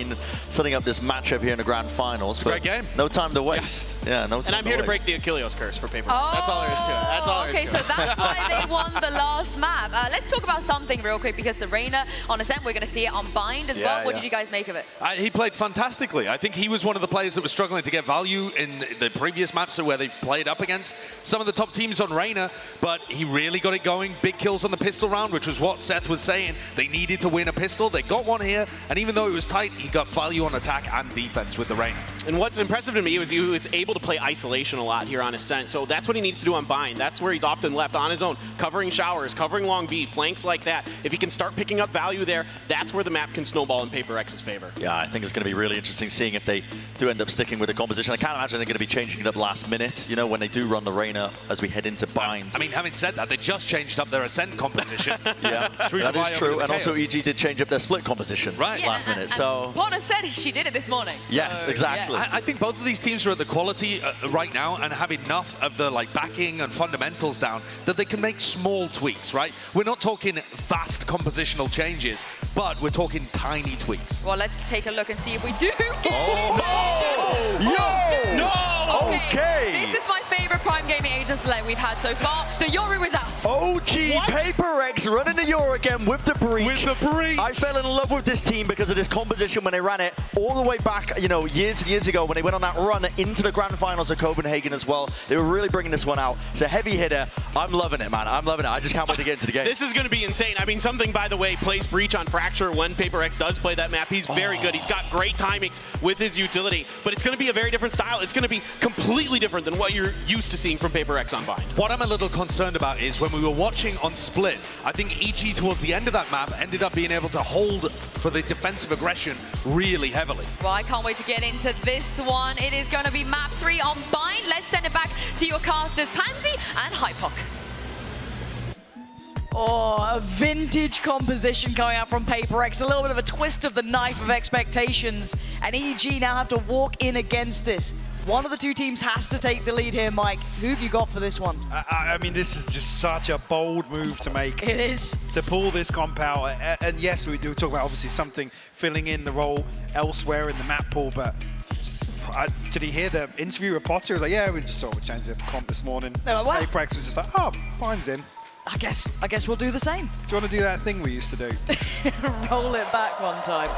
setting up this matchup here in the grand finals. Great game. No time to waste. Yeah, no time. And I'm here to break the Achilles curse for Paper. That's all there is to it. That's all there is Okay, to so it. that's why they won the last map. Let's talk about something real quick, because the Reyna on Ascent, we're going to see it on Bind as well. What did you guys make of it? He played fantastically. I think he was one of the players that was struggling to get value in the previous maps where they've played up against some of the top teams on Reyna, but he really got it going. Big kills on the pistol round, which was what Seth was saying. They needed to win a pistol. They got one here, and even though it was tight, he got value on attack and defense with the Reyna. And what's impressive to me was he was able to play isolation a lot here on Ascent. So that's what he needs to do on Bind. That's where he's often left on his own, covering showers, covering long B, flanks like that. If he can start picking up value there, that's where the map can snowball in Paper X's favor. Yeah, I think it's going to be really interesting seeing if they do end up sticking with the composition. I can't imagine they're going to be changing it up last minute, when they do run the Reyna as we head into Bind. I mean, having said that, they just changed up their Ascent composition. Yeah, that is true. And also EG did change up their split composition last minute. So Potter said she did it this morning. Yes, exactly. I think both of these teams are at the quality right now and have enough of the backing and fundamentals down that they can make small tweaks, right? We're not talking vast compositional changes, but we're talking tiny tweaks. Well, let's take a look and see if we do get Okay. This is my favorite Prime Gaming agent select we've had so far. The Yoru is out. OG Paper X running the Euro again with the breach. I fell in love with this team because of this composition when they ran it all the way back, years and years ago when they went on that run into the grand finals of Copenhagen as well. They were really bringing this one out. It's a heavy hitter. I'm loving it, man. I'm loving it. I just can't wait to get into the game. This is going to be insane. I mean, something, by the way, plays Breach on Fracture when Paper X does play that map. He's very good. He's got great timings with his utility, but it's going to be a very different style. It's going to be completely different than what you're used to seeing from Paper X on Bind. What I'm a little concerned about is when we were watching on Split, I think EG towards the end of that map ended up being able to hold for the defensive aggression really heavily. Well, I can't wait to get into this one. It is going to be map 3 on Bind. Let's send it back to your casters, Pansy and Hypok. Oh, a vintage composition coming out from Paper X. A little bit of a twist of the knife of expectations. And EG now have to walk in against this. One of the two teams has to take the lead here, Mike. Who have you got for this one? I mean, this is just such a bold move to make. It is. To pull this comp out. And yes, we do talk about obviously something filling in the role elsewhere in the map pool, but did he hear the interview with Potter? He was like, yeah, we just sort of changed the comp this morning. No, what? Paper X was just like, oh, Bine's in. I guess we'll do the same. Do you want to do that thing we used to do? Roll it back one time.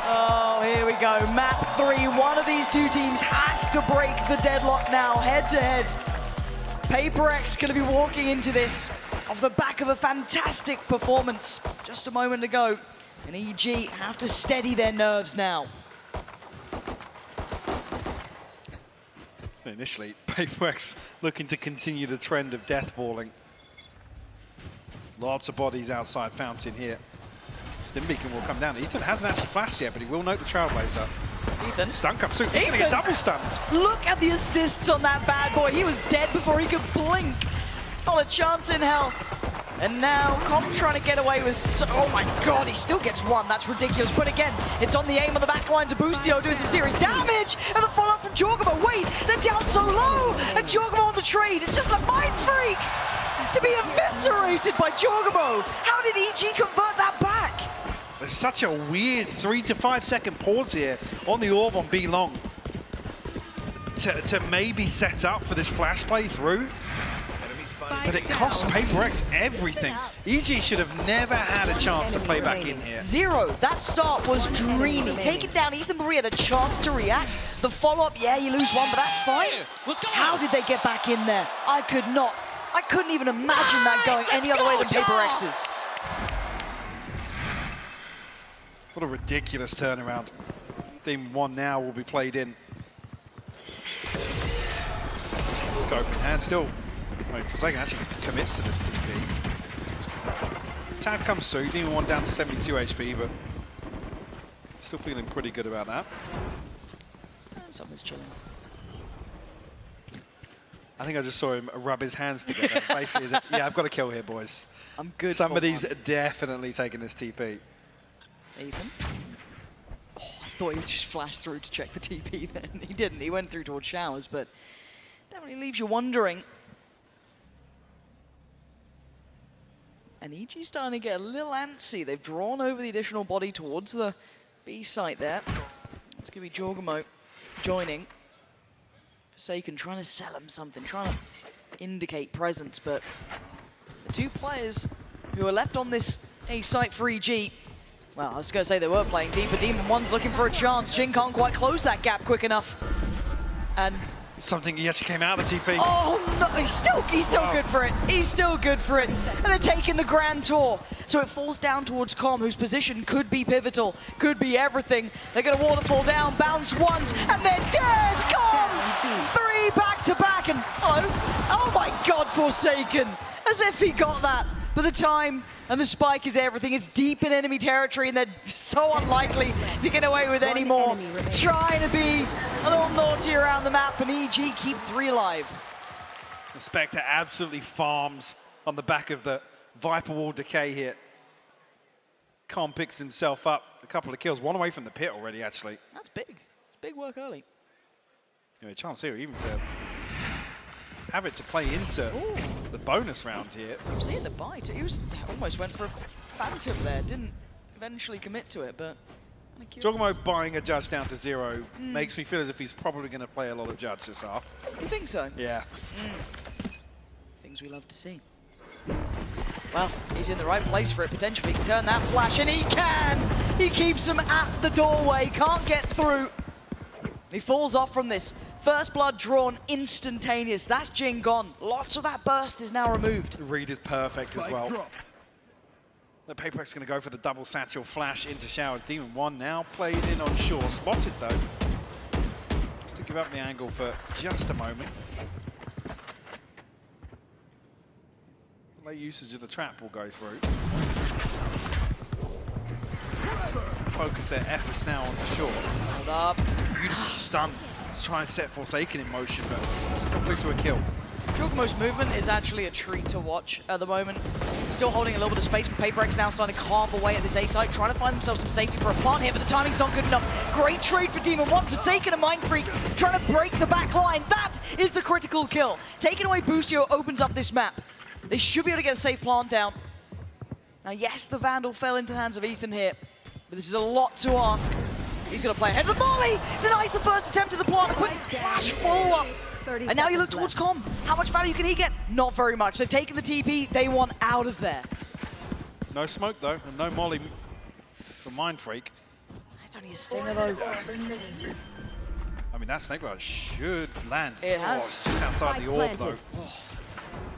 Oh, here we go. Map 3. One of these two teams has to break the deadlock now, head to head. Paper X going to be walking into this off the back of a fantastic performance just a moment ago. And EG have to steady their nerves now. Initially, Paper X looking to continue the trend of deathballing. Lots of bodies outside Fountain here. Stimbeacon will come down. Ethan hasn't actually flashed yet, but he will note the Trailblazer. Ethan. Stun comes through. He's going to get double stunned. Look at the assists on that bad boy. He was dead before he could blink. Not a chance in hell. And now Com trying to get away with, oh my god, he still gets one. That's ridiculous. But again, it's on the aim of the back lines of Boostio doing some serious damage. And the follow-up from Jorgamo. Wait, they're down so low. And Jorgamo on the trade. It's just a mind freak to be eviscerated by Jorgamo. How did EG convert that back? There's such a weird 3 to 5 second pause here on the orb on B long to maybe set up for this flash play through. But it costs Paper X everything. EG should have never had a chance to play back in here. Zero. That start was dreamy. Taking down Ethan Marie had a chance to react. The follow-up, yeah, you lose one, but that's fine. How did they get back in there? I couldn't even imagine that going any other way than Paper X's. What a ridiculous turnaround. Theme 1 now will be played in. Scope in hand still. Forsaken actually commits to this TP. Tab comes through, Demon 1 down to 72 HP, but still feeling pretty good about that. Something's chilling. I think I just saw him rub his hands together, basically as if, yeah, I've got a kill here, boys. I'm good. Somebody's definitely taking this TP. Ethan? Oh, I thought he would just flash through to check the TP then. He didn't, he went through towards Showers, but definitely leaves you wondering. And EG's starting to get a little antsy. They've drawn over the additional body towards the B site there. It's going to be Jorgamo joining. Forsaken trying to sell him something, trying to indicate presence, but the two players who are left on this A site for EG, well, I was going to say they were playing deep, but Demon 1's looking for a chance. Jin can't quite close that gap quick enough. And something, he actually came out of the TP. Oh no, he's still wow. Good for it. He's still good for it. And they're taking the Grand Tour. So it falls down towards Com, whose position could be pivotal, could be everything. They're gonna waterfall down, bounce once, and they're dead! Com! 3 back-to-back, and oh my god, Forsaken! As if he got that. But the time and the spike is everything. It's deep in enemy territory, and they're so unlikely to get away with any more. Trying to be a little naughty around the map, and EG keep 3 alive. The Spectre absolutely farms on the back of the Viper Wall decay here. Khan picks himself up, a couple of kills, 1 away from the pit already, actually. That's big. Big work early. You know, a chance here even to have it to play into the bonus round here. I'm seeing the bite. He was almost went for a phantom there. Didn't eventually commit to it, but. Joggamo buying a judge down to 0 makes me feel as if he's probably going to play a lot of judge this half. You think so? Yeah. Things we love to see. Well, he's in the right place for it, potentially. He can turn that flash, and he can! He keeps him at the doorway, can't get through. He falls off from this. First blood drawn instantaneous. That's Jing gone. Lots of that burst is now removed. The read is perfect as well. The Paperx going to go for the double satchel flash into Showers. Demon 1 now played in on shore. Spotted though. Just to give up the angle for just a moment. Late usage of the trap will go through. Focus their efforts now on the shore. Hold up. Beautiful stun. Let's try and set Forsaken in motion, but let's come through to a kill. Jogamo's movement is actually a treat to watch at the moment. Still holding a little bit of space, but Paperx now starting to carve away at this A site, trying to find themselves some safety for a plant here, but the timing's not good enough. Great trade for Demon 1, Forsaken and Mindfreak, trying to break the back line. That is the critical kill. Taking away Boostio opens up this map. They should be able to get a safe plant down. Now, yes, the Vandal fell into the hands of Ethan here, but this is a lot to ask. He's going to play ahead of the volley, denies the first attempt at the plant, quick flash follow-up. And now you look towards Com. How much value can he get? Not very much. They've taken the TP, they want out of there. No smoke though, and no molly for Mindfreak. It's only a stinger though. I mean, that snake blade should land. It has. It's just outside the orb though.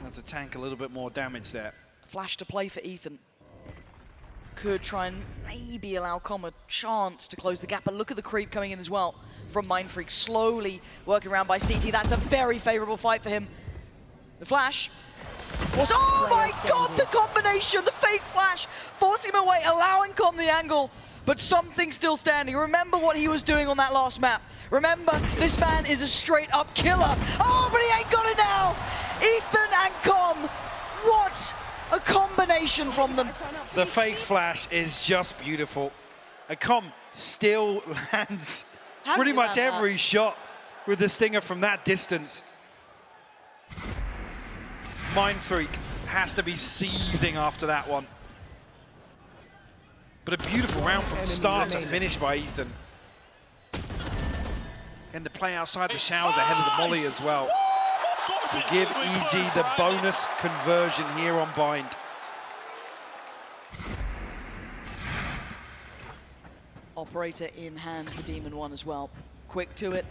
Have to tank a little bit more damage there. Flash to play for Ethan. Could try and maybe allow Com a chance to close the gap, but look at the creep coming in as well from Mindfreak, slowly working around by CT. That's a very favorable fight for him. The flash was, oh my god, the combination, the fake flash, forcing him away, allowing Com the angle, but something still standing. Remember what he was doing on that last map. Remember, this man is a straight up killer. Oh, but he ain't got it now. Ethan and Com, what a combination from them. The fake flash is just beautiful. And Com still lands pretty much every shot with the stinger from that distance. Mindfreak has to be seething after that one. But a beautiful round from start to finish by Ethan. And the play outside the showers ahead of the molly as well. To give EG the bonus conversion here on Bind. Operator in hand for Demon 1 as well. Quick to it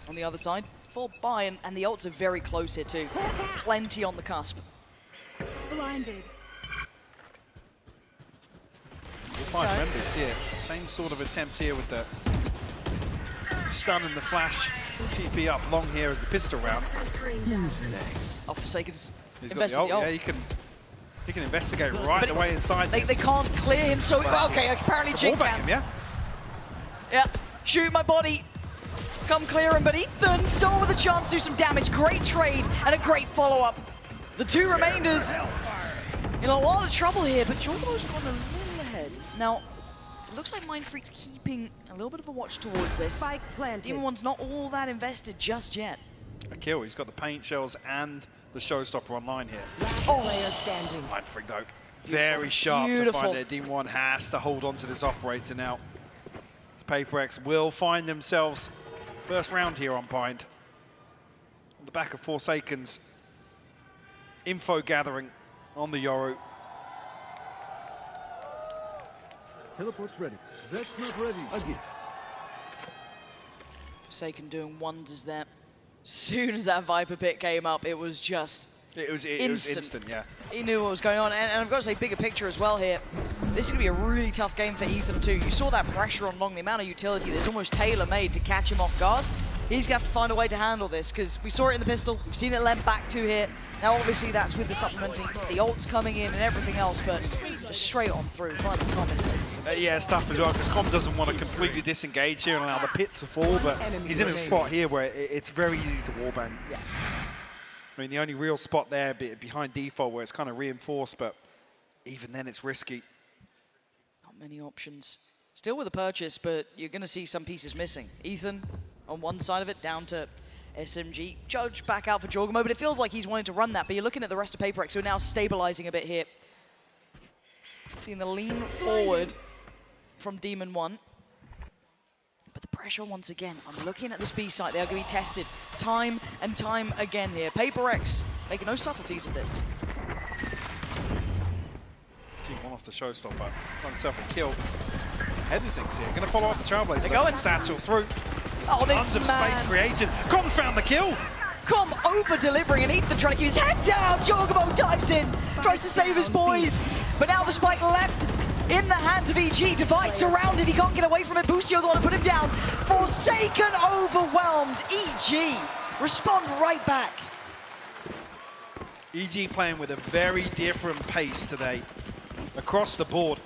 on the other side. Full buy, and the ults are very close here too. Plenty on the cusp. Blinded. We'll find members here. Same sort of attempt here with the stun and the flash. TP up long here as the pistol round. Next. Oh, Forsaken's He's got the ult. Yeah, he can investigate right the way inside. They can't clear him, so okay. Apparently Jing can. Him, yeah. Yeah. Shoot my body. Come clear him, but Ethan still with a chance to do some damage. Great trade and a great follow-up. The two remainders in a lot of trouble here, but Jorgo's gone a little ahead. Now, it looks like Mindfreak's keeping a little bit of a watch towards this. Demon 1's not all that invested just yet. A kill. He's got the paint shells and the showstopper online here. Mindfreak though, very sharp to find there. Demon 1 has to hold on to this operator now. The Paperx will find themselves first round here on Bind. On the back of Forsaken's info gathering on the Yoru. Teleport's ready. That's not ready. A gift. Forsaken doing wonders there. Soon as that Viper pit came up, it was just It was instant, yeah. He knew what was going on, and I've got to say, bigger picture as well here. This is going to be a really tough game for Ethan too. You saw that pressure on Long, the amount of utility that's almost tailor-made to catch him off guard. He's going to have to find a way to handle this, because we saw it in the pistol, we've seen it lent back to here. Now obviously that's with the supplementing, the ults coming in and everything else, but just straight on through, find the common yeah, it's tough as well, because Com doesn't want to completely disengage here and allow the pit to fall, but he's in a spot here where it's very easy to warbang. Yeah. I mean, the only real spot there behind default where it's kind of reinforced, but even then it's risky. Not many options. Still with a purchase, but you're going to see some pieces missing. Ethan on one side of it, down to SMG. Judge back out for Jorgamo, but it feels like he's wanting to run that. But you're looking at the rest of Paperex, who are now stabilizing a bit here. Seeing the lean forward from Demon 1. But the pressure once again, I'm looking at this B site, they are going to be tested time and time again here. Paperex making no subtleties of this. Team 1 off the showstopper, got himself a kill. Everything's here, going to follow up the Trailblazer. They're going. Satchel through. Oh, Tons of space created. Com's found the kill. Com over-delivering, and Ethan trying to keep his head down. Jorgamo dives in, tries to save his boys. But now the spike left in the hands of EG. Device surrounded, he can't get away from it. Boostio the one to put him down. Forsaken overwhelmed. EG respond right back. EG playing with a very different pace today. Across the board,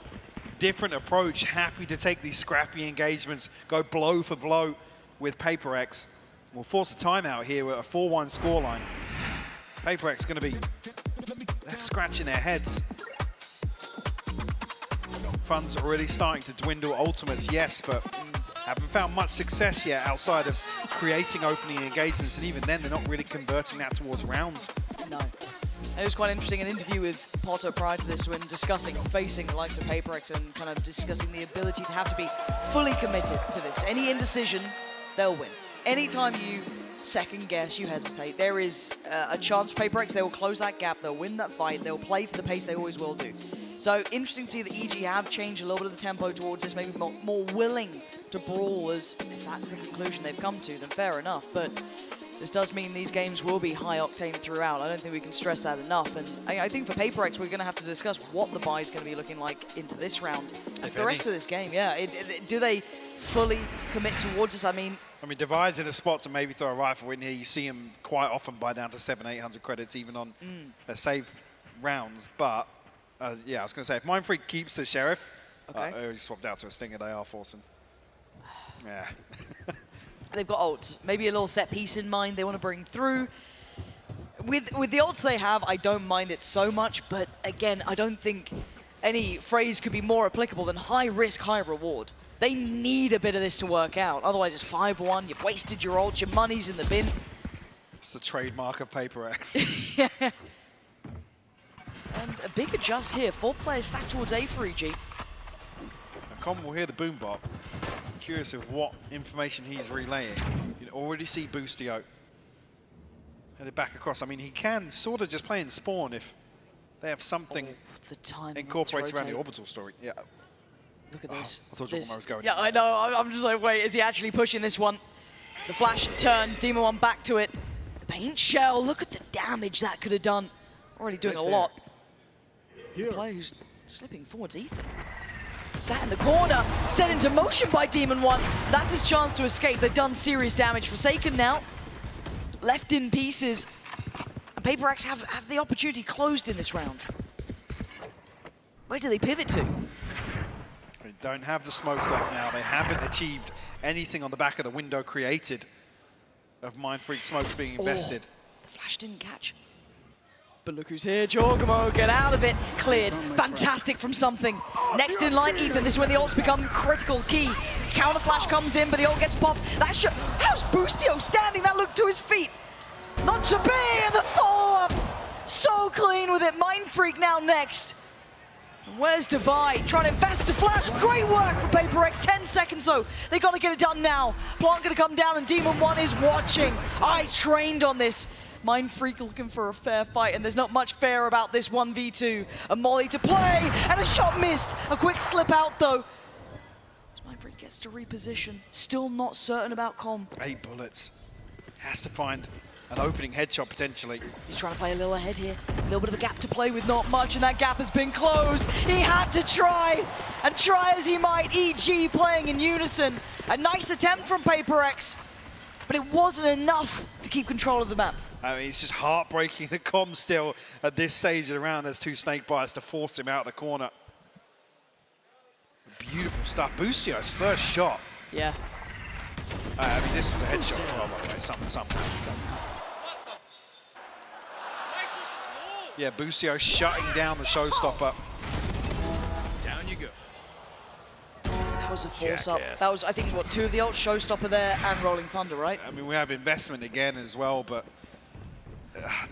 different approach. Happy to take these scrappy engagements, go blow for blow with Paperex. We'll force a timeout here with a 4-1 scoreline. Paperex going to be left scratching their heads. Funds are really starting to dwindle. Ultimates, yes, but haven't found much success yet outside of creating opening engagements, and even then they're not really converting that towards rounds. No. It was quite interesting, an interview with Potter prior to this when discussing facing the likes of Paperex and kind of discussing the ability to have to be fully committed to this. Any indecision, they'll win. Anytime you second guess, you hesitate, there is a chance for Paperex, they will close that gap, they'll win that fight, they'll play to the pace they always will do. So interesting to see that EG have changed a little bit of the tempo towards this, maybe more willing to brawl, as if that's the conclusion they've come to, then fair enough. But this does mean these games will be high octane throughout. I don't think we can stress that enough. And I think for Paperex, we're going to have to discuss what the buy is going to be looking like into this round. And for the rest of this game, yeah. Do they fully commit towards this? I mean, Divide's in a spot to maybe throw a rifle in here. You see him quite often buy down to 700-800 credits, even on save rounds. But yeah, I was going to say, if Mindfreak keeps the Sheriff, he swapped out to a Stinger, they are forcing. Yeah. They've got ults, maybe a little set piece in mind they want to bring through. With the ults they have, I don't mind it so much, but again, I don't think any phrase could be more applicable than high risk, high reward. They need a bit of this to work out, otherwise it's 5-1, you've wasted your ult, your money's in the bin. It's the trademark of Paperex. Yeah. And a big adjust here, 4 players stacked towards A for EG. Com will hear the boom bot. Curious of what information he's relaying. You can already see Boostio headed back across. I mean, he can sort of just play in spawn if they have something incorporated around the orbital story. Yeah. Look at this. I thought Jorgamo was going. Yeah, I know. I'm just like, wait, is he actually pushing this one? The flash turn, Demon 1 back to it. The paint shell, look at the damage that could have done. Already doing a lot. The player who's slipping forwards, Ethan. Sat in the corner, set into motion by Demon 1. That's his chance to escape. They've done serious damage. Forsaken now, left in pieces. And Paperex have the opportunity closed in this round. Where do they pivot to? They don't have the smokes left now. They haven't achieved anything on the back of the window created of Mindfreak smokes being invested. The flash didn't catch. But look who's here, Jorgamo, get out of it, cleared, fantastic from something. Next in line, Ethan, this is when the ults become critical key. Counter flash comes in, but the ult gets popped. How's Boostio standing? That look to his feet. Not to be, and the follow-up. So clean with it, Mindfreak now next. And where's Divide? Trying to invest a flash, great work for Paperex, 10 seconds though. They gotta get it done now. Plant gonna come down and Demon 1 is watching. Eyes trained on this. Mindfreak looking for a fair fight, and there's not much fair about this 1v2. A molly to play, and a shot missed. A quick slip out, though. As Mindfreak gets to reposition, still not certain about Com. 8 bullets. Has to find an opening headshot, potentially. He's trying to play a little ahead here. A little bit of a gap to play with, not much, and that gap has been closed. He had to try, and try as he might. EG playing in unison. A nice attempt from Paperex, but it wasn't enough to keep control of the map. I mean, it's just heartbreaking that Com still at this stage of the round has 2 snake bites to force him out of the corner. Beautiful stuff. Boostio's first shot. Yeah. I mean, this was a headshot as well, by the way. Something. Yeah, Boostio shutting down the showstopper. Down you go. was a force up. That was, I think, what, 2 of the ults, Showstopper there and Rolling Thunder, right? I mean, we have investment again as well, but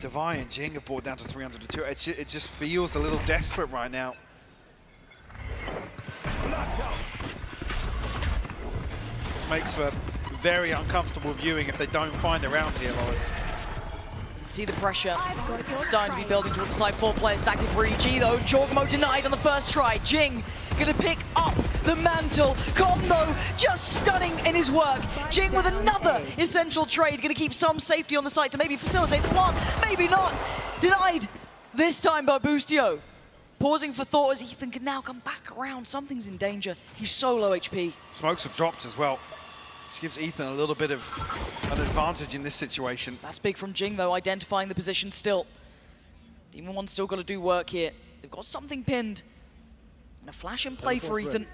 Devi and Jing have brought down to 302. It just feels a little desperate right now. This makes for very uncomfortable viewing if they don't find a round here, Lauren. See the pressure starting to be building towards the side. 4 players stacked in for EG though. Jorgamo denied on the first try. Jing gonna pick up the mantle. Com though, just stunning in his work. Jing with another essential trade, gonna keep some safety on the site to maybe facilitate the plant, maybe not. Denied this time by Boostio. Pausing for thought as Ethan can now come back around. Something's in danger. He's so low HP. Smokes have dropped as well. Gives Ethan a little bit of an advantage in this situation. That's big from Jing though, identifying the position still. Demon One's still got to do work here. They've got something pinned. And a flash and play for Ethan.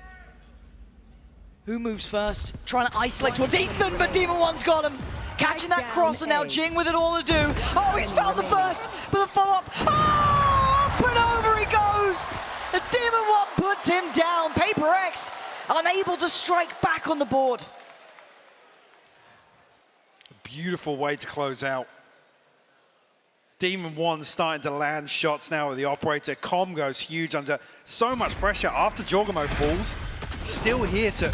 Who moves first? Trying to isolate towards Ethan, but Demon One's got him. Catching that cross, and now Jing with it all to do. Oh, he's found the first, but the follow-up. Oh, up and over he goes. The Demon One puts him down. Paper X unable to strike back on the board. Beautiful way to close out. Demon One starting to land shots now with the operator. Com goes huge under so much pressure after Jorgamo falls. Still here to,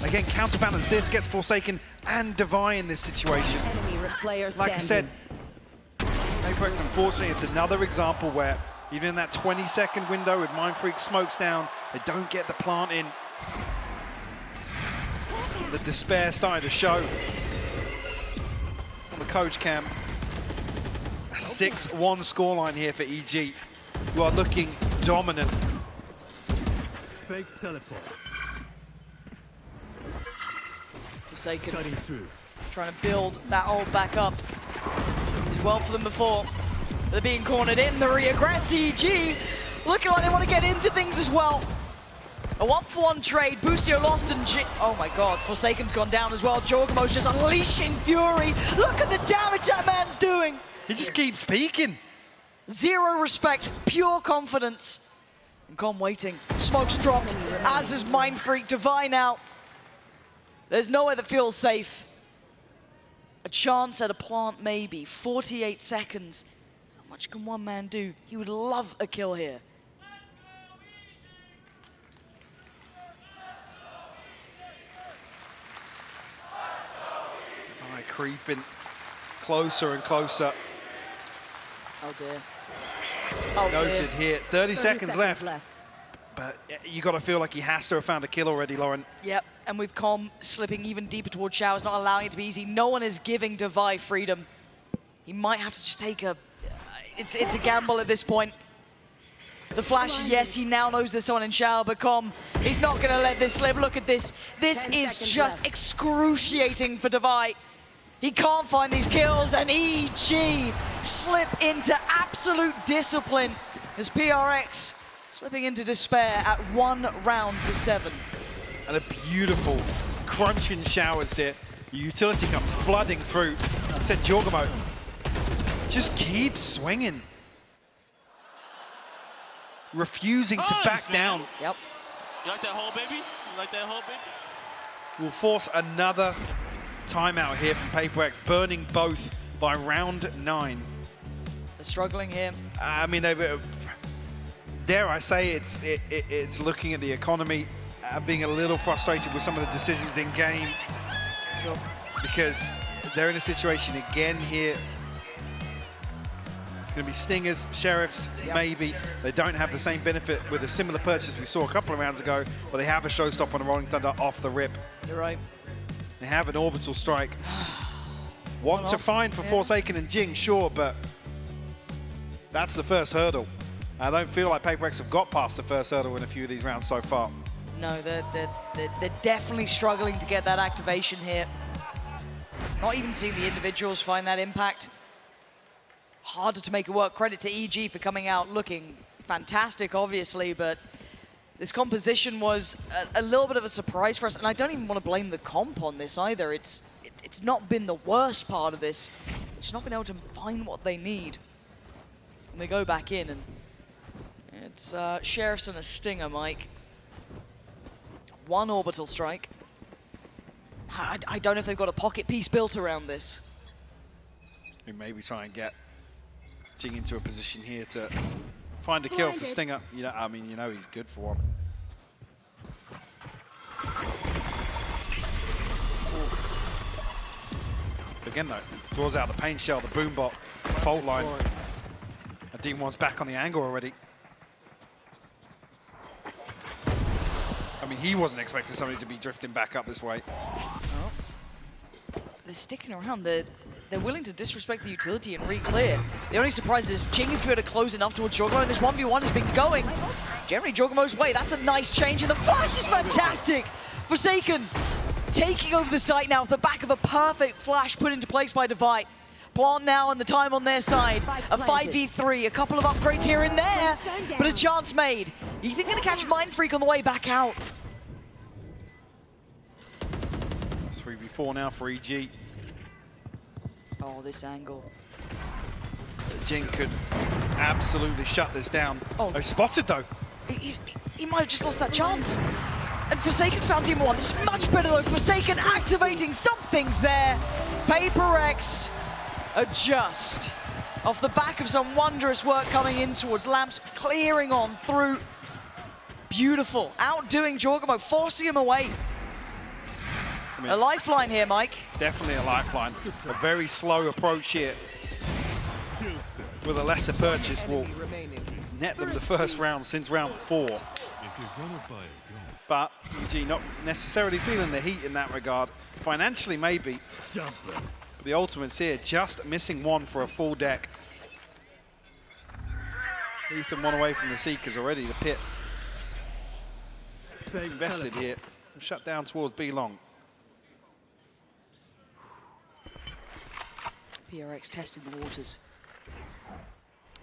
again, counterbalance this, gets Forsaken and Devi in this situation. Like I said, Apex, unfortunately, it's another example where even in that 20-second window with Mindfreak smokes down, they don't get the plant in. The despair starting to show. On the coach cam, a 6-1 scoreline here for EG, who are looking dominant. Fake teleport. Forsaken trying to build that ult back up. Did well for them before. They're being cornered in. The re-aggress EG looking like they want to get into things as well. A 1-for-1 trade. Boostio lost and oh my god, Forsaken's gone down as well. Jorgamo's just unleashing fury. Look at the damage that man's doing. He just keeps peeking. Zero respect, pure confidence. And Com waiting. Smoke's dropped, as is Mindfreak. Devi now. There's nowhere that feels safe. A chance at a plant maybe. 48 seconds. How much can one man do? He would love a kill here. Creeping closer and closer. Oh dear. Oh Noted dear. here. 30 seconds left. But you got to feel like he has to have found a kill already, Lauren. Yep, and with Com slipping even deeper towards Showers, not allowing it to be easy, no one is giving Devi freedom. He might have to just take a... It's a gamble at this point. The flash, yes, he now knows there's someone in Shower, but Com, he's not going to let this slip. Look at this. This is just excruciating for Devi. He can't find these kills, and EG slip into absolute discipline as PRX slipping into despair at 1 round to 7. And a beautiful crunching Showers here. Utility comes flooding through. Said Jorgamo just keeps swinging. Refusing to back down. Yep. You like that hole, baby? You like that hole, baby? Will force another timeout here from PaperX, burning both by round 9. They're struggling here. I mean, dare I say it's looking at the economy, being a little frustrated with some of the decisions in game. Sure. Because they're in a situation again here. It's going to be Stingers, Sheriffs, maybe. They don't have the same benefit with a similar purchase we saw a couple of rounds ago, but they have a showstopper on a Rolling Thunder off the rip. You're right. They have an orbital strike. Want to find for Forsaken and Jing, sure, but that's the first hurdle. I don't feel like PaperX have got past the first hurdle in a few of these rounds so far. No, they're definitely struggling to get that activation here. Not even seeing the individuals find that impact. Harder to make it work. Credit to EG for coming out looking fantastic, obviously, but this composition was a little bit of a surprise for us, and I don't even want to blame the comp on this either. It's not been the worst part of this. It's not been able to find what they need. And they go back in, and it's Sheriffs and a Stinger, Mike. one orbital strike. I don't know if they've got a pocket piece built around this. We maybe try and get Jing into a position here to find a kill for Stinger. You know, I mean, you know he's good for him. Again though, draws out the paint shell, the boombot, fault line. And D1's back on the angle already. I mean, he wasn't expecting somebody to be drifting back up this way. Oh. They're sticking around. They're willing to disrespect the utility and re-clear. The only surprise is Jing is going to close enough towards Jogamo, and this 1v1 has been going generally Jogamo's way. That's a nice change, and the flash is fantastic. Forsaken taking over the site now with the back of a perfect flash put into place by Divide. Plant now and the time on their side. A 5v3, a couple of upgrades here and there, but a chance made. Ethan going to catch Mind Freak on the way back out. 3v4 now for EG. Oh, this angle. Jing could absolutely shut this down. Oh, he's spotted though. He might have just lost that chance. And Forsaken's found him once. Much better though. Forsaken activating some things there. Paper X adjust. Off the back of some wondrous work coming in towards Lamps, clearing on through. Beautiful. Outdoing Jogamo, forcing him away. I mean, a lifeline here, Mike. Definitely a lifeline. A very slow approach here. With a lesser purchase will net them the first round since round 4. But EG not necessarily feeling the heat in that regard. Financially, maybe. But the ultimates here, just missing one for a full deck. Ethan one away from the Seekers already. The pit invested here. Shut down towards B long. PRX testing the waters.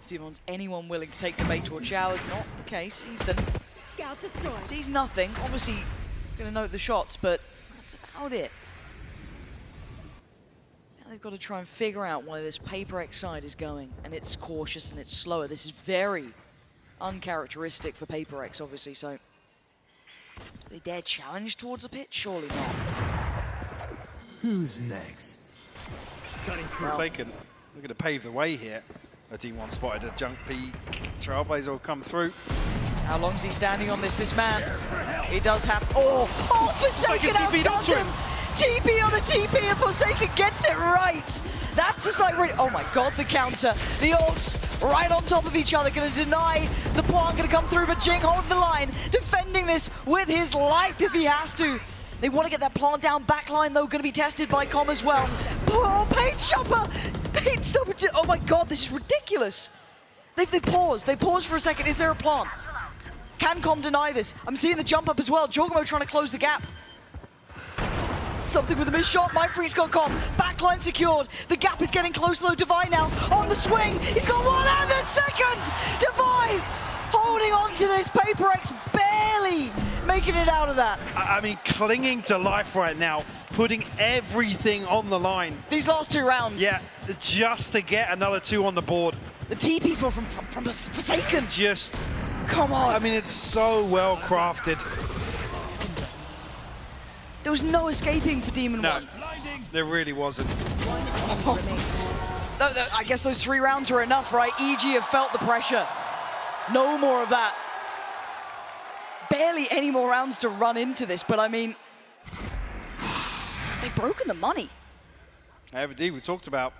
See if anyone willing to take the bait towards Showers. Not the case. Ethan sees nothing. Obviously, going to note the shots, but that's about it. Now they've got to try and figure out why this Paper X side is going, and it's cautious and it's slower. This is very uncharacteristic for Paper X, obviously. So, do they dare challenge towards a pit? Surely not. Who's next? Forsaken looking to pave the way here. A D1 spotted a junk peak. Trailblazer will come through. How long's he standing on this man? He does have, oh, Forsaken outdoes him! TP on a TP and Forsaken gets it right! That's the side where, oh my god, the counter. The ults right on top of each other, gonna deny the plant, gonna come through, but Jing holding the line, defending this with his life if he has to. They want to get that plant down, backline though, gonna be tested by Com as well. Oh, Paint Chopper! Paint Stopper, oh my god, this is ridiculous. They paused for a second, is there a plant? Can Com deny this? I'm seeing the jump up as well. Jogamo trying to close the gap. Something with a missed shot. Mind Freak's got Com. Backline secured. The gap is getting closer though. Divide now on the swing. He's got one and the second. Divide holding on to this. Paper X barely making it out of that. I mean, clinging to life right now, putting everything on the line. These last 2 rounds. Yeah, just to get another 2 on the board. The TP from Forsaken. Just, come on. I mean, it's so well crafted. There was no escaping for Demon One. There really wasn't. I guess those 3 rounds were enough, right? EG have felt the pressure. No more of that. Barely any more rounds to run into this, but I mean, they've broken the money. They have indeed. We talked about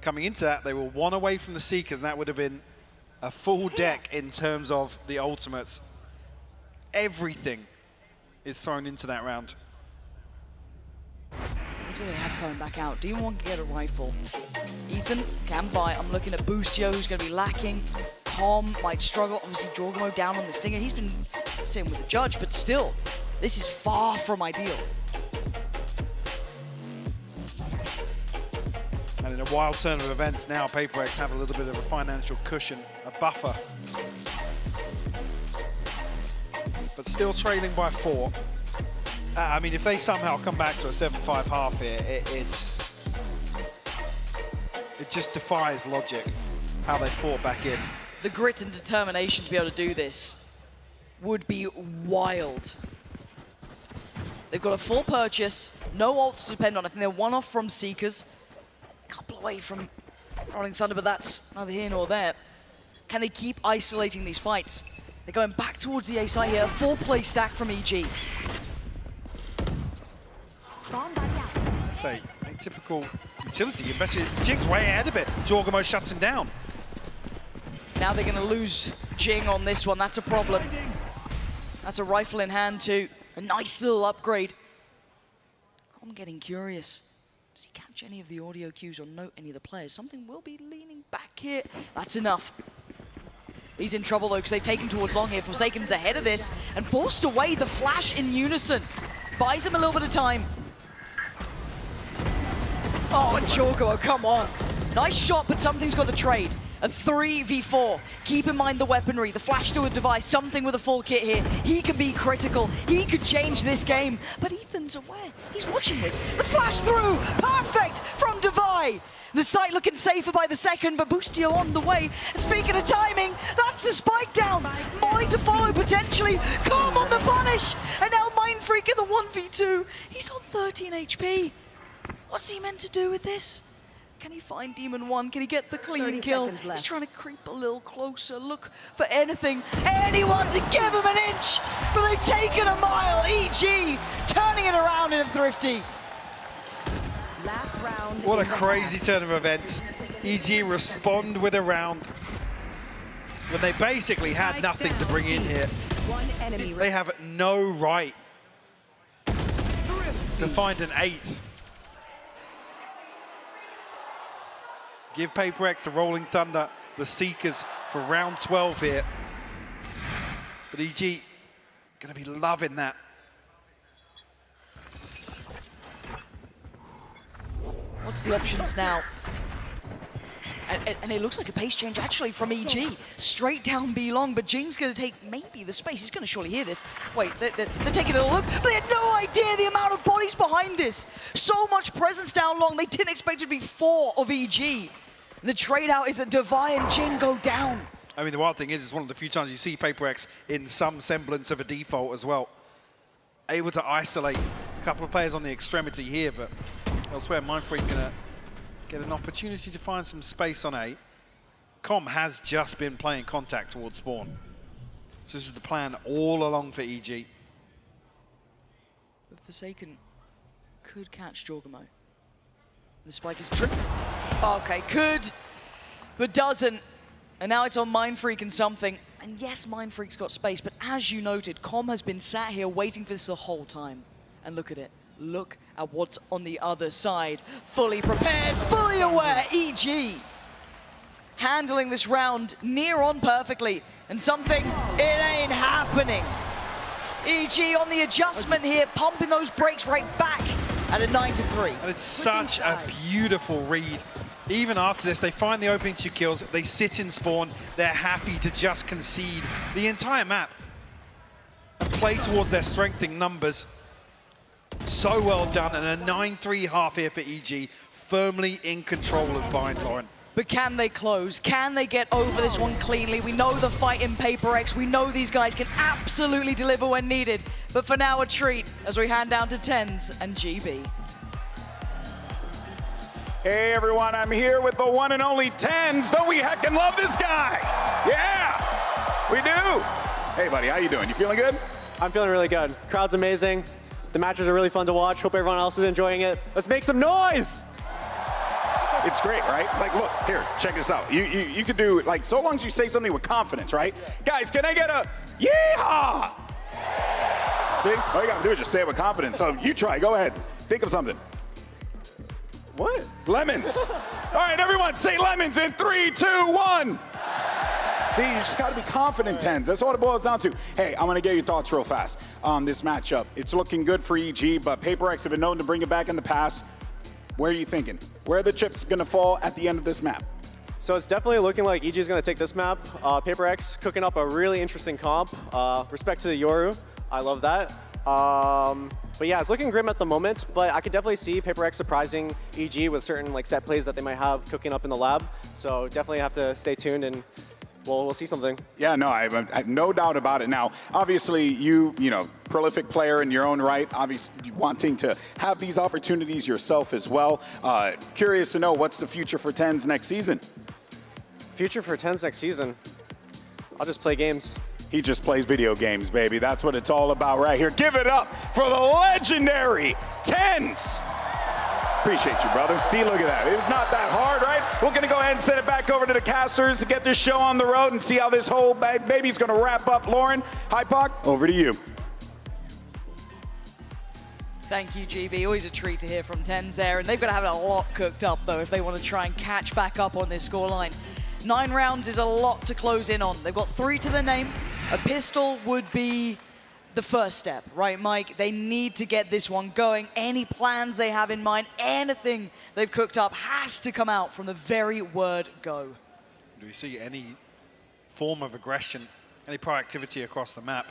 coming into that, they were 1 away from the Seekers, and that would have been a full deck in terms of the ultimates. Everything is thrown into that round. What do they have coming back out? Demon One can get a rifle. Ethan can buy. I'm looking at Boostio, who's going to be lacking. Com might struggle. Obviously, Jogamo down on the Stinger. He's been sitting with the judge, but still, this is far from ideal. And in a wild turn of events now, Paper X have a little bit of a financial cushion, a buffer. But still trailing by 4. I mean, if they somehow come back to a 7-5 half here, it just defies logic how they fought back in. The grit and determination to be able to do this would be wild. They've got a full purchase, no ults to depend on. I think they're one off from Seekers. A couple away from Rolling Thunder, but that's neither here nor there. Can they keep isolating these fights? They're going back towards the A side here. A 4-play stack from EG. Say, typical utility. Jing's way ahead of it. Jorgamo shuts him down. Now they're going to lose Jing on this one. That's a problem. That's a rifle in hand too. A nice little upgrade. I'm getting curious. Does he catch any of the audio cues or note any of the players? Something will be leaning back here. That's enough. He's in trouble though because they've taken towards long here. Forsaken's ahead of this and forced away the flash in unison. Buys him a little bit of time. Oh, and Jorgo, come on. Nice shot, but something's got the trade. A 3v4. Keep in mind the weaponry, the flash to a device, something with a full kit here. He can be critical. He could change this game. But Ethan's aware. He's watching this. The flash through. Perfect from Devi. The site looking safer by the second, but Boostio on the way. And speaking of timing, that's the spike down. Molly to follow potentially. Calm on the punish. And now Mindfreak in the 1v2. He's on 13 HP. What's he meant to do with this? Can he find Demon 1? Can he get the clean kill? He's trying to creep a little closer, look for anything, anyone to give him an inch, but they've taken a mile. EG turning it around in a Thrifty. Last round. What a crazy turn of events. EG respond with a round when they basically had nothing to bring in here. They have no right to find an 8th. Give Paper X to Rolling Thunder, the Seekers, for round 12 here. But EG gonna be loving that. What's the options now? And it looks like a pace change actually from EG. Straight down B long, but Jing's gonna take maybe the space. He's gonna surely hear this. Wait, they're taking a look, but they had no idea the amount of bodies behind this. So much presence down long, they didn't expect it to be 4 of EG. The trade out is that Devi and Jing go down. I mean, the wild thing is, it's one of the few times you see Paper X in some semblance of a default as well. Able to isolate a couple of players on the extremity here, but elsewhere, Mindfreak gonna get an opportunity to find some space on A. Com has just been playing contact towards spawn. So this is the plan all along for EG. But Forsaken could catch Jorgamo. The spike is tripped. Okay, could, but doesn't. And now it's on Mindfreak and something. And yes, Mindfreak's got space, but as you noted, Com has been sat here waiting for this the whole time. And look at it. Look at what's on the other side. Fully prepared, fully aware, EG. Handling this round near on perfectly. And something, it ain't happening. EG on the adjustment here, pumping those brakes right back at a 9-3. And it's such a beautiful read. Even after this, they find the opening 2 kills, they sit in spawn, they're happy to just concede the entire map and play towards their strength in numbers. So well done, and a 9-3 half here for EG, firmly in control of Bind, Lauren. But can they close? Can they get over this one cleanly? We know the fight in Paper X. We know these guys can absolutely deliver when needed. But for now, a treat as we hand down to TenZ and GB. Hey everyone, I'm here with the one and only TenZ. Don't we heckin' love this guy? Yeah, we do. Hey buddy, how you doing? You feeling good? I'm feeling really good. Crowd's amazing. The matches are really fun to watch. Hope everyone else is enjoying it. Let's make some noise! It's great, right? Like, look, here, check this out. You could do, like, so long as you say something with confidence, right? Guys, can I get a yeehaw? See, all you gotta do is just say it with confidence. So you try, go ahead. Think of something. What? Lemons. All right, everyone, say lemons in 3, 2, 1. See, you just gotta be confident, TenZ. That's what it boils down to. Hey, I'm gonna get your thoughts real fast on this matchup. It's looking good for EG, but Paper X have been known to bring it back in the past. Where are you thinking? Where are the chips gonna fall at the end of this map? So it's definitely looking like EG is going to take this map. Paper X cooking up a really interesting comp. Respect to the Yoru. I love that. But yeah, it's looking grim at the moment, but I could definitely see Paper X surprising EG with certain like set plays that they might have cooking up in the lab. So definitely have to stay tuned and we'll see something. Yeah, no, I have no doubt about it. Now, obviously, you prolific player in your own right, obviously wanting to have these opportunities yourself as well. Curious to know, what's the future for TenZ next season? Future for TenZ next season? I'll just play games. He just plays video games, baby. That's what it's all about right here. Give it up for the legendary TenZ. Appreciate you, brother. See, look at that. It was not that hard, right? We're going to go ahead and send it back over to the casters to get this show on the road and see how this whole baby's going to wrap up. Lauren, Hypoc, over to you. Thank you, GB. Always a treat to hear from TenZ there, and they've got to have a lot cooked up, though, if they want to try and catch back up on this scoreline. 9 rounds is a lot to close in on. They've got 3 to their name. A pistol would be the first step, right, Mike? They need to get this one going. Any plans they have in mind, anything they've cooked up has to come out from the very word go. Do we see any form of aggression, any proactivity across the map?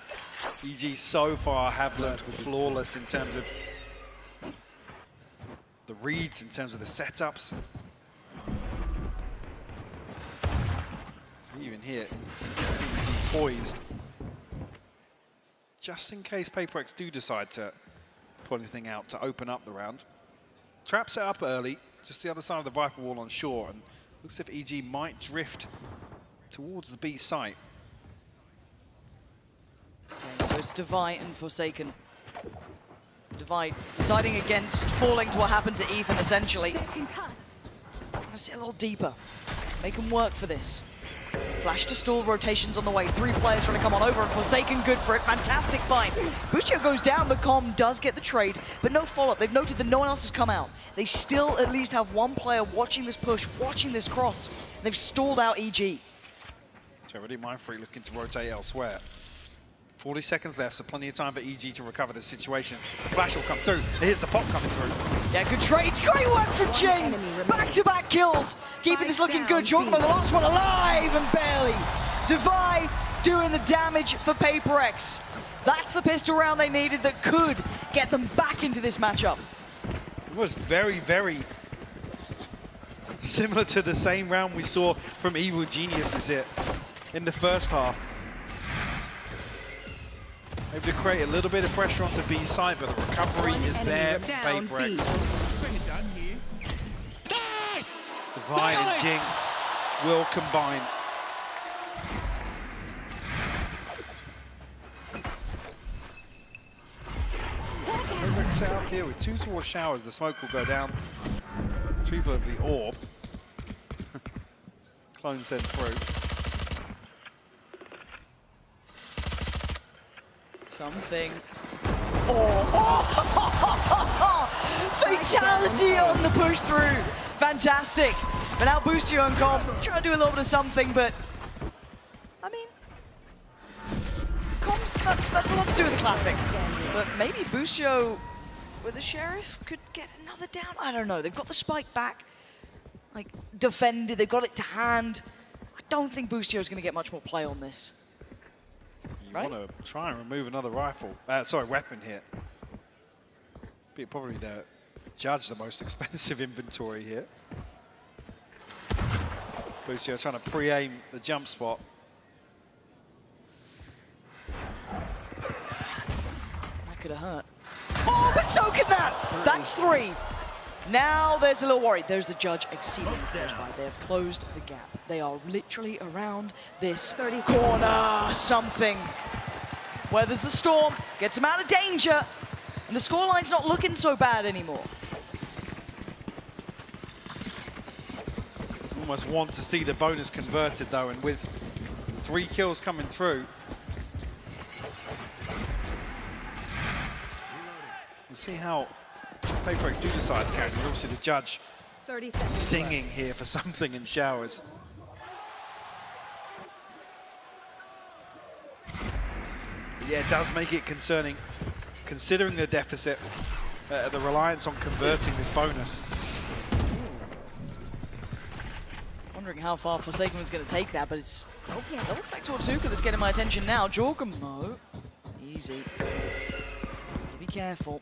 EG so far have looked flawless in terms of the reads, in terms of the setups. Even here, EG poised. Just in case PaperX do decide to pull anything out to open up the round. Trap set up early, just the other side of the Viper wall on shore, and looks as if EG might drift towards the B site. Okay, so it's Divide and Forsaken. Divide deciding against falling to what happened to Ethan, essentially. Let's sit a little deeper. Make them work for this. Flash to stall, rotations on the way. 3 players trying to come on over, and Forsaken good for it. Fantastic find. Boostio goes down, the comm does get the trade, but no follow-up. They've noted that no one else has come out. They still at least have 1 player watching this push, watching this cross. They've stalled out EG. So already Mindfreak looking to rotate elsewhere. 40 seconds left, so plenty of time for EG to recover the situation. Flash will come through. Here's the pop coming through. Yeah, good trades. Great work from Jing. Back-to-back kills. Keeping this looking good. Jordan, the last one alive and barely. Divide doing the damage for PaperX. That's the pistol round they needed that could get them back into this matchup. It was very, very similar to the same round we saw from Evil Geniuses here in the first half. Maybe to create a little bit of pressure onto B side, but the recovery is there from PaperX. Divide and Jing will combine. PaperX set up here with 2 towards showers. The smoke will go down. Retrieval of the orb. Clone sent through. Something. Oh! Fatality on the push through. Fantastic. But now Boostio and Cobb trying to do a little bit of something, but I mean, Cobb's, that's a lot to do with the classic. But maybe Boostio with the Sheriff could get another down. I don't know. They've got the spike back, like defended. They've got it to hand. I don't think Boostio's going to get much more play on this. You want to try and remove another rifle, weapon here. Be probably the judge the most expensive inventory here. Boostio trying to pre-aim the jump spot. That could have hurt. Oh, but so can that! That's 3. Now there's a little worry. There's the judge exceeding close by. They have closed the gap. They are literally around this corner. Something. Weathers the storm, gets him out of danger, and the scoreline's not looking so bad anymore. Almost want to see the bonus converted though, and with 3 kills coming through. We'll see how PaperX do decide to carry. Obviously the judge singing here for something in showers. But yeah, it does make it concerning, considering the deficit, the reliance on converting this bonus. Wondering how far Forsaken was going to take that, but it's double stack Tortuga that's getting my attention now. Jorgamo, easy. Be careful.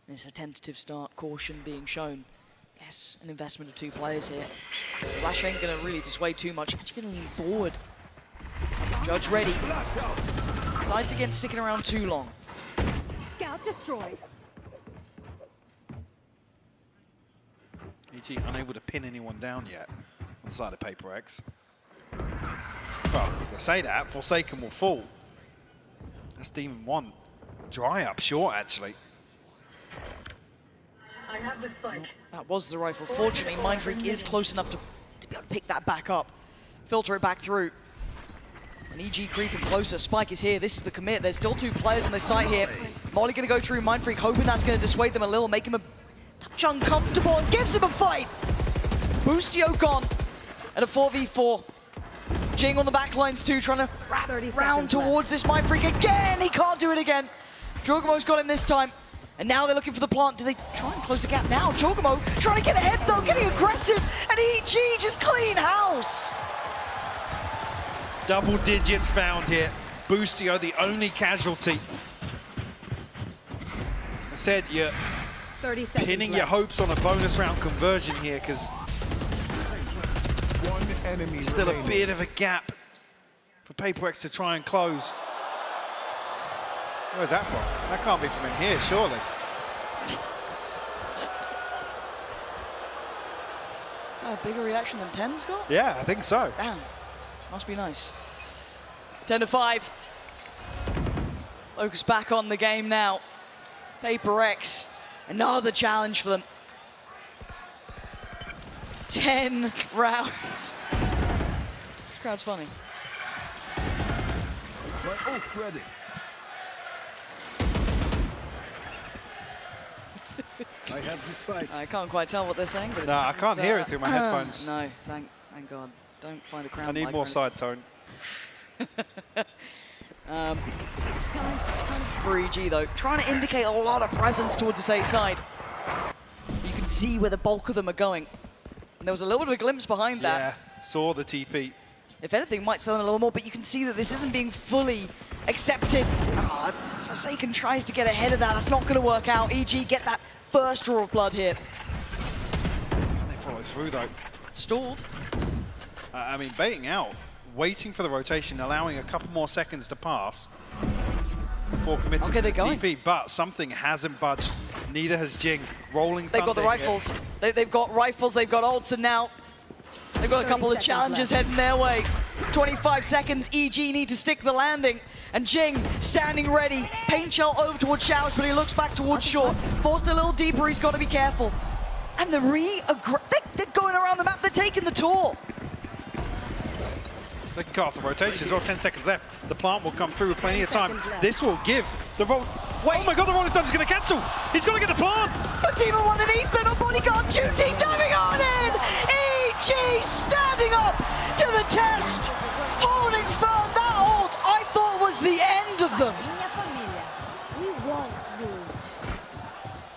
It's a tentative start, caution being shown. Yes, an investment of 2 players here. Flash ain't going to really dissuade too much. He's going to lean forward. Judge ready. Decides against sticking around too long. Scout destroyed. EG unable to pin anyone down yet on the side of Paper X. Well, I say that, Forsaken will fall. That's Demon 1. Dry up short, actually. I have the spike. That was the rifle. Fortunately, Mindfreak is close enough to be able to pick that back up. Filter it back through. And EG creeping closer. Spike is here. This is the commit. There's still 2 players on this site here. Molly going to go through Mindfreak, hoping that's going to dissuade them a little, make him a touch uncomfortable, and gives him a fight. Boostio gone. And a 4v4. Jing on the back lines too, trying to wrap round towards this Mindfreak again. He can't do it again. Jorgamo's got him this time. And now they're looking for the plant. Do they try and close the gap now? Jorgamo trying to get ahead though, getting aggressive. And EG just clean house. Double digits found here. Boostio, the only casualty. I said you're 30 seconds pinning left. your hopes on a bonus round conversion here because still a bit of a gap for Paper X to try and close. Where's that from? That can't be from in here, surely. Is that a bigger reaction than TenZ got? Yeah, I think so. Damn, must be nice. 10-5. Locust back on the game now. Paper X, another challenge for them. 10 rounds. This crowd's funny. Ready. I have the spike. I can't quite tell what they're saying, but I can't hear it through my headphones. No, thank God. Don't find a crowd. I need more side tone. For EG though, trying to indicate a lot of presence towards the safe side. You can see where the bulk of them are going. And there was a little bit of a glimpse behind that. Yeah, saw the TP. If anything, might sell them a little more, but you can see that this isn't being fully accepted. Forsaken tries to get ahead of that. That's not going to work out. EG get that first draw of blood here. Can they follow through though? Stalled. I mean, baiting out, waiting for the rotation, allowing a couple more seconds to pass before committing to the TP, but something hasn't budged. Neither has Jing. Rolling. They've got the rifles. They've got rifles, they've got ults, and now they've got a couple of challenges heading their way. 25 seconds, EG need to stick the landing. And Jing standing ready. Paint shell over towards Showers, but he looks back towards short. Forced a little deeper, he's got to be careful. And they're going around the map, they're taking the tour. They can cut off the rotation as well, 10 seconds left. The plant will come through with plenty of time. This will give the roll. Oh my God, the rolling thunder is going to cancel. He's got to get the plant. But Demon 1 and Ethan on bodyguard duty, diving on in. EG standing up to the test, holding firm. That ult I thought was the end of them.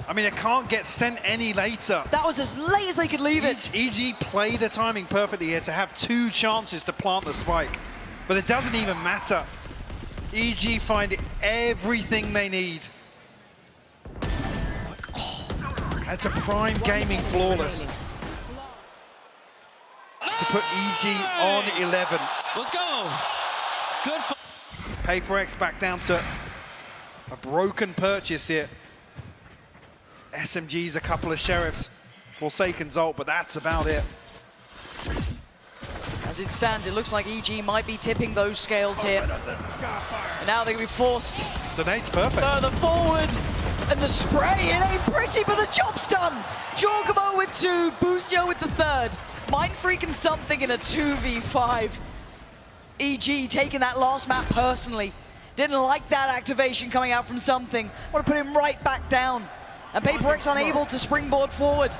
I mean, it can't get sent any later. That was as late as they could leave it. EG play the timing perfectly here to have 2 chances to plant the spike. But it doesn't even matter. EG find everything they need. That's a prime gaming flawless. To put EG on 11. Let's go. Good. Paper X back down to a broken purchase here. SMGs, a couple of Sheriffs, Forsaken's ult, but that's about it. As it stands, it looks like EG might be tipping those scales here. And now they're going to be forced. The nade's perfect. Further forward. And the spray, it ain't pretty, but the job's done. Jorgamo with 2, Boostio with the 3rd. Mindfreak and something in a 2v5. EG taking that last map personally. Didn't like that activation coming out from something. Want to put him right back down. And Paper X unable to springboard forward.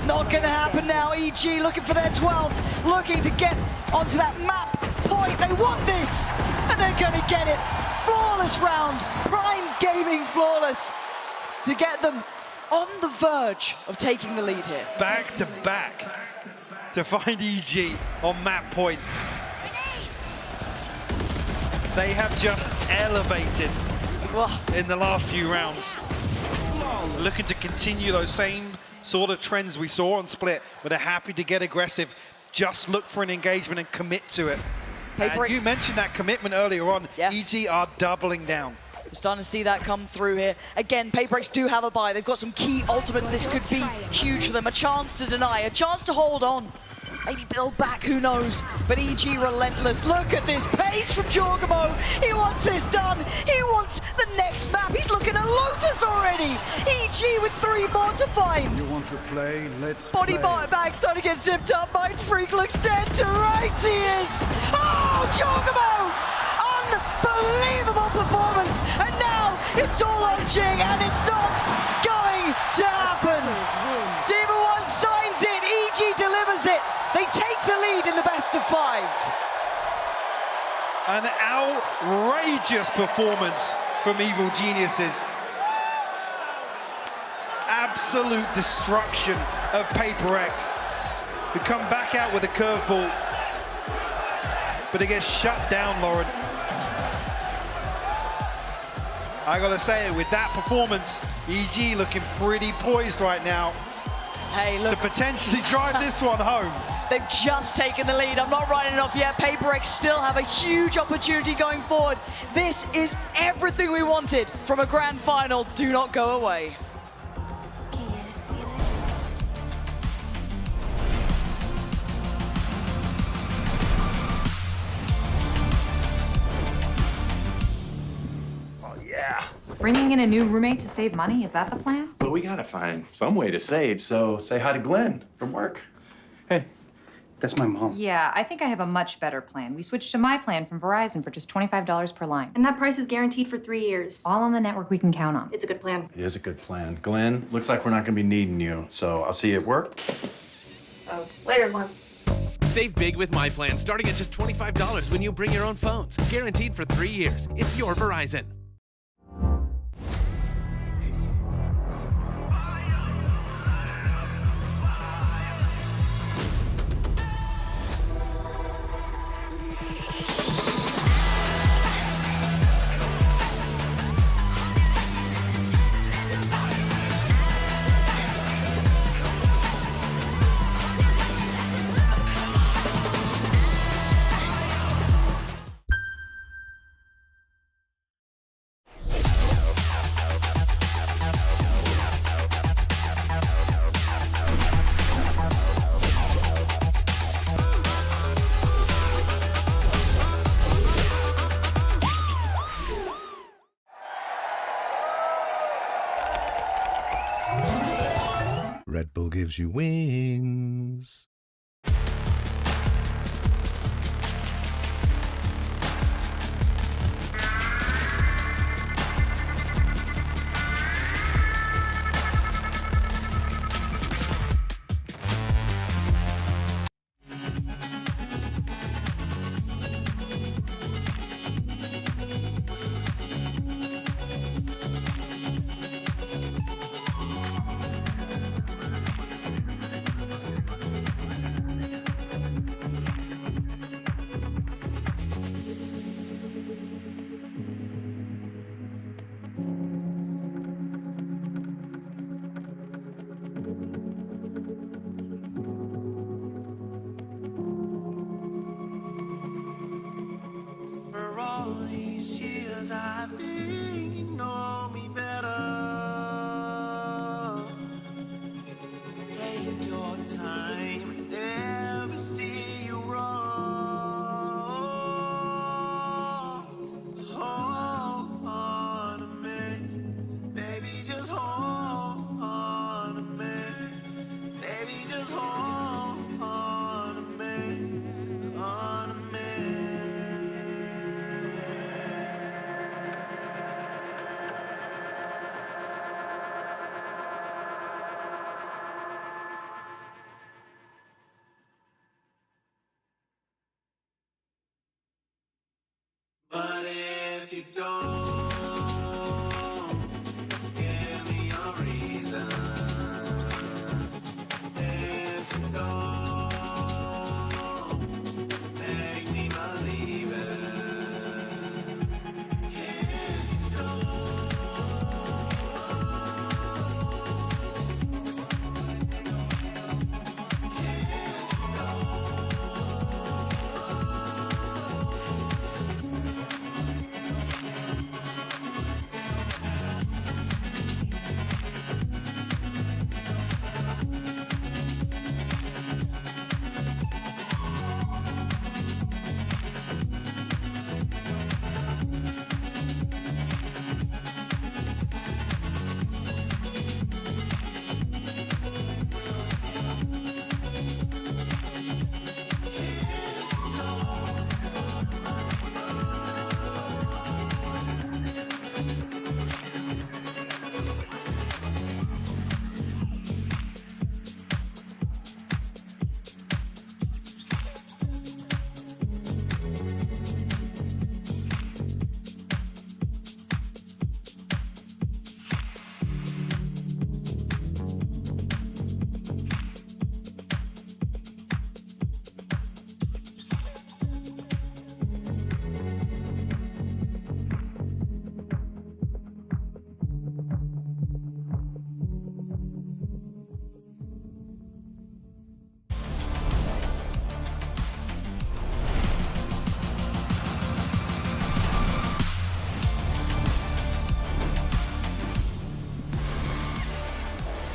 Not gonna happen now. EG looking for their 12, looking to get onto that map point. They want this, and they're gonna get it. Flawless round, prime gaming flawless to get them on the verge of taking the lead here. Back to back to find EG on map point. They have just elevated in the last few rounds. Looking to continue those same sort of trends we saw on Split, but they're happy to get aggressive. Just look for an engagement and commit to it. Paper You mentioned that commitment earlier on. EG are doubling down. We're starting to see that come through here. Again, PaperX do have a buy. They've got some key ultimates. This could be huge for them. A chance to deny, a chance to hold on. Maybe build back, who knows? But EG relentless. Look at this pace from Jorgamo. He wants this done. He wants the next map. He's looking at Lotus already. EG with 3 more to find. You want to play? Let's Body play. bag starting to get zipped up. Mind Freak looks dead to rights. He is. Oh, Jorgamo! Unbelievable performance. And now it's all on Jing, and it's not going to happen. D1 signs it. EG delivers it. They take the lead in the best of 5. An outrageous performance from Evil Geniuses. Absolute destruction of PaperX, who come back out with a curveball, but it gets shut down, Lauren. I gotta say, with that performance, EG looking pretty poised right now. Hey, look. To potentially drive this one home. They've just taken the lead. I'm not writing it off yet. PaperX still have a huge opportunity going forward. This is everything we wanted from a grand final. Do not go away. Bringing in a new roommate to save money, is that the plan? But we gotta find some way to save, so say hi to Glenn from work. Hey, that's my mom. Yeah, I think I have a much better plan. We switched to my plan from Verizon for just $25 per line. And that price is guaranteed for 3 years. All on the network we can count on. It's a good plan. It is a good plan. Glenn, looks like we're not gonna be needing you, so I'll see you at work. Oh, later, Mom. Save big with my plan, starting at just $25 when you bring your own phones. Guaranteed for 3 years. It's your Verizon. Red Bull gives you wings. For all these years, I think you know me better. Take your time and never steer you wrong. Hold on to me, baby, just hold on to me. Baby, just hold on to me, on to me.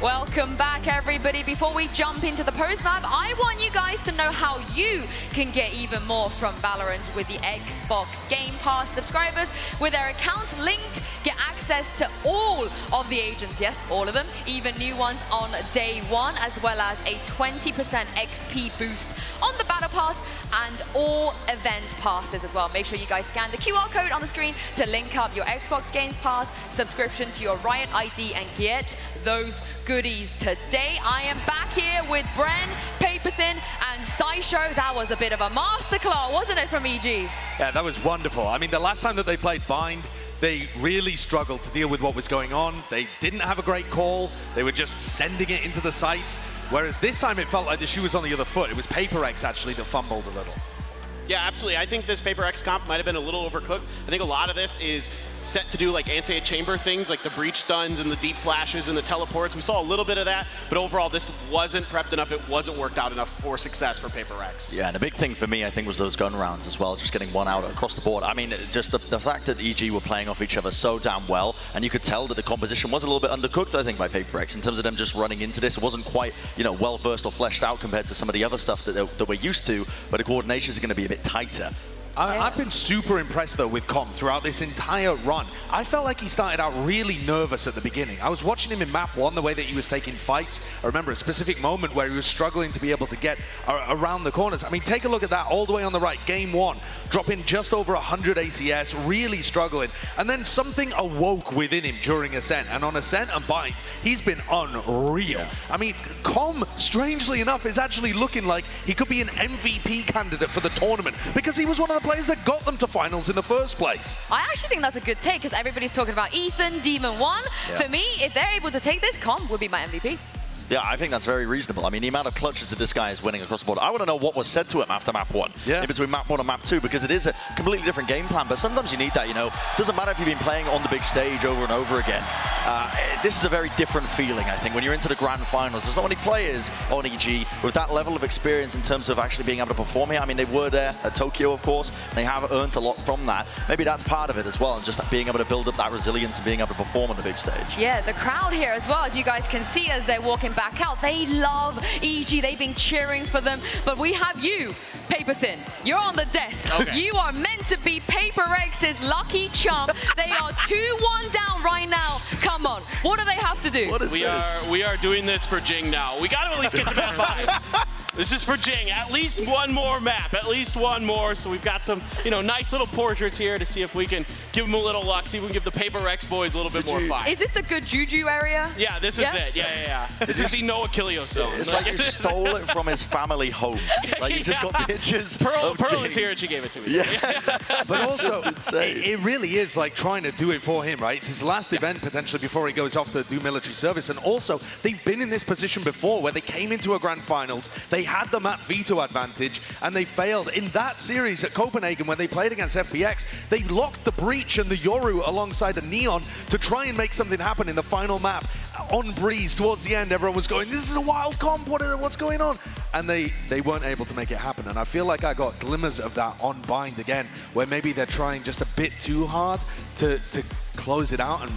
Welcome back, everybody. Before we jump into the post-map, I want you guys to know how you can get even more from Valorant with the Xbox Game Pass. Subscribers with their accounts linked get access to all of the agents, yes, all of them, even new ones on day one, as well as a 20% XP boost on the Battle Pass and all event passes as well. Make sure you guys scan the QR code on the screen to link up your Xbox Games Pass subscription to your Riot ID and get those goodies today. I am back here with Bren, Paperthin, and Sideshow. That was a bit of a masterclass, wasn't it, from EG? Yeah, that was wonderful. I mean, the last time that they played Bind, they really struggled to deal with what was going on. They didn't have a great call. They were just sending it into the sights. Whereas this time it felt like the shoe was on the other foot. It was PaperX actually that fumbled a little. Yeah, absolutely. I think this PaperX comp might have been a little overcooked. I think a lot of this is set to do like anti-chamber things, like the breach stuns and the deep flashes and the teleports. We saw a little bit of that, but overall this wasn't prepped enough. It wasn't worked out enough for success for PaperX. Yeah, and a big thing for me, I think, was those gun rounds as well, just getting one out across the board. I mean, just the fact that EG were playing off each other so damn well, and you could tell that the composition was a little bit undercooked, I think, by PaperX, in terms of them just running into this. It wasn't quite, you know, well-versed or fleshed out compared to some of the other stuff that we're used to, but the coordinations are going to be a bit tighter. I've been super impressed, though, with Com throughout this entire run. I felt like he started out really nervous at the beginning. I was watching him in map 1, the way that he was taking fights. I remember a specific moment where he was struggling to be able to get around the corners. I mean, take a look at that all the way on the right. Game 1, dropping just over 100 ACS, really struggling. And then something awoke within him during Ascent. And on Ascent and Bind, he's been unreal. Yeah. I mean, Com, strangely enough, is actually looking like he could be an MVP candidate for the tournament, because he was one of the players that got them to finals in the first place. I actually think that's a good take, because everybody's talking about Ethan, Demon 1. Yeah. For me, if they're able to take this, Com would be my MVP. Yeah, I think that's very reasonable. I mean, the amount of clutches that this guy is winning across the board. I want to know what was said to him after map 1, in between map 1 and map 2, because it is a completely different game plan, but sometimes you need that, you know. Doesn't matter if you've been playing on the big stage over and over again. This is a very different feeling, I think, when you're into the grand finals. There's not many players on EG with that level of experience in terms of actually being able to perform here. I mean, they were there at Tokyo, of course. They have earned a lot from that. Maybe that's part of it as well, and just being able to build up that resilience and being able to perform on the big stage. Yeah, the crowd here as well, as you guys can see as they're walking back out, they love EG. They've been cheering for them, but we have you, Paperthin. You're on the desk. Okay. You are meant to be PaperX's lucky charm. They are 2-1 down right now. Come on, what do they have to do? We are doing this for Jing now. We got to at least get to map 5. This is for Jing. At least one more map. At least one more. So we've got some, you know, nice little portraits here to see if we can give them a little luck. See if we can give the PaperX boys a little bit more fight. Is this the good juju area? Yeah, this is it. Yeah. This is the no Achilles zone. It's like you stole it from his family home. Like you just got pictures. Pearl is here and she gave it to me. Yeah. But also, it really is like trying to do it for him, right? It's his last event potentially before he goes off to do military service. And also, they've been in this position before where they came into a grand finals. They had the map veto advantage and they failed. In that series at Copenhagen, when they played against FPX, they locked the breach and the Yoru alongside the Neon to try and make something happen in the final map. On Breeze, towards the end, everyone was going, this is a wild comp, what's going on? And they weren't able to make it happen. And I feel like I got glimmers of that on Bind again, where maybe they're trying just a bit too hard to close it out and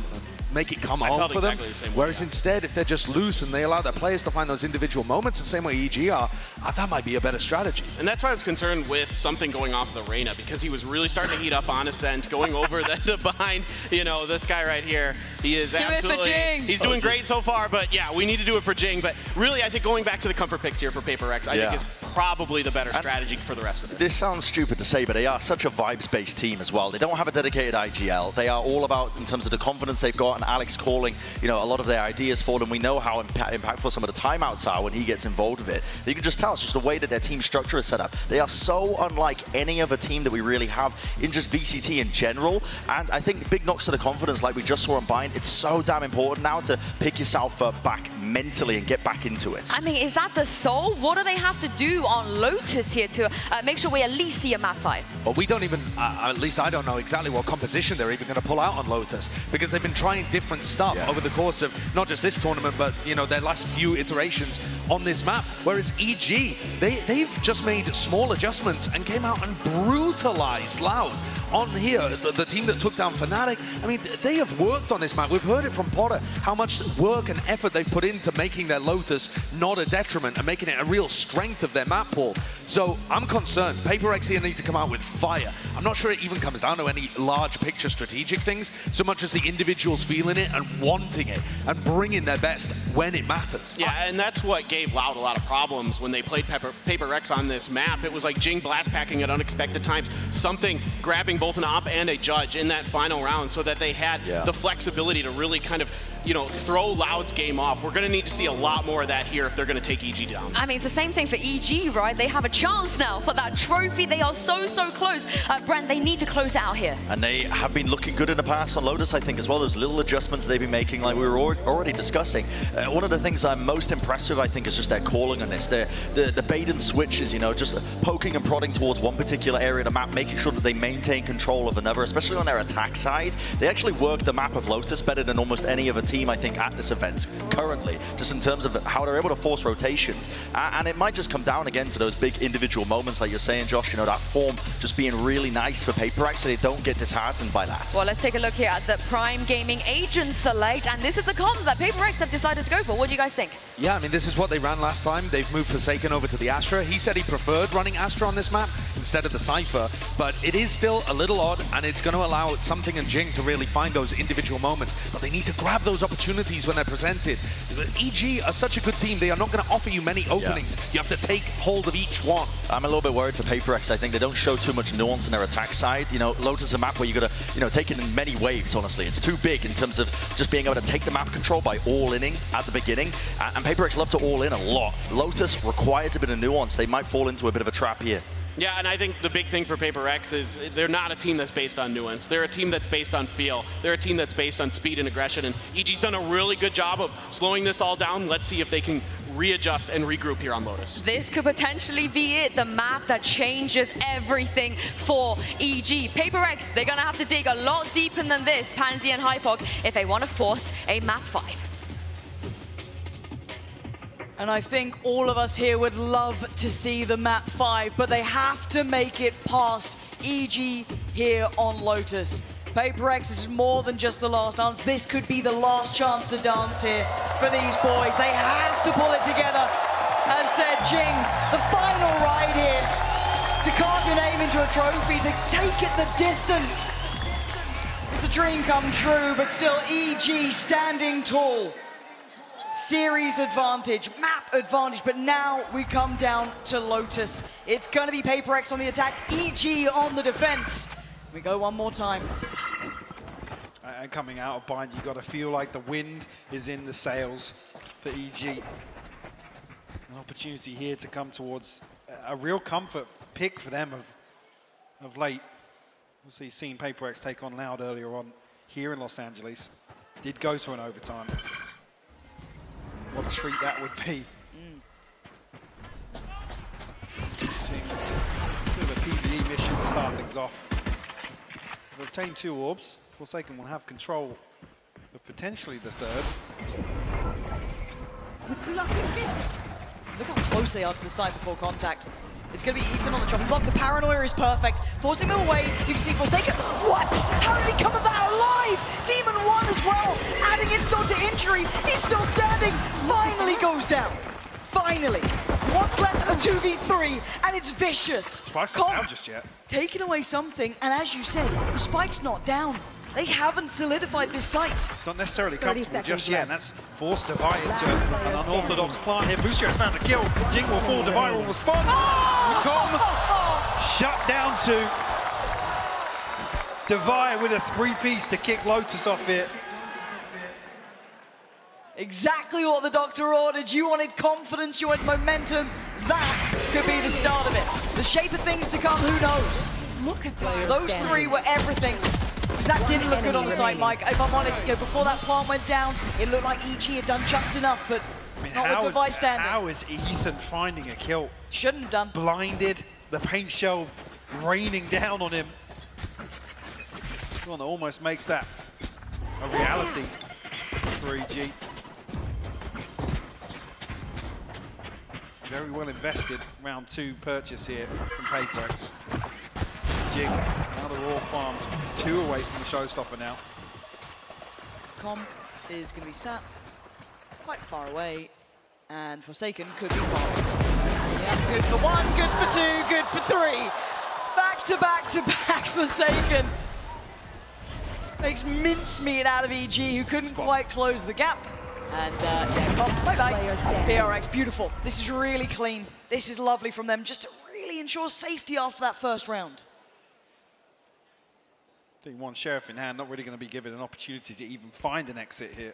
make it come home for them. Whereas instead, if they're just loose and they allow their players to find those individual moments the same way EG are, that might be a better strategy. And that's why I was concerned with something going off of the Reyna, because he was really starting to heat up on Ascent, going over the behind, you know, this guy right here. He is absolutely, he's doing great so far, but yeah, we need to do it for Jing. But really, I think going back to the comfort picks here for PaperX, I think is probably the better strategy for the rest of this. This sounds stupid to say, but they are such a vibes-based team as well. They don't have a dedicated IGL. They are all about, in terms of the confidence they've got, and Alex calling, you know, a lot of their ideas for them. We know how impactful some of the timeouts are when he gets involved with it. You can just tell it's just the way that their team structure is set up. They are so unlike any other team that we really have in just VCT in general. And I think big knocks to the confidence, like we just saw on Bind, it's so damn important now to pick yourself up back mentally and get back into it. I mean, is that the soul? What do they have to do on Lotus here to make sure we at least see a map 5? Well, we don't even, at least I don't know exactly what composition they're even going to pull out on Lotus, because they've been trying different stuff over the course of not just this tournament, but you know, their last few iterations on this map. Whereas EG, they've just made small adjustments and came out and brutalized Loud on here, the team that took down Fnatic. I mean, they have worked on this map. We've heard it from Potter, how much work and effort they've put into making their Lotus not a detriment and making it a real strength of their map pool. So I'm concerned. PaperX here need to come out with fire. I'm not sure it even comes down to any large picture strategic things, so much as the individuals feeling it and wanting it and bringing their best when it matters. Yeah, and that's what gave Loud a lot of problems when they played PaperX on this map. It was like Jing blast packing at unexpected times, something grabbing both an op and a judge in that final round so that they had the flexibility to really kind of, you know, throw Loud's game off. We're going to need to see a lot more of that here if they're going to take EG down. I mean, it's the same thing for EG, right? They have a chance now for that trophy. They are so close. Brent, they need to close it out here. And they have been looking good in the past on Lotus, I think, as well. Those little adjustments they've been making, like we were already discussing. One of the things I'm most impressed with, I think, is just their calling on this. The bait and switches, you know, just poking and prodding towards one particular area of the map, making sure that they maintain control of another, especially on their attack side. They actually work the map of Lotus better than almost any other team, I think, at this event currently, just in terms of how they're able to force rotations. And it might just come down again to those big individual moments, like you're saying, Josh, you know, that form just being really nice for PaperX so they don't get disheartened by that. Well, let's take a look here at the Prime Gaming Agent select, and this is the comp that PaperX have decided to go for. What do you guys think? Yeah, I mean, this is what they ran last time. They've moved Forsaken over to the Astra. He said he preferred running Astra on this map instead of the Cypher, but it is still a little odd, and it's going to allow Something and Jing to really find those individual moments, but they need to grab those opportunities when they're presented. EG are such a good team, they are not going to offer you many openings. You have to take hold of each one. I'm a little bit worried for PaperX. I think they don't show too much nuance in their attack side. You know, Lotus is a map where you got to, you know, take it in many waves, honestly. It's too big in terms of just being able to take the map control by all-inning at the beginning, and PaperX love to all-in a lot. Lotus requires a bit of nuance. They might fall into a bit of a trap here. Yeah, and I think the big thing for PaperX is they're not a team that's based on nuance. They're a team that's based on feel. They're a team that's based on speed and aggression, and EG's done a really good job of slowing this all down. Let's see if they can readjust and regroup here on Lotus. This could potentially be it, the map that changes everything for EG. PaperX, they're gonna have to dig a lot deeper than this, Pansy and Hypok, if they want to force a map 5. And I think all of us here would love to see the map 5, but they have to make it past EG here on Lotus. PaperX is more than just the last dance. This could be the last chance to dance here for these boys. They have to pull it together. As said, Jing, the final ride here to carve your name into a trophy, to take it the distance. It's a dream come true, but still EG standing tall. Series advantage, map advantage, but now we come down to Lotus. It's going to be PaperX on the attack, EG on the defense. We go one more time. And coming out of Bind, you've got to feel like the wind is in the sails for EG. An opportunity here to come towards a real comfort pick for them of late. Obviously, seen PaperX take on Loud earlier on here in Los Angeles. Did go to an overtime. What a treat that would be. Bit of a PvE mission to start things off. They've obtained 2 orbs. Forsaken will have control of potentially the 3rd. Look how close they are to the side before contact. It's going to be Ethan on the chopping block. The paranoia is perfect. Forcing him away. You can see Forsaken. What? How did he come of that alive? Demon 1 as well. Adding insult to injury. He's still standing. Finally goes down. Finally. What's left? A 2v3. And it's vicious. Spike's not down just yet. Taking away something. And as you said, the Spike's not down. They haven't solidified this site. It's not necessarily comfortable just yet, and that's forced Divide into an unorthodox plant here. Boostio has found a kill. Jing will fall, Divide will respond. Shut down to Divide with a 3-piece to kick Lotus off here. Exactly what the doctor ordered. You wanted confidence, you wanted momentum. That could be the start of it. The shape of things to come, who knows? Look at that. Those 3 were everything. Because that didn't look good on the site, Mike. If I'm honest, you know, before that plant went down, it looked like EG had done just enough, but I mean, not with Divide standing. How is Ethan finding a kill? Shouldn't have done. Blinded, the paint shell raining down on him. One that almost makes that a reality. for EG. Very well invested round 2 purchase here from PaperX. Jing, now they're all farmed 2 away from the showstopper now. Com is going to be sat quite far away, and Forsaken could be far away. Yeah, good for 1, good for 2, good for 3. Back to back to back Forsaken. Makes mincemeat out of EG, who couldn't quite close the gap. And yeah, Com, bye-bye. VRX, beautiful. This is really clean. This is lovely from them, just to really ensure safety after that first round. I think 1 Sheriff in hand, not really going to be given an opportunity to even find an exit here.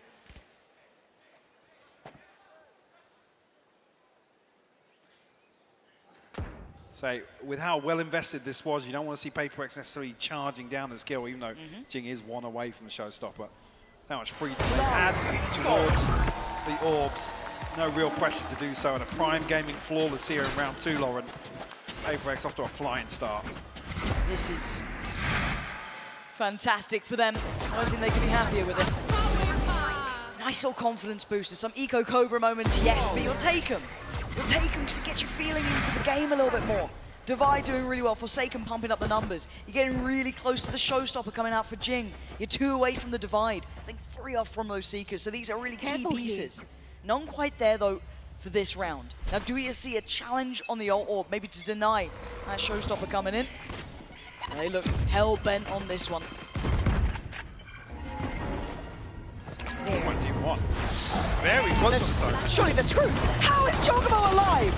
So, with how well invested this was, you don't want to see PaperX necessarily charging down the skill, even though Jing is 1 away from the showstopper. How much freedom they had towards the orbs. No real pressure to do so, and a prime gaming flawless here in round 2, Lauren. PaperX off to a flying start. This is fantastic for them. I don't think they could be happier with it. Nice little confidence booster, some Eco Cobra moments, yes, but you'll take them. You'll take them because it gets you feeling into the game a little bit more. Divide doing really well, Forsaken pumping up the numbers. You're getting really close to the showstopper coming out for Jing. You're 2 away from the divide. I think 3 off from those Seekers, so these are really key pieces. None quite there though for this round. Now do we see a challenge on the ult orb, maybe to deny that showstopper coming in? They look hell-bent on this one. 1v1. Very close to the Surely they're screwed. How is Jogomo alive?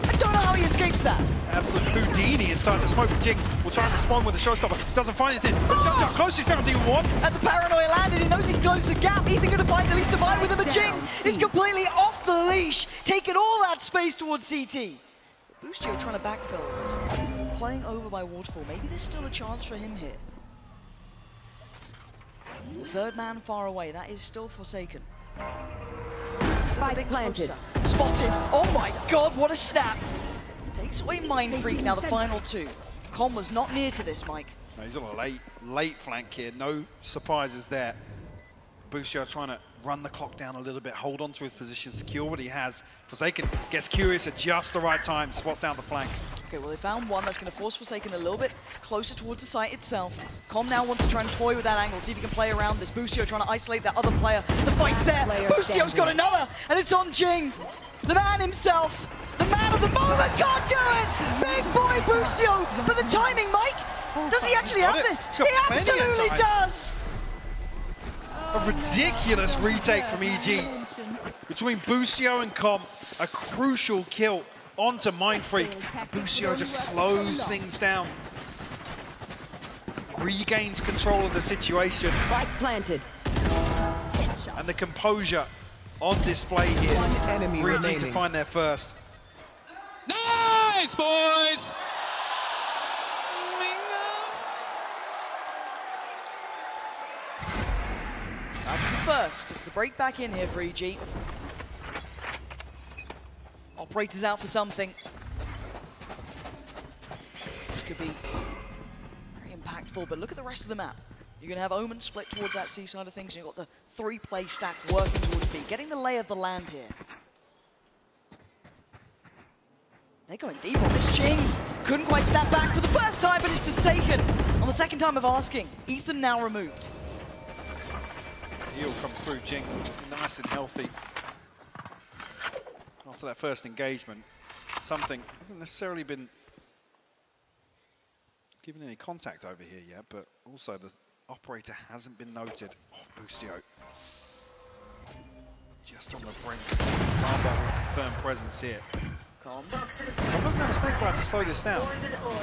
I don't know how he escapes that. Absolute Houdini inside the smoke. Jing will try and respond with a showstopper. Doesn't find anything. Closest down to D1. And the paranoia landed. He knows he can close the gap. Ethan going to find at least divide with him. But Jing is completely off the leash, taking all that space towards CT. Boostio trying to backfill. Playing over by Waterfall. Maybe there's still a chance for him here. The 3rd man far away. That is still Forsaken. Spike planted. Spotted. Oh my god, what a snap. Takes away Mind Freak now, the final 2. Com was not near to this, Mike. No, he's on a late flank here. No surprises there. Boostio trying to run the clock down a little bit, hold on to his position, secure what he has. Forsaken gets curious at just the right time, spots down the flank. Okay, well they found one that's going to force Forsaken a little bit closer towards the site itself. Com now wants to try and toy with that angle, see if he can play around this. Boostio trying to isolate that other player. The fight's there. Boostio's got another, and it's on Jing. The man himself, the man of the moment, can't do it! Big boy Boostio, but the timing, Mike, does he actually have this? He absolutely does! A ridiculous retake from EG. Between Boostio and Com, a crucial kill onto Mind Freak. Boostio just slows things down. Regains control of the situation. Spike planted. And the composure on display here. For EG to find their first. Nice, boys! That's the first. It's the break back in here for EG. Operators out for something. This could be very impactful, but look at the rest of the map. You're going to have Omen split towards that C side of things, and you've got the 3-play stack working towards B. Getting the lay of the land here. They're going deep on this. Jing couldn't quite snap back for the first time, but is Forsaken on the second time of asking. Ethan now removed. Heal comes through, Jing, nice and healthy. After that first engagement, something hasn't necessarily been given any contact over here yet, but also the operator hasn't been noted. Oh, Boostio. Just on the brink. Firm presence here. Com doesn't have a snake bite to slow this down.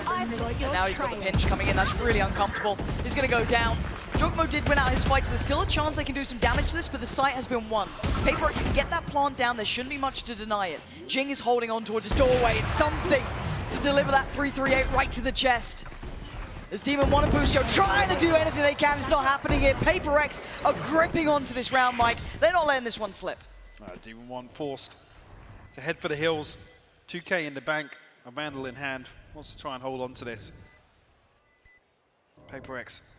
And now he's got the pinch coming in. That's really uncomfortable. He's going to go down. Jogomo did win out his fight, so there's still a chance they can do some damage to this, but the site has been won. PaperX can get that plant down. There shouldn't be much to deny it. Jing is holding on towards his doorway. It's something to deliver that 338 right to the chest. As Demon 1 and Boostio trying to do anything they can. It's not happening here. PaperX are gripping onto this round, Mike. They're not letting this one slip. Demon 1 forced to head for the hills. 2K in the bank, a Vandal in hand. Wants to try and hold on to this. PaperX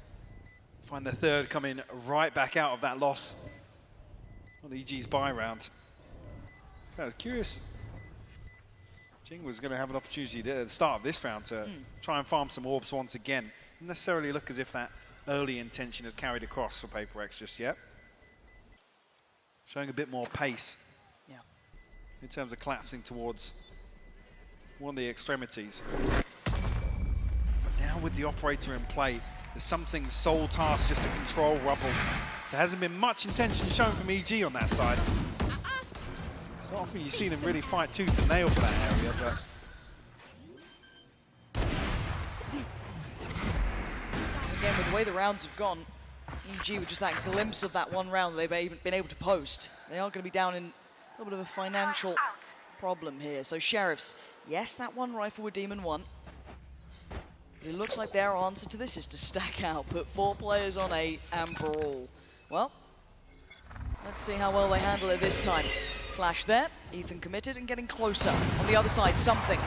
Find the third coming right back out of that loss on EG's buy round. So I was curious. Jing was going to have an opportunity at the start of this round to try and farm some orbs once again. Didn't necessarily look as if that early intention has carried across for PaperX just yet. Showing a bit more pace in terms of collapsing towards one of the extremities. But now with the operator in play, there's something sole task just to control rubble. So there hasn't been much intention shown from EG on that side. So often you see them really fight tooth and nail for that area, but again, with the way the rounds have gone, EG with just that glimpse of that one round they've been able to post, they are going to be down in a little bit of a financial problem here. So Sheriffs, yes, that one rifle with Demon 1. But it looks like their answer to this is to stack out, put 4 players on 8 and brawl. Well, let's see how well they handle it this time. Flash there, Ethan committed and getting closer. On the other side, something.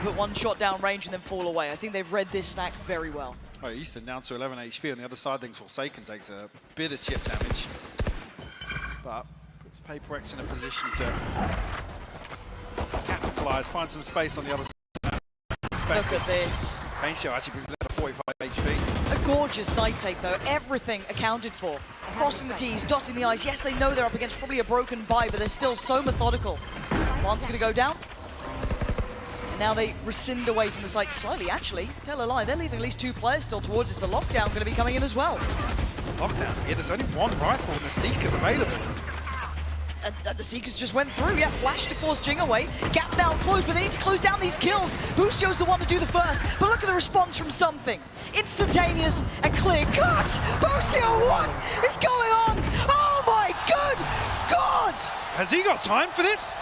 Put one shot down range and then fall away. I think they've read this stack very well. Oh, Ethan down to 11 HP. On the other side, things Forsaken takes a bit of chip damage. But puts PaperX in a position to capitalize, find some space on the other side. Look at this. Paint Shell actually brings down to 45 HP. A gorgeous side take though, everything accounted for. Crossing the T's, dotting the I's. Yes, they know they're up against probably a broken buy, but they're still so methodical. One's gonna go down. And now they rescind away from the site slightly, actually. Tell a lie, they're leaving at least 2 players still towards us. The lockdown gonna be coming in as well. Lockdown here, there's only one rifle and the Seeker's available. The Seekers just went through, yeah, flash to force Jing away. Gap now closed, but they need to close down these kills. Boostio's the one to do the first, but look at the response from something. Instantaneous and clear cut! Boostio, what is going on? Oh my good God! Has he got time for this?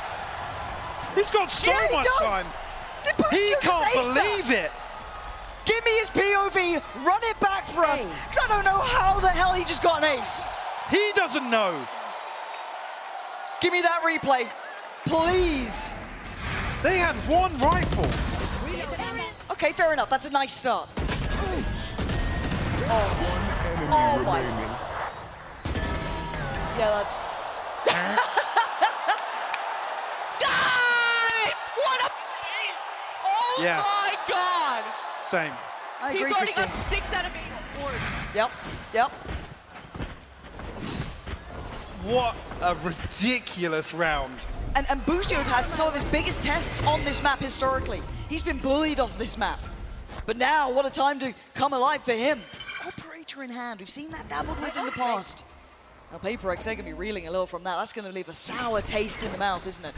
He's got so much time. He can't believe it. Give me his POV, run it back for us, because I don't know how the hell he just got an ace. He doesn't know. Give me that replay, please. They had one rifle. Okay, fair enough. That's a nice start. Oh my. Yeah, that's... Nice! What a ace! Oh my God! Same. I agree. He's already got 6 out of 8 on board. Yep. What a ridiculous round. And Boostio had some of his biggest tests on this map historically. He's been bullied off this map. But now, what a time to come alive for him. Operator in hand, we've seen that dabbled with in the past. Now PaperX, they're going to be reeling a little from that. That's going to leave a sour taste in the mouth, isn't it?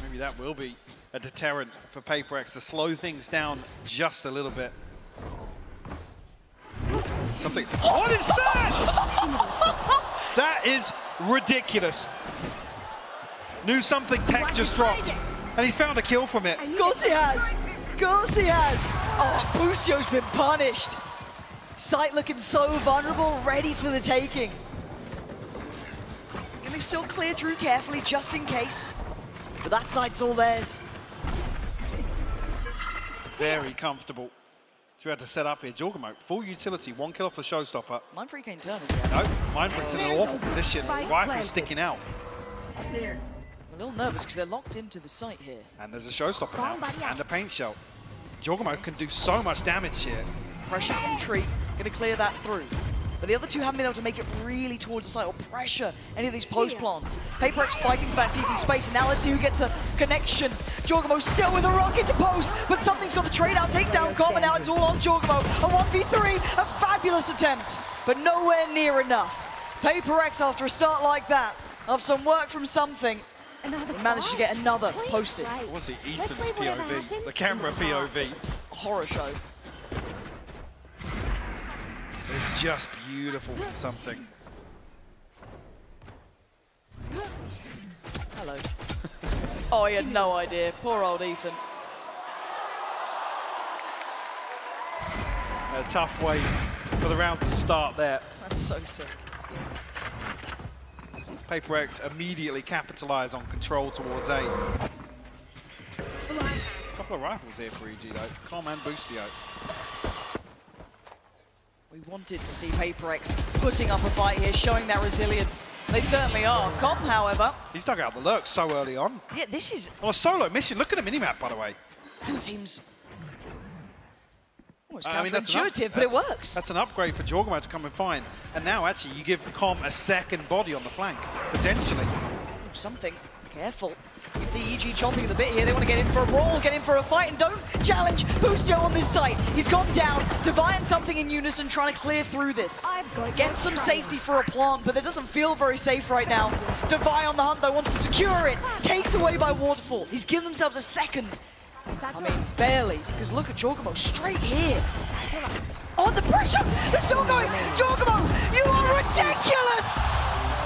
Maybe that will be a deterrent for PaperX to slow things down just a little bit. Something. What is that? That is ridiculous. Knew something tech just dropped, and he's found a kill from it. Of course he has. Of course he has. Oh, Boostio's been punished. Sight looking so vulnerable, ready for the taking. Gonna still clear through carefully, just in case. But that sight's all theirs. Very comfortable to be able to set up here. Jorgamote, full utility, 1 kill off the showstopper. Mindfreak ain't turning yet. No, Mindfreak's in an awful position. Rifle sticking out. I'm a little nervous because they're locked into the site here. And there's a showstopper now, and a paint shell. Jorgamote can do so much damage here. Pressure from Tree, gonna clear that through. But the other two haven't been able to make it really towards the site or pressure any of these post plants. PaperX fighting for that CT space, and now let's see who gets a connection. Jorgamo still with a rocket to post, but something's got the trade out, takes down Com, and now it's all on Jorgamo. A 1v3, a fabulous attempt, but nowhere near enough. PaperX, after a start like that, after some work from something, managed to get another posted. What was it? Ethan's POV, the camera POV. Horror show. It's just beautiful from something. Hello. Oh, he had no idea. Poor old Ethan. A tough way for the round to start there. That's so sick. PaperX immediately capitalize on control towards A. A couple of rifles here for EG though. Com and Boostio. wanted to see PaperX putting up a fight here, showing their resilience. They certainly are. Comp, however... He's dug out the lurk so early on. Yeah, this is... On a solo mission. Look at the minimap, by the way. That seems... Almost counterintuitive, but it works. That's an upgrade for Jorgamo to come and find. And now, actually, you give Com a second body on the flank, potentially. Something. Careful. You can see EG chomping the bit here. They want to get in for a brawl, get in for a fight, and don't challenge Boostio on this site. He's gone down. Divine and something in unison trying to clear through this. Get some safety for a plant, but it doesn't feel very safe right now. Divine on the hunt, though, wants to secure it. Takes away by Waterfall. He's given themselves a second. I mean, barely, because look at Jorgamo straight here. Oh, the pressure! They're still going! Jorgamo, you are ridiculous!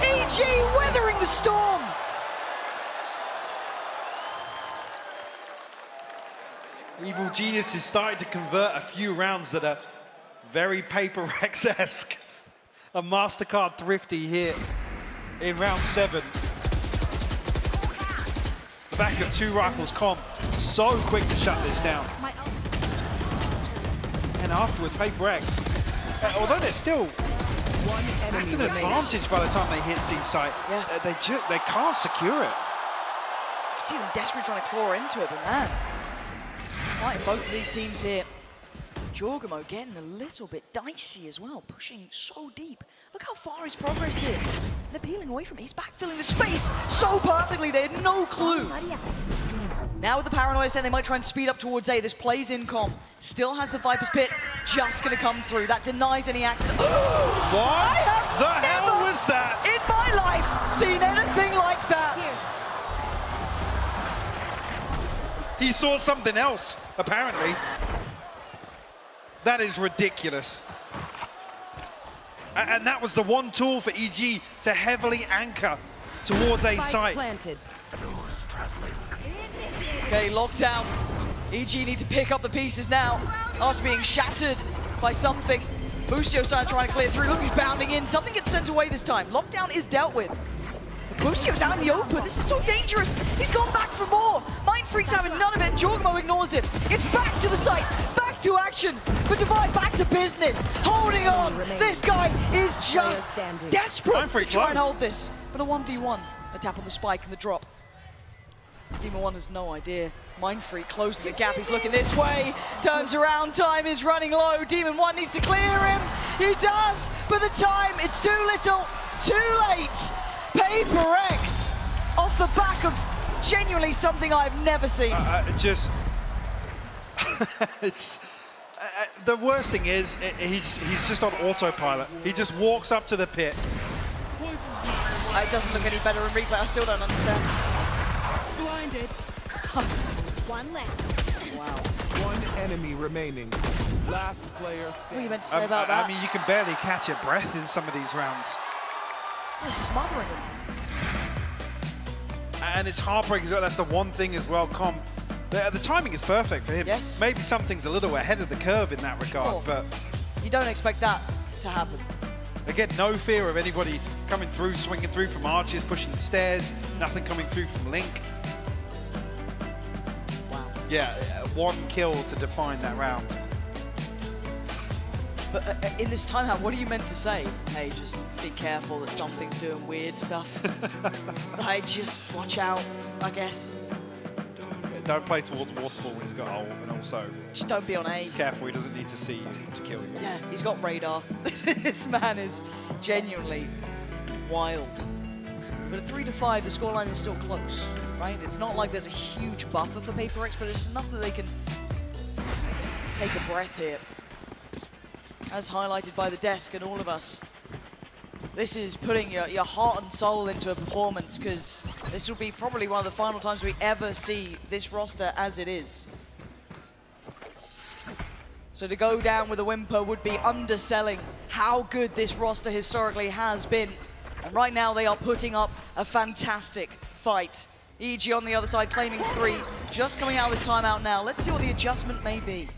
EG weathering the storm! Evil Genius is starting to convert a few rounds that are very PaperX-esque. A MasterCard thrifty here in round 7. Back of 2 rifles, Com so quick to shut this down. And afterwards, PaperX, although they're still at an advantage by the time they hit C site, they can't secure it. You see them desperately trying to claw into it, but man, fighting both of these teams here. Jorgamo getting a little bit dicey as well, pushing so deep. Look how far he's progressed here. They're peeling away from it. He's backfilling the space so perfectly. They had no clue. Now with the paranoia saying they might try and speed up towards A. This plays in Com. Still has the Viper's Pit. Just going to come through. That denies any accident. What the hell was that? In my life, seen anything like that. He saw something else, apparently. That is ridiculous. And that was the one tool for EG to heavily anchor towards A site. Okay, lockdown. EG need to pick up the pieces now after being shattered by something. Boostio starting trying to clear through. Look who's bounding in. Something gets sent away this time. Lockdown is dealt with. Boostio's out in the open. This is so dangerous. He's gone back for more. Mind Freak's having none of it, and Jorgamo ignores it. It's back to the site, back to action. But Divide back to business, holding on. This guy is just desperate to try and hold this. But a 1v1, a tap on the spike and the drop. Demon 1 has no idea. Mind Freak closing the gap. He's looking this way. Turns around. Time is running low. Demon 1 needs to clear him. He does. But the time, it's too little, too late. PaperX off the back of genuinely something I've never seen. It's the worst thing is he's just on autopilot. He just walks up to the pit. It doesn't look any better in replay. I still don't understand. Blinded. One left. Wow. One enemy remaining. Last player standing. What are you meant to say about that? I mean, you can barely catch a breath in some of these rounds. They're smothering him. And it's heartbreaking as well. That's the one thing as well, Com. The timing is perfect for him. Yes. Maybe something's a little ahead of the curve in that regard, but you don't expect that to happen. Again, no fear of anybody coming through, swinging through from arches, pushing stairs, nothing coming through from Link. Wow. Yeah, 1 kill to define that round. But in this timeout, what are you meant to say? Hey, just be careful that something's doing weird stuff. Like, just watch out, I guess. Don't play towards Waterfall when he's got ult, and also... Just don't be on A. Careful, he doesn't need to see you to kill you. Yeah, he's got radar. This man is genuinely wild. But at 3-5, the scoreline is still close, right? It's not like there's a huge buffer for PaperX, but it's enough that they can just take a breath here. As highlighted by the desk and all of us. This is putting your heart and soul into a performance, because this will be probably one of the final times we ever see this roster as it is. So to go down with a whimper would be underselling how good this roster historically has been. And right now they are putting up a fantastic fight. EG on the other side claiming 3, just coming out of this timeout now. Let's see what the adjustment may be.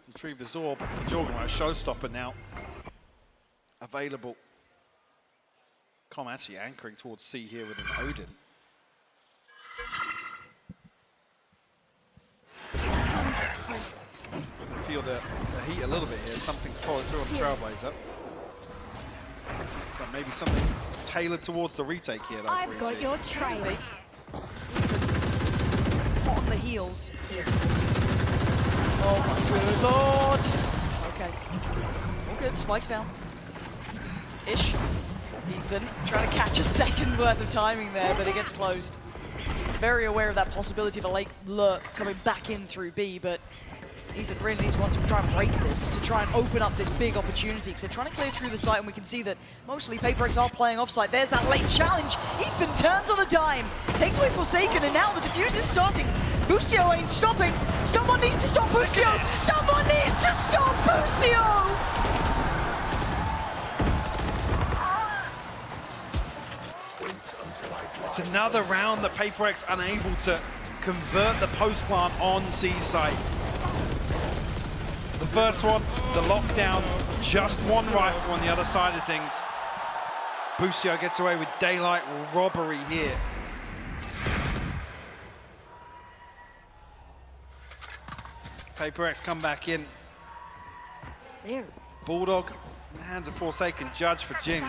Retrieve the Zorb, Jorgamo, showstopper now. Available. Com actually anchoring towards C here with an Odin. Feel the heat a little bit here. something's followed through on the Trailblazer. So maybe something tailored towards the retake here, though. I've got your trail. Hot on the heels. Oh my good lord. Okay. All good. Spikes down. Ish. Ethan trying to catch a second worth of timing there, but it gets closed. Very aware of that possibility of a late lurk coming back in through B, but Ethan really needs to try and break this, to try and open up this big opportunity, because they're trying to clear through the site, and we can see that mostly PaperX are playing offsite. There's that late challenge. Ethan turns on a dime, takes away Forsaken, and now the defuse is starting. Boostio ain't stopping. Someone needs to stop Boostio. Someone needs to stop Boostio. It's another round that PaperX unable to convert the post plant on C site. The first one, the lockdown, just one rifle on the other side of things. Boostio gets away with daylight robbery here. PaperX come back in. There. Bulldog, in the hands of Forsaken, judge for Jing.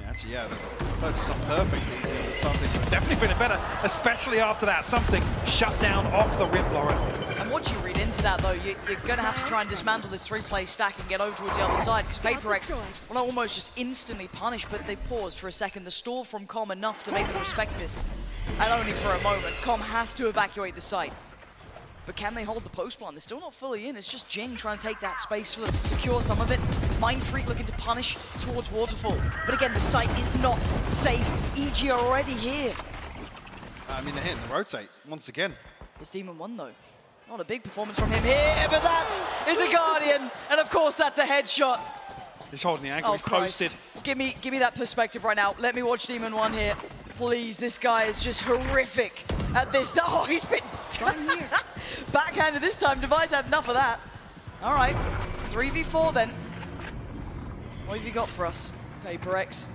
Actually, yeah, that's not perfect. Something definitely feeling better, especially after that. Something shut down off the rip, Lauren. And what you read into that, though, you're going to have to try and dismantle this three-play stack and get over towards the other side, because PaperX will almost just instantly punish, but they paused for a second. The stall from Com enough to make them respect this, and only for a moment. Com has to evacuate the site. But can they hold the post plant? They're still not fully in. It's just Jing trying to take that space for them, secure some of it. Mind Freak looking to punish towards Waterfall. But again, the site is not safe. EG are already here. I mean, they're hitting the rotate once again. It's Demon 1, though. Not a big performance from him here, but that is a Guardian. And of course, that's a headshot. He's holding the ankle, he's posted. Give me that perspective right now. Let me watch Demon 1 here. Please, this guy is just horrific at this. Oh, he's been backhanded this time. Device had enough of that. All right, 3v4 then. What have you got for us, PaperX?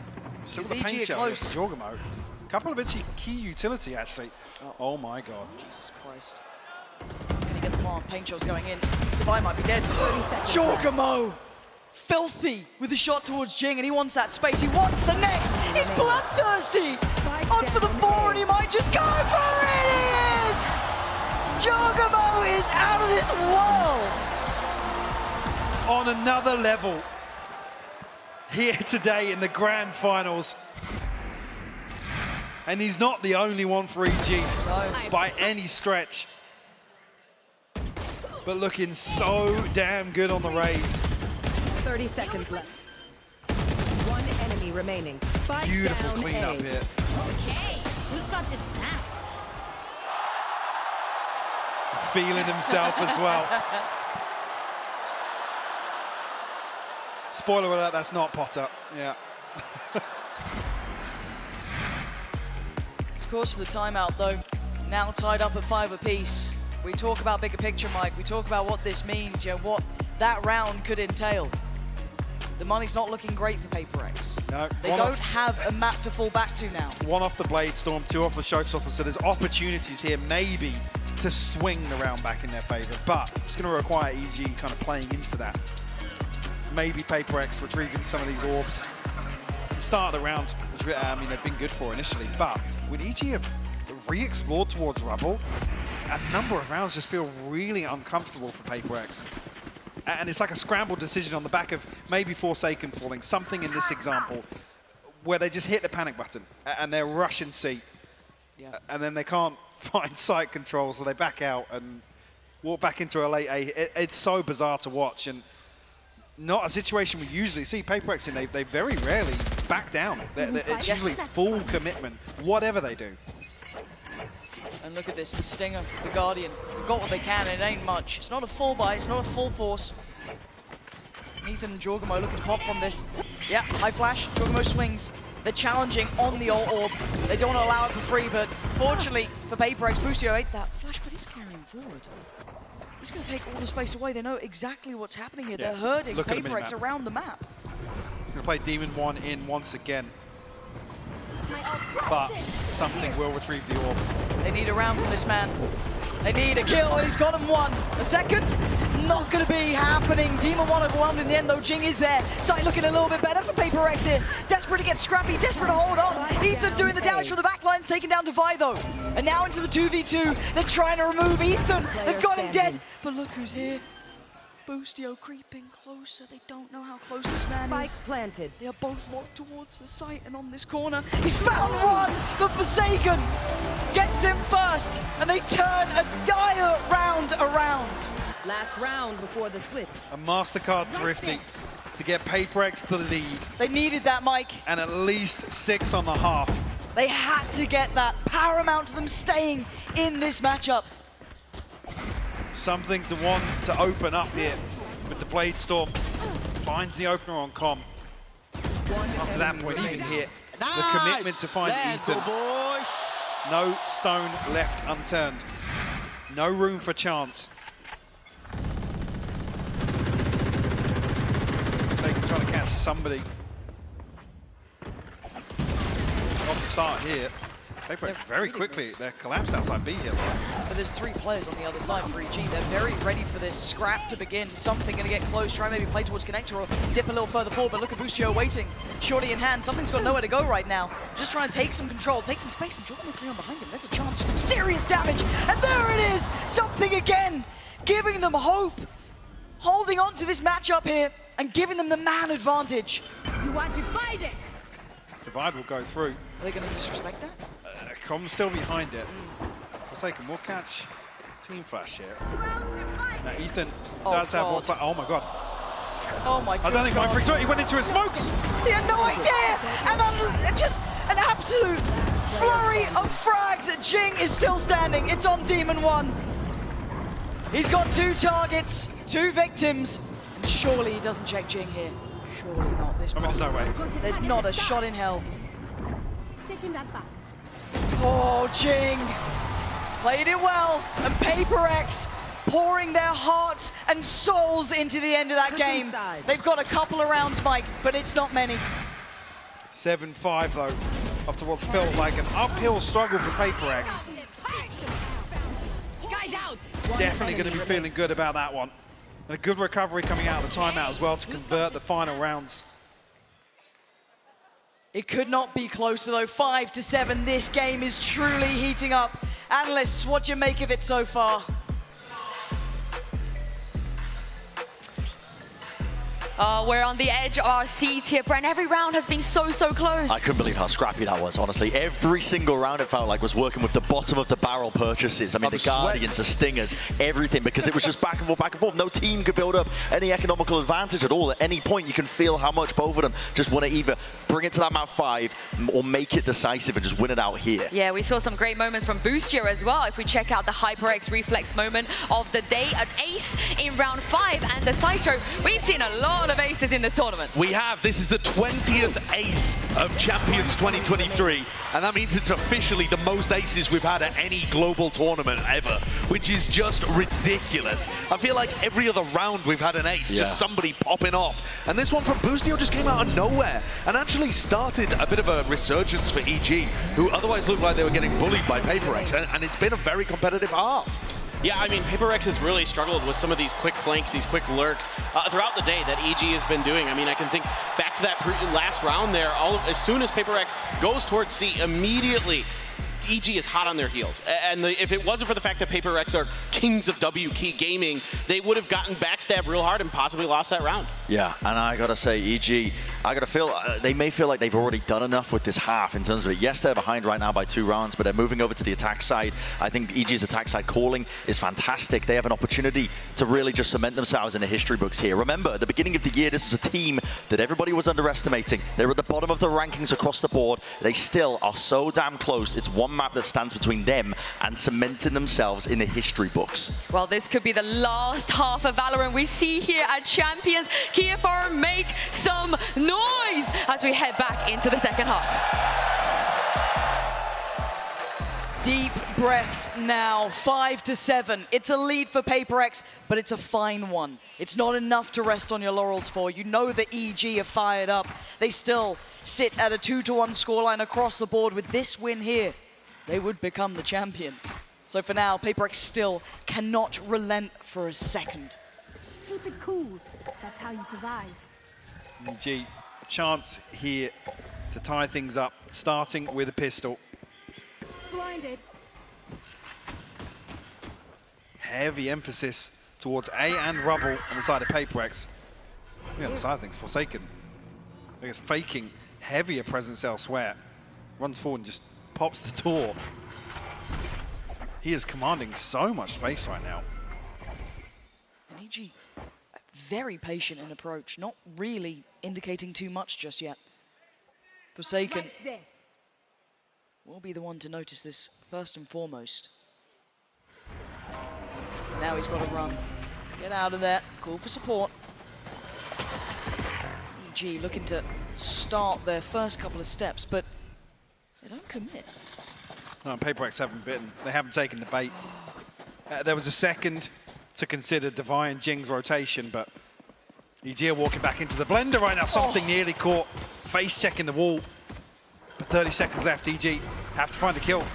Some of the paint shell here for Jorgamo. A couple of bits of key utility, actually. Oh my god. Jesus Christ. Gonna get the bomb. Paint shell's going in. Devi might be dead. Jorgamo! Filthy with a shot towards Jing, and he wants that space. He wants the next. He's bloodthirsty. On for the 4, and he might just go for it. He is! Jorgamo is out of this world. On another level here today in the grand finals. And he's not the only one for EG by any stretch. But looking so damn good on the raise. 30 seconds left. One enemy remaining. Spike Beautiful down cleanup A. here. Okay, who's got the snaps? Feeling himself as well. Spoiler alert, that's not Potter. Yeah. Of course, for the timeout, though, now tied up at 5 apiece. We talk about bigger picture, Mike. We talk about what this means, you know, what that round could entail. The money's not looking great for PaperX. No, they don't have a map to fall back to now. 1 off the Blade Storm, 2 off the Showstopper, so there's opportunities here maybe to swing the round back in their favor, but it's going to require EG kind of playing into that. Maybe PaperX retrieving some of these orbs. The start of the round, I mean, they've been good for initially, but when EG have re-explored towards Rubble, a number of rounds just feel really uncomfortable for PaperX. And it's like a scrambled decision on the back of maybe Forsaken falling, something in this example, where they just hit the panic button and they're rushing C. Yeah. And then they can't find site control, so they back out and walk back into a late A. It's so bizarre to watch, and not a situation we usually see PaperX in. They very rarely back down. It's usually full commitment, whatever they do. And look at this, the Stinger, the Guardian. They've got what they can, and it ain't much. It's not a full buy, it's not a full force. Ethan and Jorgamo looking to pop from this. Yeah, high flash, Jorgamo swings. They're challenging on the orb. They don't want to allow it for free, but fortunately for PaperX, Boostio ate that flash, but he's carrying forward. He's going to take all the space away. They know exactly what's happening here. Yeah. They're herding Look PaperX around the map. Going to play Demon 1 in once again. But something will retrieve the orb. They need a round from this man. They need a kill, he's got him one. A second, not gonna be happening. Demon 1 overwhelmed in the end though, Jing is there. Sight looking a little bit better for Paper Rex here. Desperate to get scrappy, desperate to hold on. Ethan doing the damage from the back line, taken down to Vi though. And now into the 2v2, they're trying to remove Ethan. They've got him dead, but look who's here. Boostio creeping closer. They don't know how close this man is. Spike planted. They are both locked towards the site and on this corner. He's found one, but Forsaken gets him first, and they turn a dire round around. Last round before the switch. A MasterCard thrifty to get Paper Rex the lead. They needed that, Mike. And at least 6 on the half. They had to get that, paramount to them staying in this matchup. Something to want to open up here with the Blade Storm. Finds the opener on Com. After that point, even here, the commitment to find Ethan. No stone left unturned. No room for chance. They can try to catch somebody. Off the start here. Paper Rex very quickly. They're collapsed outside B here. But there's 3 players on the other side for EG. They're very ready for this scrap to begin. Something going to get close, try maybe play towards connector or dip a little further forward, but look at Boostio waiting. Shorty in hand, something's got nowhere to go right now. Just trying to take some control, take some space, and Jordan clear on behind him. There's a chance for some serious damage, and there it is! Something again, giving them hope. Holding on to this matchup here, and giving them the man advantage. You want to fight it? Divide will go through. Are they going to disrespect that? Com's still behind it. Forsaken will catch Team Flash here. Now Ethan does have one. Oh my god. Oh my god. I don't think Mike Victor, he went into his smokes. He had no idea. And just an absolute flurry of frags. Jing is still standing. It's on Demon 1. He's got 2 targets, 2 victims. And surely he doesn't check Jing here. Surely not. This I mean, there's no way. There's not a shot in hell. Taking that back. Oh, Jing played it well, and Paper Rex pouring their hearts and souls into the end of that game. They've got a couple of rounds, Mike, but it's not many. 7-5 though, after what's felt like an uphill struggle for Paper Rex. Sky's out. Definitely going to be feeling good about that one. And a good recovery coming out of the timeout as well to convert the final rounds. It could not be closer though, 5-7. This game is truly heating up. Analysts, what do you make of it so far? We're on the edge of our seat here, Brent. Every round has been so close. I couldn't believe how scrappy that was, honestly. Every single round it felt like was working with the bottom of the barrel purchases. I mean, the Guardians, the Stingers, everything, because it was just back and forth, back and forth. No team could build up any economical advantage at all. At any point, you can feel how much both of them just want to either bring it to that map 5 or make it decisive and just win it out here. Yeah, we saw some great moments from Boostio as well. If we check out the HyperX reflex moment of the day, an ace in round 5, and the Sideshow, we've seen a lot of aces in this tournament. We have. This is the 20th ace of Champions 2023, and that means it's officially the most aces we've had at any global tournament ever, which is just ridiculous. I feel like every other round we've had an ace, just somebody popping off. And this one from Boostio just came out of nowhere and actually started a bit of a resurgence for EG, who otherwise looked like they were getting bullied by Paper Rex, and it's been a very competitive half. Yeah, I mean, Paper Rex has really struggled with some of these quick flanks, these quick lurks throughout the day that EG has been doing. I mean, I can think back to that last round there. As soon as Paper Rex goes towards C, immediately EG is hot on their heels. And if it wasn't for the fact that Paper Rex are kings of W key gaming, they would have gotten backstabbed real hard and possibly lost that round. Yeah, and I gotta say, EG, I gotta feel, they may feel like they've already done enough with this half in terms of it. Yes, they're behind right now by 2 rounds, but they're moving over to the attack side. I think EG's attack side calling is fantastic. They have an opportunity to really just cement themselves in the history books here. Remember, at the beginning of the year, this was a team that everybody was underestimating. They were at the bottom of the rankings across the board. They still are so damn close. It's one map that stands between them and cementing themselves in the history books. Well, this could be the last half of Valorant we see here at Champions. KFR, make some noise as we head back into the second half. Deep breaths now, 5-7. It's a lead for Paper Rex, but it's a fine one. It's not enough to rest on your laurels for. You know that EG are fired up. They still sit at a 2-1 scoreline across the board. With this win here, they would become the champions. So for now, PaperX still cannot relent for a second. Keep it cool. That's how you survive. EG, chance here to tie things up, starting with a pistol. Blinded. Heavy emphasis towards A and Rubble on the side of PaperX. The other side of things, Forsaken. I guess faking heavier presence elsewhere. Runs forward and just pops the door. He is commanding so much space right now. And EG, very patient in approach, not really indicating too much just yet. Forsaken will be the one to notice this first and foremost. Now he's got to run. Get out of there, call for support. EG looking to start their first couple of steps, but they don't commit. No, PaperX haven't bitten. They haven't taken the bait. There was a second to consider Divine and Jing's rotation, but EG are walking back into the blender right now. Something nearly caught. Face checking the wall. But 30 seconds left. EG have to find a kill.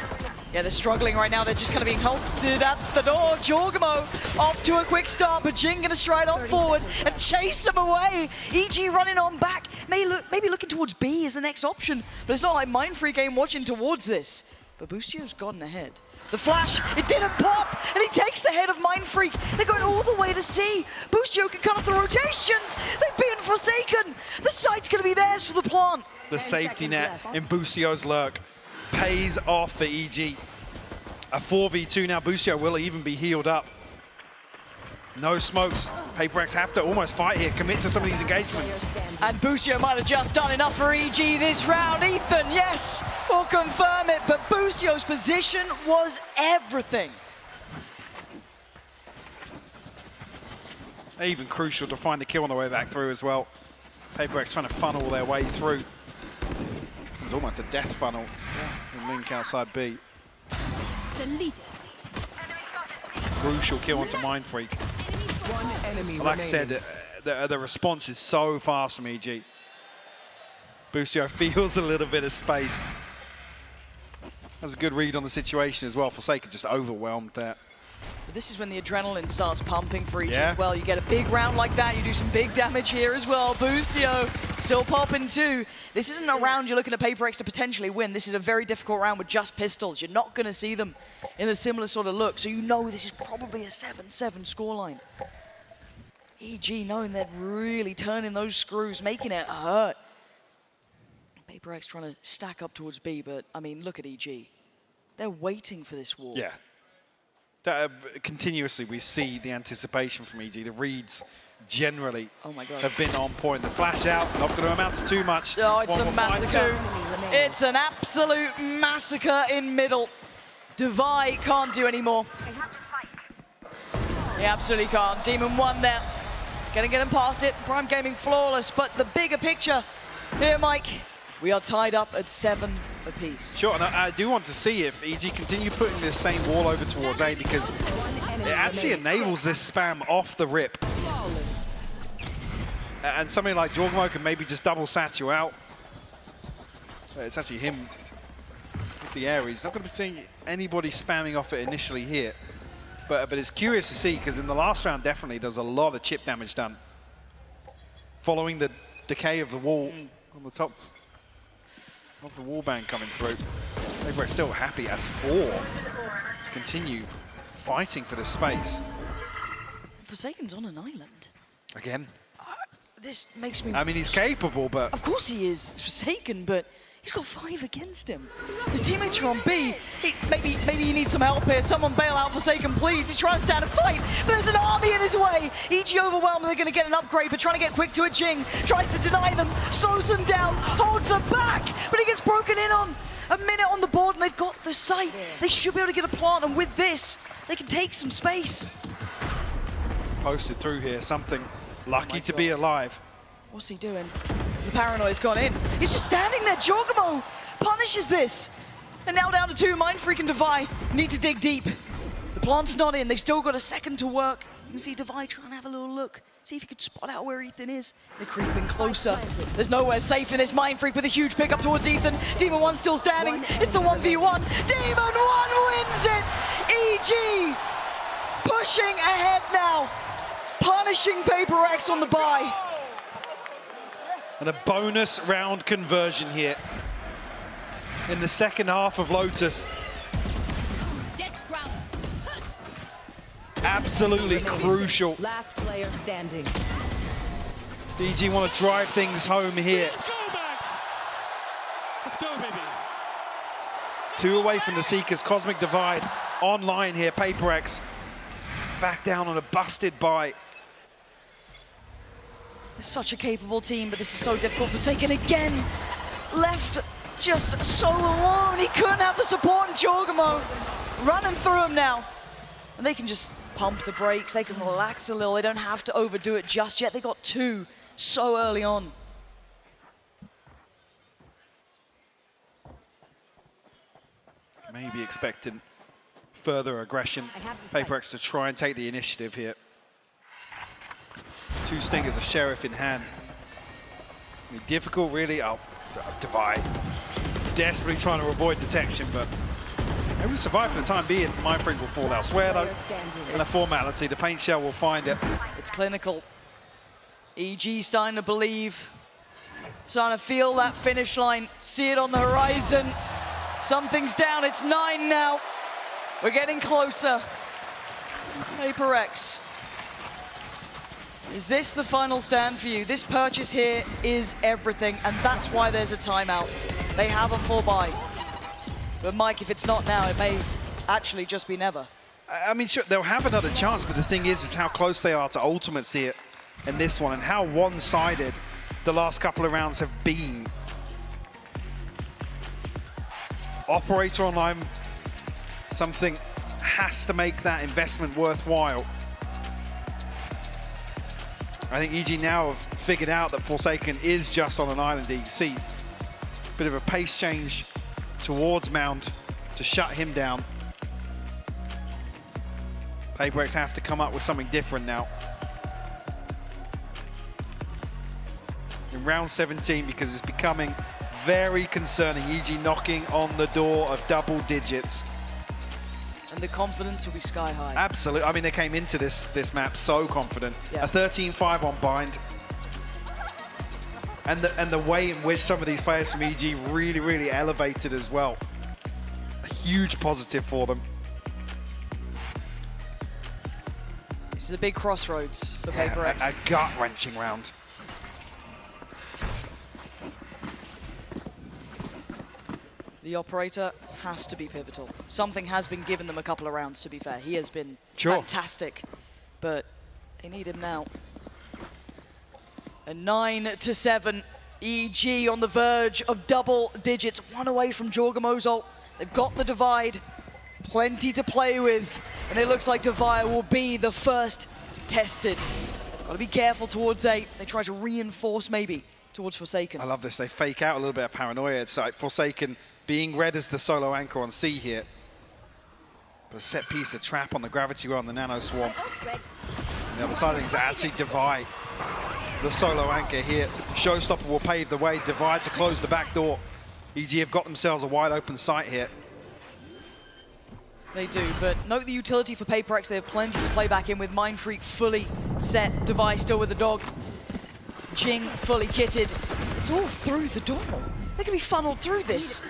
Yeah, they're struggling right now. They're just kind of being halted at the door. Jorgamo off to a quick start, but Jing gonna stride on forward and chase them away. EG running on back. Maybe looking towards B is the next option, but it's not like Mindfreak Game watching towards this. But Boostio's gotten ahead. The flash, it didn't pop, and he takes the head of Mindfreak. They're going all the way to C. Boostio can cut off the rotations. They've been Forsaken. The site's gonna be theirs for the plant. The safety net in Boostio's lurk pays off for EG. A 4v2 now. Boostio will even be healed up. No smokes. PaperX have to almost fight here, commit to some of these engagements. And Boostio might have just done enough for EG this round. Ethan, yes, will confirm it, but Boostio's position was everything. Even crucial to find the kill on the way back through as well. PaperX trying to funnel their way through. It's almost a death funnel. And Link outside B. Deleted. Crucial kill onto Mindfreak. Like I said, the response is so fast from EG. Boostio feels a little bit of space. That's a good read on the situation as well. Forsaken just overwhelmed there. But this is when the adrenaline starts pumping for EG as well. You get a big round like that, you do some big damage here as well. Boostio still popping too. This isn't a round you're looking at PaperX to potentially win. This is a very difficult round with just pistols. You're not going to see them in a similar sort of look, so you know this is probably a 7-7 scoreline. EG knowing they're really turning those screws, making it hurt. PaperX trying to stack up towards B, but I mean, look at EG. They're waiting for this wall. Yeah. Continuously we see the anticipation from EG. The reads generally have been on point. The flash out, not going to amount to too much. Oh, it's a massacre. It's an absolute massacre in middle. Devi can't do anymore. He absolutely can't. Demon 1 there. Gonna get him past it. Prime Gaming flawless, but the bigger picture here, Mike, we are tied up at 7 apiece. Sure, and I do want to see if EG continue putting this same wall over towards A, because it actually enables this spam off the rip. And something like Jorgamo can maybe just double satchel out. So it's actually him with the air. He's not going to be seeing anybody spamming off it initially here. But it's curious to see, because in the last round, definitely, there was a lot of chip damage done. Following the decay of the wall on the top of the wallbang coming through. PaperX still happy as 4 to continue fighting for the space. Forsaken's on an island. Again. This makes me... I mean, he's capable, but... Of course he is. It's Forsaken, but he's got 5 against him. His teammates are on B. Maybe you need some help here. Someone bail out Forsaken, please. He's trying to stand and fight, but there's an army in his way. EG overwhelmed, they're going to get an upgrade, but trying to get quick to a Jing. Tries to deny them, slows them down, holds them back, but he gets broken in on. A minute on the board, and they've got the site. They should be able to get a plant, and with this, they can take some space. Posted through here, something lucky to be alive. What's he doing? The paranoia's gone in. He's just standing there. Jorgamo punishes this. And now down to 2, Mindfreak and Devi need to dig deep. The plant's not in. They've still got a second to work. You can see Devi trying to have a little look. See if he could spot out where Ethan is. They're creeping closer. There's nowhere safe in this Mind Freak with a huge pickup towards Ethan. Demon 1 still standing. It's a 1v1. Demon 1 wins it! EG pushing ahead now. Punishing Paper X on the bye. And a bonus round conversion here in the second half of Lotus. Absolutely crucial. Last player standing. EG want to drive things home here. Let's go, Max. Let's go, baby. 2 away from the Seekers. Cosmic Divide online here. Paper X back down on a busted bye. They're such a capable team, but this is so difficult. Forsaken again, left just so alone. He couldn't have the support in Jorgamo. Running through him now. And they can just pump the brakes, they can relax a little, they don't have to overdo it just yet. They got 2 so early on. Maybe expecting further aggression. Paper X to try and take the initiative here. 2 Stingers, a Sheriff in hand. I mean, difficult really. Oh, Divide. Desperately trying to avoid detection, but they will survive for the time being. Mind Freak will fall elsewhere though. And a formality, the paint shell will find it. It's clinical. EG starting to believe, starting to feel that finish line, see it on the horizon. Something's down, it's 9 now. We're getting closer. Paper X. Is this the final stand for you? This purchase here is everything, and that's why there's a timeout. They have a full buy. But Mike, if it's not now, it may actually just be never. I mean, sure, they'll have another chance, but the thing is, it's how close they are to ultimates here in this one, and how one-sided the last couple of rounds have been. Operator online, something has to make that investment worthwhile. I think EG now have figured out that Forsaken is just on an island EC. Bit of a pace change towards Mound to shut him down. Paper X have to come up with something different now. In round 17, because it's becoming very concerning. EG knocking on the door of double digits. And the confidence will be sky high. Absolutely. I mean, they came into this map so confident. Yeah. A 13-5 on bind. And the way in which some of these players from EG really, really elevated as well. A huge positive for them. This is a big crossroads for Paper X. A gut-wrenching round. The operator has to be pivotal. Something has been given them a couple of rounds, to be fair. He has been fantastic, but they need him now. A 9-7, EG on the verge of double digits, 1 away from Jorgamo's ult. They've got the divide, plenty to play with, and it looks like Divide will be the first tested. Gotta be careful towards A. They try to reinforce maybe towards Forsaken. I love this. They fake out a little bit of paranoia. It's like Forsaken being read as the solo anchor on C here. But a set piece, a trap on the gravity well on the Nano Swarm. And the other side of things, actually Divide, the solo anchor here. Showstopper will pave the way. Divide to close the back door. EG have got themselves a wide open site here. They do, but note the utility for Paper X. They have plenty to play back in with. Mind Freak fully set. Divide still with the dog. Jing fully kitted. It's all through the door. They can be funneled through this.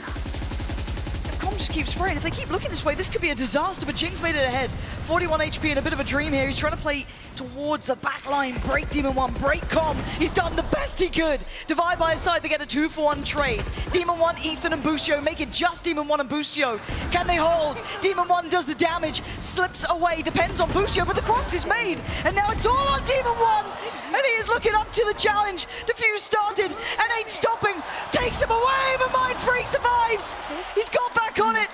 Com just keeps spraying. If they keep looking this way, this could be a disaster, but Jing's made it ahead. 41 HP and a bit of a dream here. He's trying to play towards the back line, break Demon 1, break Com. He's done the best he could. Divide by his side, they get a 2-for-1 trade. Demon 1, Ethan and Boostio make it just Demon 1 and Boostio. Can they hold? Demon 1 does the damage, slips away, depends on Boostio, but the cross is made. And now it's all on Demon 1. And he is looking up to the challenge. Diffuse started and ain't stopping. Takes him away, but Mind Freak survives. He's got back on it.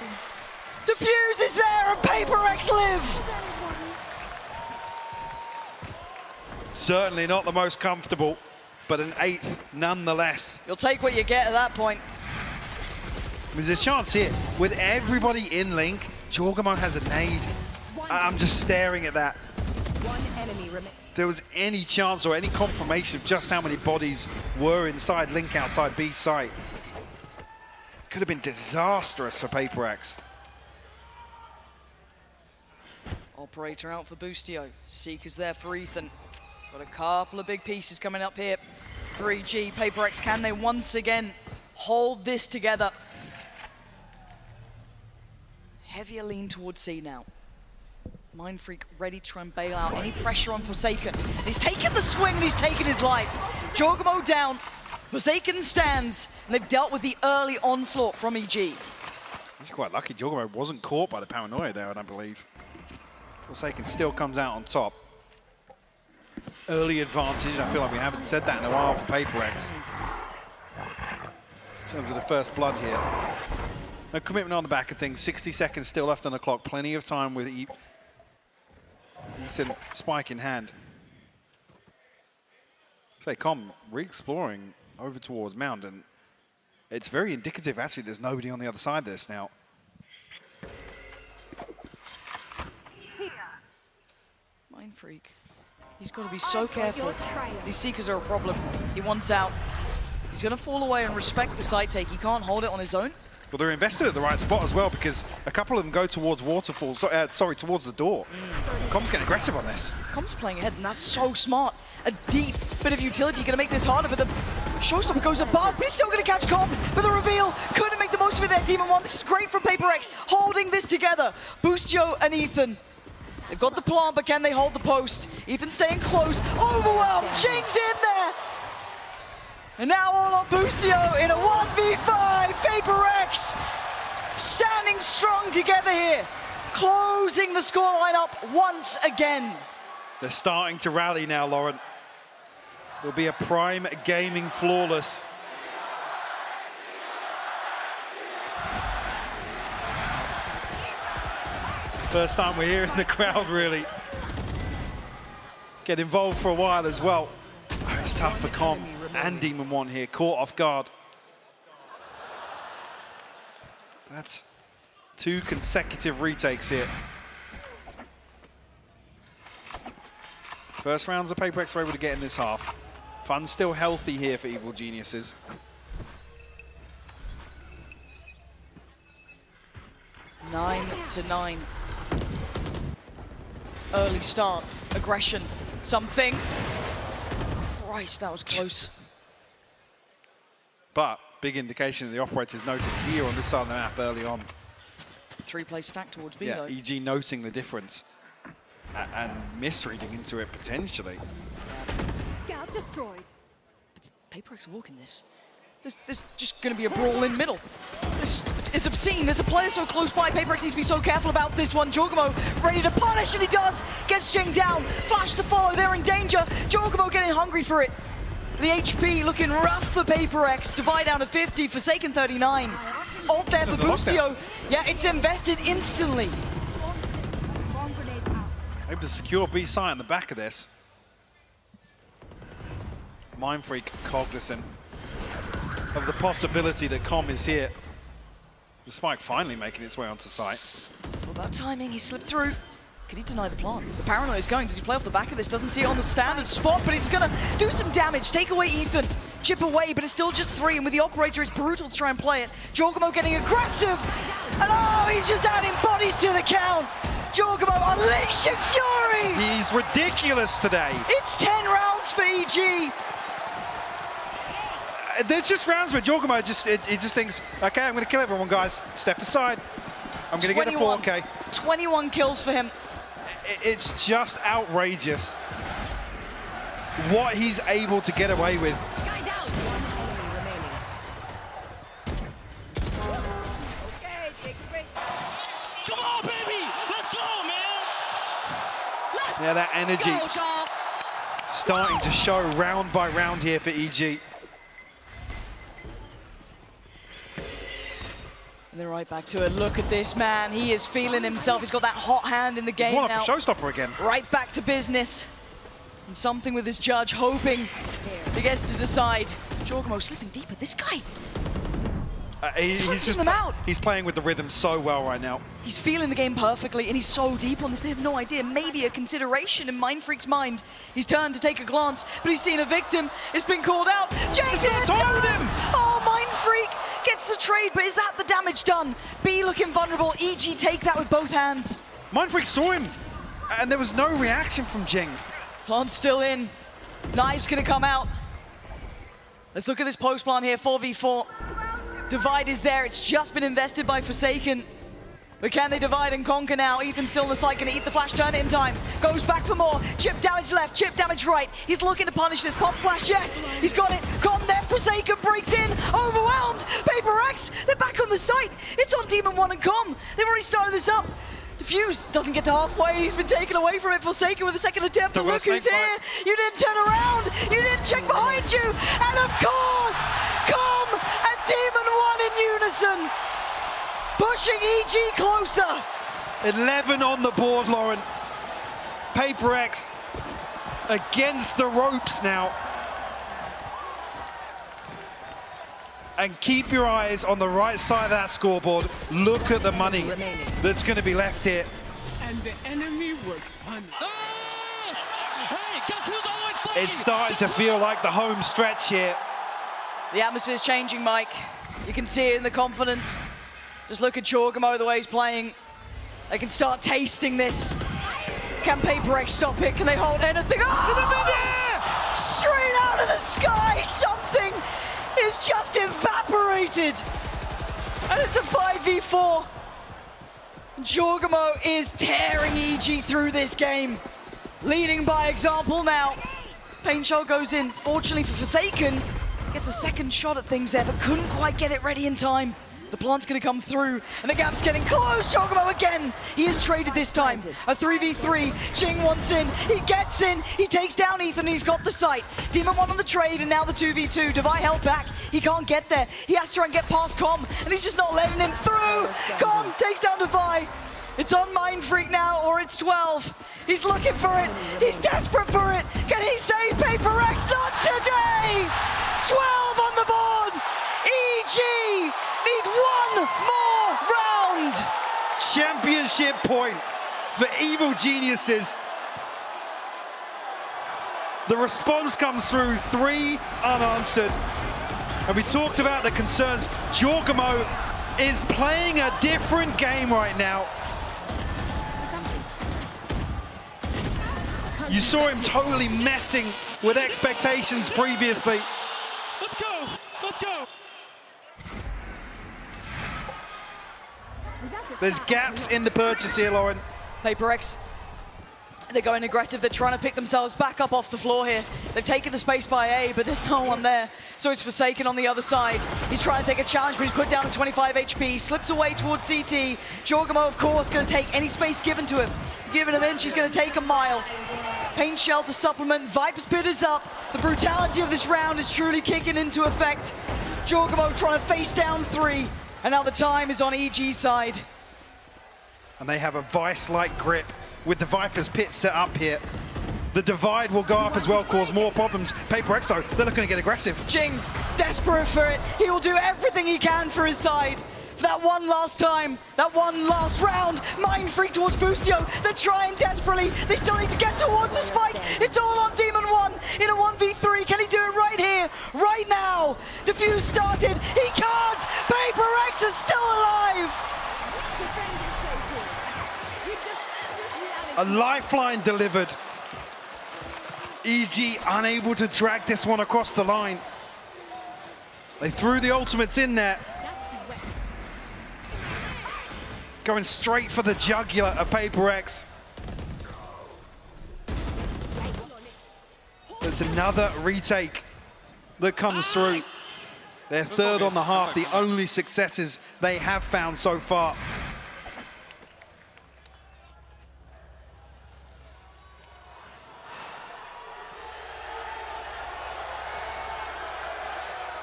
Diffuse is there and Paper X live. Certainly not the most comfortable, but an 8th nonetheless. You'll take what you get at that point. There's a chance here. With everybody in link, Jorgamo has a nade. I'm just staring at that. One enemy remains. There was any chance or any confirmation of just how many bodies were inside Link outside B site. Could have been disastrous for Paper X. Operator out for Boostio. Seeker's there for Ethan. Got a couple of big pieces coming up here. 3G, Paper X, can they once again hold this together? Heavier lean towards C now. Mindfreak ready to try and bail out any pressure on Forsaken. He's taken the swing and he's taken his life. Jorgamo down, Forsaken stands, and they've dealt with the early onslaught from EG. He's quite lucky. Jorgamo wasn't caught by the paranoia there, I don't believe. Forsaken still comes out on top. Early advantage, I feel like we haven't said that in a while for Paper X. In terms of the first blood here. No commitment on the back of things, 60 seconds still left on the clock, plenty of time with Ethan spike in hand. Say, Com, re-exploring over towards Mountain. It's very indicative, actually, there's nobody on the other side of this now. Mindfreak. He's got to be so careful. These Seekers are a problem. He wants out. He's going to fall away and respect the side take. He can't hold it on his own. Well, they're invested at the right spot as well because a couple of them go towards Waterfall, sorry, towards the door. Com's getting aggressive on this. Com's playing ahead, and that's so smart. A deep bit of utility going to make this harder, but the Showstopper goes above, but he's still going to catch Com. But the reveal couldn't make the most of it there, Demon 1. This is great from Paper X, holding this together. Boostio and Ethan. They've got the plant, but can they hold the post? Ethan staying close, overwhelmed, Jing's in there! And now all on Boostio in a 1v5, Paper X standing strong together here, closing the scoreline up once again. They're starting to rally now, Lauren. It'll be a prime gaming flawless. First time we're here in the crowd, really. Get involved for a while as well. Oh, it's tough for Com and Demon 1 here, caught off guard. That's 2 consecutive retakes here. First rounds of Paper X are able to get in this half. Fun still healthy here for Evil Geniuses. Nine to 9. Early start, aggression, something. Christ, that was close. But big indication that the operators noted here on this side of the map early on. 3-play stack towards B, yeah, though. EG noting the difference and misreading into it potentially. Scout destroyed. Paper X walking this. There's just going to be a brawl in middle. This is obscene. There's a player so close by. Paper X needs to be so careful about this one. Jorgamo ready to punish, and he does. Gets Jing down. Flash to follow. They're in danger. Jorgamo getting hungry for it. The HP looking rough for Paper X. Divide down to 50. Forsaken 39. Off there for Boostio. Yeah, it's invested instantly. Able to secure B site on the back of this. Mindfreak cognizant of the possibility that Com is here. The spike finally making its way onto site. It's all about timing. He slipped through. Could he deny the plant? The paranoia is going. Does he play off the back of this? Doesn't see it on the standard spot, but he's going to do some damage. Take away Ethan. Chip away, but it's still just 3. And with the operator, it's brutal to try and play it. Jorgamo getting aggressive. And oh, he's just adding bodies to the count. Jorgamo unleashing fury. He's ridiculous today. It's 10 rounds for EG. There's just rounds where Jorgamo just thinks, okay, I'm going to kill everyone, guys. Step aside. I'm going to get a 4K. 21 kills for him. It's just outrageous what he's able to get away with. Sky's out. One enemy remaining. Okay, take a break. Come on, baby! Let's go, man! Yeah, that energy starting to show round by round here for EG. And they're right back to it. Look at this man. He is feeling himself. He's got that hot hand in the game He's one now. up for Showstopper again. Right back to business. And something with his judge, hoping he gets to decide. Jorgamo slipping deeper. This guy, He's punching them out. He's playing with the rhythm so well right now. He's feeling the game perfectly, and he's so deep on this, they have no idea. Maybe a consideration in Mindfreak's mind. He's turned to take a glance, but he's seen a victim. It's been called out. Jason! Told him! Oh, Mindfreak gets the trade, but is that the damage done? B looking vulnerable. EG take that with both hands. Mindfreak saw him, and there was no reaction from Jing. Plant's still in. Knives gonna come out. Let's look at this post plant here, 4v4. Divide is there, it's just been invested by Forsaken. But can they divide and conquer now? Ethan's still in the site, gonna eat the flash, turn it in time. Goes back for more, chip damage left, chip damage right. He's looking to punish this, pop flash, yes! He's got it, Con there, Forsaken breaks in, overwhelmed! Paper X, they're back on the site! It's on Demon 1 and Com, they've already started this up. Diffuse doesn't get to halfway, he's been taken away from it, Forsaken with a second attempt, but look who's here! You didn't turn around, you didn't check behind you, and of course, Com and Demon 1 in unison! Pushing EG closer! 11 on the board, Lauren. Paper X against the ropes now. And keep your eyes on the right side of that scoreboard. Look at the money that's going to be left here. And the enemy was punished. It's starting to feel like the home stretch here. The atmosphere's changing, Mike. You can see it in the confidence. Just look at Chorgamo, the way he's playing. They can start tasting this. Can Paper X stop it? Can they hold anything? Oh! Straight out of the sky, something is just evaporated. And it's a 5v4. Chorgamo is tearing EG through this game. Leading by example now. Pain Shell goes in. Fortunately for Forsaken, gets a second shot at things there, but couldn't quite get it ready in time. The plant's gonna come through, and the gap's getting close. Chorgamo again. He is traded this time. A 3v3. Jing wants in. He gets in. He takes down Ethan. He's got the site. Demon 1 on the trade, and now the 2v2. Devi held back. He can't get there. He has to try and get past Com, and he's just not letting him through. Com takes down Devi. It's on Mindfreak now, or it's 12. He's looking for it. He's desperate for it. Can he save Paper X? Not today. 12 on the board. EG need one more round. Championship point for Evil Geniuses. The response comes through, 3 unanswered. And we talked about the concerns. Chorgamo is playing a different game right now. You saw him totally messing with expectations previously. Let's go, let's go. There's gaps in the purchase here, Lauren. Paper X, they're going aggressive. They're trying to pick themselves back up off the floor here. They've taken the space by A, but there's no one there. So it's Forsaken on the other side. He's trying to take a challenge, but he's put down to 25 HP. Slips away towards CT. Chorgamo, of course, going to take any space given to him. Giving him in, she's going to take a mile. Pain Shell to supplement. Viper's Pit is up. The brutality of this round is truly kicking into effect. Chorgamo trying to face down 3. And now the time is on EG's side. And they have a vice-like grip with the Viper's Pit set up here. The divide will go up as well, cause more problems. Paper X, though, they're looking to get aggressive. Jing, desperate for it. He will do everything he can for his side. For that one last time, that one last round. Mindfreak towards Boostio. They're trying desperately. They still need to get towards the spike. It's all on Demon 1 in a 1v3. Can he do it right here, right now? Diffuse started. He can't. Paper X is still alive. A lifeline delivered. EG unable to drag this one across the line. They threw the ultimates in there. Going straight for the jugular of Paper X. It's another retake that comes through. They're third on the half, the only successes they have found so far.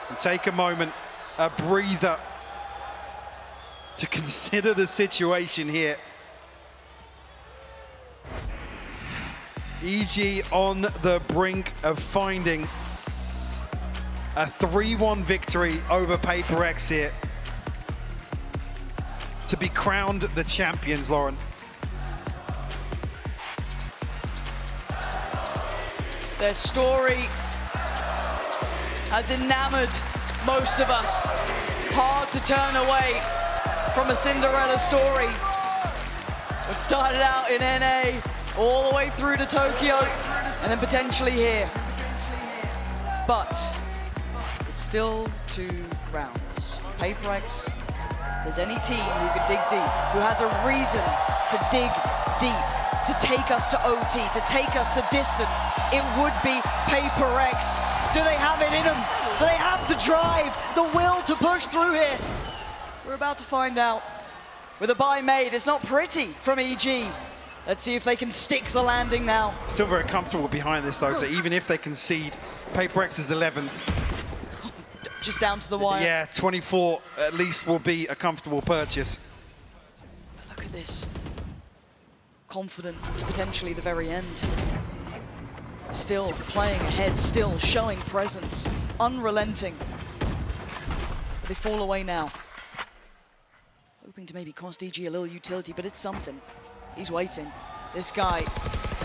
And take a moment, a breather, to consider the situation here. EG on the brink of finding a 3-1 victory over Paper X here. to be crowned the champions, Lauren. Their story has enamored most of us. Hard to turn away from a Cinderella story. It started out in NA, all the way through to Tokyo, and then potentially here. But it's still 2 rounds. PaperX, if there's any team who can dig deep, who has a reason to dig deep, to take us to OT, to take us the distance, it would be PaperX. Do they have it in them? Do they have the drive, the will to push through here? We're about to find out. With a buy made, it's not pretty from EG. Let's see if they can stick the landing now. Still very comfortable behind this though, so even if they concede, PaperX is 11th. Just down to the wire. Yeah, 24 at least will be a comfortable purchase. Look at this. Confident to potentially the very end. Still playing ahead, still showing presence, unrelenting. But they fall away now. Hoping to maybe cost EG a little utility, but it's something. He's waiting. This guy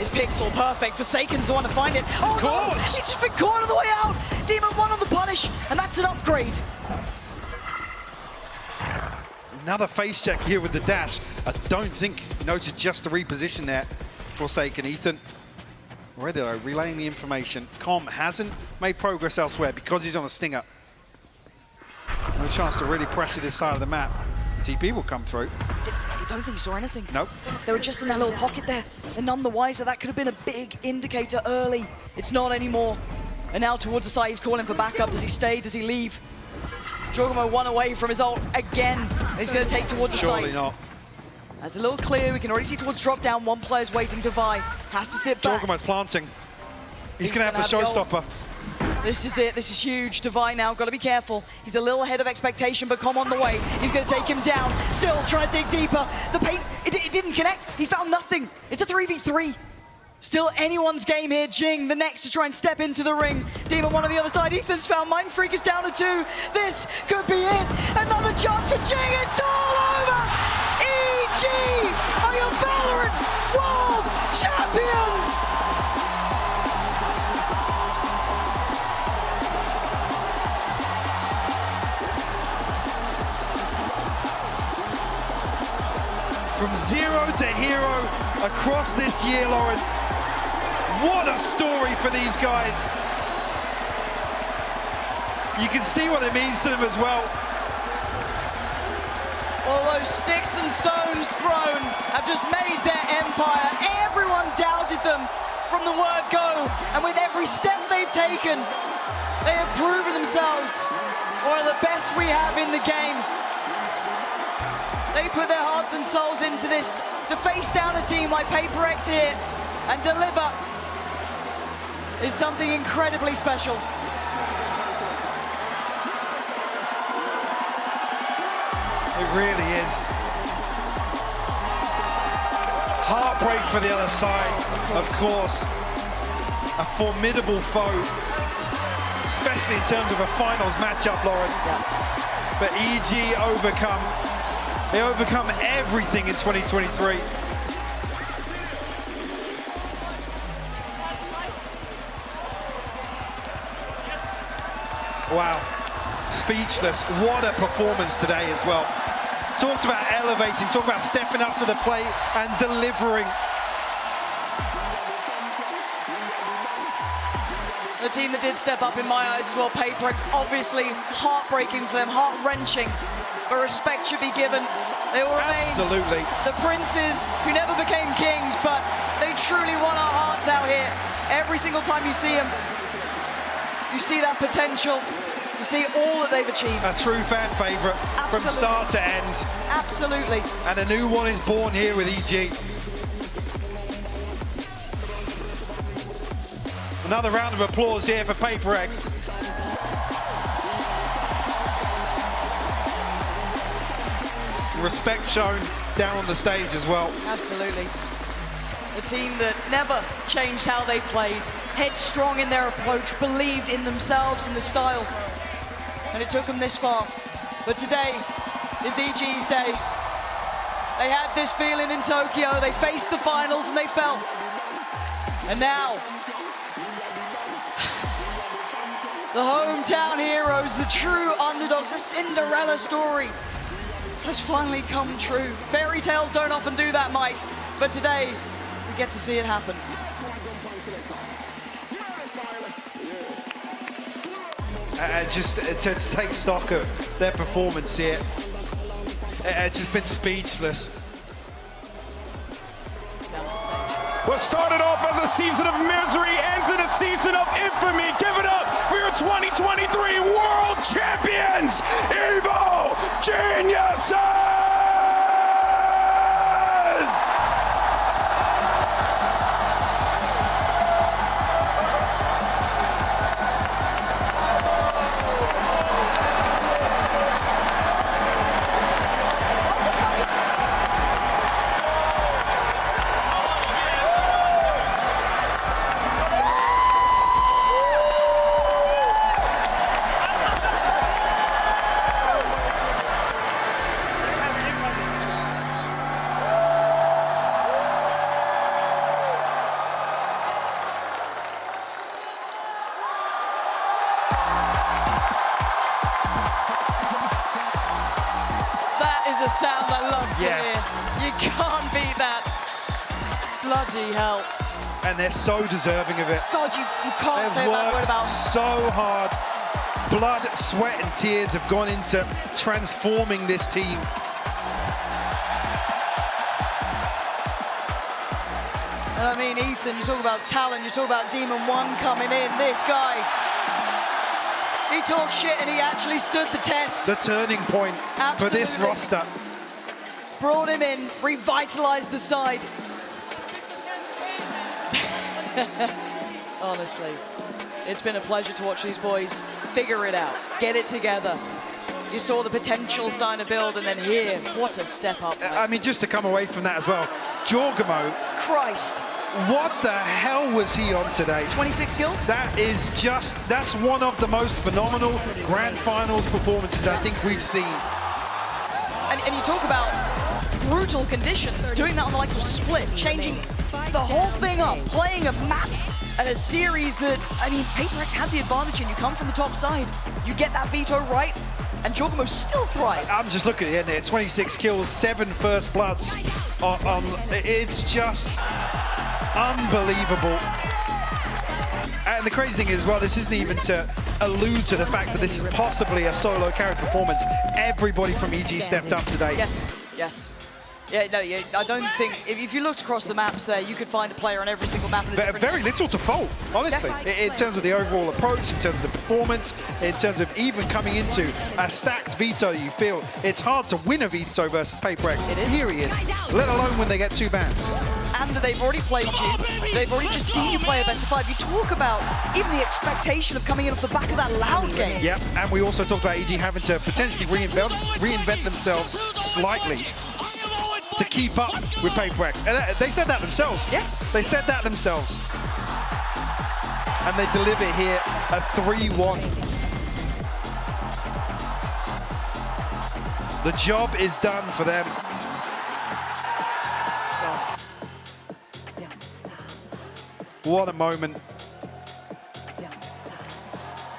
is pixel perfect. Forsaken's the one to find it. Oh no! He's just been caught on the way out! Demon 1 on the punish, and that's an upgrade. Another face check here with the dash. I don't think he noted just the reposition there. Forsaken, Ethan. Already though, relaying the information. Com hasn't made progress elsewhere because he's on a stinger. No chance to really pressure this side of the map. TP will come through. You don't think he saw anything? Nope. They were just in that little pocket there. And none the wiser, that could have been a big indicator early. It's not anymore. And now towards the side, he's calling for backup. Does he stay? Does he leave? Jorgamo 1 away from his ult again. And he's going to take towards the side. Surely not. That's a little clear. We can already see towards drop down. 1 player's waiting to Vi. Has to sit back. Jorgamo's planting. He's going to have the showstopper. This is it. This is huge. Divine now. Got to be careful. He's a little ahead of expectation, but Com on the way. He's going to take him down. Still trying to dig deeper. The paint, it didn't connect. He found nothing. It's a 3v3. Still anyone's game here. Jing, the next to try and step into the ring. Demon 1 on the other side. Ethan's found. Mind Freak is down to 2. This could be it. Another chance for Jing. It's all over. EG are your VALORANT World Champions. From 0 to hero across this year, Lauren. What a story for these guys. You can see what it means to them as well. All those sticks and stones thrown have just made their empire. Everyone doubted them from the word go. And with every step they've taken, they have proven themselves one of the best we have in the game. They put their hearts and souls into this to face down a team like PaperX here and deliver is something incredibly special. It really is. Heartbreak for the other side, of course. A formidable foe, especially in terms of a finals matchup, Lauren. But EG overcome. They overcome everything in 2023. Wow, speechless. What a performance today as well. Talked about elevating, talked about stepping up to the plate and delivering. The team that did step up in my eyes as well, PaperX, obviously heartbreaking for them, heart-wrenching. But respect should be given. They will remain the princes who never became kings, but they truly won our hearts out here. Every single time you see them, you see that potential. You see all that they've achieved. A true fan favourite from start to end. Absolutely. And a new one is born here with EG. Another round of applause here for PaperX. Respect shown down on the stage as well. Absolutely. A team that never changed how they played, headstrong in their approach, believed in themselves and the style. And it took them this far. But today is EG's day. They had this feeling in Tokyo. They faced the finals and they fell. And now, the hometown heroes, the true underdogs, the Cinderella story has finally come true. Fairy tales don't often do that, Mike, but today we get to see it happen. Just to take stock of their performance here, it's just been speechless. What started off as a season of misery ends in a season of infamy. Give it up for your 2023 World Champions, Evo Geniuses! A sound I love to hear. You can't beat that. Bloody hell. And they're so deserving of it. God, you can't say that word about them. So hard. Blood, sweat, and tears have gone into transforming this team. And I mean, Ethan, you talk about talent, you talk about Demon One coming in. This guy, he talked shit and he actually stood the test. The turning point for this roster. Brought him in, revitalized the side. Honestly, it's been a pleasure to watch these boys figure it out, get it together. You saw the potential starting to build, and then here, what a step up. I mean, just to come away from that as well, Jorgamo. Christ. What the hell was he on today? 26 kills? That's one of the most phenomenal Grand Finals performances I think we've seen. And you talk about brutal conditions, doing that on the likes of Split, changing the whole thing up, playing a map and a series that, I mean, PaperX had the advantage and you come from the top side, you get that veto right, and Jorgamo still thrive. I'm just looking at it there, 26 kills, 7 first bloods. It's just unbelievable. And the crazy thing is, well, this isn't even to allude to the fact that this is possibly a solo carry performance. Everybody from EG stepped up today. Yes, yes. Yeah, no, I don't think, if you looked across the maps there, you could find a player on every single map. Very little to fault, honestly, in terms of the overall approach, in terms of the performance, in terms of even coming into a stacked veto. You feel it's hard to win a veto versus PaperX, period, let alone when they get 2 bans. And that they've already played you, they've already just seen you play a best of 5. You talk about even the expectation of coming in off the back of that loud game. Yeah, and we also talked about EG having to potentially reinvent themselves slightly to keep up with PaperX. And they said that themselves. Yes. They said that themselves. And they deliver here a 3-1. The job is done for them. What a moment.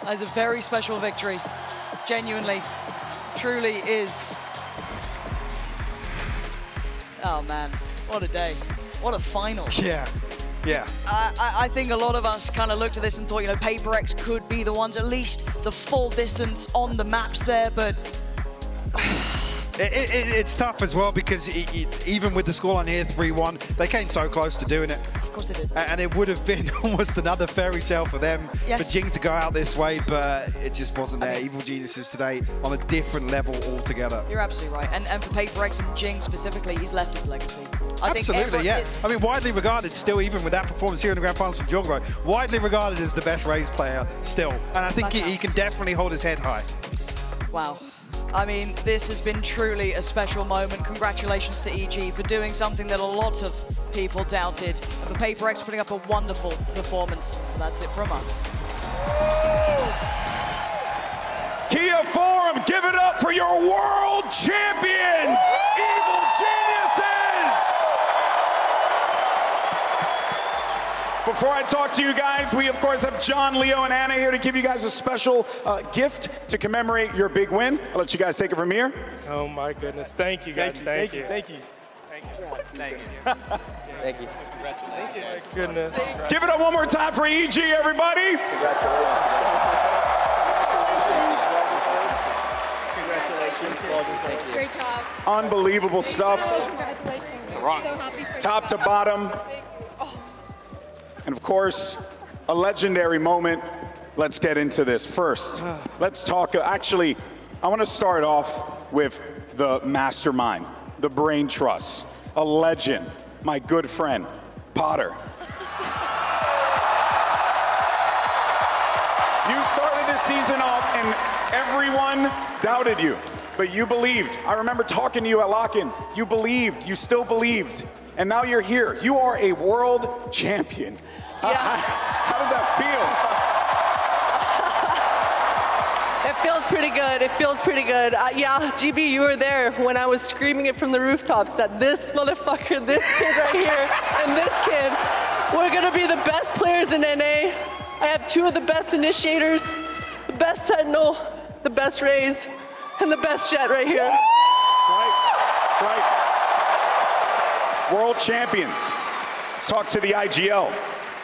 That is a very special victory. Genuinely, truly is. Oh man, what a day. What a final. Yeah, yeah. I think a lot of us kind of looked at this and thought, you know, PaperX could be the ones, at least the full distance on the maps there, but it's tough as well because even with the scoreline here, 3-1, they came so close to doing it. Of course they did. And it would have been almost another fairy tale for them, yes, for Jing to go out this way, but it just wasn't there. Evil Geniuses today on a different level altogether. You're absolutely right. And for PaperX and Jing specifically, he's left his legacy. Absolutely, yeah. I mean, widely regarded still, even with that performance here in the Grand Finals from Jorgamo, widely regarded as the best Raze player still. And I think he can definitely hold his head high. Wow. I mean, this has been truly a special moment. Congratulations to EG for doing something that a lot of people doubted. And for PaperX putting up a wonderful performance. That's it from us. Kia Forum, give it up for your world champions, Evil Geniuses! before I talk to you guys, we of course have John, Leo, and Anna here to give you guys a special gift to commemorate your big win. I'll let you guys take it from here. Oh my goodness, thank you guys, thank you. Thank you. Thank you. Thank you. Thank you. Thank you. My goodness. Give it up one more time for EG, everybody. Congratulations. Great job. Unbelievable stuff. Congratulations. So happy for Top to bottom. And of course, a legendary moment. Let's get into this. First, let's talk. Actually, I want to start off with the mastermind, the brain trust, a legend, my good friend, Potter. You started this season off and everyone doubted you, but you believed. I remember talking to you at lock-in. You believed, you still believed, and now you're here. You are a world champion. Yeah. How does that feel? It feels pretty good. It feels pretty good. Yeah, GB, you were there when I was screaming it from the rooftops that this motherfucker, this kid right here, and this kid, we're gonna be the best players in NA. I have two of the best initiators, the best Sentinel, the best Raze, and the best Jet right here. Right. World champions. Let's talk to the IGL.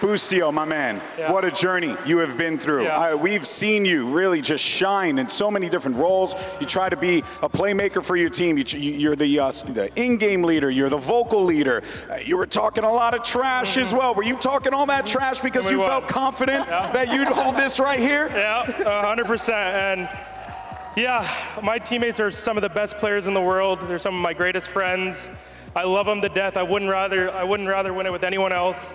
Boostio, my man, what a journey you have been through. Yeah. We've seen you really just shine in so many different roles. You try to be a playmaker for your team. You're the in-game leader. You're the vocal leader. You were talking a lot of trash as well. Were you talking all that trash because you felt confident that you'd hold this right here? Yeah, 100%. And yeah, my teammates are some of the best players in the world. They're some of my greatest friends. I love them to death. I wouldn't rather win it with anyone else.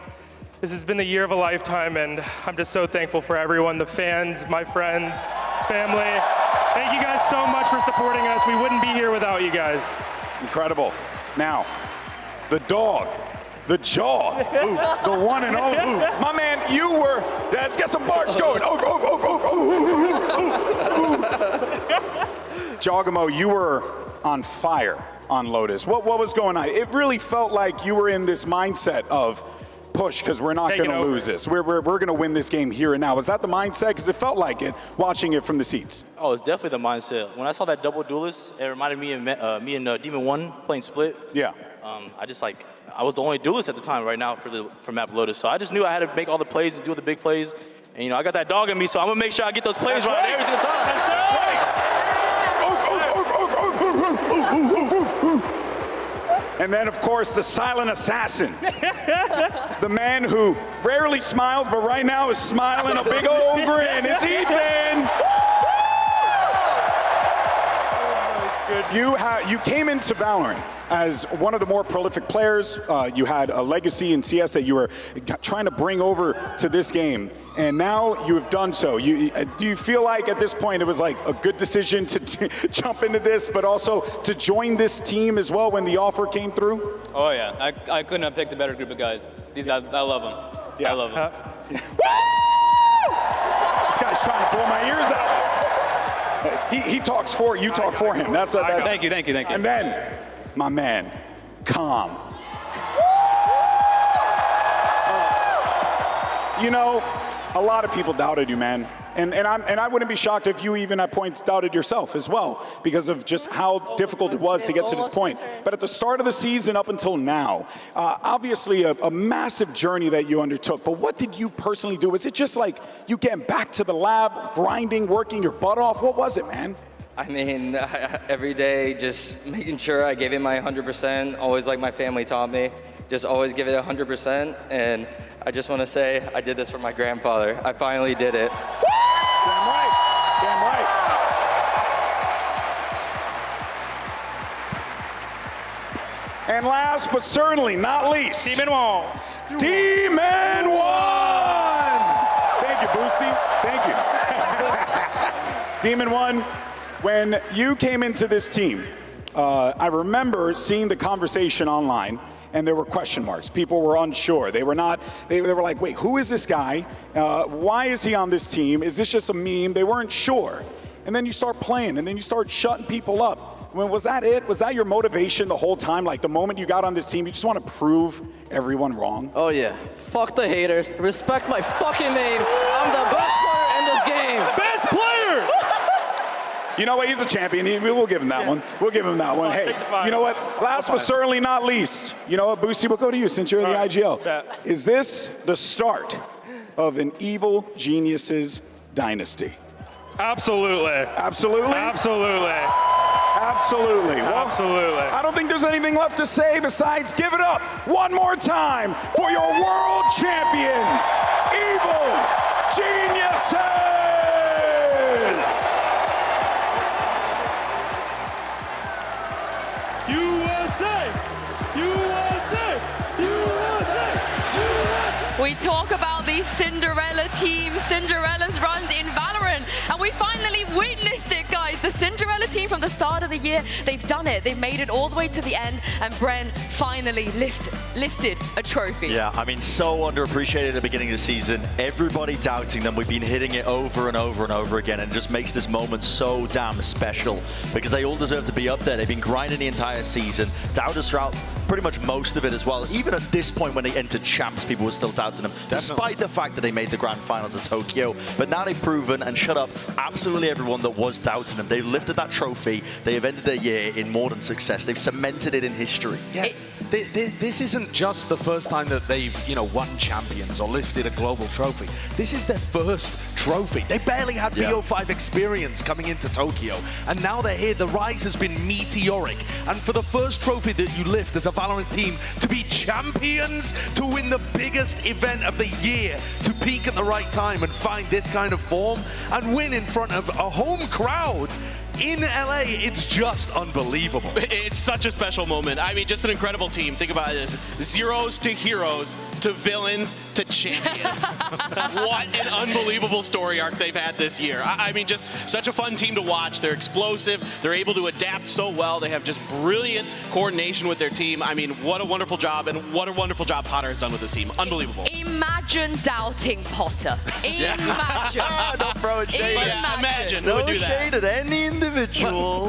This has been the year of a lifetime, and I'm just so thankful for everyone, the fans, my friends, family. Thank you guys so much for supporting us. We wouldn't be here without you guys. Incredible. Now, the dog, the jaw, the one and only. My man, you were, let's get some barks going. Jawgamo, you were on fire on Lotus. What was going on? It really felt like you were in this mindset of, push, because we're not going to lose this. We're going to win this game here and now. Was that the mindset? Because it felt like it, watching it from the seats. Oh, it's definitely the mindset. When I saw that double duelist, it reminded me of me and Demon One playing split. Yeah. I was the only duelist at the time right now for map Lotus. So I just knew I had to make all the plays and do the big plays. And I got that dog in me, so I'm going to make sure I get those plays right every single time. That's right. And then, of course, the silent assassin. The man who rarely smiles, but right now is smiling a big old grin. It's Ethan! You came into Valorant as one of the more prolific players. You had a legacy in CS that you were trying to bring over to this game, and now you have done so. Do you feel like at this point it was like a good decision to jump into this, but also to join this team as well when the offer came through? Oh yeah, I couldn't have picked a better group of guys. I love them. Yeah. I love them. This guy's trying to blow my ears out. He talks for you, talk for him. That's Thank you. And then, my man, Calm. A lot of people doubted you, man. And I wouldn't be shocked if you even at points doubted yourself as well, because of just how difficult it was to get to this point. But at the start of the season up until now, obviously a massive journey that you undertook. But what did you personally do? Was it just like you getting back to the lab, grinding, working your butt off? What was it, man? I mean, every day just making sure I gave it my 100%, always like my family taught me. Just always give it 100%, and I just want to say I did this for my grandfather. I finally did it. Damn right. Damn right. And last but certainly not least, Demon One. Demon One! Thank you, Boosty. Thank you. Demon One, when you came into this team, I remember seeing the conversation online, and there were question marks. People were unsure. They were like, wait, who is this guy? Why is he on this team? Is this just a meme? They weren't sure. And then you start playing, and then you start shutting people up. I mean, was that it? Was that your motivation the whole time? Like the moment you got on this team, you just want to prove everyone wrong? Oh yeah. Fuck the haters. Respect my fucking name. I'm the best player in this game. Best player! You know what? He's a champion. We'll give him that one. We'll give him that one. Hey, you know what? Last but certainly not least, you know what, Boosie, we'll go to you since you're in the IGL. Is this the start of an evil geniuses dynasty? Absolutely. Absolutely? Absolutely. Absolutely. Well, Absolutely. I don't think there's anything left to say besides give it up one more time for your world champions, Evil Geniuses! USA! USA! USA! USA! We talk about these Cinderella teams, Cinderella's runs in Valorant, and we finally witnessed it, guys. The Cinderella team from the start of the year, they've done it. They've made it all the way to the end, and Bren finally lifted a trophy. Yeah, I mean, so underappreciated at the beginning of the season. Everybody doubting them. We've been hitting it over and over and over again, and it just makes this moment so damn special because they all deserve to be up there. They've been grinding the entire season. Doubters throughout pretty much most of it as well. Even at this point when they entered champs, people were still doubting them, despite the fact that they made the grand finals of Tokyo. But now they've proven and shut up absolutely everyone that was doubting them. They've lifted that trophy. They have ended their year in more than success. They've cemented it in history. Yeah, this isn't just the first time that they've, won champions or lifted a global trophy. This is their first trophy. They barely had BO5 experience coming into Tokyo, and now they're here. The rise has been meteoric, and for the first trophy that you lift as a Valorant team, to be champions, to win the biggest event of the year, to peak at the right time and find this kind of form, and win in front of a home crowd in LA, it's just unbelievable. It's such a special moment. I mean, just an incredible team. Think about this. Zeros to heroes to villains to champions. What an unbelievable story arc they've had this year. I mean, just such a fun team to watch. They're explosive. They're able to adapt so well. They have just brilliant coordination with their team. I mean, what a wonderful job, and what a wonderful job Potter has done with this team. Unbelievable. Imagine doubting Potter. Imagine. Don't throw it shade. Imagine. No shade at any individual.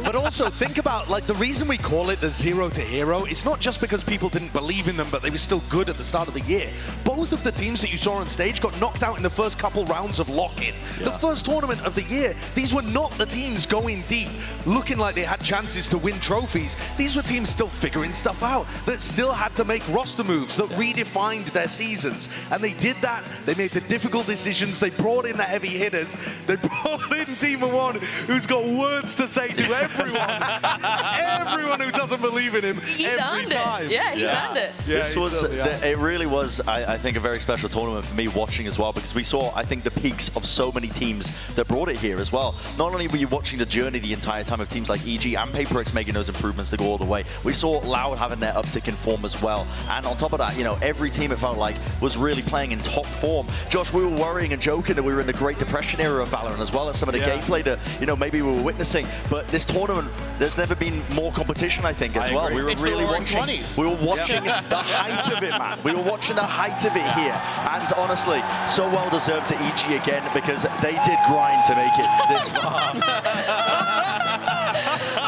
But also think about, like, the reason we call it the zero to hero, it's not just because people didn't believe in them, but they were still good at the start of the year. Both of the teams that you saw on stage got knocked out in the first couple rounds of lock-in. The first tournament of the year, these were not the teams going deep, looking like they had chances to win trophies. These were teams still figuring stuff out, that still had to make roster moves, that redefined their seasons. And they did that. They made the difficult decisions. They brought in the heavy hitters. They brought in Team One, who's got words to say to everyone. Everyone who doesn't believe in him. He's every earned time. it. Yeah, he's earned it. Yeah, This was, it really was, I think, a very special tournament for me watching as well, because we saw, I think, the peaks of so many teams that brought it here as well. Not only were you watching the journey the entire time of teams like EG and PaperX making those improvements to go all the way, we saw Loud having their uptick in form as well. And on top of that, every team, it felt like, was really playing in top form. Josh, we were worrying and joking that we were in the Great Depression era of Valorant as well as some of the gameplay that, maybe we were witnessing. But this tournament, there's never been more competition, I think, as well. We were really watching. 20s. We were watching the height of it, man. We were watching the height of it here, and honestly, so well deserved to EG again, because they did grind to make it this far.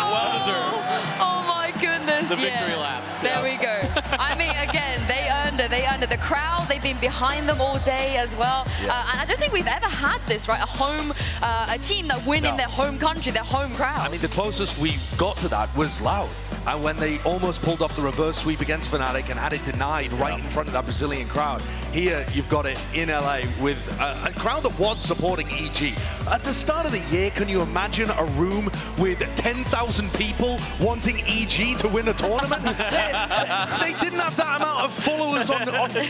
Well deserved. Oh my goodness. The victory lap. There we go. I mean, again, they earned it. They earned it. The crowd, they've been behind them all day as well. And I don't think we've ever had this, right? A team that win in their home country, their home crowd. I mean, the closest we got to that was Loud. And when they almost pulled off the reverse sweep against Fnatic and had it denied right in front of that Brazilian crowd. Here, you've got it in LA with a crowd that was supporting EG. At the start of the year, can you imagine a room with 10,000 people wanting EG to win a tournament? They didn't have that amount of followers on Twitter.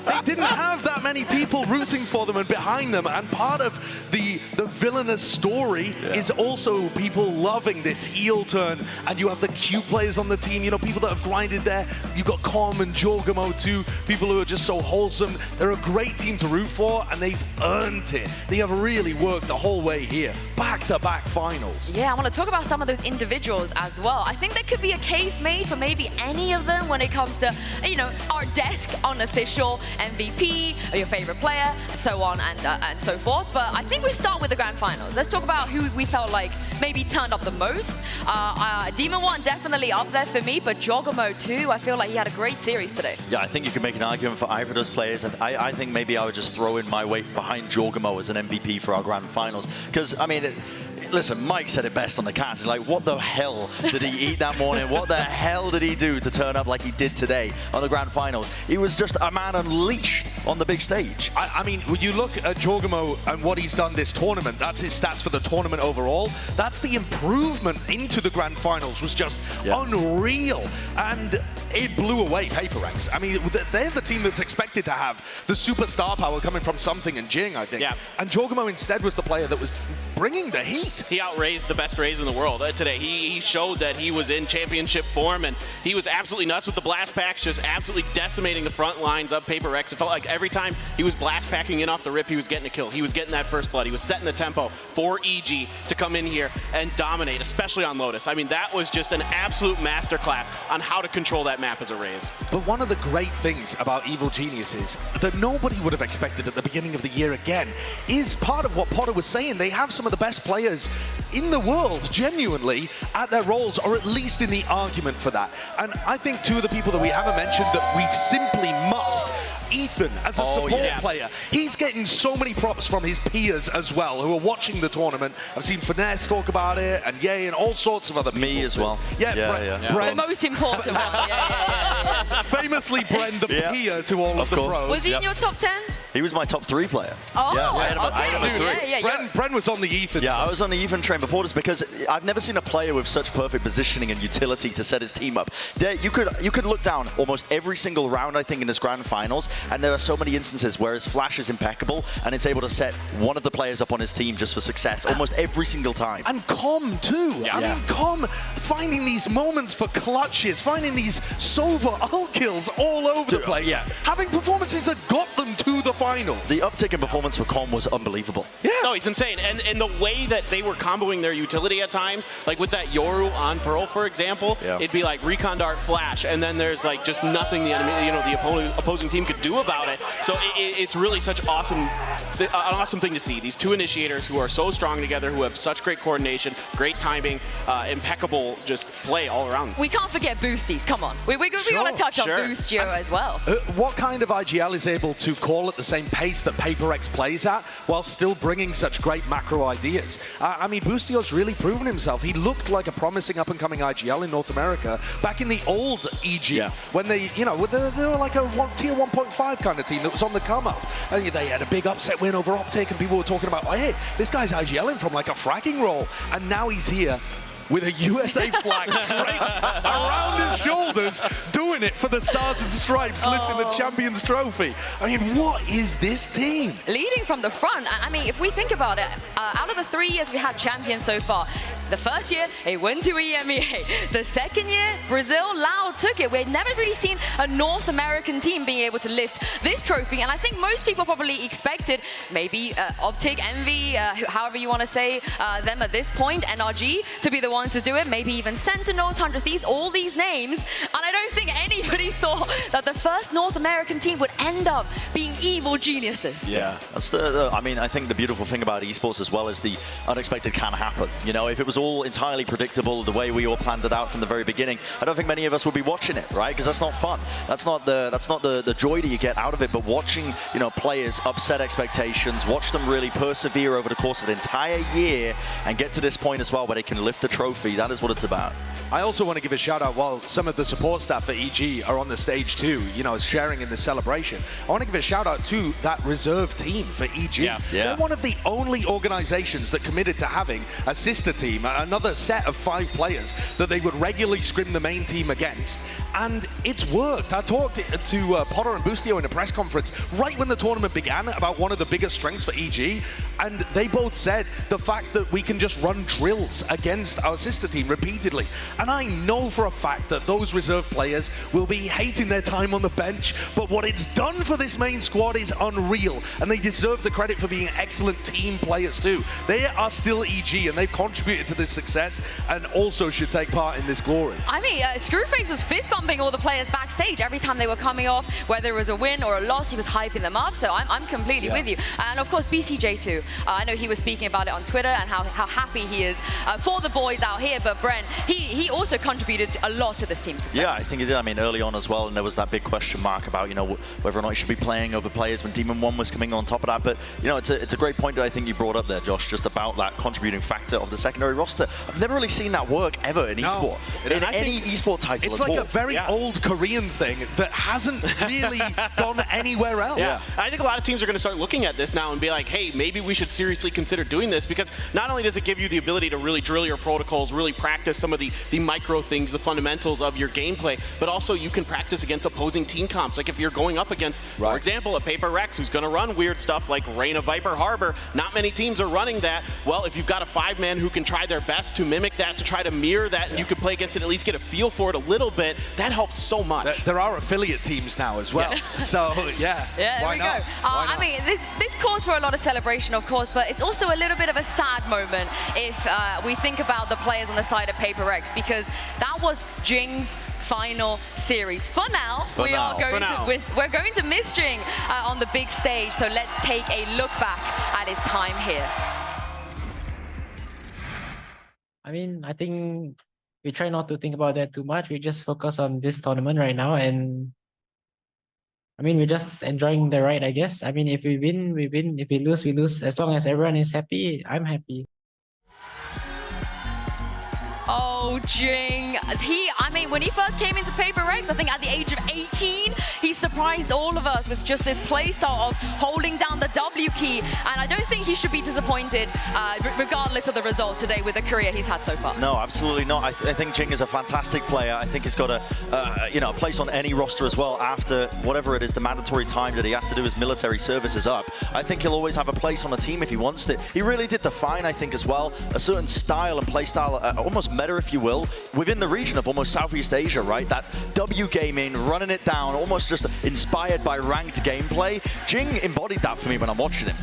They didn't have that many people rooting for them and behind them. And part of the villainous story is also people loving this heel turn. And you have the Q players on the team, people that have grinded there. You've got Com and Jorgamo too, people who are just so wholesome. They're a great team to root for, and they've earned it. They have really worked the whole way here. Back-to-back finals. Yeah, I want to talk about some of those individuals as well. I think there could be a case made for maybe any of them when it comes to, our desk unofficial MVP, or your favorite player, so on and so forth. But I think we start with the grand finals. Let's talk about who we felt like maybe turned up the most. Demon 1 definitely up there for me, but Jogamo too. I feel like he had a great series today. Yeah, I think you can make an argument for either of those players. I think maybe I would just throw in my weight behind Jogamo as an MVP for our grand finals. Because, I mean, listen, Mike said it best on the cast. He's like, what the hell did he eat that morning? What the hell did he do to turn up like he did today on the grand finals? He was just a man unleashed on the big stage. I mean, when you look at Jogamo and what he's done this tournament, that's his stats for the tournament overall. That's the improvement into the grand finals was just unreal. And it blew away PaperX. I mean, they're the team that's expected to have the superstar power coming from Something and Jing, I think. Yeah. And Jogamo instead was the player that was bringing the heat. He outraised the best Raze in the world today. He showed that he was in championship form, and he was absolutely nuts with the blast packs, just absolutely decimating the front lines of PaperX. It felt like every time he was blast packing in off the rip, he was getting a kill. He was getting that first blood. He was setting the tempo for EG to come in here and dominate, especially on Lotus. I mean, that was just an absolute masterclass on how to control that map as a Raze. But one of the great things about Evil Geniuses that nobody would have expected at the beginning of the year again is part of what Potter was saying. They have some of the best players in the world, genuinely, at their roles, or at least in the argument for that. And I think two of the people that we haven't mentioned that we simply must, Ethan, as a support player, he's getting so many props from his peers as well, who are watching the tournament. I've seen Finesse talk about it, and Ye, and all sorts of other people. Me as well. Yeah, The most important one. Famously, Bren, the peer to all of the pros. Was he in your top 10? He was my top 3 player. Oh, Bren was on the Ethan train. I was on the Ethan train before this because I've never seen a player with such perfect positioning and utility to set his team up. You could look down almost every single round, I think, in his grand finals, and there are so many instances where his flash is impeccable and it's able to set one of the players up on his team just for success almost every single time. And Com too. I mean, Com finding these moments for clutches, finding these Sova ult kills all over the place. Having performances that got them to the finals. The uptick in performance for Com was unbelievable. No, he's insane. And the way that they were comboing their utility at times, like with that Yoru on Pearl, for example, it'd be like Recon Dart Flash, and then there's like just nothing the enemy, the opposing team could do about it. So it's really such an awesome thing to see. These two initiators who are so strong together, who have such great coordination, great timing, impeccable just play all around. We can't forget boosties. Come on, we got to touch on Boost Geo as well. What kind of IGL is able to call at the same pace that PaperX plays at, while still bringing such great macro ideas? I mean, Boostio's really proven himself. He looked like a promising up-and-coming IGL in North America back in the old EG, when they were like a tier 1.5 kind of team that was on the come-up. And they had a big upset win over Optic, and people were talking about, oh, hey, this guy's IGLing from like a fragging role, and now he's here with a USA flag draped around his shoulders, doing it for the Stars and Stripes, lifting the Champions Trophy. I mean, what is this team? Leading from the front. I mean, if we think about it, out of the 3 years we had champions so far, the first year, it went to EMEA. The second year, Brazil, Lao took it. We'd never really seen a North American team being able to lift this trophy, and I think most people probably expected maybe Optic, Envy, however you want to say them at this point, NRG, to be the ones to do it, maybe even Sentinels, 100 Thieves, all these names, and I don't think anybody thought that the first North American team would end up being Evil Geniuses. Yeah, that's I mean, I think the beautiful thing about esports as well is the unexpected can happen. You know, if it was all entirely predictable the way we all planned it out from the very beginning, I don't think many of us would be watching it, right? Because that's not fun. That's not the joy that you get out of it. But watching, players upset expectations, watch them really persevere over the course of an entire year and get to this point as well where they can lift the trophy. That is what it's about. I also want to give a shout out while some of the support staff for EG are on the stage too, sharing in the celebration. I want to give a shout out to that reserve team for EG. They're one of the only organizations that committed to having a sister team, another set of 5 players that they would regularly scrim the main team against. And it's worked. I talked to Potter and Boostio in a press conference right when the tournament began about one of the biggest strengths for EG, and they both said the fact that we can just run drills against our sister team repeatedly. And I know for a fact that those reserve players will be hating their time on the bench, but what it's done for this main squad is unreal, and they deserve the credit for being excellent team players too. They are still EG, and they've contributed to this success and also should take part in this glory. I mean, Screwface was fist bumping all the players backstage every time they were coming off, whether it was a win or a loss, he was hyping them up. So I'm completely with you. And of course, BCJ too. I know he was speaking about it on Twitter and how happy he is for the boys out here. But Brent, he also contributed a lot to this team's success. Yeah, I think he did. I mean, early on as well, and there was that big question mark about, you know, whether or not he should be playing over players when Demon 1 was coming on top of that. But, you know, it's a great point that I think you brought up there, Josh, just about that contributing factor of the secondary roster. I've never really seen that work ever in esport, in any esport title It's at like all. a very old Korean thing that hasn't really gone anywhere else. Yeah, I think a lot of teams are going to start looking at this now and be like, hey, maybe we should seriously consider doing this, because not only does it give you the ability to really drill your protocols, really practice some of the micro things, the fundamentals of your gameplay, but also you can practice against opposing team comps. Like if you're going up against, for example, a Paper Rex who's going to run weird stuff like Reign Viper Harbor, not many teams are running that. Well, if you've got a 5-man who can try their best to mimic that, to try to mirror that, and you can play against it, at least get a feel for it a little bit, that helps so much. There are affiliate teams now as well. So, yeah. Yeah, there we go. I mean, this calls for a lot of celebration, of course, but it's also a little bit of a sad moment if we think about the players on the side of Paper Rex, because that was Jing's final series. For now, we're going to miss Jing on the big stage, so let's take a look back at his time here. I mean, I think we try not to think about that too much. We just focus on this tournament right now, and I mean, we're just enjoying the ride, I guess. I mean, if we win, we win. If we lose, we lose. As long as everyone is happy, I'm happy. Oh, Jing. I mean, when he first came into Paper Rex, I think at the age of 18, he surprised all of us with just this playstyle of holding down the W key. And I don't think he should be disappointed, regardless of the result today with the career he's had so far. No, absolutely not. I think Jing is a fantastic player. I think he's got a place on any roster as well after whatever it is, the mandatory time that he has to do his military service is up. I think he'll always have a place on the team if he wants it. He really did define, I think, as well, a certain style and play style, almost meta, if you will, within the region of almost Southeast Asia, right? That W gaming, running it down, almost just inspired by ranked gameplay. Jing embodied that for me when I'm watching him.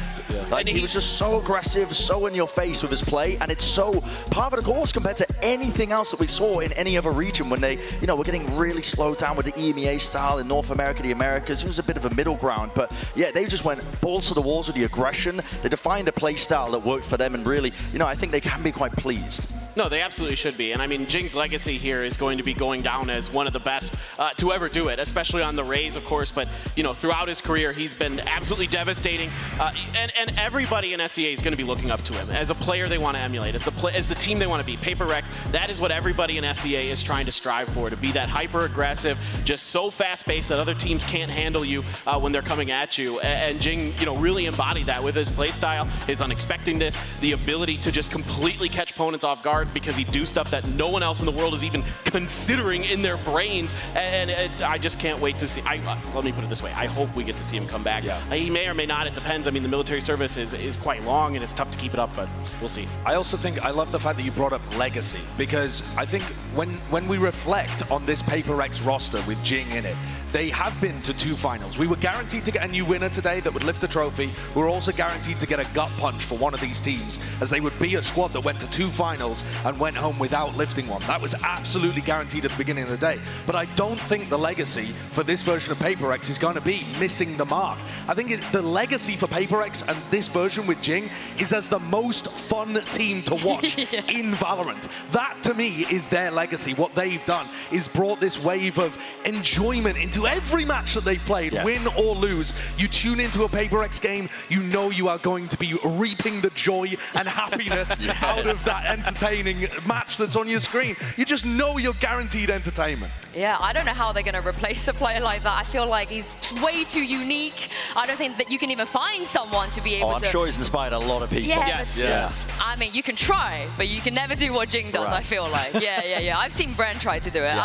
Like, he was just so aggressive, so in your face with his play, and it's so part of the course compared to anything else that we saw in any other region when they, you know, were getting really slowed down with the EMEA style in North America, the Americas. It was a bit of a middle ground, but yeah, they just went balls to the walls with the aggression. They defined a play style that worked for them, and really, you know, I think they can be quite pleased. No, they absolutely should be. And I mean, Jing's legacy here is going to be going down as one of the best to ever do it, especially on the Rays, of course. But, you know, throughout his career, he's been absolutely devastating. And everybody in SEA is going to be looking up to him as a player they want to emulate, as the team they want to be. Paper Rex, that is what everybody in SEA is trying to strive for, to be that hyper-aggressive, just so fast-paced that other teams can't handle you when they're coming at you. And Jing, you know, really embodied that with his play style, his unexpectedness, the ability to just completely catch opponents off guard, because he do stuff that no one else in the world is even considering in their brains, and I just can't wait to see. Let me put it this way: I hope we get to see him come back. He may or may not. It depends. I mean, the military service is quite long, and it's tough to keep it up, but we'll see. I also think I love the fact that you brought up legacy, because I think when we reflect on this Paper Rex roster with Jing in it, they have been to 2 finals. We were guaranteed to get a new winner today that would lift the trophy. We were also guaranteed to get a gut punch for one of these teams, as they would be a squad that went to 2 finals and went home without lifting one. That was absolutely guaranteed at the beginning of the day. But I don't think the legacy for this version of Paper Rex is going to be missing the mark. I think the legacy for Paper Rex and this version with Jing is as the most fun team to watch in Valorant. That, to me, is their legacy. What they've done is brought this wave of enjoyment into every match that they've played, win or lose. You tune into a Paper Rex game, you know you are going to be reaping the joy and happiness out of that entertaining match that's on your screen. You just know you're guaranteed entertainment. Yeah, I don't know how they're going to replace a player like that. I feel like he's way too unique. I don't think that you can even find someone to be able to... I'm sure he's inspired a lot of people. Yeah, Yes. I mean, you can try, but you can never do what Jing does, I feel like. Yeah. I've seen Bren try to do it.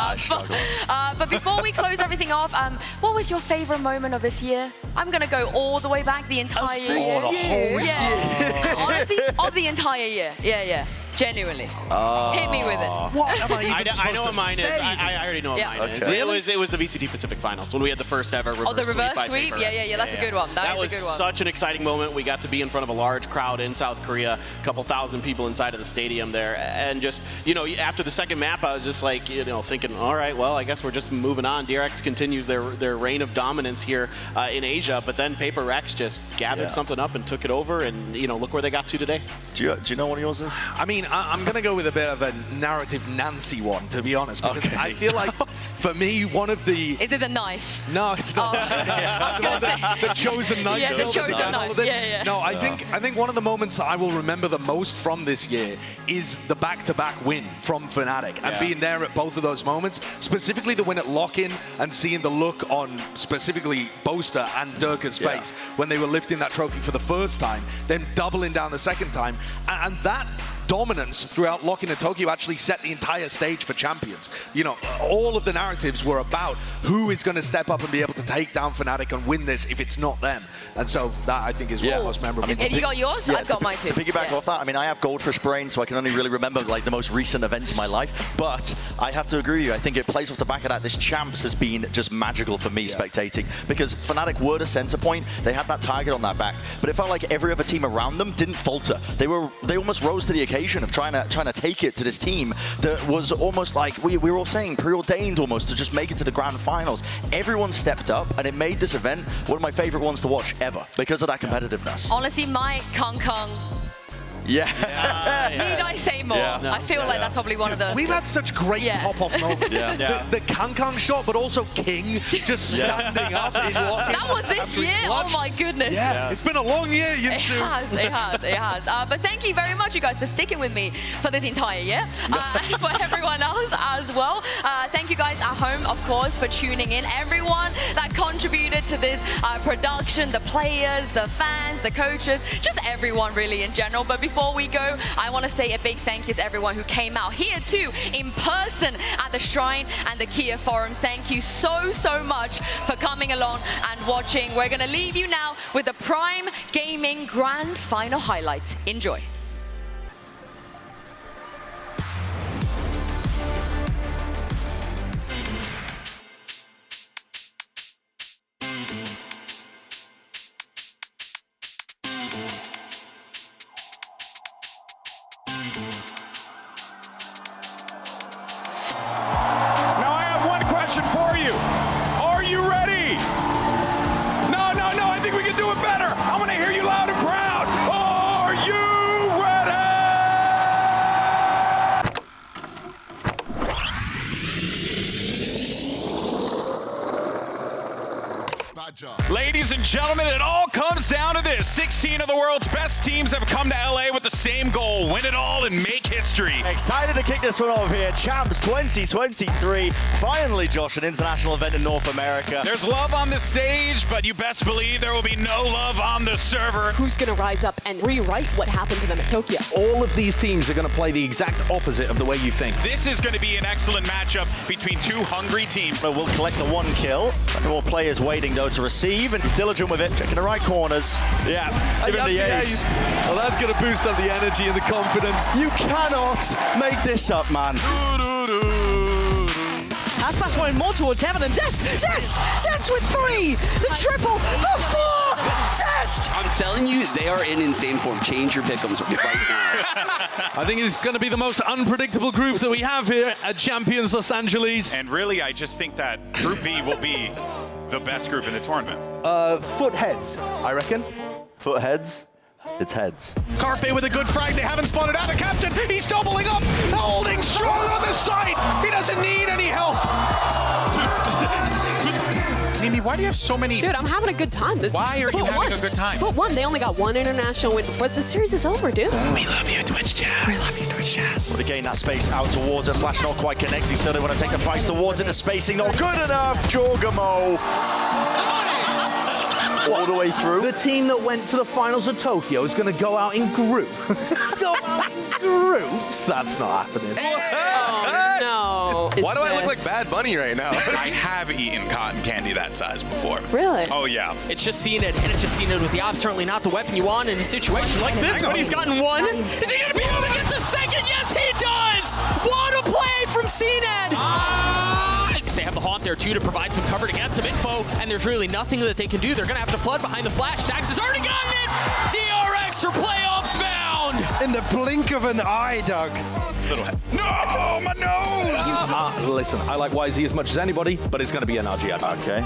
But before we close everything off, what was your favorite moment of this year? I'm going to go all the way back the entire year. The whole year. Honestly, of the entire year. Yeah. Genuinely. Hit me with it. What am I even I know what mine is. I already know what mine is. It was the VCT Pacific Finals when we had the first ever reverse the reverse sweep. sweep? Yeah, that's a good one. That was a good one. such an exciting moment. We got to be in front of a large crowd in South Korea, a couple thousand people inside of the stadium there, and just, you know, after the second map, I was just like, you know, thinking, all right, well, I guess we're just moving on. DRX continues their reign of dominance here in Asia, but then Paper Rex just gathered something up and took it over, and, you know, look where they got to today. Do you know what yours is? I mean, I'm going to go with a bit of a narrative Nancy one, to be honest, because I feel like, for me, one of the... Is it the knife? No, it's not. I was going to say. The chosen knife. Yeah, the chosen knife. Yeah. No, I think one of the moments that I will remember the most from this year is the back-to-back win from Fnatic, and being there at both of those moments, specifically the win at lock-in and seeing the look on specifically Boaster and Durka's face when they were lifting that trophy for the first time, then doubling down the second time, and that dominance throughout Lock-in and Tokyo actually set the entire stage for Champions. You know, all of the narratives were about who is going to step up and be able to take down Fnatic and win this if it's not them. And so that, I think, is one of the most memorable. Have you got yours? I've got mine too. To piggyback off that, I mean, I have Goldfish brain, so I can only really remember like the most recent events in my life. But I have to agree with you. I think it plays off the back of that. This Champs has been just magical for me spectating, because Fnatic were the center point. They had that target on their back, but it felt like every other team around them didn't falter. They almost rose to the occasion of trying to take it to this team that was almost like we were all saying preordained almost to just make it to the grand finals. Everyone stepped up, and it made this event one of my favorite ones to watch ever because of that competitiveness. Honestly, my Kong Kong. Need I say more? I feel like that's probably one of those. We've had such great pop-off moments. The Kang shot, but also King just standing up. That was this year? Oh my goodness. It's been a long year, Yinsu. It has. But thank you very much, you guys, for sticking with me for this entire year. And for everyone else as well. Thank you guys at home, of course, for tuning in. Everyone that contributed to this production, the players, the fans, the coaches, just everyone really in general. But before we go, I want to say a big thank you to everyone who came out here too, in person at the Shrine and the Kia Forum. Thank you so much for coming along and watching. We're going to leave you now with the Prime Gaming Grand Final highlights. Enjoy. Ladies and gentlemen, it all comes down to this. 16 of the world's best teams have come to LA with the same goal: win it all and make history. Excited to kick this one off here. Champs 2023. Finally, Josh, an international event in North America. There's love on the stage, but you best believe there will be no love on the server. Who's going to rise up and rewrite what happened to them at Tokyo? All of these teams are going to play the exact opposite of the way you think. This is going to be an excellent matchup between two hungry teams. So we'll collect the one kill. More players waiting, though, to receive, and he's diligent with it, checking the right corners. Yeah, Give him the ace. Well, that's going to boost up the energy and the confidence. You cannot make this up, man. Aspas wanted more towards heaven, and Zest with 3, the triple, the 4, Zest! I'm telling you, they are in insane form. Change your pick'ems right now. I think it's going to be the most unpredictable group that we have here at Champions Los Angeles. And really, I just think that Group B will be the best group in the tournament. Foot heads, I reckon. Foot heads? It's heads. Carpe with a good frag. They haven't spotted out the captain. He's doubling up, holding strong on the side. He doesn't need any help. Amy, why do you have so many? Dude, I'm having a good time. Why are you having a good time? But one, they only got one international win before the series is over, dude. We love you, Twitch chat. We love you, Twitch chat. Well, to gain that space out towards it. Flash not quite connecting. Still, they want to take the fight towards it. The spacing not good enough. Jorgamo. All the way through. The team that went to the finals of Tokyo is going to go out in groups. Go out in groups? That's not happening. No. Why do I look like Bad Bunny right now? I have eaten cotton candy that size before. Really? Oh, yeah. It's just seen it, and it's just seen it with the op. Certainly not the weapon you want in a situation like this, but he's gotten one. Is he going to be able to get the second? Jonas! What a play from CNED! They have the Haunt there too to provide some cover to get some info, and there's really nothing that they can do. They're gonna have to flood behind the flash. Stax has already gotten it! DRX are playoffs bound! In the blink of an eye, Doug. No, my nose! Listen, I like YZ as much as anybody, but it's going to be an RG. Okay.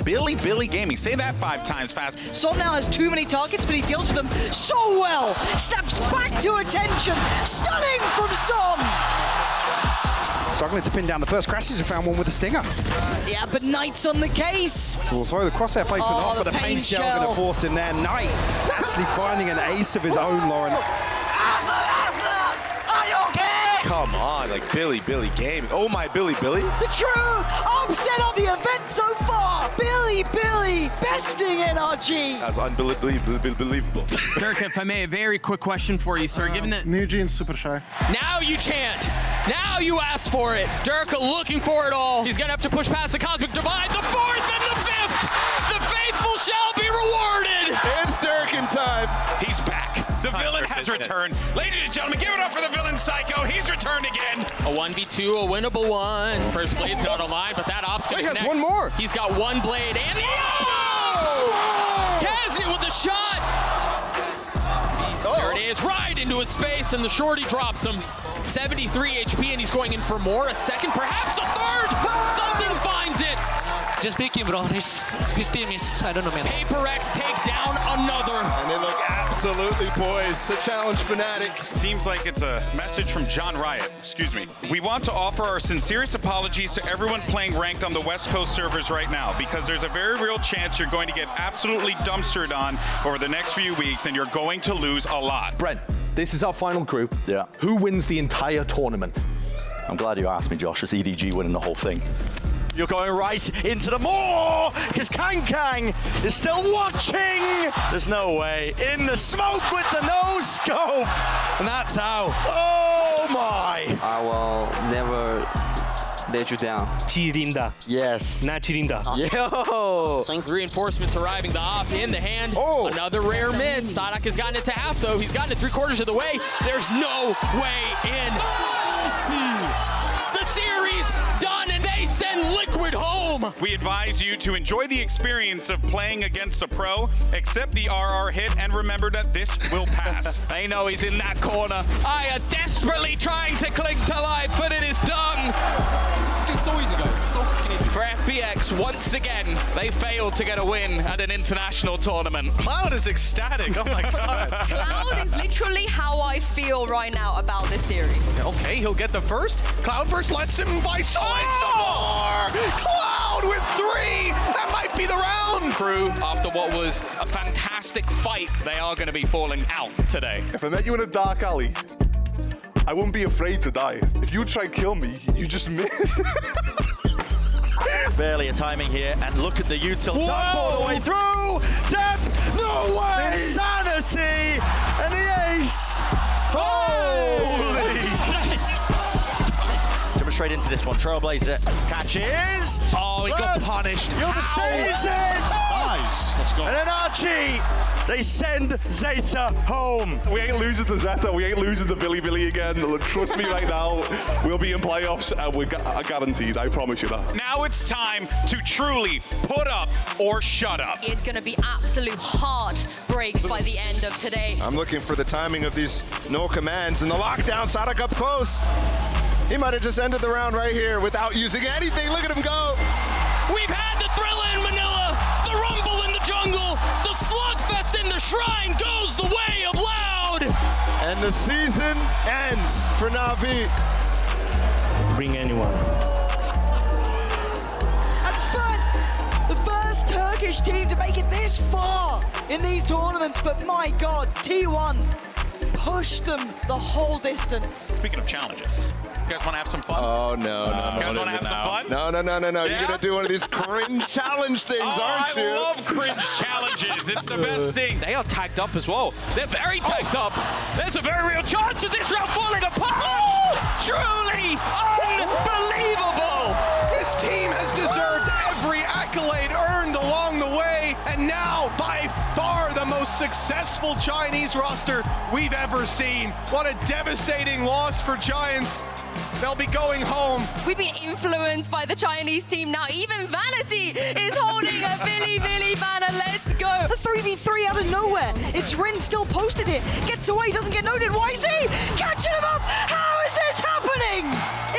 Billy Gaming. Say that 5 times fast. Son now has too many targets, but he deals with them so well. Snaps back to attention. Stunning from Son. Struggling to pin down the first crashes and found one with a stinger. Yeah, but Knight's on the case. So we'll throw the crosshair placement off, but a pain shell going to force him there. Knight actually finding an ace of his own, Lauren. Are you okay? Come on, like Billy Gaming. Oh my Billy. The true upset of the event so far. Billy, besting NRG. That's unbelievable. Dirk, if I may, a very quick question for you, sir. Given that New Gene's super shy. now you chant, now you ask for it. Dirk looking for it all. He's gonna have to push past the Cosmic Divide, the 4th and the 5th. The faithful shall be rewarded. It's Dirk in time. He's back. The villain has returned. Ladies and gentlemen, give it up for the villain Psycho. He's returned again. A 1v2, a winnable one. First blade's not online, but that op's gonna connect. He has one more. He's got one blade and Kazni with the shot. There it is, right into his face, and the shorty drops him. 73 HP, and he's going in for more. A second, perhaps a third. Something finds it. Just pick him, bro. His team is, I don't know, man. Paper X take down another. And they look absolutely poised. The challenge fanatics. Seems like it's a message from John Riot. Excuse me. We want to offer our sincerest apologies to everyone playing ranked on the West Coast servers right now, because there's a very real chance you're going to get absolutely dumpstered on over the next few weeks, and you're going to lose a lot. Brent, this is our final group. Yeah. Who wins the entire tournament? I'm glad you asked me, Josh. It's EDG winning the whole thing. You're going right into the more, because Kang is still watching. There's no way. In the smoke with the no scope. And that's how. Oh my. I will never let you down. Chirinda. Yes. Not Chirinda. Yo! Reinforcements arriving, the op in the hand. Oh. Another rare miss. Sadak has gotten it to half, though. He's gotten it 3/4 of the way. There's no way in. The series done, and they send Liquid home. We advise you to enjoy the experience of playing against a pro, accept the RR hit, and remember that this will pass. They know he's in that corner. I are desperately trying to cling to life, but it is done. It's so easy, guys. So fucking easy. For FBX, once again, they failed to get a win at an international tournament. Cloud is ecstatic. Oh my god. Cloud is literally how I feel right now about this series. Okay, he'll get the first. Cloudburst lets him by so more. Cloud with 3. That might be the round. Crew, after what was a fantastic fight, they are going to be falling out today. If I met you in a dark alley, I wouldn't be afraid to die. If you try to kill me, you just miss. Barely a timing here, and look at the util. Duck all the way through. Dep, no way. Insanity, and the ace. Holy. Jumping straight into this one. Trailblazer catches. Oh, he got punished. Yoda stays in. Nice. Let's go. And then Archie, they send Zeta home. We ain't losing to Zeta. We ain't losing to Billy again. Trust me right now. We'll be in playoffs, and we're guaranteed. I promise you that. Now it's time to truly put up or shut up. It's going to be absolute heart breaks by the end of today. I'm looking for the timing of these no commands and the lockdown. Sadak up close. He might have just ended the round right here without using anything. Look at him go. We've had the Thriller in Manila, the Rumble in the jungle, the Slugfest in the Shrine goes the way of Loud. And the season ends for Na'Vi. Bring anyone. And fun! The first Turkish team to make it this far in these tournaments, but my god, T1 pushed them the whole distance. Speaking of challenges, you guys want to have some fun? Oh, no. You guys want to have some fun? No. Yeah? You're going to do one of these cringe challenge things, aren't you? I love cringe challenges. It's the best thing. They are tagged up as well. They're very tagged up. There's a very real chance of this round falling apart. Truly unbelievable. This team has deserved every accolade earned along the way, and now, by far the most most successful Chinese roster we've ever seen. What a devastating loss for Giants. They'll be going home. We've been influenced by the Chinese team now. Even Vanity is holding a Billy banner. Let's go. A 3v3 out of nowhere. It's Rin still posted it. Gets away, doesn't get noted. YZ catching him up. How is this happening?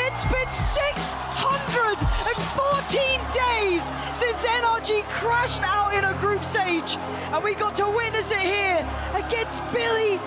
It's been 614 days since NRG crashed out in a group stage. And we got to witness it here against Billy.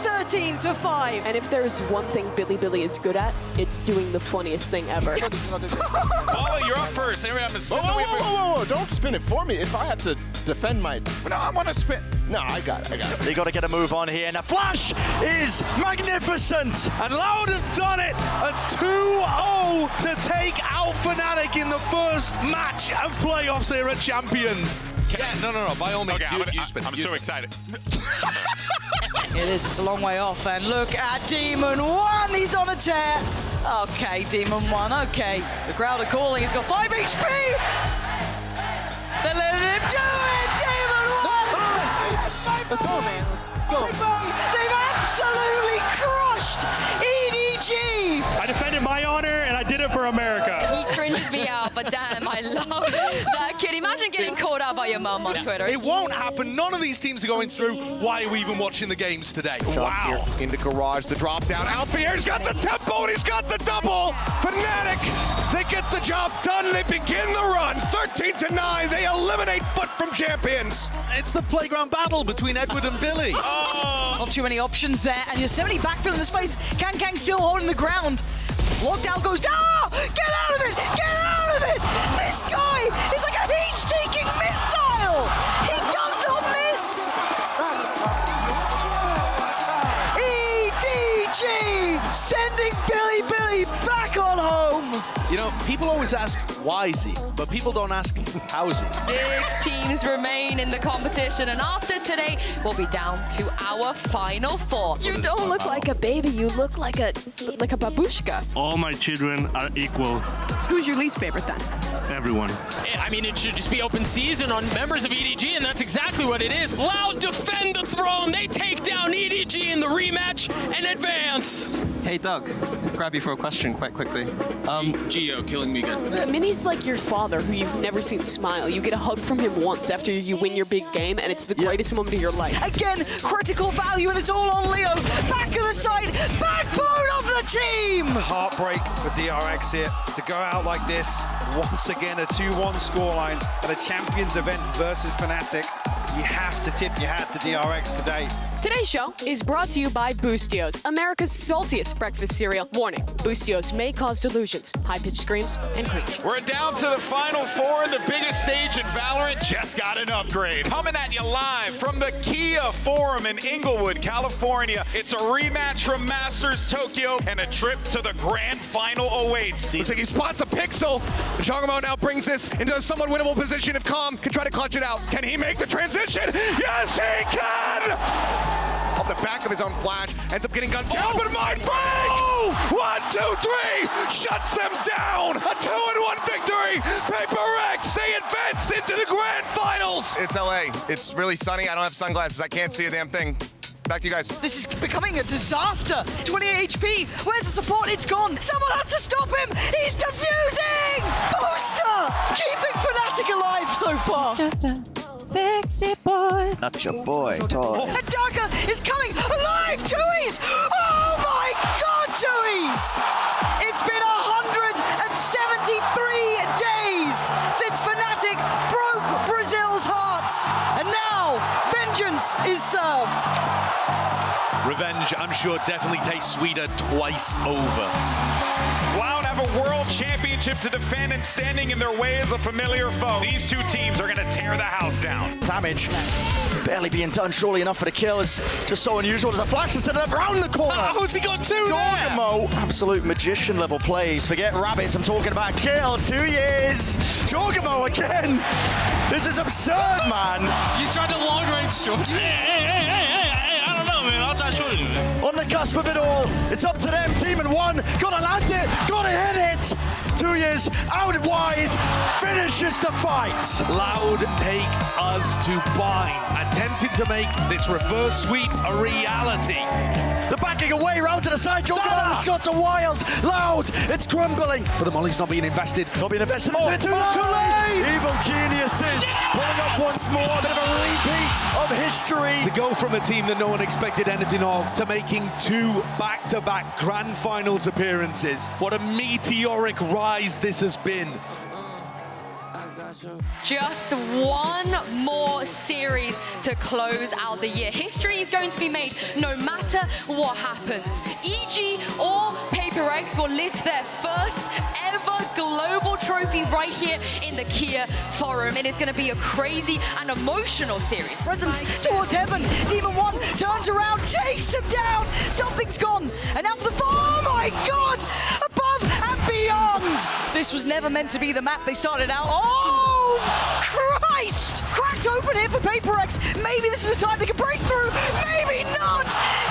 13-5. And if there's one thing Billy is good at, it's doing the funniest thing ever. Valo, you're up first. Whoa, don't spin it for me. If I have to defend my... No, I want to spin. No, I got it. They got to get a move on here. Now, Flash is magnificent. And Loud have done it. A 2-0 to take out Fnatic in the first match of playoffs here at Champions. Yeah, no, by all means, you spin. I'm so excited. It is, it's a long way off, and look at Demon 1, he's on a tear. Okay, Demon 1, okay. The crowd are calling, he's got 5 HP! They're letting him do it, Demon 1! Let's go, man. Go. They've absolutely crushed EDG! I defended my honor, and I did it for America. He cringes me out, but damn, I love that kid. Imagine getting called out by your mum on Twitter. It won't happen. None of these teams are going through. Why are we even watching the games today? Wow. In the garage, the drop down. Alpierre's got the tempo and he's got the double. Fnatic, they get the job done. They begin the run. 13-9. They eliminate Foot from Champions. It's the playground battle between Edward and Billy. Not too many options there, and Yosemite backfilling the space. Kang still holding the ground. Lockdown goes down. Get out of it! Get out of it! This guy is like a heat-seeking missile! He does not miss! EDG sending Billy back on home! You know, people always ask, why is he? But people don't ask, how is he? 6 teams remain in the competition, and after today, we'll be down to our final 4. You don't look like a baby, you look like a babushka. All my children are equal. Who's your least favorite then? Everyone. I mean, it should just be open season on members of EDG, and that's exactly what it is. Loud defend the throne. They take down EDG in the rematch and advance. Hey, Doug, grab you for a question quite quickly. Geo killing me again. Minnie's like your father, who you've never seen smile. You get a hug from him once after you win your big game, and it's the greatest moment of your life. Again, critical value, and it's all on Leo. Back of the side, backbone of the team! Heartbreak for DRX here to go out like this. Once again, a 2-1 scoreline at a Champions event versus Fnatic. You have to tip your hat to DRX today. Today's show is brought to you by Boostios, America's saltiest breakfast cereal. Warning, Boostios may cause delusions, high-pitched screams, and cringe. We're down to the final 4, and the biggest stage in Valorant just got an upgrade. Coming at you live from the Kia Forum in Inglewood, California. It's a rematch from Masters Tokyo, and a trip to the grand final awaits. Looks like he spots a pixel. ShahZaM now brings this into a somewhat winnable position if Calm can try to clutch it out. Can he make the transition? Yes, he can! Off the back of his own flash, ends up getting gunned down, but mind break! 1, 2, 3, shuts them down! A 2-1 victory! Paper X, they advance into the grand finals! It's LA. It's really sunny. I don't have sunglasses. I can't see a damn thing. Back to you guys. This is becoming a disaster. 28 HP. Where's the support? It's gone. Someone has to stop him. He's defusing. Booster keeping Fnatic alive so far. Just a sexy boy. Not your boy, toy. And Dagger is coming alive. Tui's. Oh my God, Tui's. It's been 173 days since Fnatic broke Brazil's hearts. And now vengeance is served. Revenge, I'm sure, definitely tastes sweeter twice over. Loud have a world championship to defend, and standing in their way is a familiar foe. These two teams are going to tear the house down. Damage barely being done, surely enough for the kill. It's just so unusual. There's a flash that's set up around the corner. How's he got 2 there? Absolute magician level plays. Forget rabbits, I'm talking about kills. 2 years. Jorgamo again. This is absurd, man. You tried the long range shot. Hey, I don't know, man. I'll try shooting you, man. On the cusp of it all, it's up to them. Team in 1, gotta land it, gotta hit it. 2 years, out wide, finishes the fight. Loud take us to bind, attempting to make this reverse sweep a reality. The backing away, round to the side, the shots are wild, Loud, it's crumbling. But the Molly's not being invested. Not being invested, is it too late? Evil geniuses, pulling up once more, a bit of a repeat of history. To go from a team that no one expected anything of to making 2 back-to-back Grand Finals appearances. What a meteoric rise this has been. Just one more series to close out the year. History is going to be made no matter what happens. EG or Paper X will lift their first ever global trophy right here in the Kia Forum. It is going to be a crazy and emotional series. Presence towards heaven. Demon 1 turns around, takes him down. Something's gone. And now for the oh my god! Above and beyond. This was never meant to be the map they started out. Oh, Christ! Cracked open here for Paper X. Maybe this is the time they can break through. Maybe not.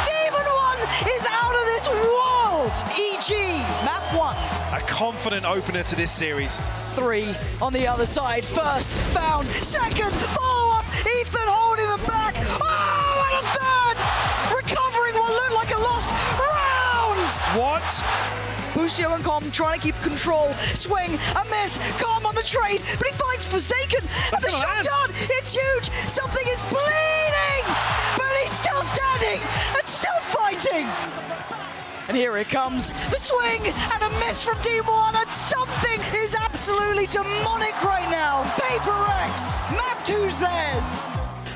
Demon 1 is out of this world. EG, map 1. A confident opener to this series. 3 on the other side. First found, second follow-up. Ethan holding them back. Oh, and a third! Recovering what looked like a lost round! What? Busio and Com trying to keep control. Swing, a miss. Com on the trade, but he finds Forsaken. And the shot done. It's huge. Something is bleeding, but he's still standing and still fighting. And here it comes, the swing, and a miss from D1, and something is absolutely demonic right now. Paper X, map 2's theirs.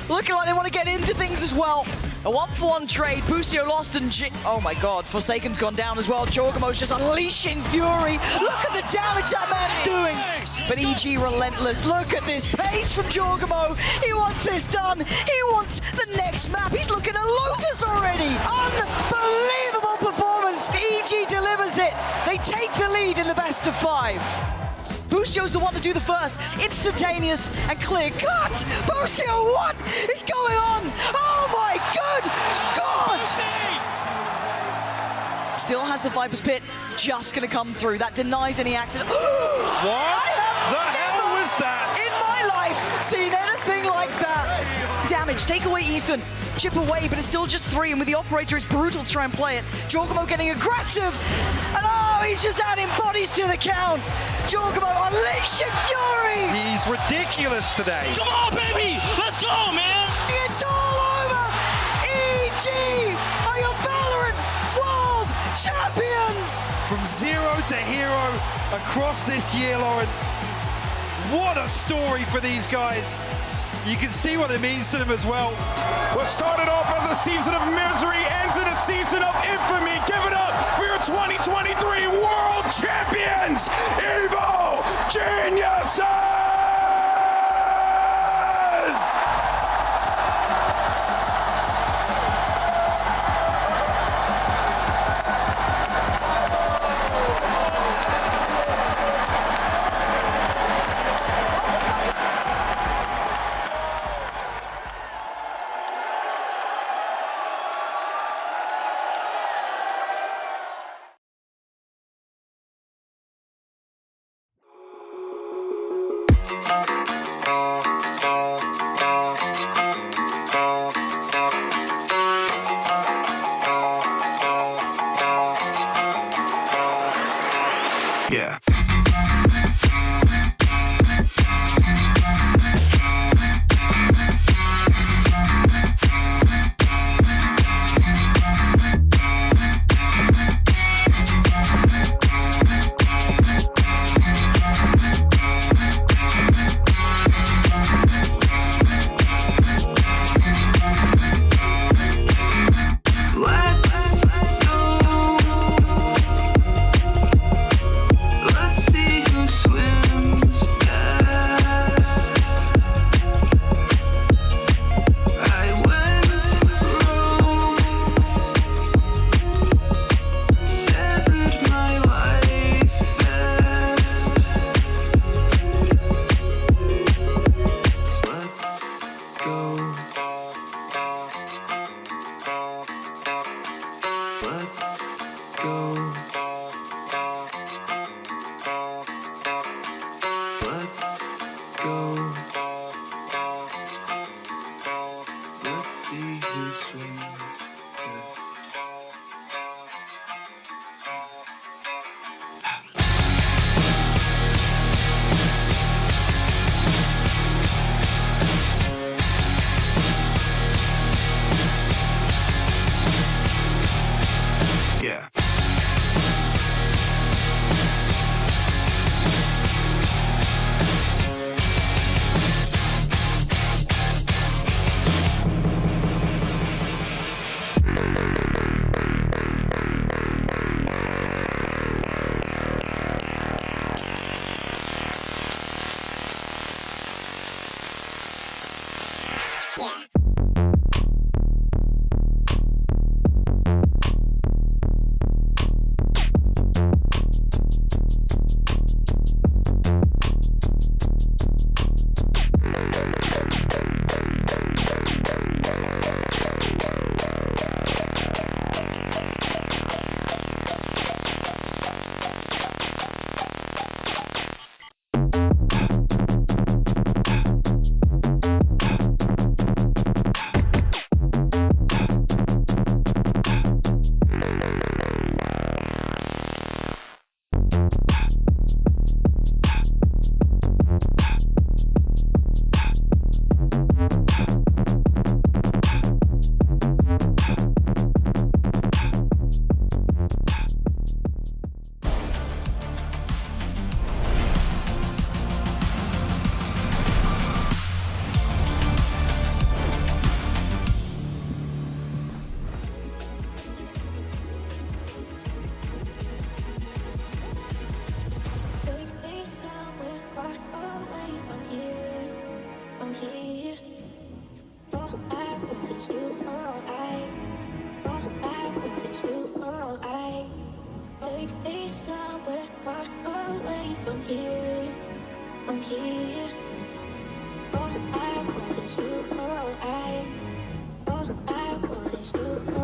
Looking like they want to get into things as well. A 1-for-1 trade, Busio lost and oh my god, Forsaken's gone down as well. Jorgamo's just unleashing fury. Look at the damage that man's doing. But EG relentless, look at this pace from Jorgamo. He wants this done, he wants the next map. He's looking at Lotus already. Unbelievable performance, EG delivers it. They take the lead in the best of 5. Busio's the one to do the first, instantaneous and clear cut. Busio, what is going on? Oh my good God! Still has the Viper's Pit, just gonna come through. That denies any access. What the hell was that? In my life, seen anything like that. Damage, take away Ethan, chip away, but it's still just 3, and with the operator, it's brutal to try and play it. Jorgamo getting aggressive, and oh, he's just adding bodies to the count. Jorgamo unleashing fury! He's ridiculous today. Come on, baby! Let's go, man! It's all over! EG are your VALORANT World Champions! From 0 to hero across this year, Lauren. What a story for these guys. You can see what it means to them as well. What started off as a season of misery ends in a season of infamy. Give it up for your 2023 World Champions, Evo Geniuses! Yeah. Let's here. All I want is you, all I want is you.